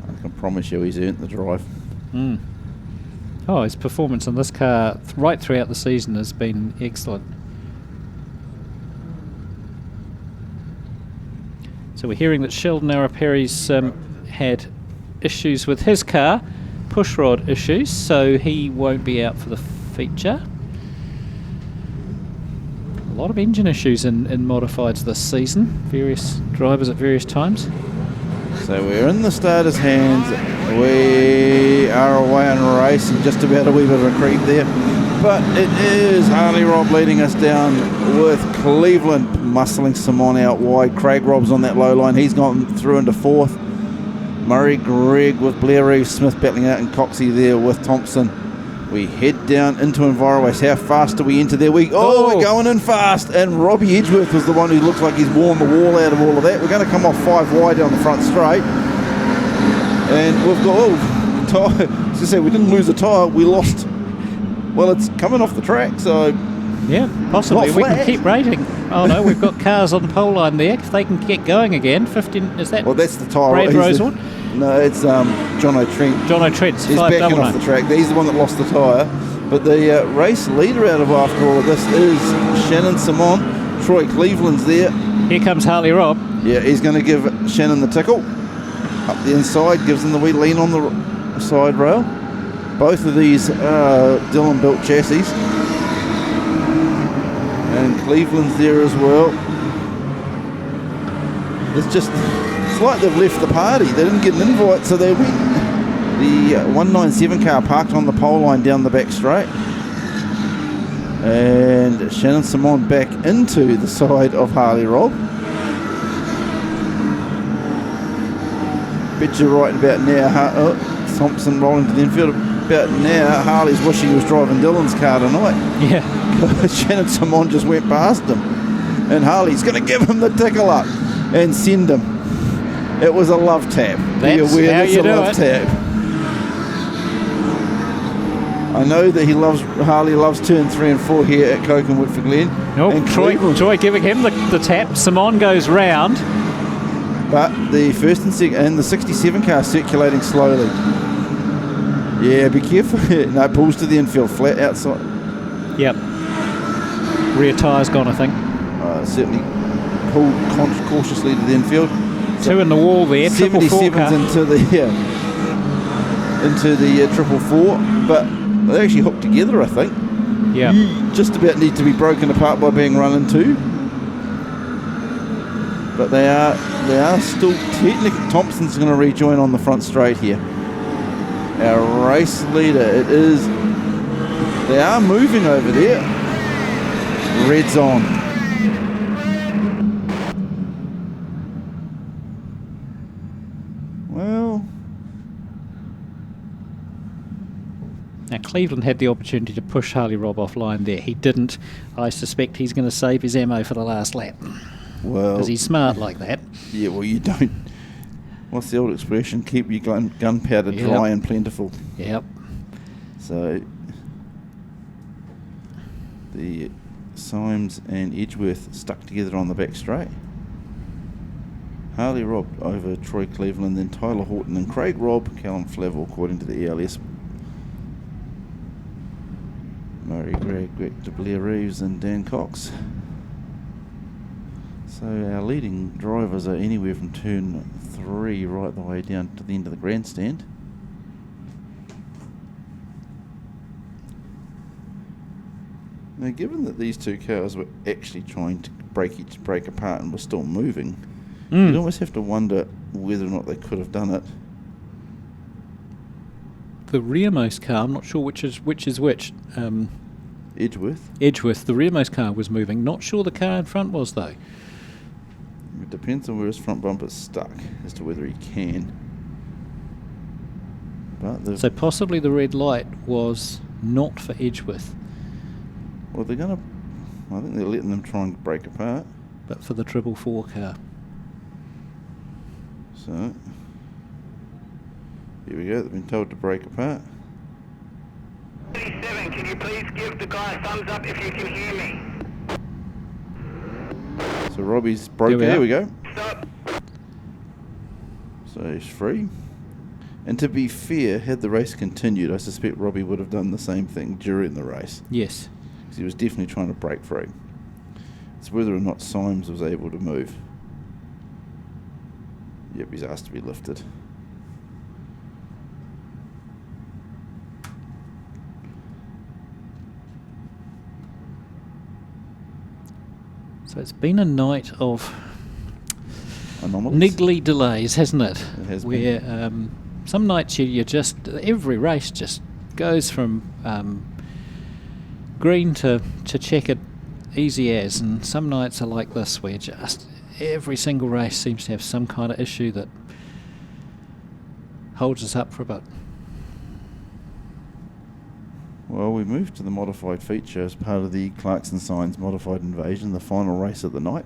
I can promise you he's earned the drive.
Mm. Oh, his performance in this car right throughout the season has been excellent. So we're hearing that Sheldon Araperi's had issues with his car, pushrod issues, so he won't be out for the feature. A lot of engine issues in modifieds this season, various drivers at various times.
So we're in the starter's hands. We are away on a race and just about a wee bit of a creep there, but it is Harley Robb leading us down with Cleveland muscling Simon out wide. Craig Robb's on that low line, he's gone through into fourth. Murray Gregg with Blair Reeves Smith battling out, and Coxey there with Thompson. We head down into Enviroways. How fast do we enter there? We're going in fast, and Robbie Edgeworth was the one who looks like he's worn the wall out of all of that. We're going to come off 5 wide down the front straight, and we've got tyre. As I say, we didn't lose a tyre, we lost. Well, it's coming off the track, so
yeah, possibly we can keep rating. Oh no, we've got cars on the pole line there. If they can get going again, 15 is that?
Well, that's the tyre.
Brad Rosewood.
No, it's John O'Trent.
John O'Trent's
He's backing off the track. He's the one that lost the tyre. But the race leader out of after all of this is Shannon Simon. Troy Cleveland's there.
Here comes Harley Robb.
Yeah, he's going to give Shannon the tickle. Up the inside, gives him the wee lean on the side rail. Both of these Dillon built chassis. And Cleveland's there as well. It's like they've left the party. They didn't get an invite, so they went. The 197 car parked on the pole line down the back straight. And Shannon Simon back into the side of Harley Robb. Bet you're right about now. Thompson rolling to the infield. About now, Harley's wishing he was driving Dillon's car tonight.
Yeah.
Shannon Simon just went past him. And Harley's going to give him the tickle up and send him. It was a love tap.
That's how you do it.
Tap. I know that Harley loves turn 3 and 4 here at Koken Woodford Glen.
Nope, Troy giving him the tap. Simon goes round.
But the first and second and the 67 car circulating slowly. Yeah, be careful. No, pulls to the infield, flat outside.
Yep. Rear tyre's gone, I think.
Certainly pulled cautiously to the infield.
2 in the wall there.
77s into the triple four, but they actually hooked together, I think.
Yeah.
Just about need to be broken apart by being run into. But they are still technically. Thompson's going to rejoin on the front straight here. Our race leader, they are moving over there. Red's on. Well,
now Cleveland had the opportunity to push Harley Robb offline there. He didn't. I suspect he's going to save his ammo for the last lap.
Well,
because he's smart like that.
Yeah, well, you don't. What's the old expression? Keep your gunpowder dry and plentiful.
Yep.
So the Symes and Edgeworth stuck together on the back straight. Harley Robb over Troy Cleveland, then Tyler Horton and Craig Robb, Callum Flavel according to the ELS. Murray Gregg, Greg de Blair Reeves and Dan Cox. So our leading drivers are anywhere from turn 3 right the way down to the end of the grandstand. Now, given that these two cars were actually trying to break apart and were still moving, you'd almost have to wonder whether or not they could have done it.
The rearmost car, I'm not sure which is which.
Edgeworth.
The rearmost car was moving. Not sure the car in front was, though.
It depends on where his front bumper's stuck as to whether he can. But
so possibly the red light was not for Edgeworth.
Well, I think they're letting them try and break apart.
But for the 444 car.
So, here we go, they've been told to break apart.
37, can you please give the guy a thumbs up if you can hear me?
So Robbie's broke. There we go.
Stop.
So he's free. And to be fair, had the race continued, I suspect Robbie would have done the same thing during the race.
Yes.
Because he was definitely trying to break free. It's whether or not Symes was able to move. Yep, he's asked to be lifted.
So it's been a night of
anomalies,
niggly delays, hasn't it?
It has
where some nights you just every race just goes from green to checkered easy as, and some nights are like this where just every single race seems to have some kind of issue that holds us up for a bit.
Well, we moved to the Modified feature as part of the Clarkson Signs Modified Invasion, the final race of the night.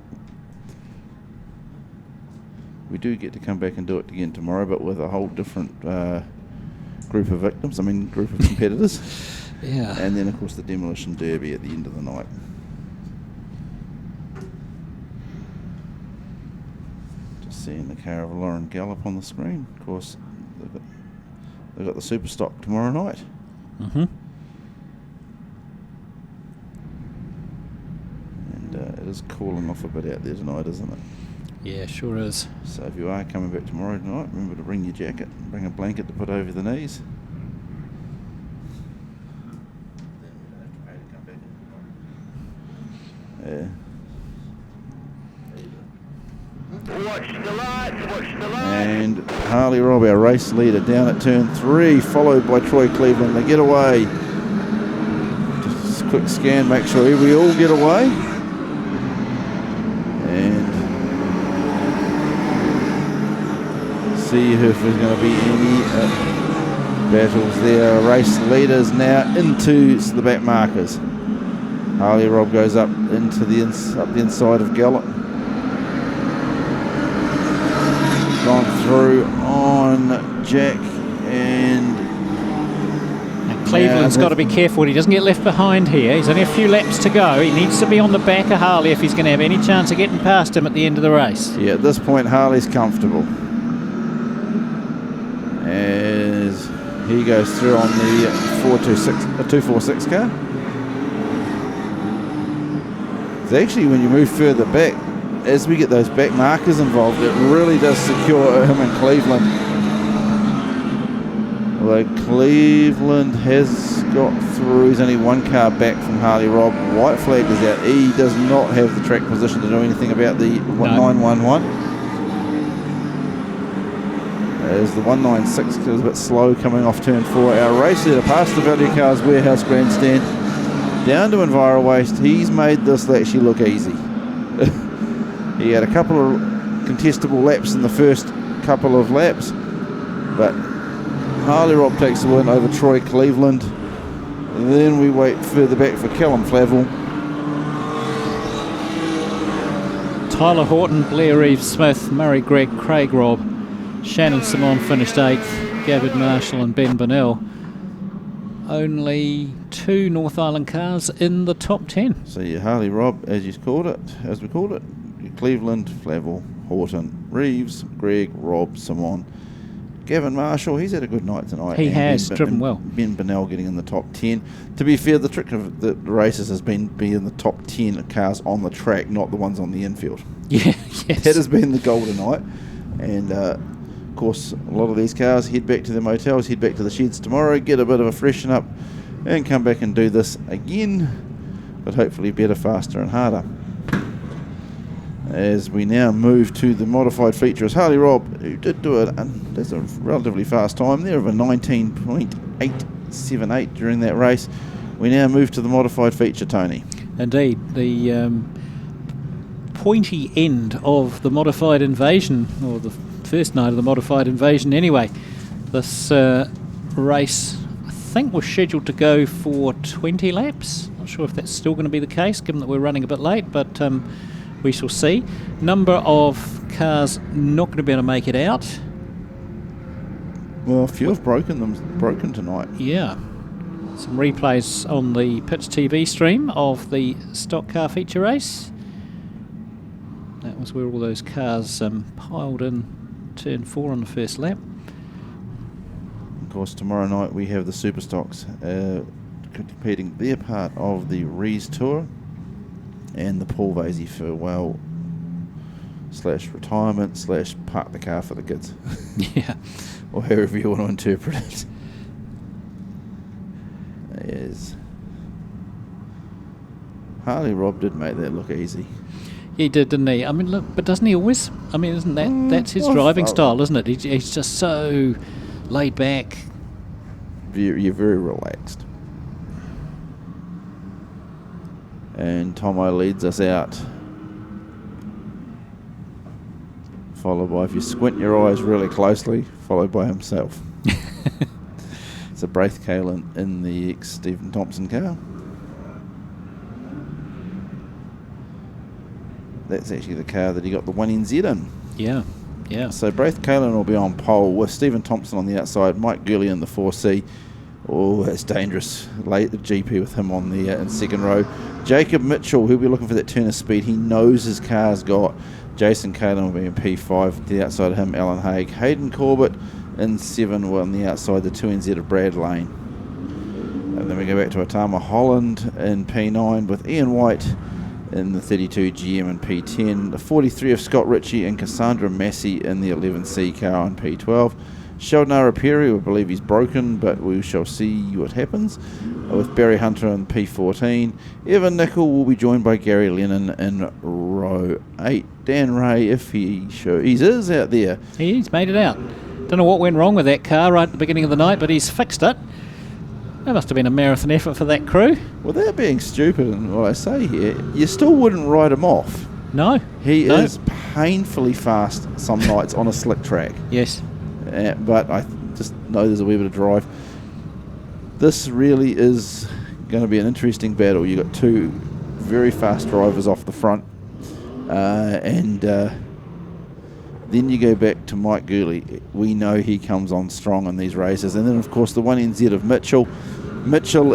We do get to come back and do it again tomorrow, but with a whole different group of competitors.
Yeah.
And then, of course, the Demolition Derby at the end of the night. Just seeing the car of Lauren Gallup on the screen. Of course, they've got the Super Stock tomorrow night.
Mm-hmm.
It is cooling off a bit out there tonight, isn't it?
Yeah, sure is.
So if you are coming back tomorrow night, remember to bring your jacket, bring a blanket to put over the knees. Yeah.
Watch the lights, watch the lights.
And Harley Robb, our race leader, down at turn 3, followed by Troy Cleveland. They get away. Just a quick scan, make sure we all get away. And see if there's going to be any battles there. Race leaders now into the back markers. Harley Robb goes up into the inside of Gallup. Gone through on Jack and
Cleveland's got to be careful he doesn't get left behind here. He's only a few laps to go. He needs to be on the back of Harley if he's going to have any chance of getting past him at the end of the race.
Yeah, at this point Harley's comfortable as he goes through on the 246 car. So actually, when you move further back, as we get those back markers involved, it really does secure him and Cleveland. Although Cleveland has got through, he's only one car back from Harley Robb. White flag is out. He does not have the track position to do anything about the 911. As the 196 is a bit slow coming off turn 4. Our race leader past the Value Cars Warehouse Grandstand down to Enviro Waste. He's made this actually look easy. He had a couple of contestable laps in the first couple of laps, but Harley Robb takes the win over Troy Cleveland. And then we wait further back for Callum Flavel.
Tyler Horton, Blair Reeves Smith, Murray Gregg, Craig Robb, Shannon Simon finished 8th, Gabbard Marshall and Ben Bonnell. Only 2 North Island cars in the top 10.
So yeah, Harley Robb, as we called it, Cleveland, Flavel, Horton, Rees, Greg, Rob, Simon, Gavin Marshall, he's had a good night tonight.
He
and
has driven well.
Ben Bonnell getting in the top 10. To be fair, the trick of the races has been be in the top 10 cars on the track, not the ones on the infield.
Yeah, yes.
That has been the goal tonight. And of course, a lot of these cars head back to their motels, head back to the sheds tomorrow, get a bit of a freshen up, and come back and do this again, but hopefully better, faster, and harder. As we now move to the modified feature, as Harley Robb, who did do it, and that's a relatively fast time there of a 19.878 during that race. We now move to the modified feature, Tony.
Indeed, the pointy end of the modified invasion, or the first night of the modified invasion anyway. This race, I think, was scheduled to go for 20 laps. Not sure if that's still going to be the case, given that we're running a bit late, but we shall see. Number of cars not going to be able to make it out.
Well, a few have broken tonight.
Yeah. Some replays on the Pitch TV stream of the stock car feature race. That was where all those cars piled in turn 4 on the first lap.
Of course, tomorrow night we have the Super Stocks competing their part of the Rees Tour, and the Paul Vasey farewell / retirement / park the car for the kids.
Yeah.
Or however you want to interpret it. Yes. Harley Robb did make that look easy.
He did, didn't he? I mean, look, but doesn't he always? I mean, isn't that's his driving style, isn't it? He's just so laid back.
You're very relaxed. And Tomo leads us out. Followed by, if you squint your eyes really closely, followed by himself. It's a Braith Kalin in the ex-Stephen Thompson car. That's actually the car that he got the 1NZ in.
Yeah, yeah.
So Braith Kalin will be on pole with Stephen Thompson on the outside, Mike Gurley in the 4C. Oh, that's dangerous. Late the GP with him on the in second row. Jacob Mitchell, he'll be looking for that turn of speed. He knows his car's got. Jason Kalin will be in P5. To the outside of him, Alan Haig. Hayden Corbett in 7 on the outside, the 2NZ of Brad Lane. And then we go back to Atama Holland in P9 with Ian White in the 32 GM and P10. The 43 of Scott Ritchie and Cassandra Massey in the 11C car on P12. Sheldon Arapiri, we believe he's broken, but we shall see what happens. With Barry Hunter in P14. Evan Nicol will be joined by Gary Lennon in row 8. Dan Ray, if he is out there.
He's made it out. Don't know what went wrong with that car right at the beginning of the night, but he's fixed it. That must have been a marathon effort for that crew.
Without being stupid in what I say here, you still wouldn't write him off.
No.
He is painfully fast some nights on a slick track.
Yes.
But I just know there's a wee bit of drive. This really is going to be an interesting battle. You've got two very fast drivers off the front. And then you go back to Mike Gurley. We know he comes on strong in these races. And then, of course, the 1NZ of Mitchell. Mitchell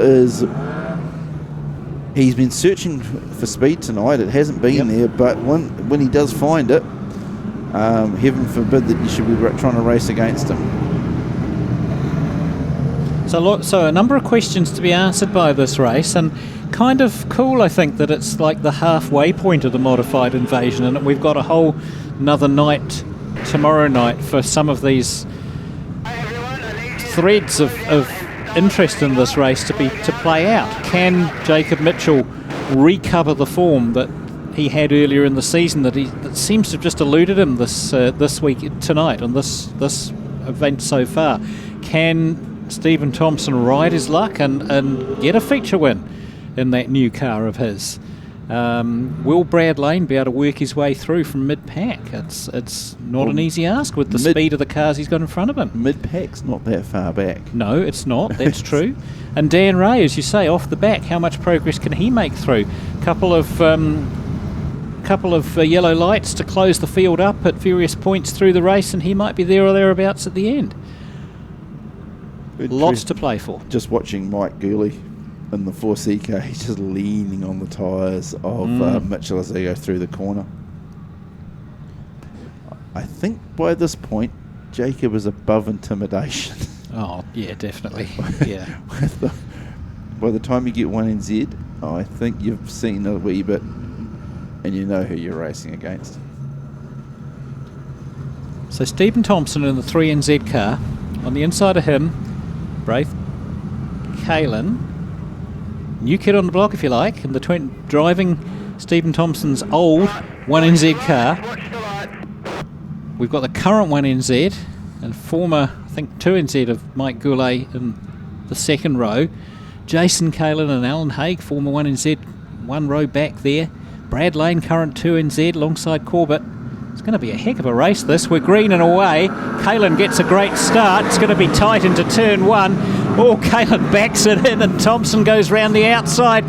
he's been searching for speed tonight. It hasn't been there, but when he does find it, heaven forbid that you should be trying to race against him.
So a number of questions to be answered by this race, and kind of cool, I think, that it's like the halfway point of the modified invasion, and we've got a whole another night tomorrow night for some of these threads of interest in this race to play out. Can Jacob Mitchell recover the form that he had earlier in the season that seems to have just eluded him this week tonight on this event so far? Can Stephen Thompson ride his luck and get a feature win in that new car of his? Will Brad Lane be able to work his way through from mid-pack? It's not an easy ask with the speed of the cars he's got in front of him.
Mid-pack's not that far back.
No, it's not. That's true. And Dan Ray, as you say, off the back, how much progress can he make through? Couple of yellow lights to close the field up at various points through the race, and he might be there or thereabouts at the end. Lots to play for.
Just watching Mike Gurley in the 4C car, he's just leaning on the tyres of Mitchell as they go through the corner. I think by this point, Jacob is above intimidation.
Oh, yeah, definitely. Yeah.
By the time you get 1NZ, I think you've seen a wee bit and you know who you're racing against.
So Stephen Thompson in the 3NZ car. On the inside of him, Braith Kalin. New kid on the block, if you like, and driving Stephen Thompson's old 1NZ car. We've got the current 1NZ and former, I think, 2NZ of Mike Goulet in the second row. Jason Kalin and Alan Haig, former 1NZ, one row back there. Brad Lane, current 2NZ, alongside Corbett. It's going to be a heck of a race, this. We're green and away. Kalin gets a great start. It's going to be tight into turn one. Oh, Kalin backs it in and Thompson goes round the outside.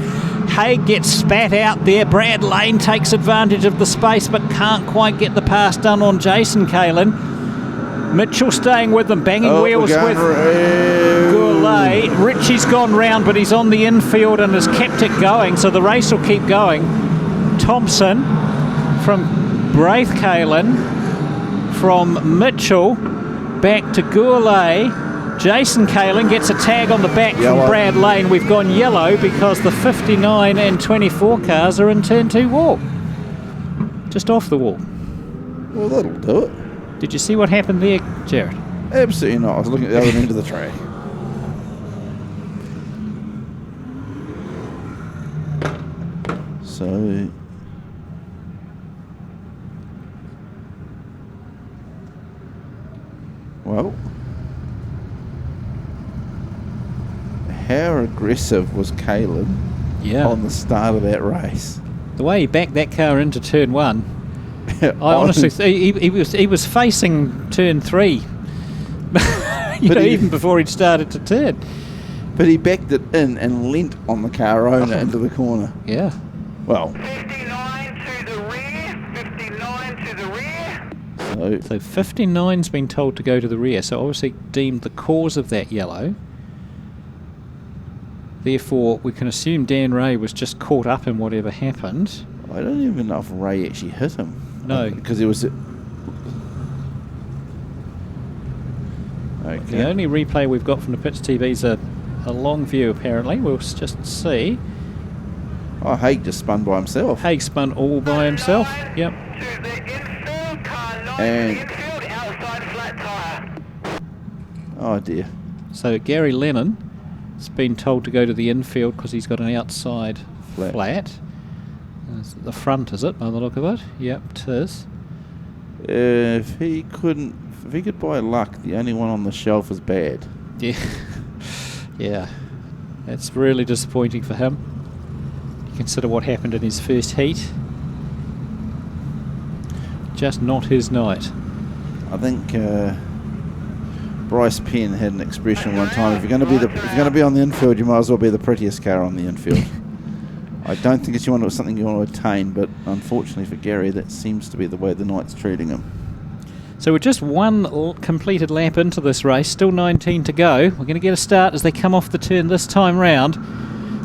Haig gets spat out there. Brad Lane takes advantage of the space but can't quite get the pass done on Jason Kalin. Mitchell staying with them, banging wheels with Goulet. Richie's gone round, but he's on the infield and has kept it going, so the race will keep going. Thompson from Braith Kalin, from Mitchell back to Goulet. Jason Kalin gets a tag on the back from Brad Lane. We've gone yellow because the 59 and 24 cars are in turn 2 wall. Just off the wall.
Well, that'll do it.
Did you see what happened there, Jared?
Absolutely not. I was looking at the other end of the track. So... well... how aggressive was Kalin on the start of that race?
The way he backed that car into turn 1... I honestly, he was facing turn 3, even before he'd started to turn.
But he backed it in and leant on the car owner into the corner.
Yeah.
Well.
59 to the rear.
So 59's been told to go to the rear, so obviously deemed the cause of that yellow. Therefore, we can assume Dan Ray was just caught up in whatever happened.
I don't even know if Ray actually hit him.
No.
Because it was...
The only replay we've got from the Pits TV is a long view, apparently. We'll just see.
Oh, Haig just spun by himself.
Haig spun all by himself. Yep.
And... oh, dear.
So Gary Lennon has been told to go to the infield because he's got an outside flat. It's at the front, is it, by the look of it? Yep, it is.
If he could buy luck, the only one on the shelf is bad.
Yeah. Yeah. That's really disappointing for him. You consider what happened in his first heat. Just not his night.
I think Bryce Penn had an expression one time: if you're going to be on the infield, you might as well be the prettiest car on the infield. I don't think it's something you want to attain, but unfortunately for Gary, that seems to be the way the night's treating him.
So we're just one completed lap into this race, still 19 to go. We're going to get a start as they come off the turn this time round.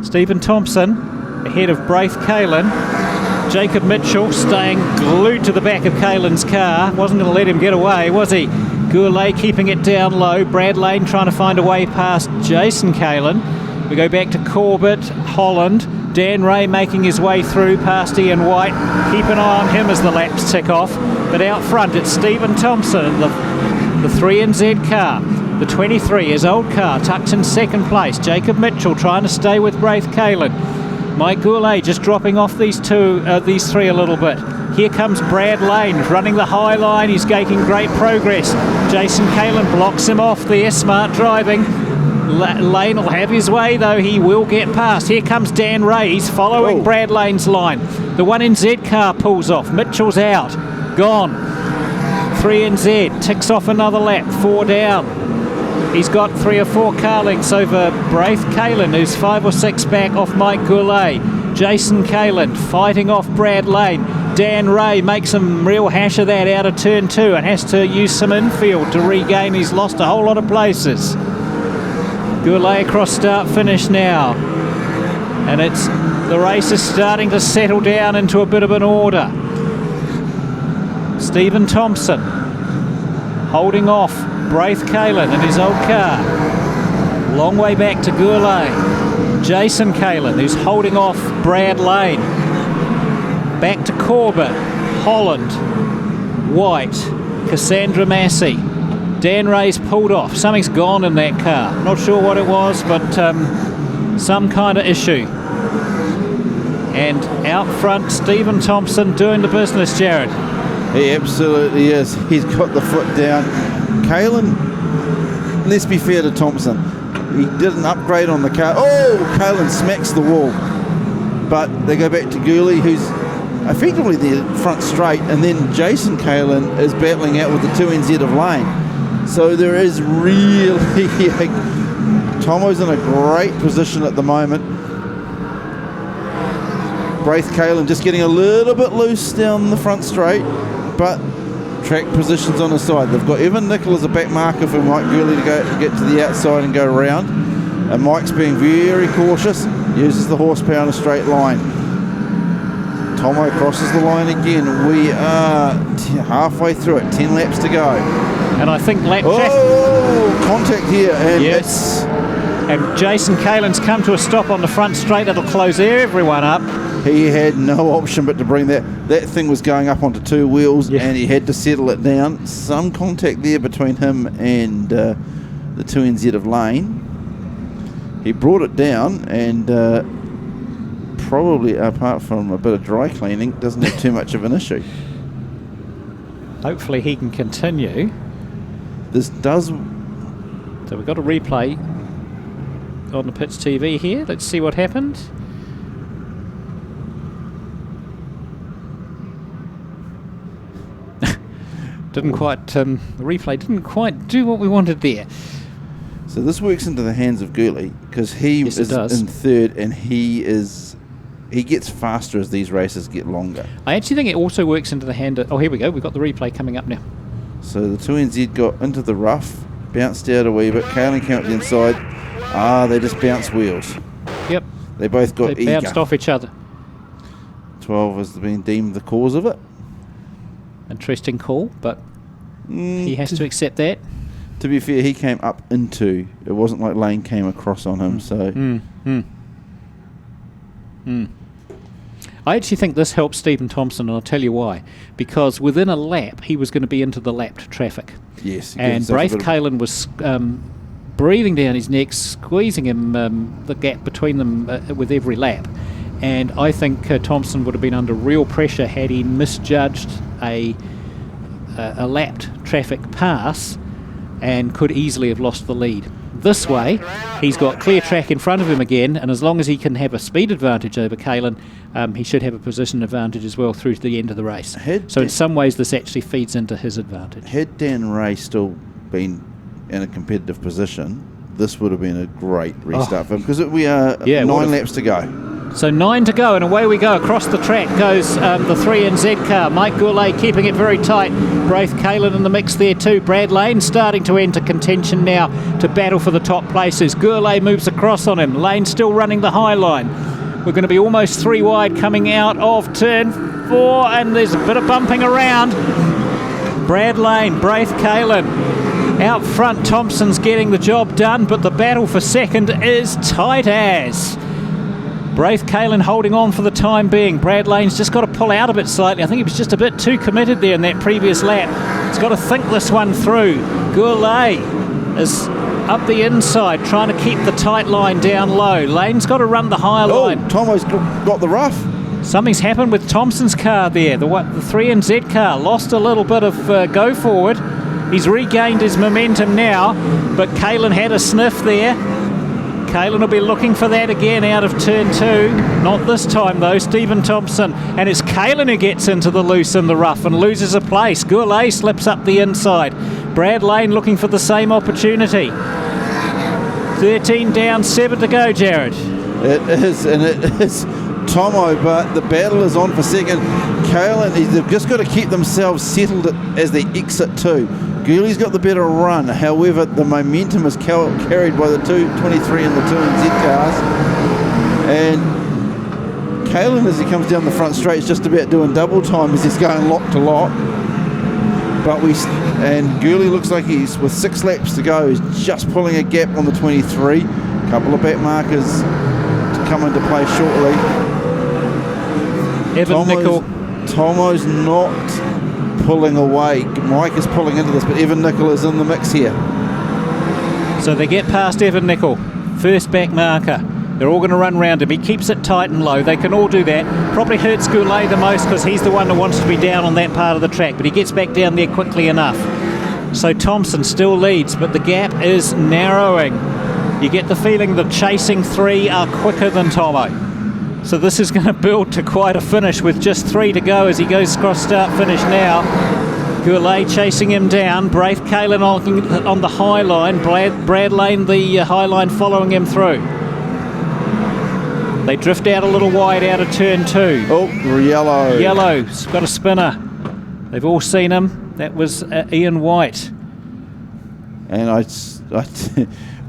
Stephen Thompson ahead of Braith Kalin. Jacob Mitchell staying glued to the back of Kalin's car. Wasn't going to let him get away, was he? Goulet keeping it down low. Brad Lane trying to find a way past Jason Kalin. We go back to Corbett, Holland. Dan Ray making his way through past Ian White. Keep an eye on him as the laps tick off. But out front, it's Stephen Thompson, the 3NZ car. The 23, his old car, tucked in second place. Jacob Mitchell trying to stay with Braith Kalin. Mike Goulet just dropping off these three a little bit. Here comes Brad Lane running the high line. He's making great progress. Jason Kalin blocks him off there. Smart driving. Lane will have his way, though. He will get past. Here comes Dan Ray. He's following Brad Lane's line. The 1NZ car pulls off. Mitchell's out. Gone. 3NZ ticks off another lap. 4 down. He's got 3 or 4 car lengths over Braith Kalin, who's 5 or 6 back off Mike Goulet. Jason Kalin fighting off Brad Lane. Dan Ray makes some real hash of that out of turn 2 and has to use some infield to regain. He's lost a whole lot of places. Goulet across start finish now, and the race is starting to settle down into a bit of an order. Stephen Thompson holding off Braith Kalin in his old car. Long way back to Goulet. Jason Kalin, who's holding off Brad Lane. Back to Corbett, Holland, White, Cassandra Massey. Dan Ray's pulled off. Something's gone in that car. Not sure what it was, but some kind of issue. And out front, Stephen Thompson doing the business, Jared.
He absolutely is. He's got the foot down. Kalin, let's be fair to Thompson, he did an upgrade on the car. Oh, Kalin smacks the wall. But they go back to Gooley, who's effectively the front straight, and then Jason Kalin is battling out with the 2NZ of Lane. So there is really... Tomo's in a great position at the moment. Braith Kalin just getting a little bit loose down the front straight, but track positions on his side. They've got Evan Nicol as a back marker for Mike Gurley to get to the outside and go around. And Mike's being very cautious, uses the horsepower in a straight line. Tomo crosses the line again. We are halfway through it, 10 laps to go.
And I think lap
contact here. And
yes. And Jason Kalin's come to a stop on the front straight. That'll close everyone up.
He had no option but to bring that thing was going up onto two wheels, and he had to settle it down. Some contact there between him and the 2NZ of Lane. He brought it down, and probably apart from a bit of dry cleaning, doesn't have too much of an issue.
Hopefully he can continue.
This does...
So we've got a replay on the Pits TV here. Let's see what happened. Didn't quite, the replay didn't quite do what we wanted there.
So this works into the hands of Gurley, because he is in third, and he gets faster as these races get longer.
I actually think it also works into the hand of... Oh, here we go. We've got the replay coming up now.
So the 2NZ got into the rough, bounced out a wee bit. Kalin came up the inside. They just bounced wheels.
Yep.
They both got
They bounced off each other.
12 has been deemed the cause of it.
Interesting call, but he has to accept that.
To be fair, he came up into... It wasn't like Lane came across on him, so...
I actually think this helps Stephen Thompson, and I'll tell you why. Because within a lap, he was going to be into the lapped traffic.
Yes.
And Braith Kalin was breathing down his neck, squeezing him, the gap between them with every lap. And I think Thompson would have been under real pressure had he misjudged a lapped traffic pass and could easily have lost the lead. This way, he's got clear track in front of him again, and as long as he can have a speed advantage over Kalin, he should have a position advantage as well through to the end of the race. So in some ways, this actually feeds into his advantage.
Had Dan Ray still been in a competitive position, this would have been a great restart for him, because we are 9 laps to go.
So 9 to go, and away we go. Across the track goes the 3NZ car. Mike Goulet keeping it very tight. Braith Kalin in the mix there too. Brad Lane starting to enter contention now to battle for the top places. Goulet moves across on him. Lane still running the high line. We're going to be almost 3 wide coming out of turn 4, and there's a bit of bumping around. Brad Lane, Braith Kalin. Out front, Thompson's getting the job done, but the battle for second is tight as. Braith Kalin holding on for the time being. Brad Lane's just got to pull out a bit slightly. I think he was just a bit too committed there in that previous lap. He's got to think this one through. Goulet is up the inside, trying to keep the tight line down low. Lane's got to run the higher line.
Tomo's got the rough.
Something's happened with Thompson's car there. The 3NZ car lost a little bit of go forward. He's regained his momentum now, but Kalin had a sniff there. Kalin will be looking for that again out of turn 2. Not this time though, Stephen Thompson. And it's Kalin who gets into the loose in the rough and loses a place. Goulet slips up the inside. Brad Lane looking for the same opportunity. 13 down, 7 to go, Jared.
It is, and it is Tomo, but the battle is on for second. Kalin, they've just got to keep themselves settled as they exit 2. Gooley's got the better run, however the momentum is carried by the 223 and the 2NZ cars, and Kalin, as he comes down the front straight, is just about doing double time as he's going lot to lot. And Gurley looks like he's, with 6 laps to go, is just pulling a gap on the 23. A couple of back markers to come into play shortly. Tomo's not pulling away. Mike is pulling into this, but Evan Nicol is in the mix here.
So they get past Evan Nicol, first back marker. They're all going to run round him. He keeps it tight and low. They can all do that. Probably hurts Goulet the most because he's the one that wants to be down on that part of the track, but he gets back down there quickly enough. So Thompson still leads, but the gap is narrowing. You get the feeling the chasing 3 are quicker than Tomo. So this is going to build to quite a finish with just 3 to go as he goes cross start finish now. Goulet chasing him down. Braith Kalin on the high line. Brad Lane the high line following him through. They drift out a little wide out of turn 2.
Oh, yellow.
Yellow's got a spinner. They've all seen him. That was Ian White.
And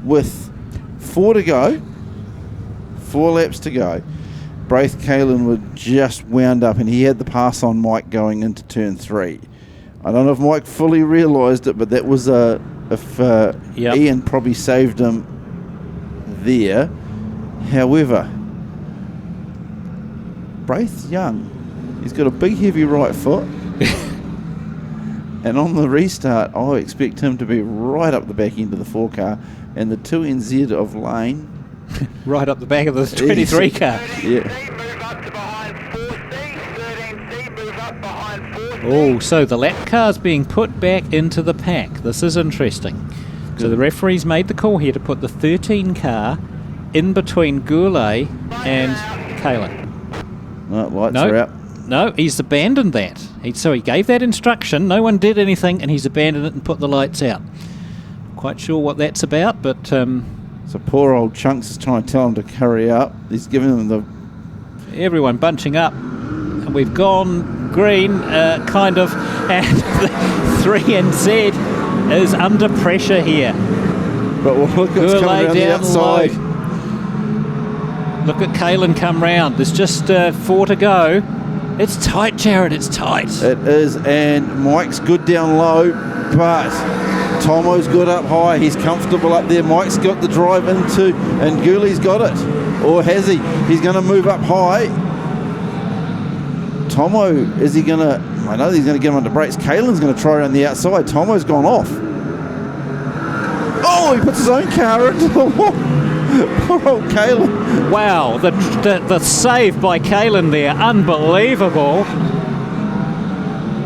with 4 to go, 4 laps to go, Braith Kalin was just wound up and he had the pass on Mike going into turn 3. I don't know if Mike fully realised it, but that was Ian probably saved him there. However, Braith's young. He's got a big heavy right foot. And on the restart, I expect him to be right up the back end of the 4 car and the 2NZ of Lane.
Right up the back of the 23 car.
Yeah.
Oh, so the lap car's being put back into the pack. This is interesting. Good. So the referees made the call here to put the 13 car in between Goulet and Kalin.
No, lights are out.
No, he's abandoned that. So he gave that instruction, no one did anything, and he's abandoned it and put the lights out. Quite sure what that's about, but...
So poor old Chunks is trying to tell him to hurry up. He's giving them the...
Everyone bunching up. And we've gone green, kind of, and the 3NZ is under pressure here.
But we'll look what's coming around the outside.
Low. Look at Kalin come round. There's just 4 to go. It's tight, Jared, it's tight.
It is, and Mike's good down low, but Tomo's good up high. He's comfortable up there. Mike's got the drive into, and Gooley's got it. Or has he? He's going to move up high. Tomo, is he going to... I know he's going to get him under brakes. Kalin's going to try around the outside. Tomo's gone off. Oh, he puts his own car into the wall. Poor old Kalin.
Wow, the save by Kalin there, unbelievable.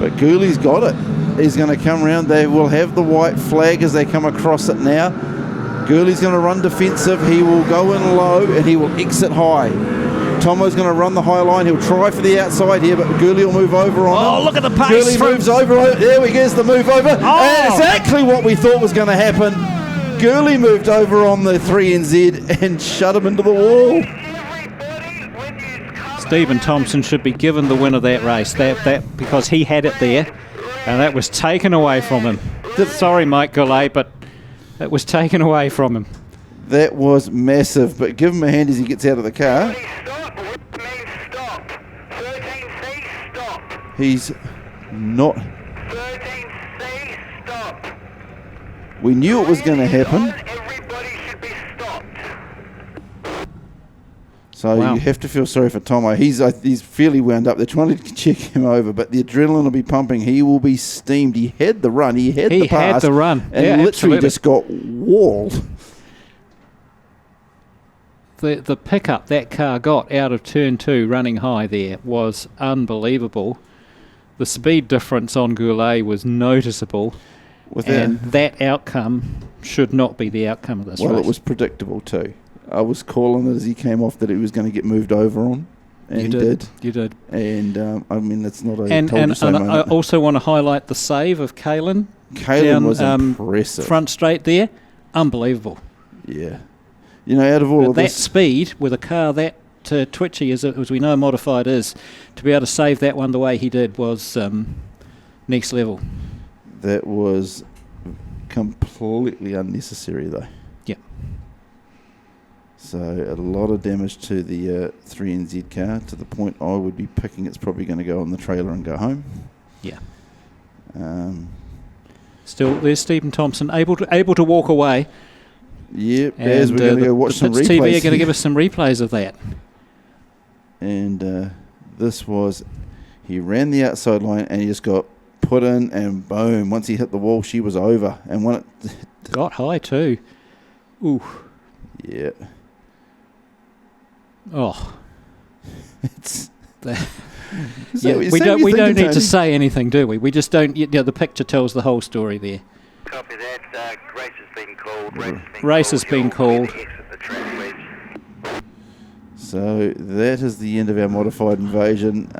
But Gooley's got it. He's going to come around. They will have the white flag as they come across it now. Gooley's going to run defensive. He will go in low and he will exit high. Tomo's going to run the high line. He'll try for the outside here, but Gooley will move over on him.
Oh, look at the pace.
Gooley moves over. There we go. There's the move over.
Oh.
Exactly what we thought was going to happen. Gooley moved over on the 3NZ and shut him into the wall.
Stephen Thompson should be given the win of that race, that because he had it there, and that was taken away from him. Sorry, Mike Goulet, but it was taken away from him.
That was massive, but give him a hand as he gets out of the car. He's not... We knew it was going to happen. So
wow.
You have to feel sorry for Tomo. He's fairly wound up. They're trying to check him over, but the adrenaline will be pumping. He will be steamed. He had the run. He had the pass.
He had the run.
And
yeah,
literally
absolutely.
just got walled.
The pickup that car got out of turn 2 running high there was unbelievable. The speed difference on Goulet was noticeable. And that outcome should not be the outcome of this race.
Well, it was predictable too. I was calling it as he came off that he was going to get moved over on. And
you did. You did.
And, I mean, it's not a
and
moment.
I also want to highlight the save of Kalin.
Kalin was impressive.
Front straight there. Unbelievable.
Yeah. You know, out of all of
that
this...
speed, with a car that twitchy as we know Modified is, to be able to save that one the way he did was next level.
That was completely unnecessary, though.
Yeah.
So a lot of damage to the 3NZ car, to the point I would be picking it's probably going to go on the trailer and go home.
Yeah. Still, there's Stephen Thompson able to walk away.
Yep, as we're going to go watch some
Pits
replays.
TV are going to give us some replays of that.
And this was, he ran the outside line and he just got put in and boom. Once he hit the wall, she was over. And when it
got high too. Ooh.
Yeah.
Oh.
It's...
Yeah, we don't need to say anything, do we? We just don't. The picture tells the whole story there.
Copy that. Race has been called.
Race has been called.
So that is the end of our modified invasion.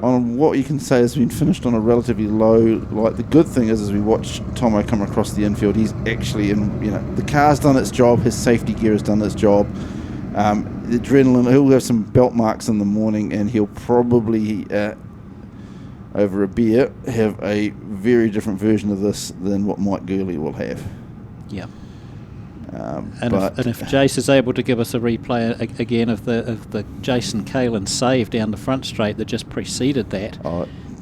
On what you can say has been finished on a relatively low. Like the good thing is, as we watch Tomo come across the infield, he's actually in. The car's done its job. His safety gear has done its job. The adrenaline, he'll have some belt marks in the morning, and he'll probably, over a beer, have a very different version of this than what Mike Gurley will have.
Yeah. And if Jace is able to give us a replay again of the Jason Kalin save down the front straight that just preceded that,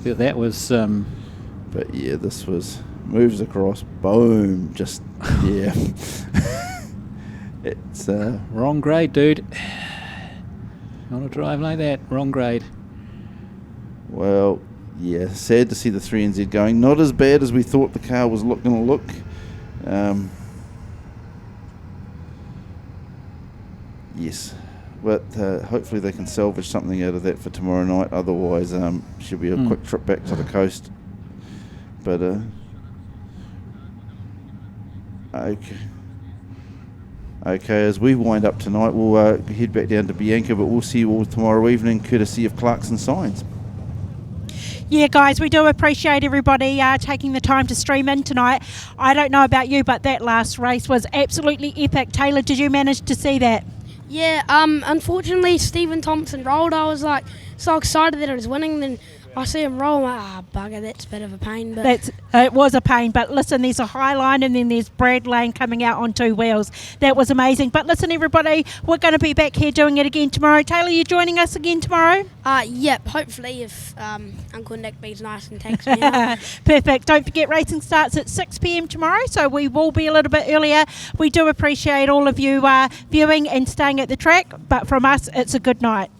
that was.
But yeah, this was moves across, boom, just yeah. It's
wrong grade, dude. On a drive like that, wrong grade.
Well, yeah, sad to see the 3NZ going. Not as bad as we thought the car was going to look. Yes, but hopefully they can salvage something out of that for tomorrow night. Otherwise, should be a quick trip back to the coast. But Okay, as we wind up tonight, we'll head back down to Bianca, but we'll see you all tomorrow evening, courtesy of Clarkson Signs.
Yeah, guys, we do appreciate everybody taking the time to stream in tonight. I don't know about you, but that last race was absolutely epic. Taylor, did you manage to see that?
Yeah, unfortunately, Stephen Thompson rolled. I was like so excited that I was winning, then I see him roll. I'm like, bugger, that's a bit of a pain. But
it was a pain, but listen, there's a high line and then there's Brad Lane coming out on two wheels. That was amazing. But listen, everybody, we're going to be back here doing it again tomorrow. Taylor, you joining us again tomorrow?
Yep, hopefully if Uncle Nick be's nice and takes me out.
Perfect. Don't forget, racing starts at 6 p.m. tomorrow, so we will be a little bit earlier. We do appreciate all of you viewing and staying at the track, but from us, it's a good night.